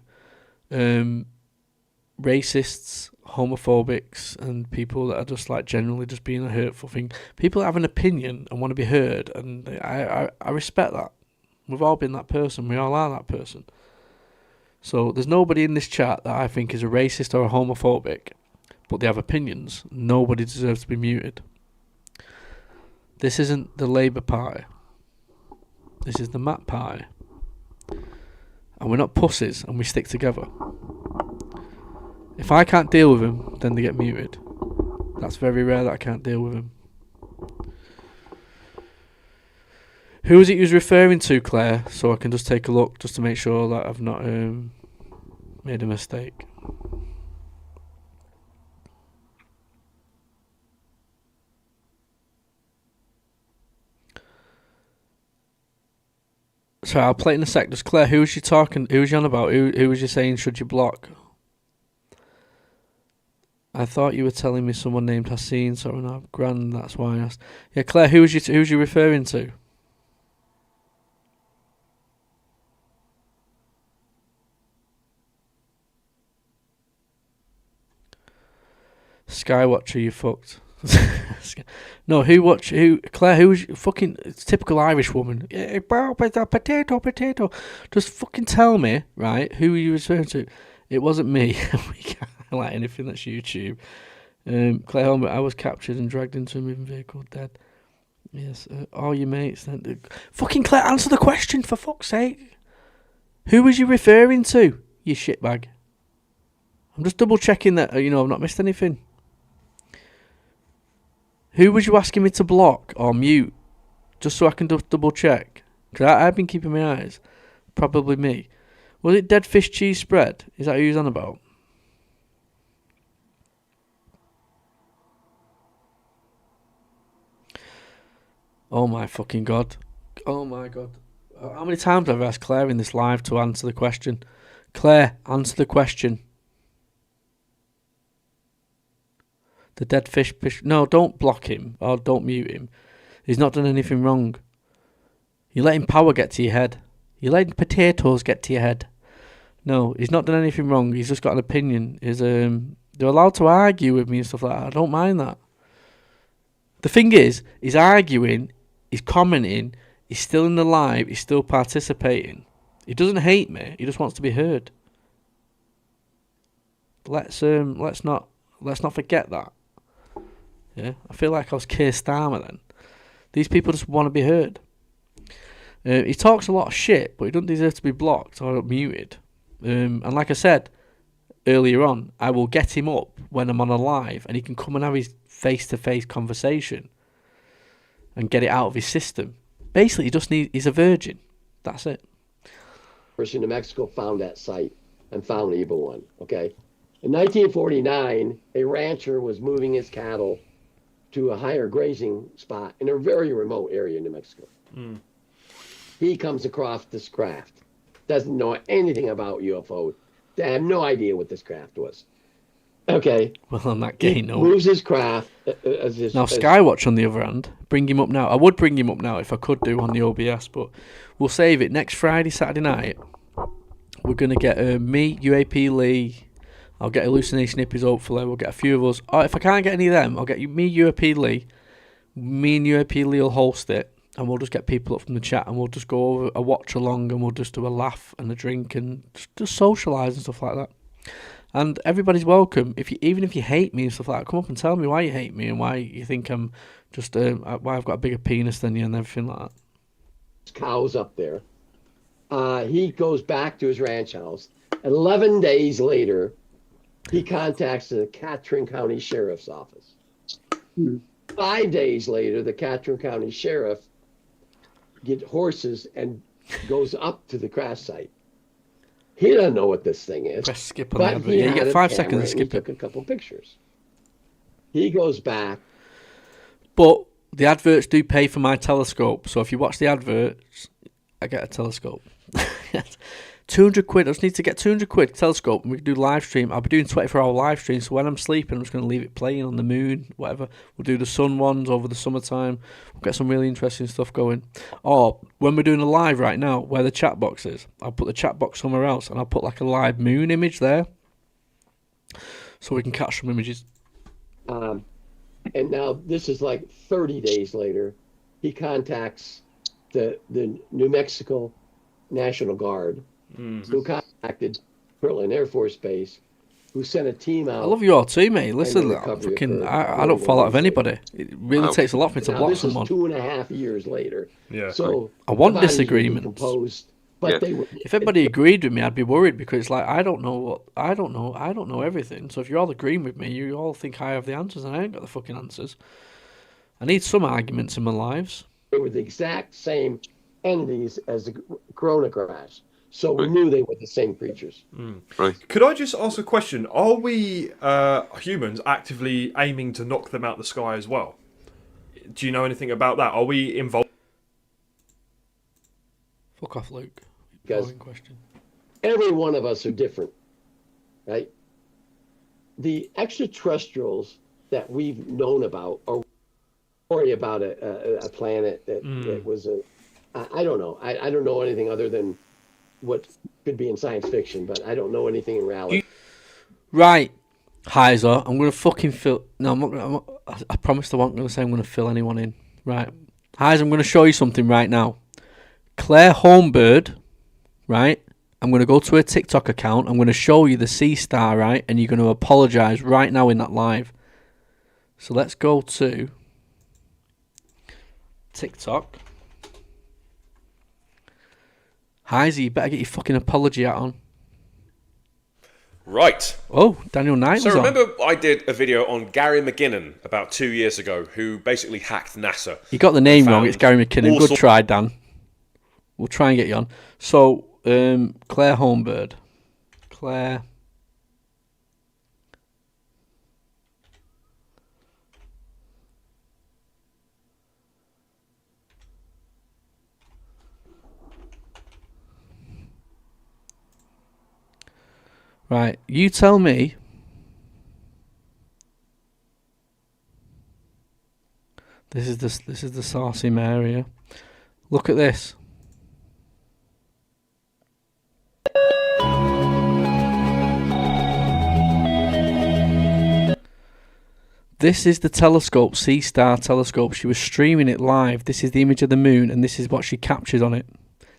Racists, homophobics, and people that are just like generally just being a hurtful thing. People that have an opinion and want to be heard, and I respect that. We've all been that person. We all are that person. So there's nobody in this chat that I think is a racist or a homophobic, but they have opinions. Nobody deserves to be muted. This isn't the Labour Party. This is the Matt Party. And we're not pussies, and we stick together. If I can't deal with them, then they get muted. That's very rare that I can't deal with them. Who was it you was referring to, Claire? So I can just take a look, just to make sure that I've not made a mistake. Sorry, I'll play it in a sec. Just Claire, who was you talking? Who was you on about? Who was you saying should you block? I thought you were telling me someone named Hassine. Sorry, no, Grand. That's why I asked. Yeah, Claire, who was you referring to? Skywatcher, you fucked. No, Claire, who was fucking, it's typical Irish woman. Potato. Just fucking tell me, right, who you referring to. It wasn't me. We can't highlight anything that's YouTube. Claire Helmet, I was captured and dragged into a moving vehicle, dead. Yes, all your mates. Fucking Claire, answer the question, for fuck's sake. Who was you referring to, you shitbag? I'm just double checking that, I've not missed anything. Who was you asking me to block or mute? Just so I can double check. Because I've been keeping my eyes. Probably me. Was it dead fish cheese spread? Is that who you're on about? Oh my fucking God. Oh my God. How many times have I asked Claire in this live to answer the question? Claire, answer the question. The dead fish... No, don't block him or don't mute him. He's not done anything wrong. You're letting power get to your head. You're letting potatoes get to your head. No, he's not done anything wrong. He's just got an opinion. They're allowed to argue with me and stuff like that. I don't mind that. The thing is, he's arguing, he's commenting, he's still in the live, he's still participating. He doesn't hate me. He just wants to be heard. Let's not forget that. Yeah, I feel like I was Keir Starmer then. These people just want to be heard. He talks a lot of shit, but he doesn't deserve to be blocked or muted. And like I said earlier on, I will get him up when I'm on a live, and he can come and have his face-to-face conversation and get it out of his system. Basically, he's a virgin. That's it. Person in New Mexico found that site and found the evil one. Okay, in 1949, a rancher was moving his cattle to a higher grazing spot in a very remote area in New Mexico. He comes across this craft, doesn't know anything about UFOs. They have no idea what this craft was. Okay. Well, on that gay note, moves his craft. Skywatch, on the other hand, bring him up now. I would bring him up now if I could do on the OBS, but we'll save it. Next Friday, Saturday night, we're going to get me, UAP Lee. I'll get Hallucination Hippies, hopefully. We'll get a few of us. Or if I can't get any of them, I'll get me, UAP Lee. Me and UAP Lee will host it. And we'll just get people up from the chat, and we'll just go over a watch along, and we'll just do a laugh and a drink and just socialise and stuff like that. And everybody's welcome. Even if you hate me and stuff like that, come up and tell me why you hate me and why you think I'm just why I've got a bigger penis than you and everything like that. Cows up there. He goes back to his ranch house. 11 days later, he contacts the Catron County Sheriff's Office. 5 days later, the Catron County Sheriff gets horses and goes up to the crash site. He doesn't know what this thing is. Press skip on the advert. Yeah, you get 5 seconds to skip it. He took a couple pictures. He goes back. But the adverts do pay for my telescope. So if you watch the adverts, I get a telescope. 200 quid. I just need to get 200 quid telescope, and we can do live stream. I'll be doing 24-hour live stream, so when I'm sleeping, I'm just going to leave it playing on the moon, whatever. We'll do the sun ones over the summertime. We'll get some really interesting stuff going. Or when we're doing a live right now, where the chat box is, I'll put the chat box somewhere else, and I'll put like a live moon image there, so we can catch some images. And now this is like 30 days later. He contacts the New Mexico National Guard, who contacted Berlin Air Force Base, who sent a team out. I love you all too, mate. Listen, I don't fall out of anybody. It really takes a lot for me to block someone. This is 2.5 years later. Yeah. So I want disagreements. But if everybody agreed with me, I'd be worried, because it's like I don't know everything. So if you're all agreeing with me, you all think I have the answers, and I ain't got the fucking answers. I need some arguments in my lives. They were the exact same entities as the Corona crash. So we knew they were the same creatures. Right. Could I just ask a question? Are we humans actively aiming to knock them out the sky as well? Do you know anything about that? Are we involved? Fuck off, Luke. Because every one of us are different, right? The extraterrestrials that we've known about are worried about a planet that was I don't know. I don't know anything other than what could be in science fiction, but I don't know anything in reality. Right. Heiser, I'm going to fucking fill... No, I'm not gonna, I promised I wasn't going to say I'm going to fill anyone in. Right. Heiser, I'm going to show you something right now. Claire Homebird, right? I'm going to go to her TikTok account. I'm going to show you the sea star, right? And you're going to apologise right now in that live. So let's go to TikTok. Heiser, you better get your fucking apology out on. Right. Oh, Daniel Knight. So remember I did a video on Gary McKinnon about 2 years ago, who basically hacked NASA. You got the name wrong. It's Gary McKinnon. Good try, Dan. We'll try and get you on. So, Claire Homebird. Claire. Right, you tell me. This is the Sarsim area. Look at this. This is the telescope, Sea Star telescope. She was streaming it live. This is the image of the moon, and this is what she captured on it.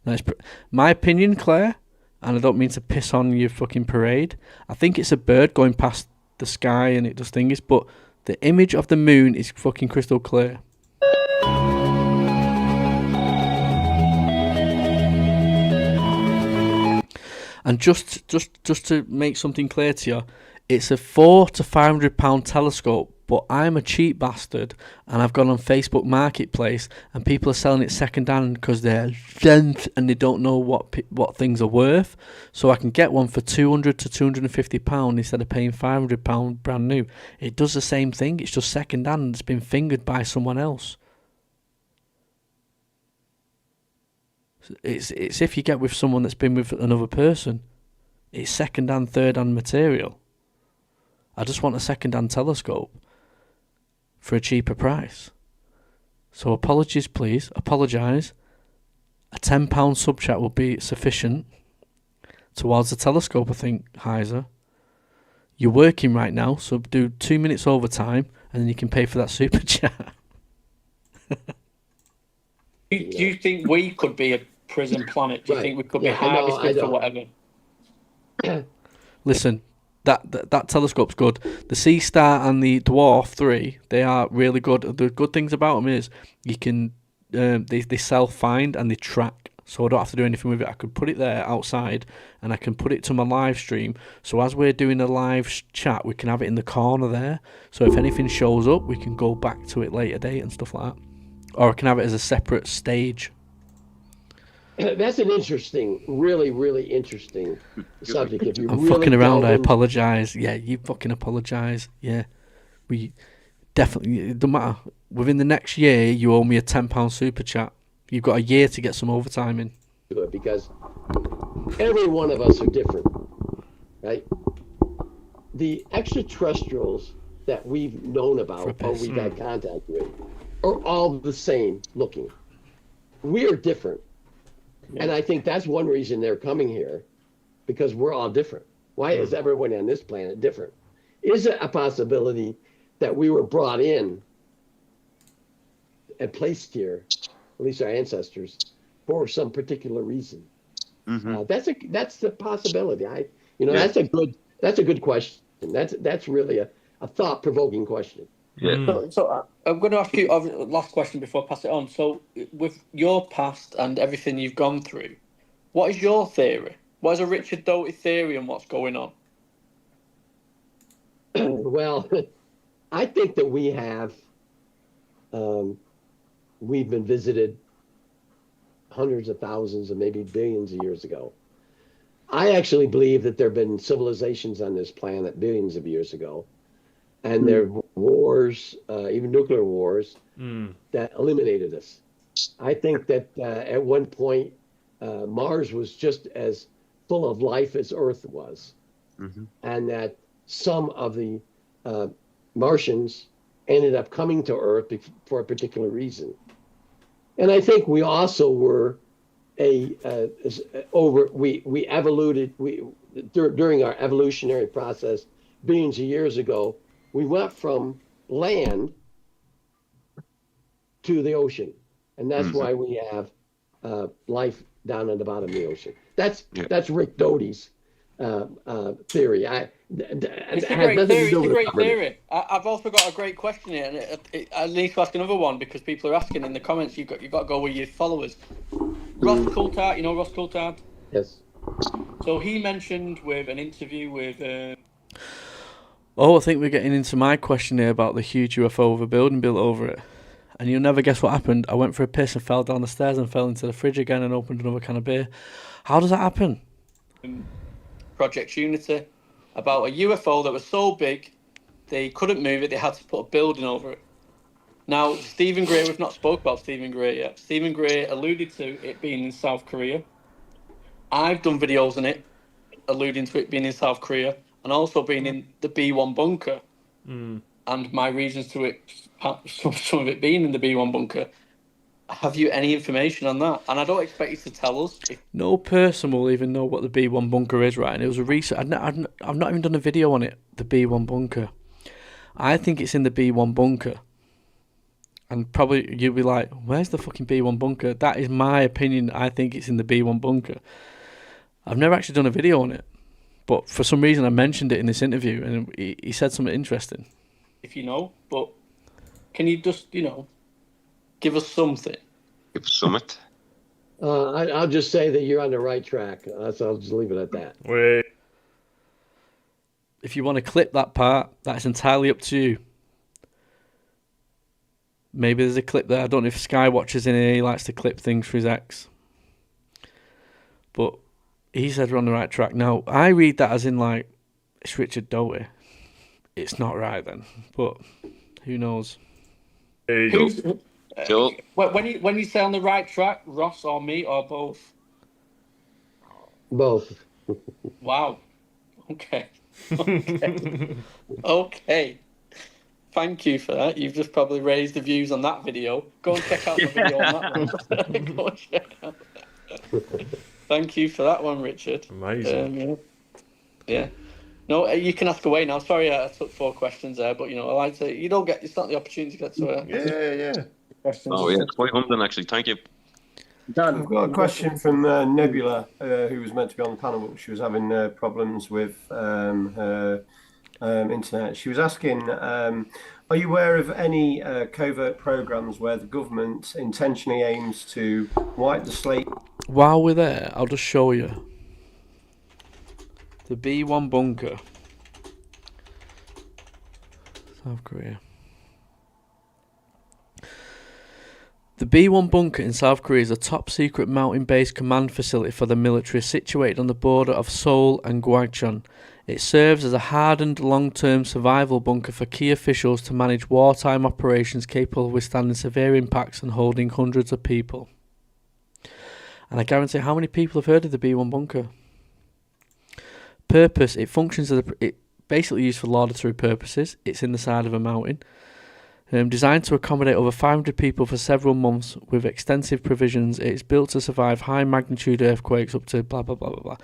Now, it's my opinion, Claire, and I don't mean to piss on your fucking parade. I think it's a bird going past the sky and it does things, but the image of the moon is fucking crystal clear. And just to make something clear to you, it's a £400 to £500 telescope, but I'm a cheap bastard and I've gone on Facebook Marketplace and people are selling it second hand because they're dense and they don't know what things are worth. So I can get one for £200 to £250 instead of paying £500 brand new. It does the same thing. It's just second hand. It's been fingered by someone else. It's if you get with someone that's been with another person. It's second hand, third hand material. I just want a second hand telescope for a cheaper price. So apologies, please. Apologise. A £10 sub chat will be sufficient towards the telescope, I think, Heiser. You're working right now, so do 2 minutes overtime and then you can pay for that super chat. Do you think we could be a prison planet? Do you think we could be harvested for whatever? Listen, that telescope's good. The Sea Star and the Dwarf 3, they are really good. The good things about them is you can they self-find and they track. So I don't have to do anything with it. I could put it there outside and I can put it to my live stream. So as we're doing a live chat, we can have it in the corner there. So if anything shows up, we can go back to it later date and stuff like that. Or I can have it as a separate stage. That's an interesting, really, really interesting subject. If you I'm really fucking around, I delve in- apologise. Yeah, you fucking apologise. Yeah. We definitely, it doesn't matter. Within the next year, you owe me a £10 super chat. You've got a year to get some overtime in. Because every one of us are different, right? The extraterrestrials that we've known about or we've had contact with are all the same looking. We are different. And I think that's one reason they're coming here, because we're all different. Why is everyone on this planet different? Is it a possibility that we were brought in and placed here, at least our ancestors, for some particular reason? That's the possibility. That's a good question. That's really a thought-provoking question. So I'm going to ask you a last question before I pass it on. So with your past and everything you've gone through, what is your theory? What is a Richard Doty theory on what's going on? Well, I think that we have, we've been visited hundreds of thousands and maybe billions of years ago. I actually believe that there have been civilizations on this planet billions of years ago. And there were wars, even nuclear wars, that eliminated us. I think that at one point, Mars was just as full of life as Earth was. And that some of the Martians ended up coming to Earth for a particular reason. And I think we also were we evoluted, during our evolutionary process, billions of years ago, we went from land to the ocean, and that's why we have life down at the bottom of the ocean. That's Rick Doty's theory. It's a great theory. It's a great theory. I've also got a great question here, and I need to ask another one because people are asking in the comments. You've got to go with your followers. Ross Coulthard, you know Ross Coulthard? Yes. So he mentioned with an interview with. Oh, I think we're getting into my question here about the huge UFO with a building built over it. And you'll never guess what happened. I went for a piss and fell down the stairs and fell into the fridge again and opened another can of beer. How does that happen? Project Unity, about a UFO that was so big they couldn't move it, they had to put a building over it. Now, Stephen Gray, we've not spoke about Stephen Gray yet. Stephen Gray alluded to it being in South Korea. I've done videos on it, alluding to it being in South Korea, and also being in the B1 bunker. And my reasons to it, some of it being in the B1 bunker. Have you any information on that? And I don't expect you to tell us. No person will even know what the B1 bunker is, right? And it was a recent. I've not even done a video on it. The B1 bunker. I think it's in the B1 bunker. And probably you'll be like, "Where's the fucking B1 bunker?" That is my opinion. I think it's in the B1 bunker. I've never actually done a video on it, but for some reason I mentioned it in this interview, and he said something interesting. If you know, but can you just, give us something? Give us something. I'll just say that you're on the right track. So I'll just leave it at that. Wait. If you want to clip that part, that's entirely up to you. Maybe there's a clip there. I don't know if Skywatcher's in here. He likes to clip things for his ex. But he said we're on the right track. Now, I read that as in, it's Richard Doty. It's not right then. But who knows? There you go. When you say on the right track, Ross or me or both? Both. Wow. Okay. Okay. Thank you for that. You've just probably raised the views on that video. Go and check out the video on that one. Go and check out that. Thank you for that one, Richard. Amazing. Yeah. No, you can ask away now. Sorry, I took 4 questions there, but I like to. You don't get. It's not the opportunity to get to. Yeah. Questions. Oh yeah, it's quite humbling actually. Thank you. Dan, I've got a question from Nebula, who was meant to be on the panel, but she was having problems with her internet. She was asking, are you aware of any covert programs where the government intentionally aims to wipe the slate? While we're there, I'll just show you. The B1 bunker. South Korea. The B1 bunker in South Korea is a top-secret mountain-based command facility for the military situated on the border of Seoul and Gwacheon. It serves as a hardened long-term survival bunker for key officials to manage wartime operations capable of withstanding severe impacts and holding hundreds of people. And I guarantee how many people have heard of the B1 bunker? Purpose, it functions as it basically used for laudatory purposes. It's in the side of a mountain. Designed to accommodate over 500 people for several months with extensive provisions, it is built to survive high magnitude earthquakes up to blah blah blah blah blah.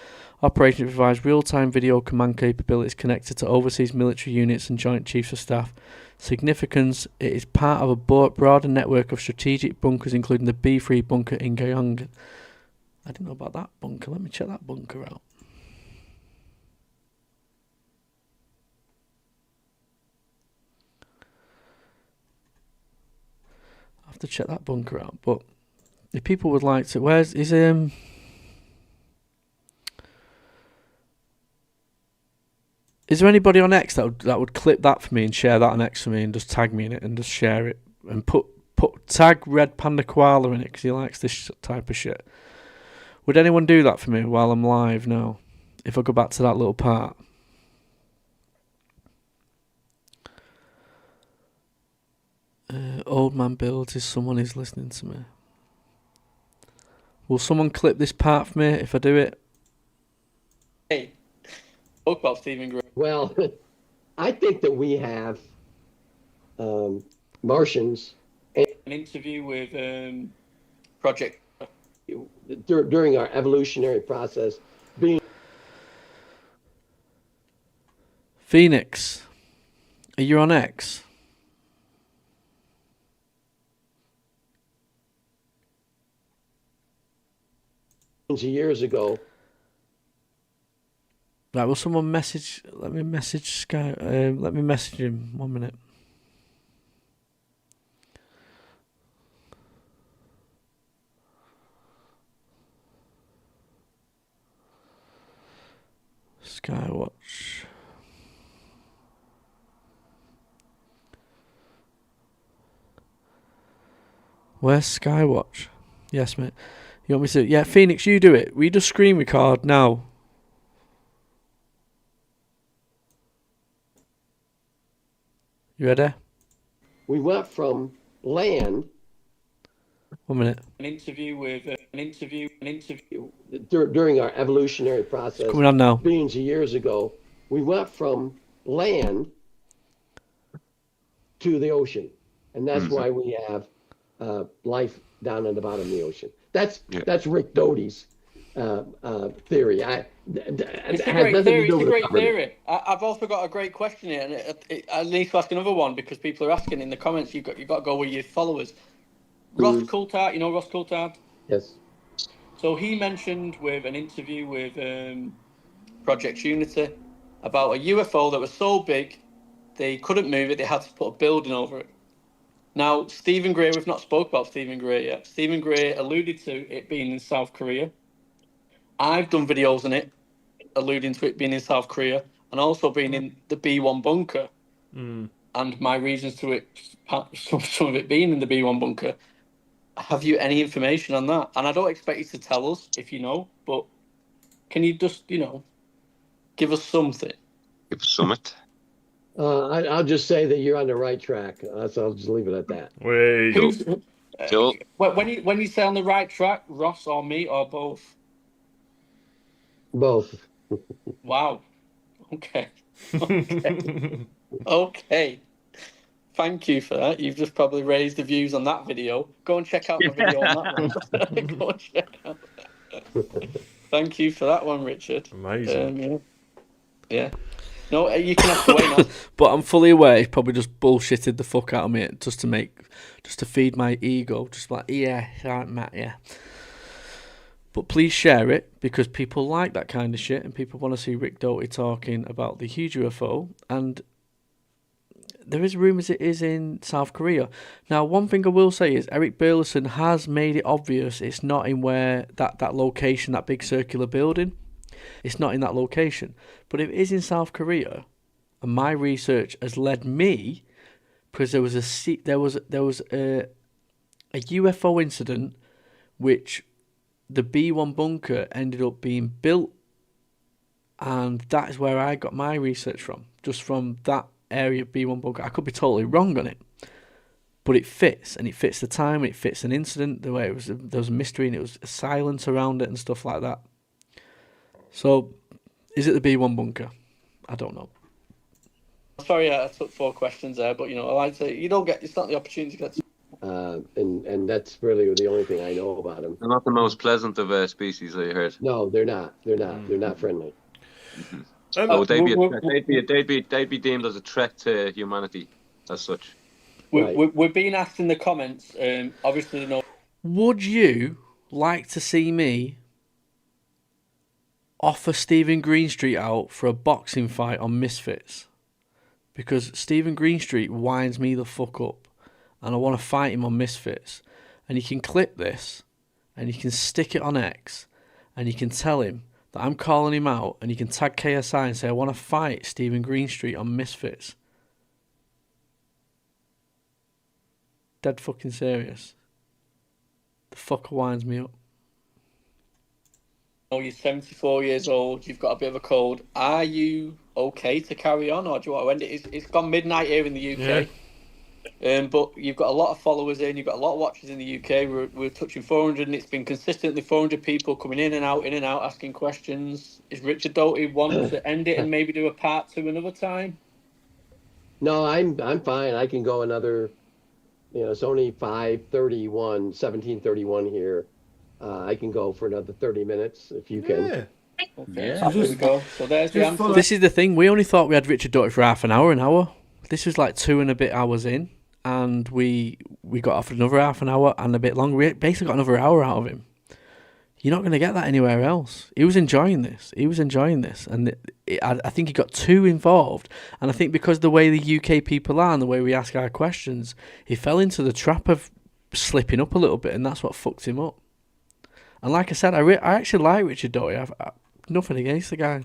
Operation provides real-time video command capabilities connected to overseas military units and joint chiefs of staff. Significance, it is part of a broader network of strategic bunkers including the B3 bunker in Gyeonggi. I didn't know about that bunker. Let me check that bunker out. I have to check that bunker out, but if people would like to, is there anybody on X that would clip that for me and share that on X for me and just tag me in it and just share it and tag Red Panda Koala in it because he likes this type of shit. Would anyone do that for me while I'm live now? If I go back to that little part. Old man builds is someone who's listening to me. Will someone clip this part for me if I do it? Hey, talk about Stephen Gray. Well, I think that we have Martians. An interview with Project during our evolutionary process being Phoenix, are you on X? Years ago. Right, will someone message? Let me message Sky. Let me message him. 1 minute. Skywatch. Where's Skywatch? Yes, mate. You want me to? Yeah, Phoenix, you do it. We just screen record now. You ready? We went from land. 1 minute. An interview During our evolutionary process. It's coming on now. Billions of years ago, we went from land to the ocean, and that's why we have life down at the bottom of the ocean. That's Rick Doty's theory. It's a great theory. It's a great theory. I've also got a great question here, and I need to ask another one because people are asking in the comments. You've got to go with your followers. Ross Coulthard, you know Ross Coulthard? Yes. So he mentioned with an interview with Project Unity about a UFO that was so big they couldn't move it. They had to put a building over it. Now, Stephen Gray, we've not spoke about Stephen Gray yet. Stephen Gray alluded to it being in South Korea. I've done videos on it, alluding to it being in South Korea and also being in the B1 bunker. And my reasons to it, some of it being in the B1 bunker. Have you any information on that? And I don't expect you to tell us if you know, but can you just, give us something? Give us something. I'll just say that you're on the right track. So I'll just leave it at that. When you say on the right track, Ross or me or both? Both. Wow. Okay. Okay. Thank you for that. You've just probably raised the views on that video. Go and check out my video on that one. Go and check out that. Thank you for that one, Richard. Amazing. Yeah. No, you can have to wait now. But I'm fully aware he probably just bullshitted the fuck out of me just to feed my ego. Just like, yeah, right, Matt, yeah. But please share it because people like that kind of shit and people want to see Rick Doty talking about the huge UFO. And there is rumours it is in South Korea. Now, one thing I will say is Eric Burleson has made it obvious it's not in where that location, that big circular building. It's not in that location. But if it is in South Korea, and my research has led me, because there was a UFO incident which the B1 bunker ended up being built, and that is where I got my research from, just from that area of B1 bunker. I could be totally wrong on it, but it fits, and it fits the time, and it fits an incident, the way there was a mystery, and it was silence around it and stuff like that. So, is it the B1 bunker? I don't know. Sorry, I took 4 questions there, but I like to say it's not the opportunity to get to. And that's really the only thing I know about them. They're not the most pleasant of species, I heard. No, they're not. They're not friendly. They'd be deemed as a threat to humanity, as such. We're being asked in the comments. Obviously, no. Would you like to see me offer Stephen Greenstreet out for a boxing fight on Misfits? Because Stephen Greenstreet winds me the fuck up, and I want to fight him on Misfits. And you can clip this, and you can stick it on X, and you can tell him that I'm calling him out, and you can tag KSI and say, I want to fight Stephen Greenstreet on Misfits. Dead fucking serious. The fucker winds me up. Oh, you're 74 years old, you've got a bit of a cold. Are you okay to carry on, or do you want to end it? It's gone midnight here in the UK. Yeah. But you've got a lot of followers in, you've got a lot of watchers in the UK. We're touching 400, and it's been consistently 400 people coming in and out, asking questions. Is Richard Doty want to end it and maybe do a part 2 another time? No, I'm fine. I can go another. It's only 17:31 here. I can go for another 30 minutes if you can. Okay, so there we go. So there's the answer. This is the thing. We only thought we had Richard Doty for half an hour. This was like 2 and a bit hours in, and we got offered another half an hour and a bit longer. We basically got another hour out of him. You're not going to get that anywhere else. He was enjoying this. And I think he got too involved. And I think because the way the UK people are and the way we ask our questions, he fell into the trap of slipping up a little bit, and that's what fucked him up. And like I said, I actually like Richard Doty. I've nothing against the guy.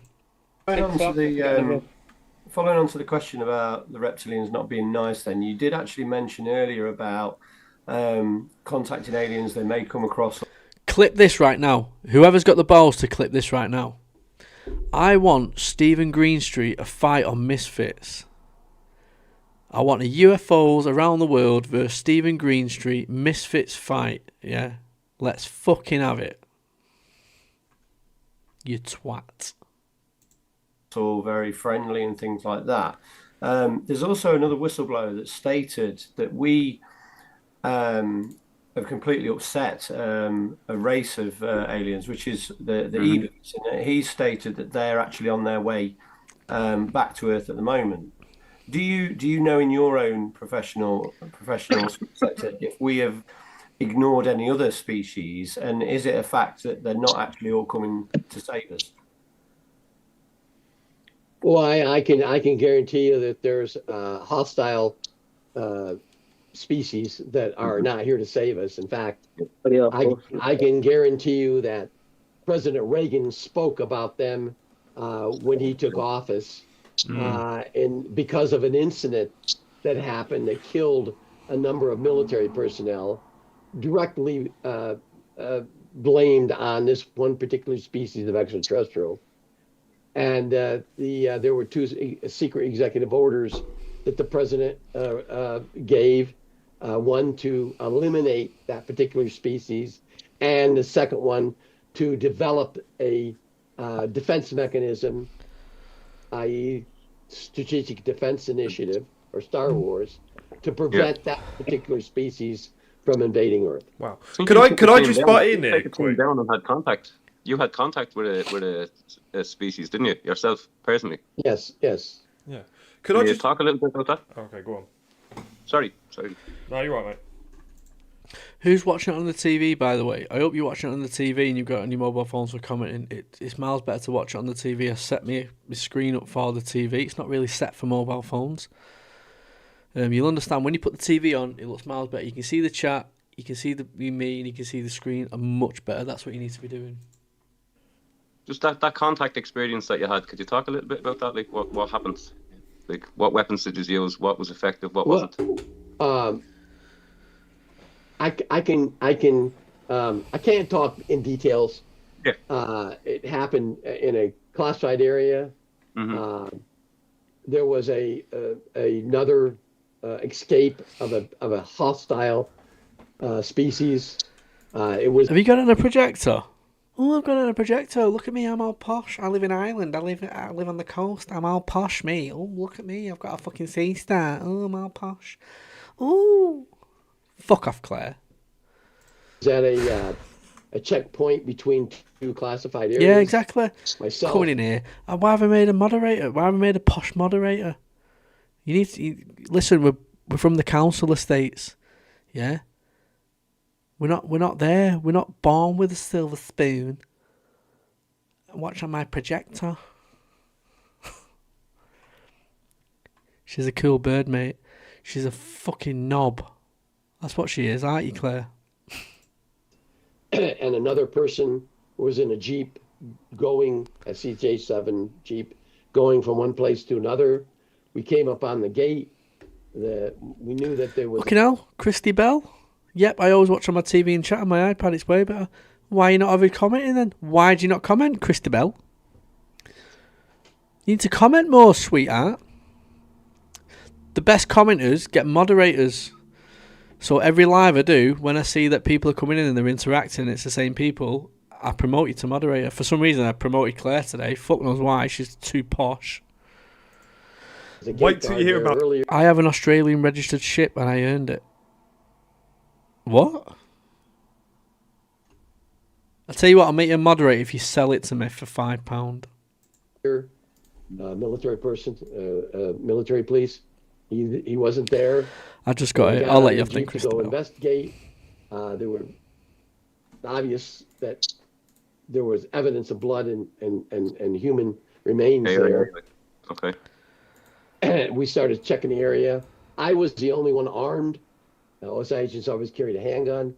Following on to the question about the reptilians not being nice, then you did actually mention earlier about contacting aliens they may come across. Clip this right now. Whoever's got the balls to clip this right now. I want Stephen Greenstreet a fight on Misfits. I want a UFOs around the world versus Stephen Greenstreet Misfits fight. Yeah, let's fucking have it. You twat. All very friendly and things like that. There's also another whistleblower that stated that we have completely upset a race of aliens, which is the EBEs. And he stated that they're actually on their way back to Earth at the moment. Do you know in your own professional sector if we have ignored any other species, and is it a fact that they're not actually all coming to save us? Well, I can guarantee you that there's hostile species that are not here to save us. In fact, I can guarantee you that President Reagan spoke about them when he took office, and because of an incident that happened that killed a number of military personnel, directly blamed on this one particular species of extraterrestrial. And there were 2 secret executive orders that the president gave, one to eliminate that particular species, and the second one to develop a defense mechanism, i.e. Strategic Defense Initiative, or Star Wars, to prevent that particular species from invading Earth. Wow. Could I just butt in there? Down and had contact. You had contact with a species, didn't you, yourself personally? Yes. Yeah. Could I just talk a little bit about that? Okay, go on. Sorry. No, you're right, mate. Who's watching it on the TV, by the way? I hope you're watching it on the TV and you've got it on your mobile phones for commenting. It's miles better to watch it on the TV. I set my screen up for the TV. It's not really set for mobile phones. You'll understand when you put the TV on, it looks miles better. You can see the chat, you can see me, and you can see the screen much better. That's what you need to be doing. Just that contact experience that you had, could you talk a little bit about that? Like what happened? Like what weapons did you use? What was effective? What wasn't? I can't talk in details. Yeah. It happened in a classified area. Mm-hmm. There was another escape of a hostile species. It was. Have you got it on a projector? Oh, I've got it on a projector. Look at me, I'm all posh. I live in Ireland. I live on the coast. I'm all posh, me. Oh, look at me. I've got a fucking sea star. Oh, I'm all posh. Oh, fuck off, Claire. Is that a checkpoint between 2 classified areas? Yeah, exactly. Myself. Coming in here. Why have I made a moderator? Why have I made a posh moderator? You need to listen. We're from the council estates. Yeah. We're not there. We're not born with a silver spoon. Watch on my projector. She's a cool bird, mate. She's a fucking knob. That's what she is, aren't you, Claire? And another person was in a Jeep going, a CJ7 Jeep, going from one place to another. We came up on the gate. We knew that there was... Fucking hell, Christy Bell? Yep, I always watch on my TV and chat on my iPad. It's way better. Why are you not having commenting then? Why do you not comment, Christabel? You need to comment more, sweetheart. The best commenters get moderators. So every live I do, when I see that people are coming in and they're interacting, it's the same people, I promote you to moderator. For some reason, I promoted Claire today. Fuck knows why. She's too posh. Wait till you hear about... Earlier. I have an Australian registered ship and I earned it. What? I'll tell you what, I'll make you a moderator if you sell it to me for £5. Military person, military police. He wasn't there. I just got it. I'll let you think, to go investigate. There were obvious that there was evidence of blood and human remains there. Okay. We started checking the area. I was the only one armed. OSI agents always carried a handgun.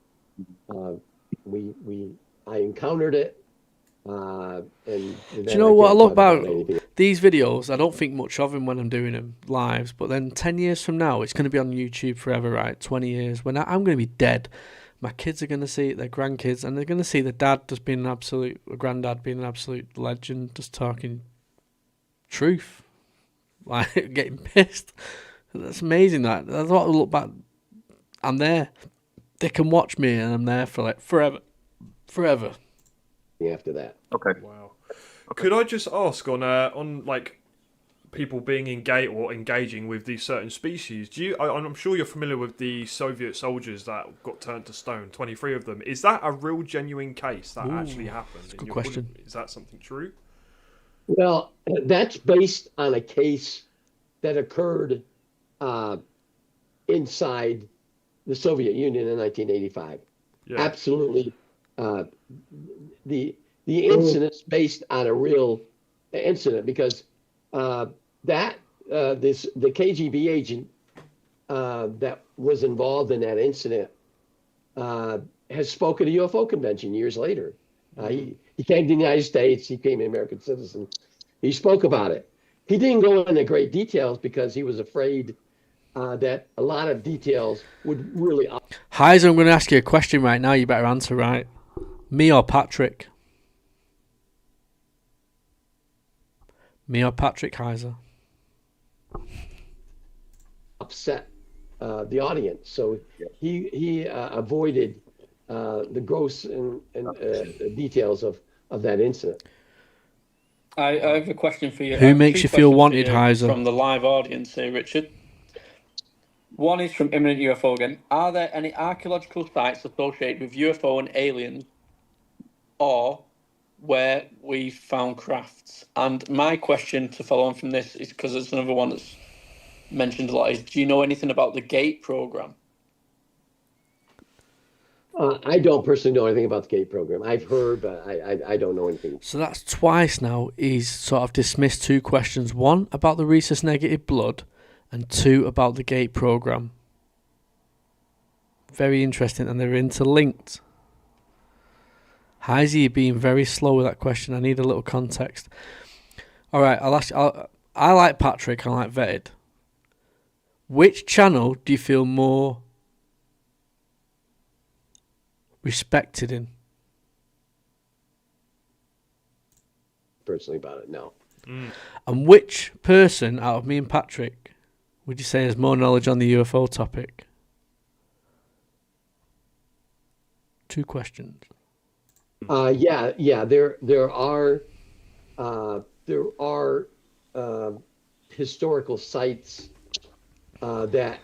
I encountered it. And do you know what I love about these videos? I don't think much of them when I'm doing them lives, but then 10 years from now, it's going to be on YouTube forever, right? 20 years. When I'm going to be dead, my kids are going to see it, their grandkids, and they're going to see the dad just being granddad being an absolute legend, just talking truth, like getting pissed. That's amazing. That's what I look back. I'm there. They can watch me, and I'm there for like forever. After that. Okay. Wow. Could I just ask on like people being engaging with these certain species? I'm sure you're familiar with the Soviet soldiers that got turned to stone, 23 of them. Is that a real genuine case that actually happened? That's a good question. Is that something true? Well, that's based on a case that occurred inside the Soviet Union in 1985. Yeah. Absolutely. The incident's based on a real incident because the KGB agent that was involved in that incident has spoken at a UFO convention years later. He came to the United States. He became an American citizen. He spoke about it. He didn't go into great details because he was afraid that a lot of details would really... Heiser, I'm going to ask you a question right now. You better answer right. Me or Patrick? Me or Patrick, Heiser? Upset the audience. So he avoided the gross and details of that incident. I have a question for you. Who makes you feel wanted, Heiser? From the live audience here, Richard. One is from Imminent UFO again. Are there any archaeological sites associated with UFO and aliens or where we found crafts? And my question to follow on from this is, because there's another one that's mentioned a lot, is do you know anything about the GATE program? I don't personally know anything about the GATE program. I've heard, but I don't know anything. So that's twice now he's sort of dismissed two questions. One about the rhesus negative blood and two about the GATE program. Very interesting, and they're interlinked. Heisey, you're being very slow with that question. I need a little context. All right, I'll ask. I like Patrick. I like Vetted. Which channel do you feel more respected in? Personally about it, no. And which person out of me and Patrick would you say has more knowledge on the UFO topic? Two questions. There are historical sites that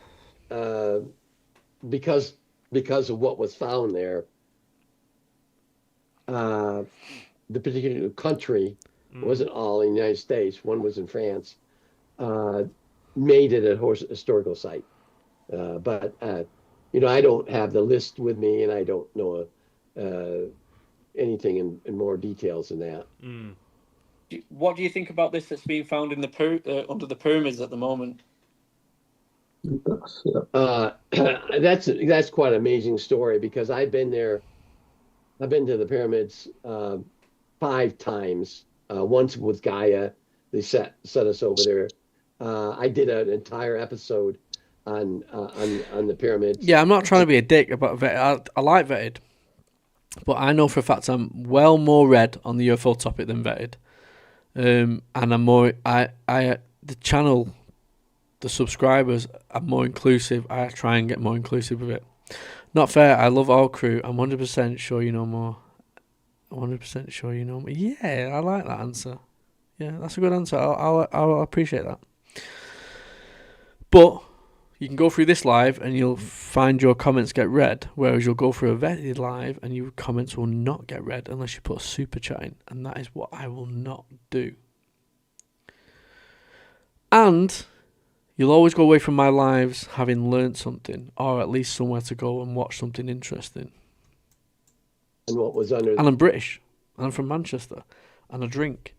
because of what was found there, the particular country wasn't all in the United States. One was in France. Made it a historical site, but I don't have the list with me, and I don't know anything in more details than that. What do you think about this that's being found in the under the pyramids at the moment? That's quite an amazing story because I've been there. I've been to the pyramids 5 times. Once with Gaia, they set us over there. I did an entire episode on the pyramids. Yeah, I'm not trying to be a dick about Vetted. I like Vetted, but I know for a fact I'm well more read on the UFO topic than Vetted. And I'm more the channel, the subscribers are more inclusive. I try and get more inclusive with it. Not fair. I love all crew. I'm 100% sure you know more. 100% sure you know more. Yeah, I like that answer. Yeah, that's a good answer. I'll appreciate that. But You can go through this live and you'll find your comments get read, whereas you'll go through a vetted live and your comments will not get read unless you put a super chat in, and that is what I will not do. And you'll always go away from my lives having learnt something, or at least somewhere to go and watch something interesting. And what was under? And I'm British, and I'm from Manchester, and I drink.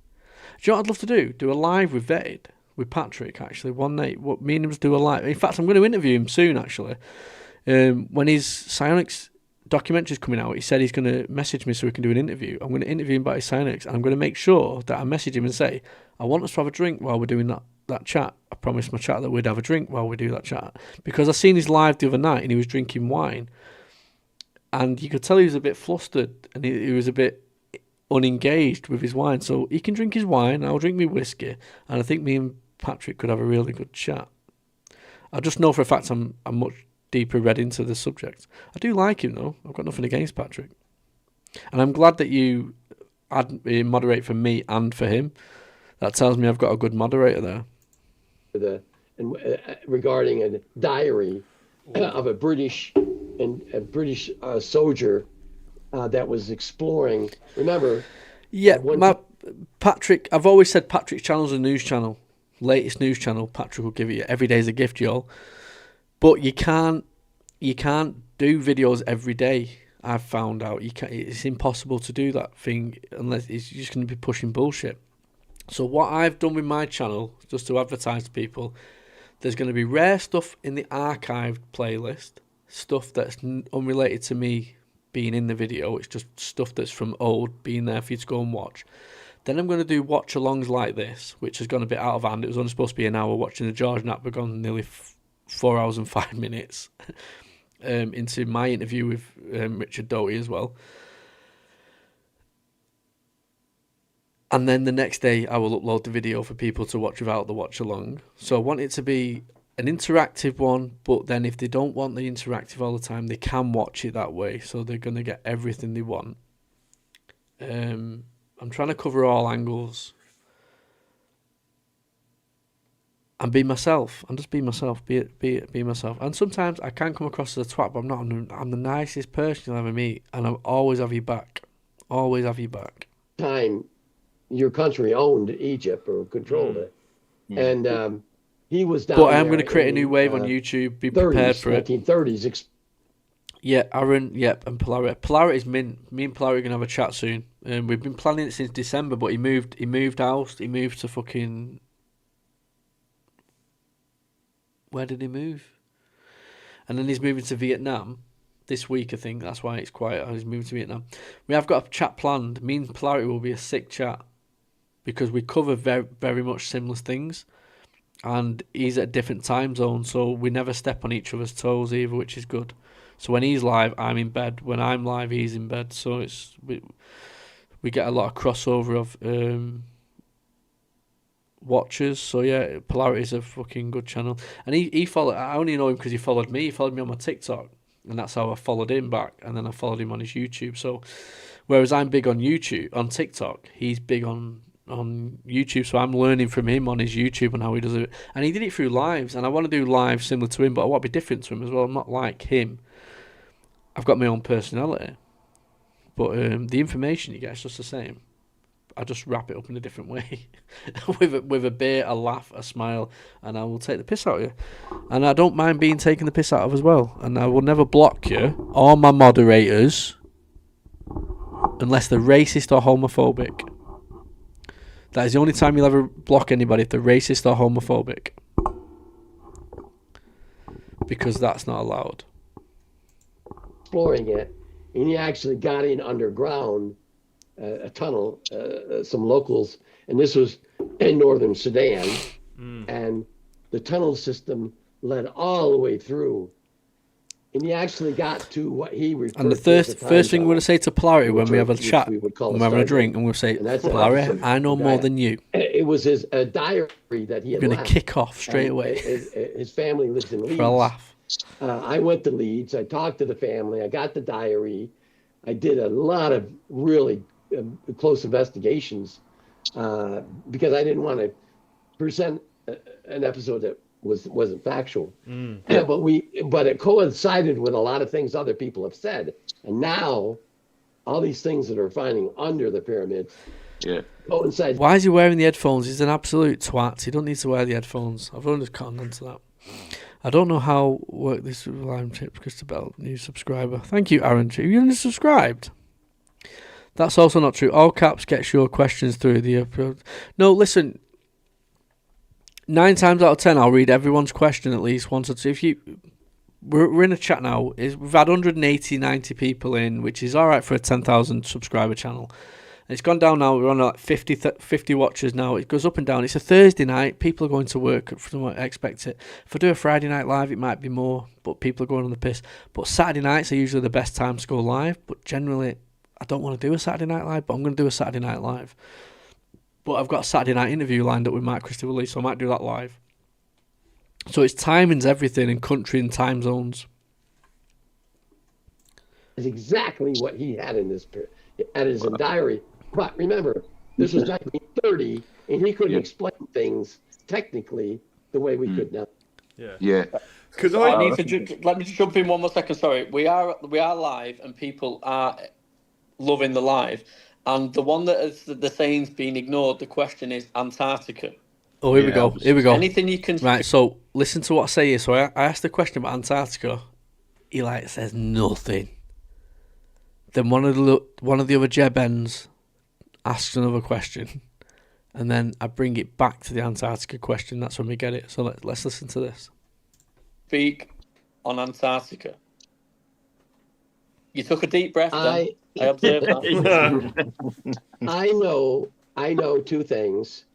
Do you know what I'd love to do? Do a live with vetted. With Patrick, actually, one night. What me and him do a live. In fact, I'm going to interview him soon, actually. When his Psionics documentary's coming out, he said he's going to message me so we can do an interview. I'm going to interview him about his Psionics, and I'm going to make sure that I message him and say, I want us to have a drink while we're doing that chat. I promised my chat that we'd have a drink while we do that chat. Because I seen his live the other night, and he was drinking wine. And you could tell he was a bit flustered, and he was a bit unengaged with his wine. So he can drink his wine, I'll drink me whiskey, and I think me and Patrick could have a really good chat. I just know for a fact I'm much deeper read into the subject. I do like him though. I've got nothing against Patrick, and I'm glad that you moderate for me and for him. That tells me I've got a good moderator there. Regarding a diary of a British soldier that was exploring. Remember? Yeah, Patrick. I've always said Patrick's channel's a news channel. Latest news channel. Patrick will give it you every day as a gift, y'all. But you can't do videos every day. I've found out it's impossible to do that thing unless it's just going to be pushing bullshit. So what I've done with my channel, just to advertise to people, there's going to be rare stuff in the archived playlist, stuff that's unrelated to me being in the video. It's just stuff that's from old, being there for you to go and watch. Then I'm going to do watch-alongs like this, which has gone a bit out of hand. It was only supposed to be an hour watching the George Knapp. We've gone nearly 4 hours and 5 minutes into my interview with Richard Doty as well. And then the next day I will upload the video for people to watch without the watch-along. So I want it to be an interactive one, but then if they don't want the interactive all the time, they can watch it that way. So they're going to get everything they want. I'm trying to cover all angles and be myself, and just be myself, be myself. And sometimes I can come across as a twat, but I'm not. I'm the nicest person you'll ever meet, and I'll always have you back. Always have you back. Time, your country owned Egypt or controlled it, and he was down. But I'm going to create a new wave on YouTube. Be prepared for it. 1930s. Yeah, Aaron, yep, and Polarity. Polarity's mint. Me and Polarity are going to have a chat soon. We've been planning it since December, but he moved house. He moved to fucking... Where did he move? And then he's moving to Vietnam this week, I think. That's why it's quiet. He's moving to Vietnam. We have got a chat planned. Me and Polarity will be a sick chat because we cover very, very much similar things. And he's at a different time zone, so we never step on each other's toes either, which is good. So when he's live, I'm in bed. When I'm live, he's in bed. So we get a lot of crossover of watchers. So yeah, Polarity's a fucking good channel. And he followed. I only know him because he followed me. He followed me on my TikTok, and that's how I followed him back. And then I followed him on his YouTube. So whereas I'm big on YouTube, on TikTok, he's big on YouTube. So I'm learning from him on his YouTube and how he does it. And he did it through lives. And I want to do lives similar to him, but I want to be different to him as well. I'm not like him. I've got my own personality, but the information you get is just the same. I just wrap it up in a different way, with a beer, a laugh, a smile, and I will take the piss out of you. And I don't mind being taken the piss out of as well. And I will never block you or my moderators unless they're racist or homophobic. That is the only time you'll ever block anybody if they're racist or homophobic, because that's not allowed. Exploring it, and he actually got in underground, a tunnel, some locals, and this was in northern Sudan, and the tunnel system led all the way through, and he actually got to what he referred to. And the first thing we're going to say to Polarity when we have a chat, when we're having a drink, and we'll say, Polarity, I know more than you. It was his diary that he had. We're going to kick off straight away. His family lives in Leeds. For a laugh. I went to Leeds. I talked to the family. I got the diary. I did a lot of really close investigations because I didn't want to present an episode that wasn't factual. Yeah, but it coincided with a lot of things other people have said, and now all these things that are finding under the pyramids. Yeah. Coincide. Why is he wearing the headphones? He's an absolute twat. He don't need to wear the headphones. I've only just gotten onto that. I don't know how work this with Lime Chips. Christabel, new subscriber. Thank you, Aaron. You only subscribed. That's also not true. All caps gets your questions through the upload. No, listen. 9 times out of 10, I'll read everyone's question at least once or two. If you, we're in a chat now. We've had 180, 90 people in, which is all right for a 10,000 subscriber channel. It's gone down now. We're on like 50 watchers now. It goes up and down. It's a Thursday night. People are going to work. From what I expect it. If I do a Friday night live, it might be more, but people are going on the piss. But Saturday nights are usually the best time to go live. But generally, I don't want to do a Saturday night live, but I'm going to do a Saturday night live. But I've got a Saturday night interview lined up with Mark Christopher, so I might do that live. So it's timing's everything in country and time zones. Is exactly what he had in his diary. But remember, this was 1930, and he couldn't explain things technically the way we could now. Yeah. Could I need to let me just jump in one more second. Sorry, we are live, and people are loving the live. And the one that is the saying's being ignored. The question is Antarctica. Oh, here we go. Here we go. Anything you can. Right. So listen to what I say here. So I asked the question about Antarctica. He says nothing. Then one of the other Jebens asks another question, and then I bring it back to the Antarctica question. That's when we get it. So let's listen to this. Speak on Antarctica. You took a deep breath. I observed that. I know two things,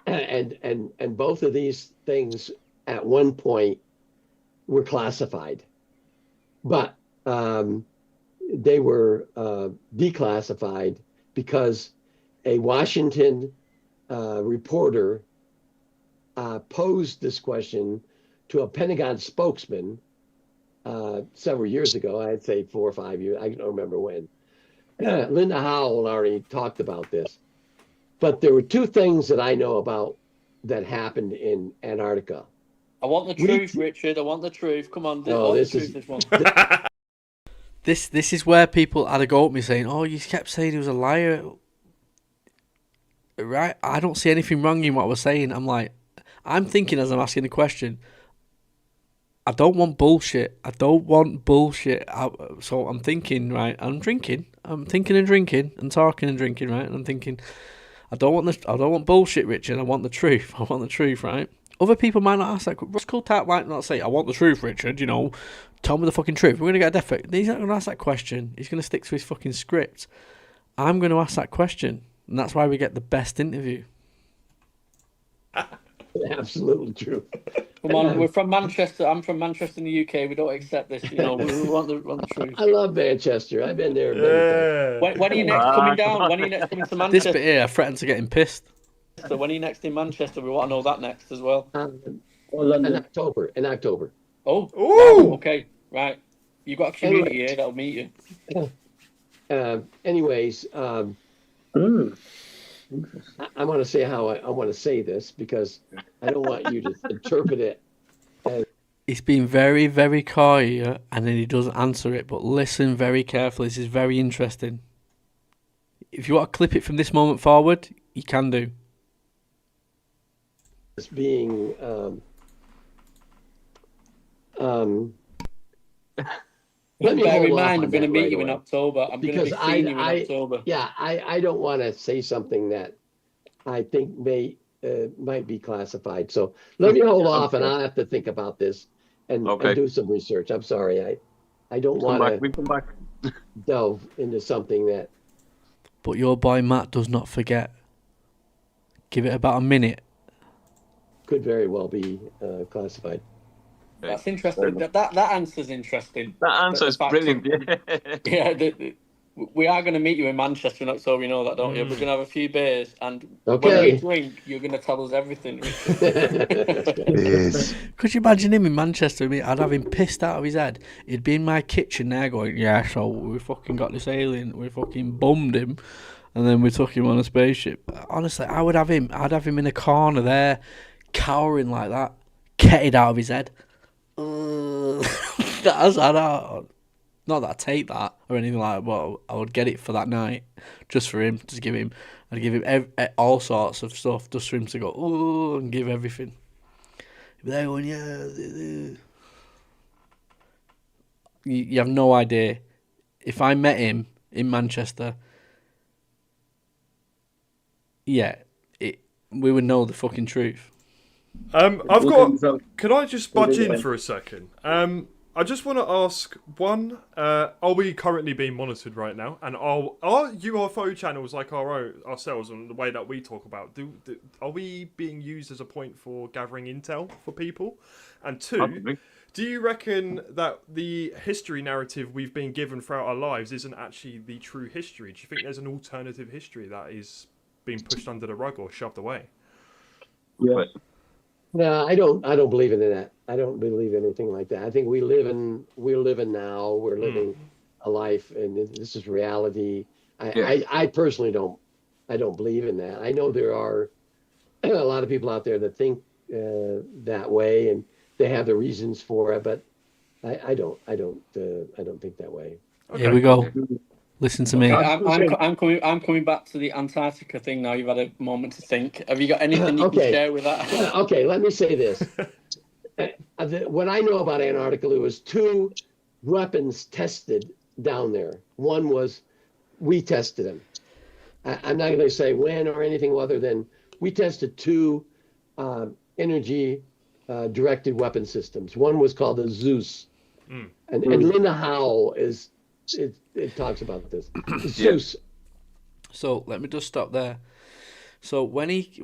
and both of these things at one point were classified, but they were declassified because a Washington reporter posed this question to a Pentagon spokesman several years ago. I'd say 4 or 5 years. I don't remember when. Linda Howell already talked about this. But there were two things that I know about that happened in Antarctica. I want the truth, Richard. I want the truth. Come on. This is where people had a go at me saying, "Oh, you kept saying he was a liar." Right? I don't see anything wrong in what I was saying. I'm thinking as I'm asking the question, I don't want bullshit. So I'm thinking, right? I'm thinking and drinking and talking and drinking, right? And I'm thinking, I don't want bullshit, Richard. I want the truth. I want the truth, right? Other people might not ask that. Russ Coulthard might not say, "I want the truth, Richard. Tell me the fucking truth. We're gonna get a death threat." He's not gonna ask that question. He's gonna stick to his fucking script. I'm gonna ask that question. And that's why we get the best interview. Absolutely true. Come on, we're from Manchester. I'm from Manchester in the UK. We don't accept this. We want the truth. I love Manchester. I've been there many times. When are you next coming down? When are you next coming to Manchester? This bit here, I threatened to get him pissed. So when are you next in Manchester? We want to know that next as well. In October. Oh. Wow, okay. Right. You've got a community here that'll meet you. Anyways, I want to say how I want to say this because I don't want you to interpret it as... He's been very, very coy, and then he doesn't answer it, but listen very carefully. This is very interesting. If you want to clip it from this moment forward, you can do. As being let me bear in mind, I'm going to meet you in October. I'm going to be seeing you in October. Yeah, I don't want to say something that I think might be classified. So let me hold off, and I'll have to think about this and do some research. I'm sorry, I don't want to delve into something that. But your boy Matt does not forget. Give it about a minute. Could very well be classified. That's interesting. That answer's interesting. That answer's brilliant. Yeah, we are going to meet you in Manchester in October. You know that, don't you? We're going to have a few beers, and when we drink, you're going to tell us everything. Yes. Could you imagine him in Manchester? I'd have him pissed out of his head. He'd be in my kitchen there going, "Yeah, so we fucking got this alien. We fucking bummed him, and then we took him on a spaceship." Honestly, I'd have him in a corner there, cowering like that. get it out of his head. That's not that I take that or anything like that, but I would get it for that night, just for him, to give him. I'd give him all sorts of stuff just for him to go, oh, and give everything. There going, yeah. You have no idea. If I met him in Manchester, we would know the fucking truth. Can I just budge in for a second? I just want to ask one: are we currently being monitored right now? And are UFO channels like ourselves and the way that we talk about are we being used as a point for gathering intel for people? And two, do you reckon that the history narrative we've been given throughout our lives isn't actually the true history? Do you think there's an alternative history that is being pushed under the rug or shoved away? Yeah. No, I don't believe in that. I don't believe anything like that. I think we're living now. We're living a life, and this is reality. I personally don't believe in that. I know there are a lot of people out there that think that way, and they have the reasons for it, but I don't think that way. Okay. Here we go. Listen to me. I'm coming back to the Antarctica thing now. You've had a moment to think. Have you got anything you can share with that? Okay, let me say this. What I know about Antarctica, there was 2 weapons tested down there. One was, we tested them. I'm not going to say when or anything other than we tested 2 energy directed weapon systems. One was called the Zeus. And Linda Howell it talks about this. Zeus. So let me just stop there. So when he,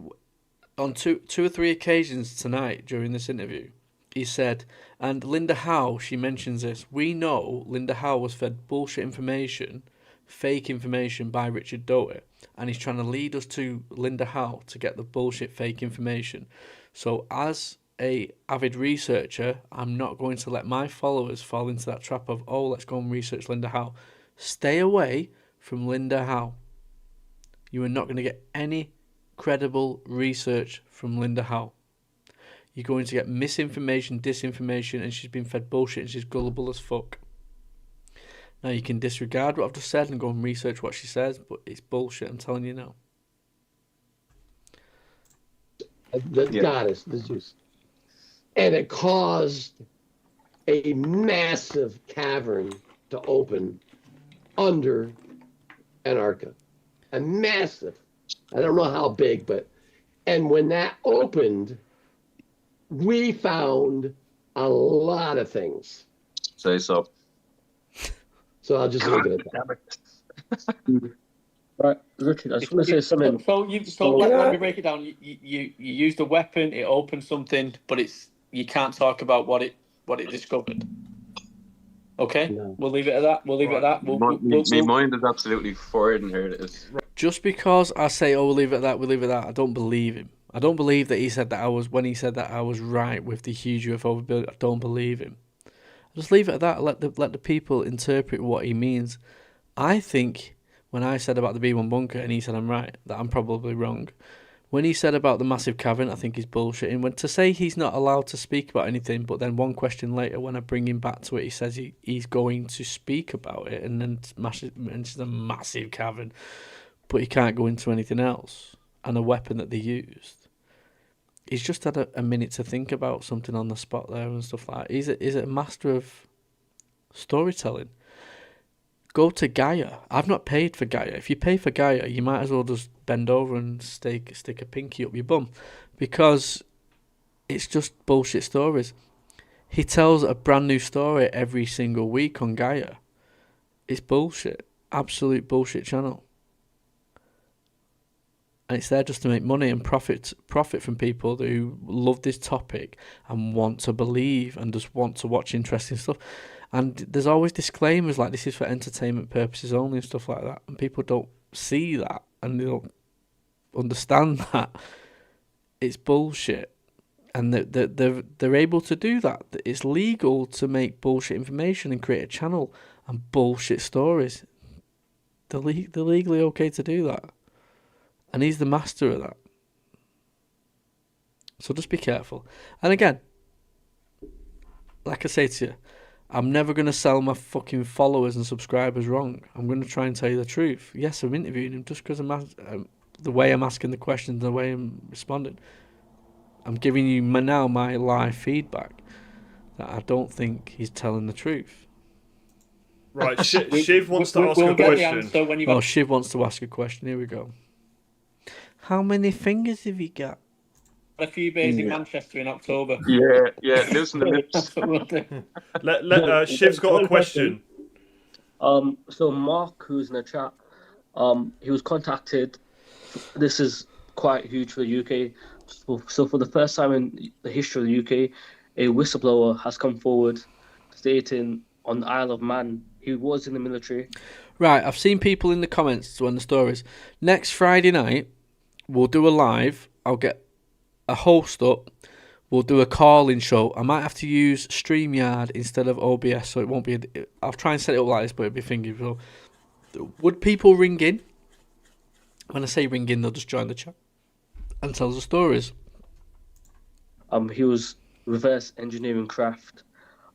on two or three occasions tonight during this interview, he said, and Linda Howe, she mentions this, we know Linda Howe was fed bullshit information, fake information by Richard Doty, and he's trying to lead us to Linda Howe to get the bullshit fake information. So as a avid researcher, I'm not going to let my followers fall into that trap of, oh, let's go and research Linda Howe. Stay away from Linda Howe. You are not going to get any credible research from Linda Howe. You're going to get misinformation, disinformation, and she's been fed bullshit and she's gullible as fuck. Now you can disregard what I've just said and go and research what she says, but it's bullshit, I'm telling you now. The goddess, the Zeus. And it caused a massive cavern to open under Antarctica. A massive. I don't know how big, and when that opened, we found a lot of things. Say so. So I'll just leave it at that. Right, Richard, I just want to say something. Let me break it down. You used a weapon, it opened something, but you can't talk about what it discovered. Okay, no. We'll leave it at that. My mind is absolutely fired in here. It is. Just because I say, oh, we'll leave it at that, I don't believe him. I don't believe that he said that when he said that I was right with the huge UFO building. I don't believe him. Just leave it at that. Let the people interpret what he means. I think when I said about the B1 bunker and he said I'm right, that I'm probably wrong. When he said about the massive cavern, I think he's bullshitting. When to say he's not allowed to speak about anything, but then one question later, when I bring him back to it, he says he's going to speak about it, and then mentions a massive cavern, but he can't go into anything else, and a weapon that they used. He's just had a minute to think about something on the spot there and stuff like that. He's a master of storytelling. Go to Gaia. I've not paid for Gaia. If you pay for Gaia, you might as well just bend over and stick a pinky up your bum, because it's just bullshit stories. He tells a brand new story every single week on Gaia. It's bullshit. Absolute bullshit channel. And it's there just to make money and profit from people who love this topic and want to believe and just want to watch interesting stuff. And there's always disclaimers like this is for entertainment purposes only and stuff like that. And people don't see that and they don't understand that. It's bullshit. And they're able to do that. It's legal to make bullshit information and create a channel and bullshit stories. They're legally okay to do that. And he's the master of that. So just be careful. And again, like I say to you, I'm never going to sell my fucking followers and subscribers wrong. I'm going to try and tell you the truth. Yes, I'm interviewing him just because the way I'm asking the questions, the way I'm responding. I'm giving you now my live feedback that I don't think he's telling the truth. Right, Shiv wants to ask a question. Shiv wants to ask a question. Here we go. How many fingers have you got? A few days in Manchester in October. Yeah, loosen the lips. Shiv's got a question. So Mark, who's in the chat, he was contacted. This is quite huge for the UK. So for the first time in the history of the UK, a whistleblower has come forward stating on the Isle of Man he was in the military. Right, I've seen people in the comments on the stories. Next Friday night, we'll do a live. I'll get a host up. We'll do a call-in show. I might have to use StreamYard instead of OBS, so it won't be. I'll try and set it up like this, but it'll be thingy. So, would people ring in? When I say ring in, they'll just join the chat and tell us the stories. He was reverse engineering craft.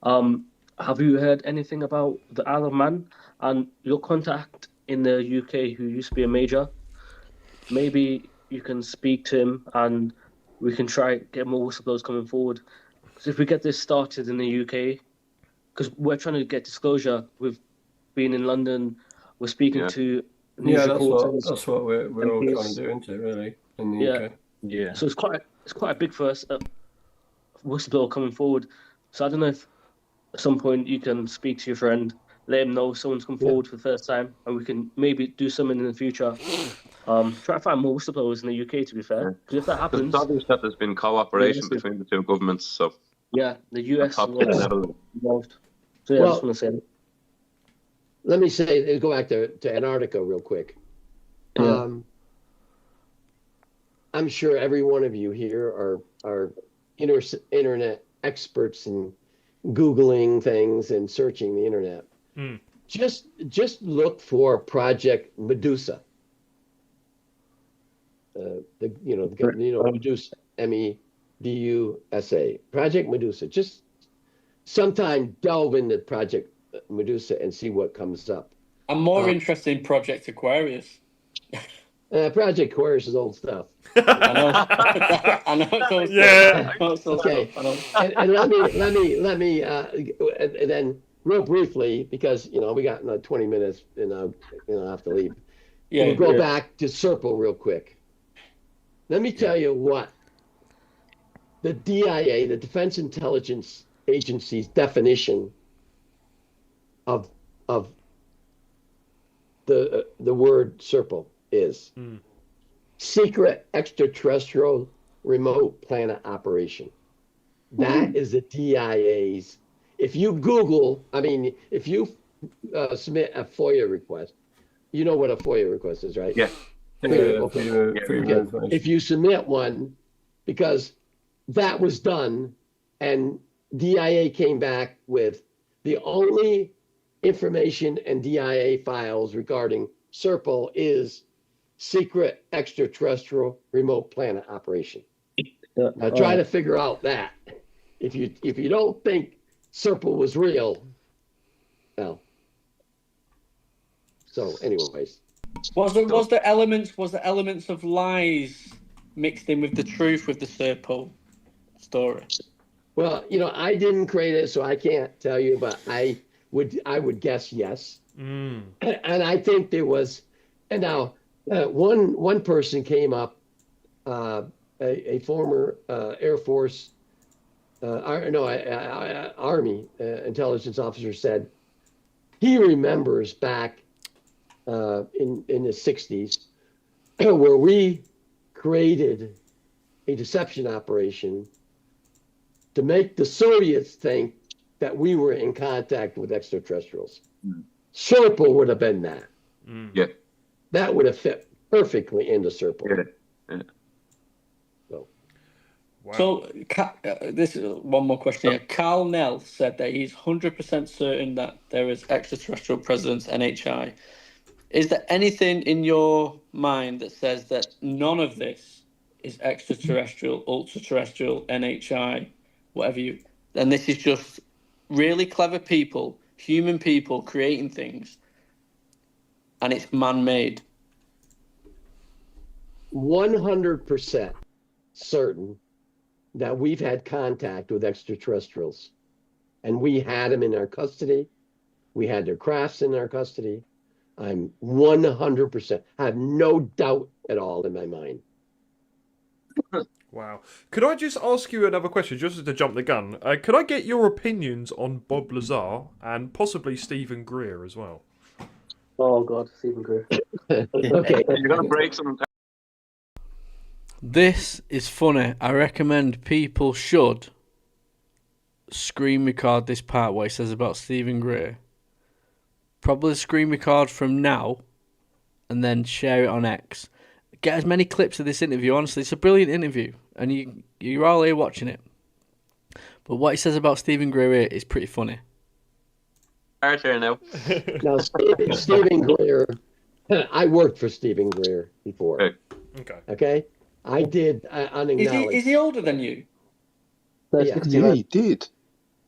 Have you heard anything about the Isle of Man and your contact in the UK who used to be a major? Maybe you can speak to him and we can try get more whistleblowers coming forward. Because if we get this started in the UK, because we're trying to get disclosure, we've been in London, we're speaking to news reporters. That's what we're all trying to do, isn't it, really, in the UK? Yeah. So it's quite big for us, whistleblower coming forward. So I don't know if at some point you can speak to your friend, let him know someone's come forward for the first time, and we can maybe do something in the future. Try to find more whistleblowers in the UK, to be fair. Because if that happens... It's obvious that there's been cooperation between the two governments, so... Yeah, the US was involved. So I just want to say that. Let me say, go back to Antarctica real quick. Yeah. I'm sure every one of you here are internet experts in Googling things and searching the internet. Just look for Project Medusa. Medusa, MEDUSA, Project Medusa. Just sometime delve into Project Medusa and see what comes up. I'm more interested in Project Aquarius. Project Aquarius is old stuff. I know it's old stuff. Okay. And let me and then real briefly, because we got another 20 minutes and I have to leave. We'll go back to Serpo real quick. Let me tell you what the DIA, the Defense Intelligence Agency's definition of the word Serpo is. Secret extraterrestrial remote planet operation. That is the DIA's. If you Google, if you submit a FOIA request, you know what a FOIA request is, right? Yeah. If you submit one, because that was done, and DIA came back with the only information and DIA files regarding Serpo is secret extraterrestrial remote planet operation. Now try to figure out that. If you don't think Serpo was real, well. So, anyways. Was the elements of lies mixed in with the truth with the Serpo story? Well, I didn't create it, so I can't tell you, but I would guess yes. And I think there was, and now one person came up, a former Air Force, Army intelligence officer said he remembers back in the 60s where we created a deception operation to make the Soviets think that we were in contact with extraterrestrials. Serpo would have been that. Yeah. That would have fit perfectly into Serpo. Yeah. So, this is one more question here. Carl Nell said that he's 100% certain that there is extraterrestrial presence, NHI. Is there anything in your mind that says that none of this is extraterrestrial, ultra-terrestrial, NHI, whatever and this is just really clever people, human people creating things, and it's man-made. 100% certain that we've had contact with extraterrestrials, and we had them in our custody. We had their crafts in our custody. I'm 100%. I have no doubt at all in my mind. Wow. Could I just ask you another question, just to jump the gun? Could I get your opinions on Bob Lazar and possibly Stephen Greer as well? Oh God, Stephen Greer. Okay. You're gonna break some. This is funny. I recommend people should screen record this part what he says about Stephen Greer. Probably screen record from now and then share it on X. Get as many clips of this interview. Honestly, it's a brilliant interview, and you're all here watching it. But what he says about Stephen Greer here is pretty funny. Arthur now. Now, Stephen Greer, I worked for Stephen Greer before. Okay. Okay? I did unacknowledged. Is he older than you? Yeah, Yeah, he did.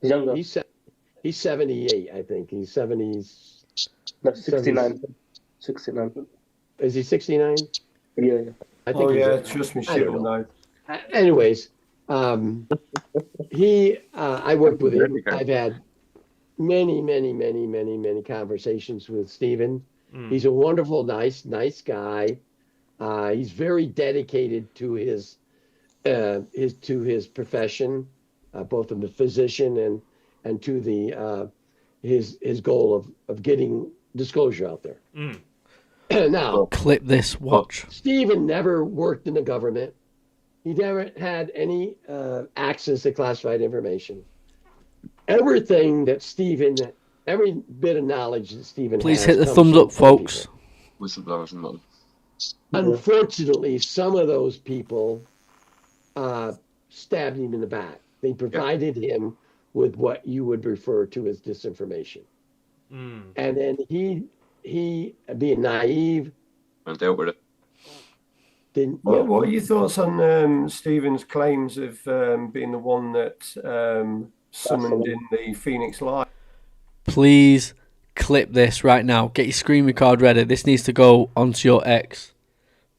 He's younger. He's 78, I think. He's 70. No, 69. 69. Is he 69? Yeah. I think trust me, I she don't will know. know. Anyways, I worked with him. I've had many conversations with Stephen. He's a wonderful, nice guy. He's very dedicated to his profession, both of the physician and to the his goal of getting disclosure out there. Now, clip this. Watch. Stephen never worked in the government. He never had any access to classified information. Everything that Stephen, every bit of knowledge that Stephen Please has hit the comes thumbs from up, folks. Whistleblowers and all. Unfortunately, some of those people stabbed him in the back. They provided him with what you would refer to as disinformation. And then he being naive, went out with it. What are your thoughts on Stephen's claims of being the one that summoned in the Phoenix Light? Please clip this right now. Get your screen record ready. This needs to go onto your X.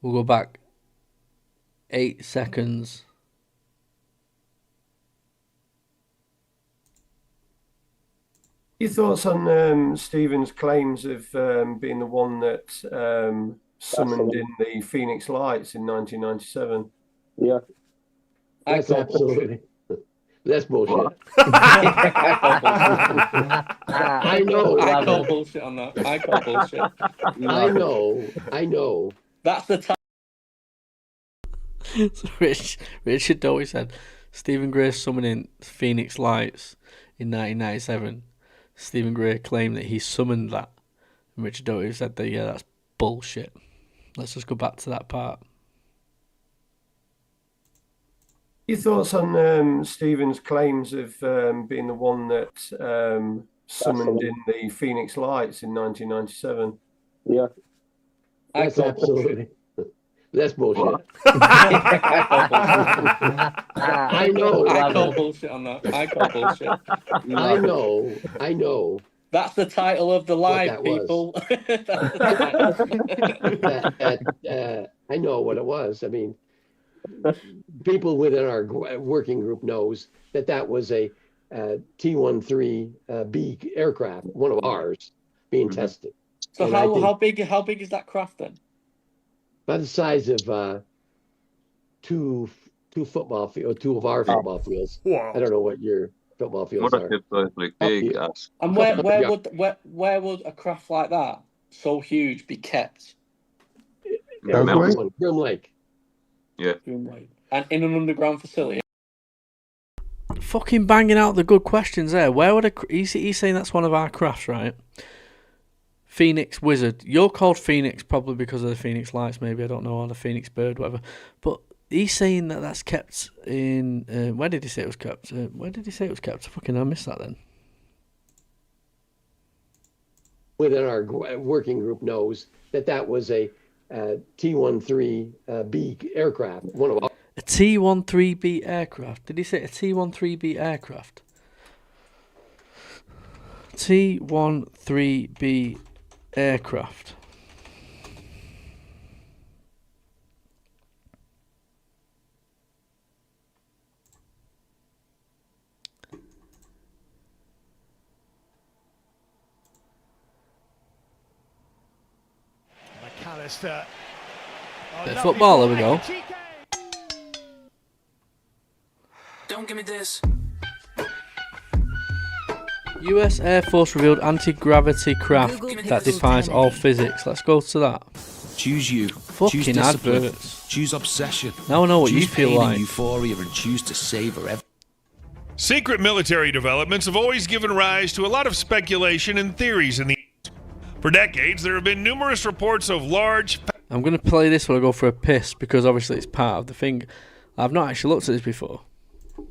We'll go back 8 seconds. Your thoughts on Stephen's claims of being the one that summoned in the Phoenix Lights in 1997? Yeah. That's absolutely. That's bullshit. I know. I call bullshit on that. I call bullshit. I know. That's the time. So Richard Doty said Stephen Greer summoning Phoenix Lights in 1997. Stephen Greer claimed that he summoned that, and Richard Doty said that that's bullshit. Let's just go back to that part. Your thoughts on Stephen's claims of being the one that summoned in the Phoenix Lights in 1997? Yeah. That's absolutely. That's bullshit. I know. I call bullshit on that. I call bullshit. I know. That's the title of the live, people. I know what it was. I mean, people within our working group knows that was a T-13B aircraft, one of ours, being tested. So and how big is that craft then? About the size of two football field, two of our football fields. Wow. I don't know what your football fields are. Like big ass. And where would a craft like that, so huge, be kept? Grim Lake. Yeah. And in an underground facility. Fucking banging out the good questions there. Where would he's saying that's one of our crafts, right? Phoenix Wizard. You're called Phoenix probably because of the Phoenix Lights, maybe, I don't know, or the Phoenix Bird, whatever. But he's saying that that's kept in... where did he say it was kept? Where did he say it was kept? Fucking I missed that then. Within our working group knows that was a T-13B aircraft, one of our... A T-13B aircraft? Did he say a T-13B aircraft? T-13B aircraft. McAllister. Bit of football, there we go. Don't give me this. US Air Force revealed anti-gravity craft that defies all physics. Let's go to that. Choose you. Fucking choose discipline. adverts. Choose obsession. Now I know what choose you feel pain like. And euphoria and choose to savor every. Secret military developments have always given rise to a lot of speculation and theories in the. For decades, there have been numerous reports of large. I'm going to play this when I go for a piss because obviously it's part of the thing. I've not actually looked at this before.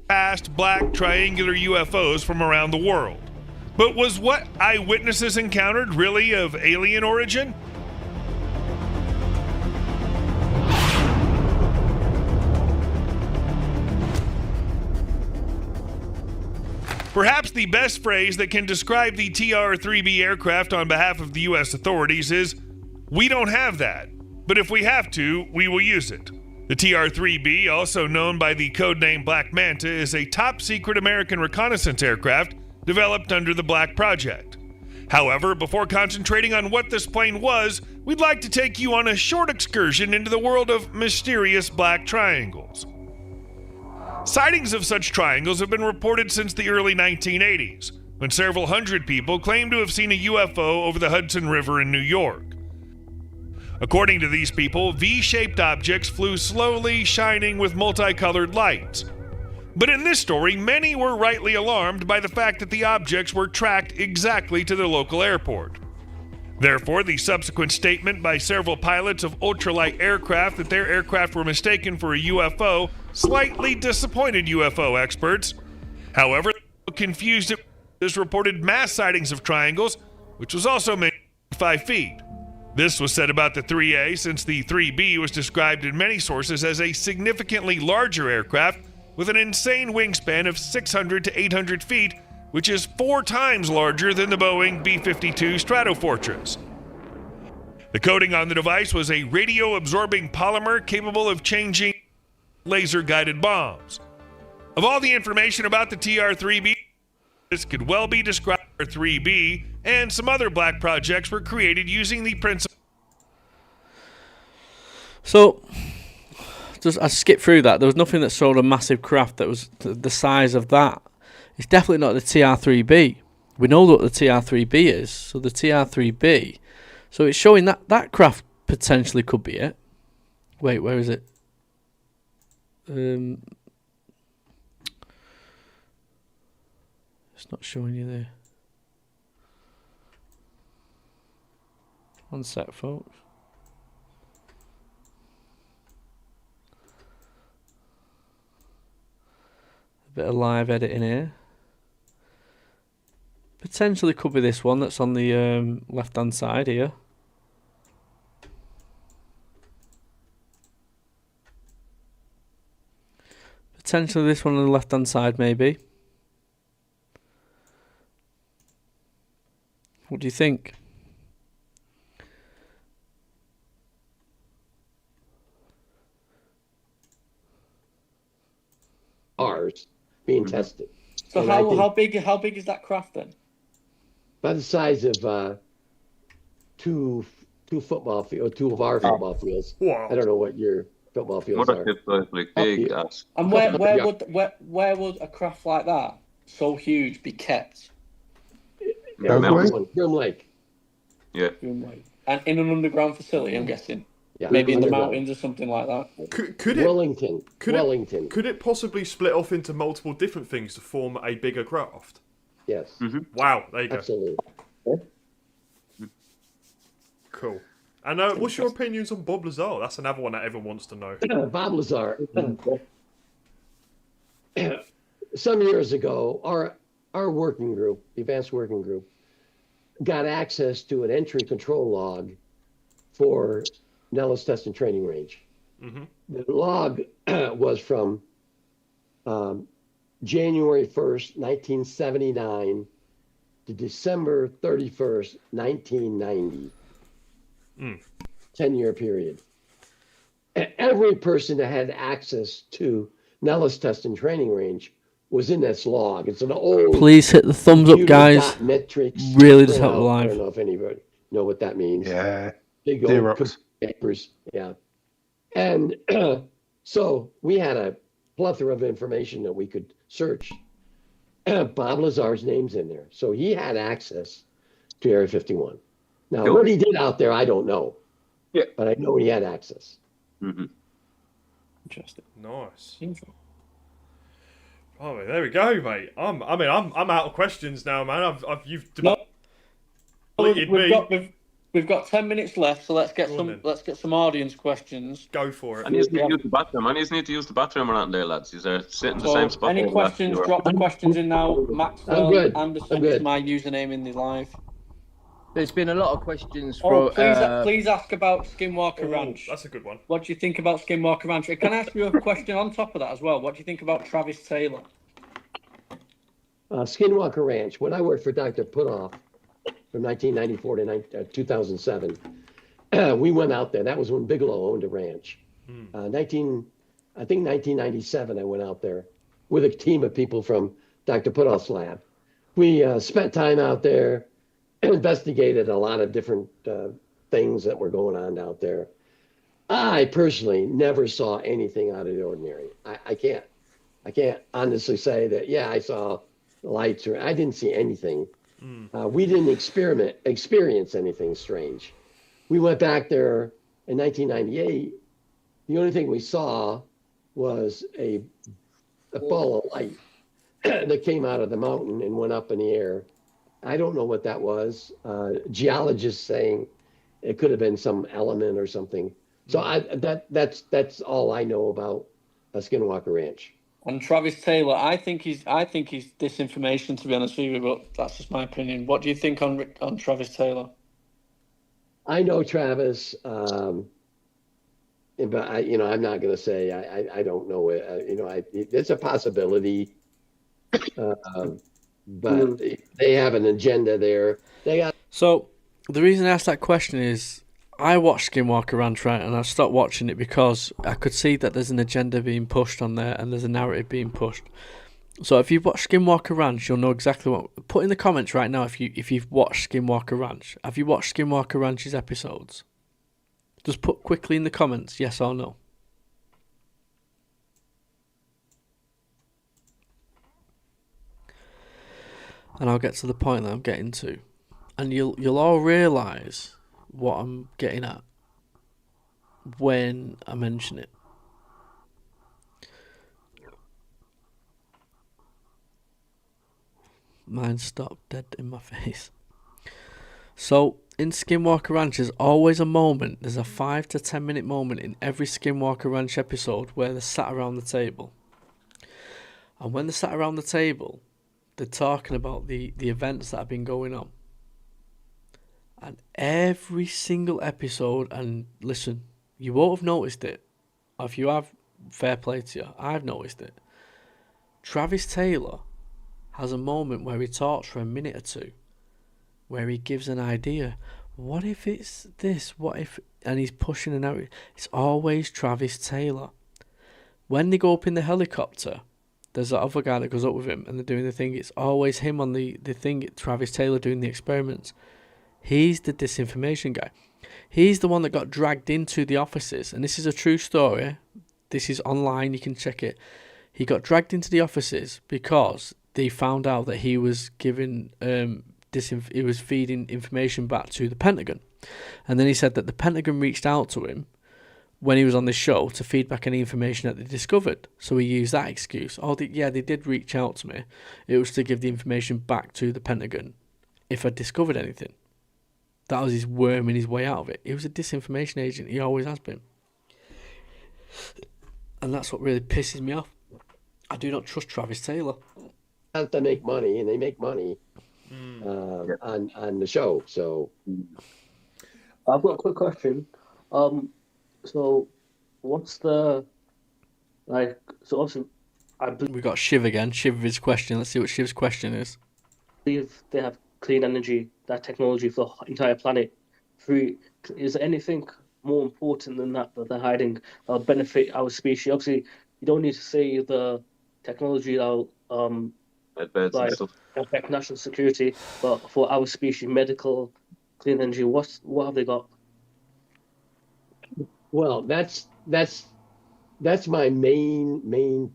Fast black triangular UFOs from around the world. But was what eyewitnesses encountered really of alien origin? Perhaps the best phrase that can describe the TR-3B aircraft on behalf of the U.S. authorities is, "We don't have that, but if we have to, we will use it." The TR-3B, also known by the codename Black Manta, is a top-secret American reconnaissance aircraft developed under the Black Project. However, before concentrating on what this plane was, we'd like to take you on a short excursion into the world of mysterious black triangles. Sightings of such triangles have been reported since the early 1980s, when several hundred people claimed to have seen a UFO over the Hudson River in New York. According to these people, V-shaped objects flew slowly, shining with multicolored lights. But in this story, many were rightly alarmed by the fact that the objects were tracked exactly to their local airport. Therefore, the subsequent statement by several pilots of ultralight aircraft that their aircraft were mistaken for a UFO slightly disappointed UFO experts. However, confused it as reported mass sightings of triangles, which was also made 5 feet. This was said about the 3A since the 3B was described in many sources as a significantly larger aircraft with an insane wingspan of 600 to 800 feet, which is 4 times larger than the Boeing B-52 Stratofortress. The coating on the device was a radio-absorbing polymer capable of changing laser-guided bombs. Of all the information about the TR-3B, this could well be described as 3B, and some other black projects were created using the principle. So, I skipped through that. There was nothing that showed a massive craft that was the size of that. It's definitely not the TR-3B. We know what the TR-3B is, so the TR-3B. So it's showing that craft potentially could be it. Wait, where is it? It's not showing you there. One sec, folks. A bit of live editing here. Potentially could be this one that's on the left-hand side here. Potentially this one on the left-hand side, maybe. What do you think? Ours being tested. So how big is that craft then? By the size of two football fields, 2 of our football fields. Wow. I don't know what your football fields are. Like big ass. And where would a craft like that, so huge, be kept? Grim Lake. Yeah. Grim Lake. And in an underground facility, I'm guessing. Yeah. Maybe in the mountains or something like that. Could it? Wellington. Could it possibly split off into multiple different things to form a bigger craft? Yes. Mm-hmm. Wow, there you go. Absolutely. Cool. And what's your opinions on Bob Lazar? That's another one that everyone wants to know. Bob Lazar. Some years ago, our working group, the advanced working group, got access to an entry control log for Nellis Test and Training Range. Mm-hmm. The log was from January 1st, 1979 to December 31st, 1990. 10-year period. Every person that had access to Nellis Test and Training Range was in this log. It's an old. Please hit the thumbs up, guys. Metrics. Really does help the live. I don't know if anybody know what that means. Yeah. Big old papers. Yeah. And so we had a plethora of information that we could search. Bob Lazar's name's in there. So he had access to Area 51. Now, what he did out there, I don't know. Yeah. But I know he had access. Mm-hmm. Interesting. Nice. Oh, there we go, mate. I'm out of questions now, man. You've depleted me. We've got 10 minutes left, so let's get some audience questions. Go for it. I need to use the bathroom. I need to use the bathroom around there, lads. Is there sitting the same spot? Any questions? Drop the questions in now. Maxwell Anderson is my username in the live. There's been a lot of questions from. Please ask about Skinwalker Ranch. That's a good one. What do you think about Skinwalker Ranch? Can I ask you a question on top of that as well? What do you think about Travis Taylor? Skinwalker Ranch. When I worked for Dr. Putoff from 1994 to 2007, we went out there. That was when Bigelow owned a ranch. I think 1997, I went out there with a team of people from Dr. Putoff's lab. We spent time out there, investigated a lot of different things that were going on out there. I personally never saw anything out of the ordinary. I can't honestly say that, yeah, I saw lights or I didn't see anything. We didn't experience anything strange. We went back there in 1998. The only thing we saw was a ball of light that came out of the mountain and went up in the air. I don't know what that was. Geologists saying it could have been some element or something. So that's all I know about Skinwalker Ranch. And Travis Taylor, I think he's disinformation, to be honest with you, but that's just my opinion. What do you think on Travis Taylor? I know Travis, but I'm not going to say I don't know it. It's a possibility, but they have an agenda there. So the reason I asked that question is I watched Skinwalker Ranch, right, and I stopped watching it because I could see that there's an agenda being pushed on there and there's a narrative being pushed. So if you've watched Skinwalker Ranch, you'll know exactly what. Put in the comments right now if you've watched Skinwalker Ranch. Have you watched Skinwalker Ranch's episodes? Just put quickly in the comments, yes or no. And I'll get to the point that I'm getting to, and you'll all realise what I'm getting at when I mention it. Mine stopped dead in my face. So in Skinwalker Ranch, there's always a moment. There's a 5 to 10 minute moment in every Skinwalker Ranch episode where they're sat around the table. And when they're sat around the table, they're talking about the events that have been going on. And every single episode, and listen, you won't have noticed it. If you have, fair play to you. I've noticed it. Travis Taylor has a moment where he talks for a minute or two, where he gives an idea. What if it's this? What if? And he's pushing an out. It's always Travis Taylor. When they go up in the helicopter, there's that other guy that goes up with him, and they're doing the thing. It's always him on the thing. Travis Taylor doing the experiments. He's the disinformation guy. He's the one that got dragged into the offices. And this is a true story. This is online. You can check it. He got dragged into the offices because they found out that he was giving he was feeding information back to the Pentagon. And then he said that the Pentagon reached out to him when he was on this show to feed back any information that they discovered. So he used that excuse. They did reach out to me. It was to give the information back to the Pentagon if I discovered anything. That was his worming his way out of it. He was a disinformation agent. He always has been. And that's what really pisses me off. I do not trust Travis Taylor. Have to make money, and they make money on the show. So I've got a quick question. So what's the So obviously, we got Shiv again. Shiv his question. Let's see what Shiv's question is. They have clean energy, that technology for the entire planet. Free. Is there anything more important than that they're hiding? Benefit our species. Obviously, you don't need to say the technology that'll like affect national security, but for our species, medical, clean energy, what have they got? Well, that's my main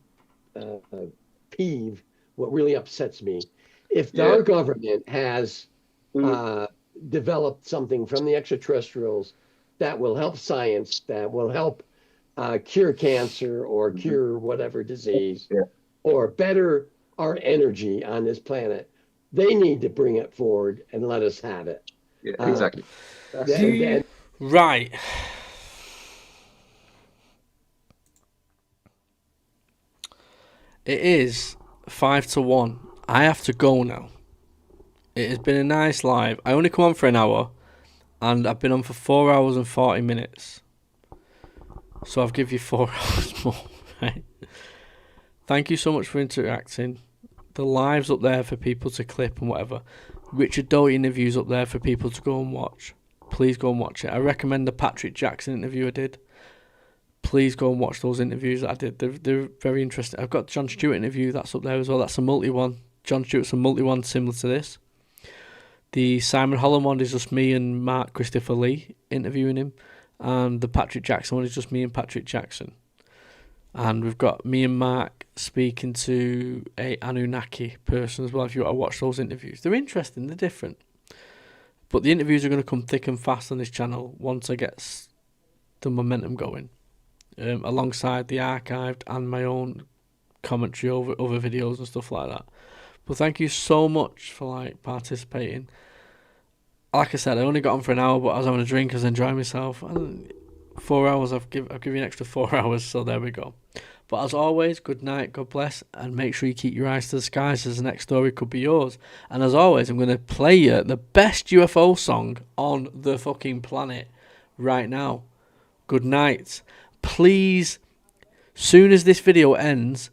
peeve. What really upsets me, if our government has developed something from the extraterrestrials that will help science, that will help cure cancer or cure whatever disease, or better our energy on this planet, they need to bring it forward and let us have it. Yeah, exactly. Right. It is 5-1. I have to go now. It has been a nice live. I only come on for an hour, and I've been on for 4 hours and 40 minutes. So I'll give you 4 hours more, right? Thank you so much for interacting. The live's up there for people to clip and whatever. Richard Doty interviews up there for people to go and watch. Please go and watch it. I recommend the Patrick Jackson interview I did. Please go and watch those interviews that I did. They're very interesting. I've got John Stewart interview, that's up there as well. That's a multi one. John Stewart's a multi one similar to this. The Simon Holland one is just me and Mark Christopher Lee interviewing him. And the Patrick Jackson one is just me and Patrick Jackson. And we've got me and Mark speaking to a Anunnaki person as well, if you want to watch those interviews. They're interesting, they're different. But the interviews are going to come thick and fast on this channel once I get the momentum going. Alongside the archived and my own commentary over other videos and stuff like that. But thank you so much for participating. Like I said, I only got on for an hour, but I was having a drink, I was enjoying myself. And 4 hours, I've given you an extra 4 hours, so there we go. But as always, good night, God bless, and make sure you keep your eyes to the skies, as the next story could be yours. And as always, I'm going to play you the best UFO song on the fucking planet right now. Good night. Please, soon as this video ends,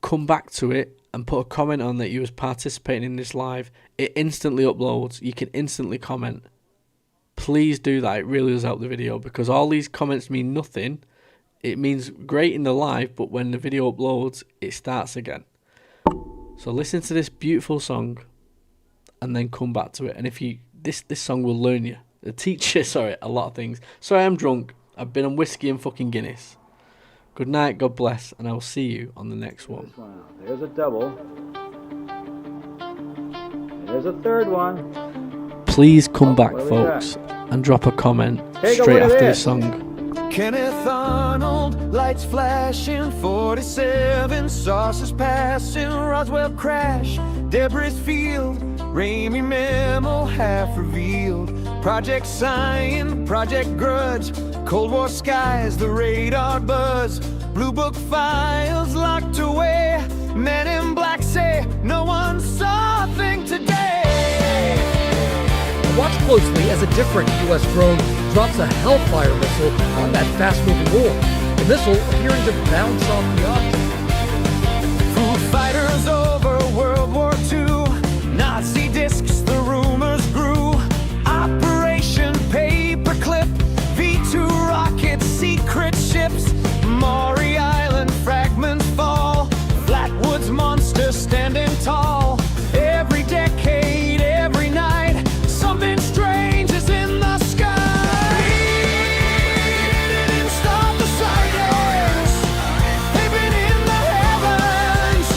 come back to it and put a comment on that you was participating in this live. It instantly uploads. You can instantly comment. Please do that. It really does help the video, because all these comments mean nothing. It means great in the live, but when the video uploads, it starts again. So listen to this beautiful song and then come back to it. And if you this song will learn you, teach you, a lot of things. Sorry, I'm drunk. I've been on whiskey and fucking Guinness. Good night, God bless, and I will see you on the next one. There's a double. There's a third one. Please come back, folks, and drop a comment straight after this song. Kenneth Arnold, lights flashing, 47 saucers passing, Roswell crash, Debris field, Ramey memo half revealed, Project Sign, Project Grudge, Cold War skies, the radar buzz, Blue Book files locked away, Men in Black say no one saw a thing today. Watch closely as a different U.S. drone drops a Hellfire missile on that fast-moving war. The missile appearing to bounce off the object. Foo Fighters over World War II, Nazi discs, the rumors grew. Operation Paperclip, V2 rockets, secret ships, Maury Island fragments fall, Flatwoods monster standing tall. Every decade, every night, something strange is in the sky. We didn't stop the sightings. They've been in the heavens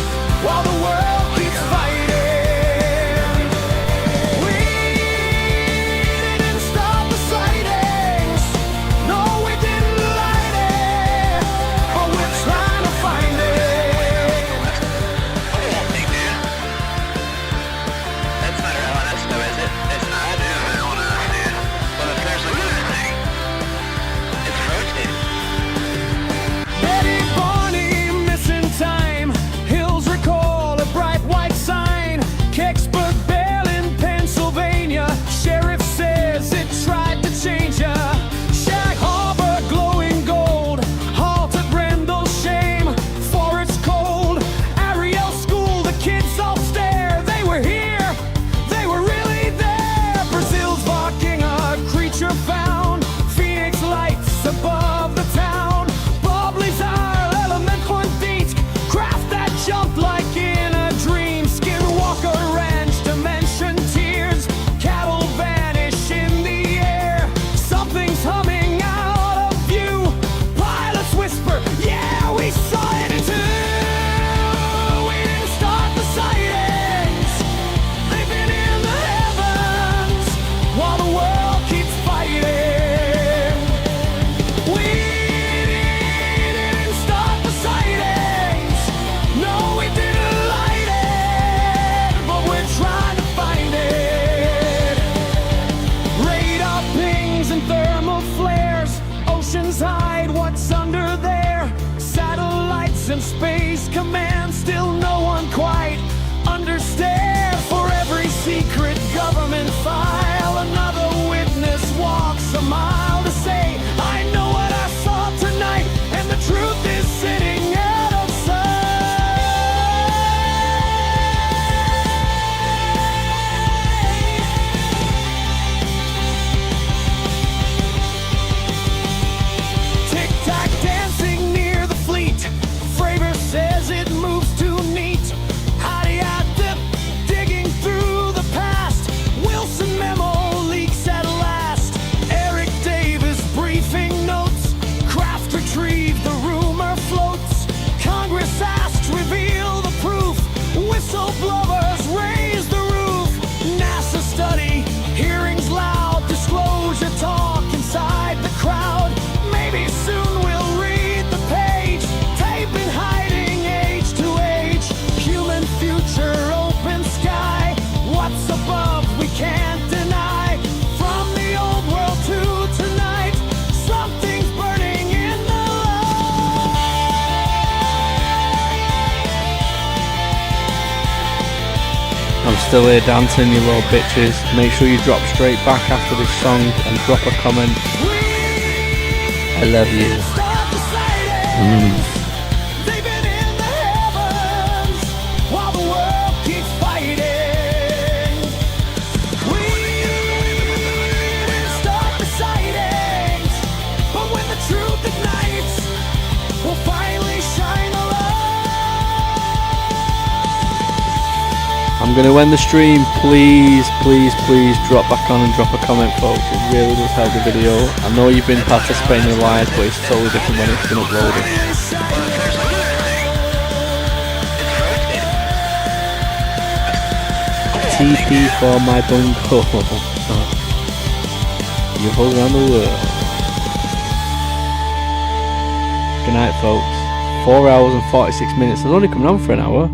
while the world keeps fighting. We didn't stop the sightings. No, we didn't light it, but we're trying to find it. still here dancing, you little bitches. Make sure you drop straight back after this song and drop a comment. I love you. I'm going to end the stream. Please drop back on and drop a comment, folks. It really does help the video. I know you've been participating in live, but it's totally different when it's been uploaded. TP for my bunko. You hold around the world. Good night, folks. 4 hours and 46 minutes. It's only coming on for an hour.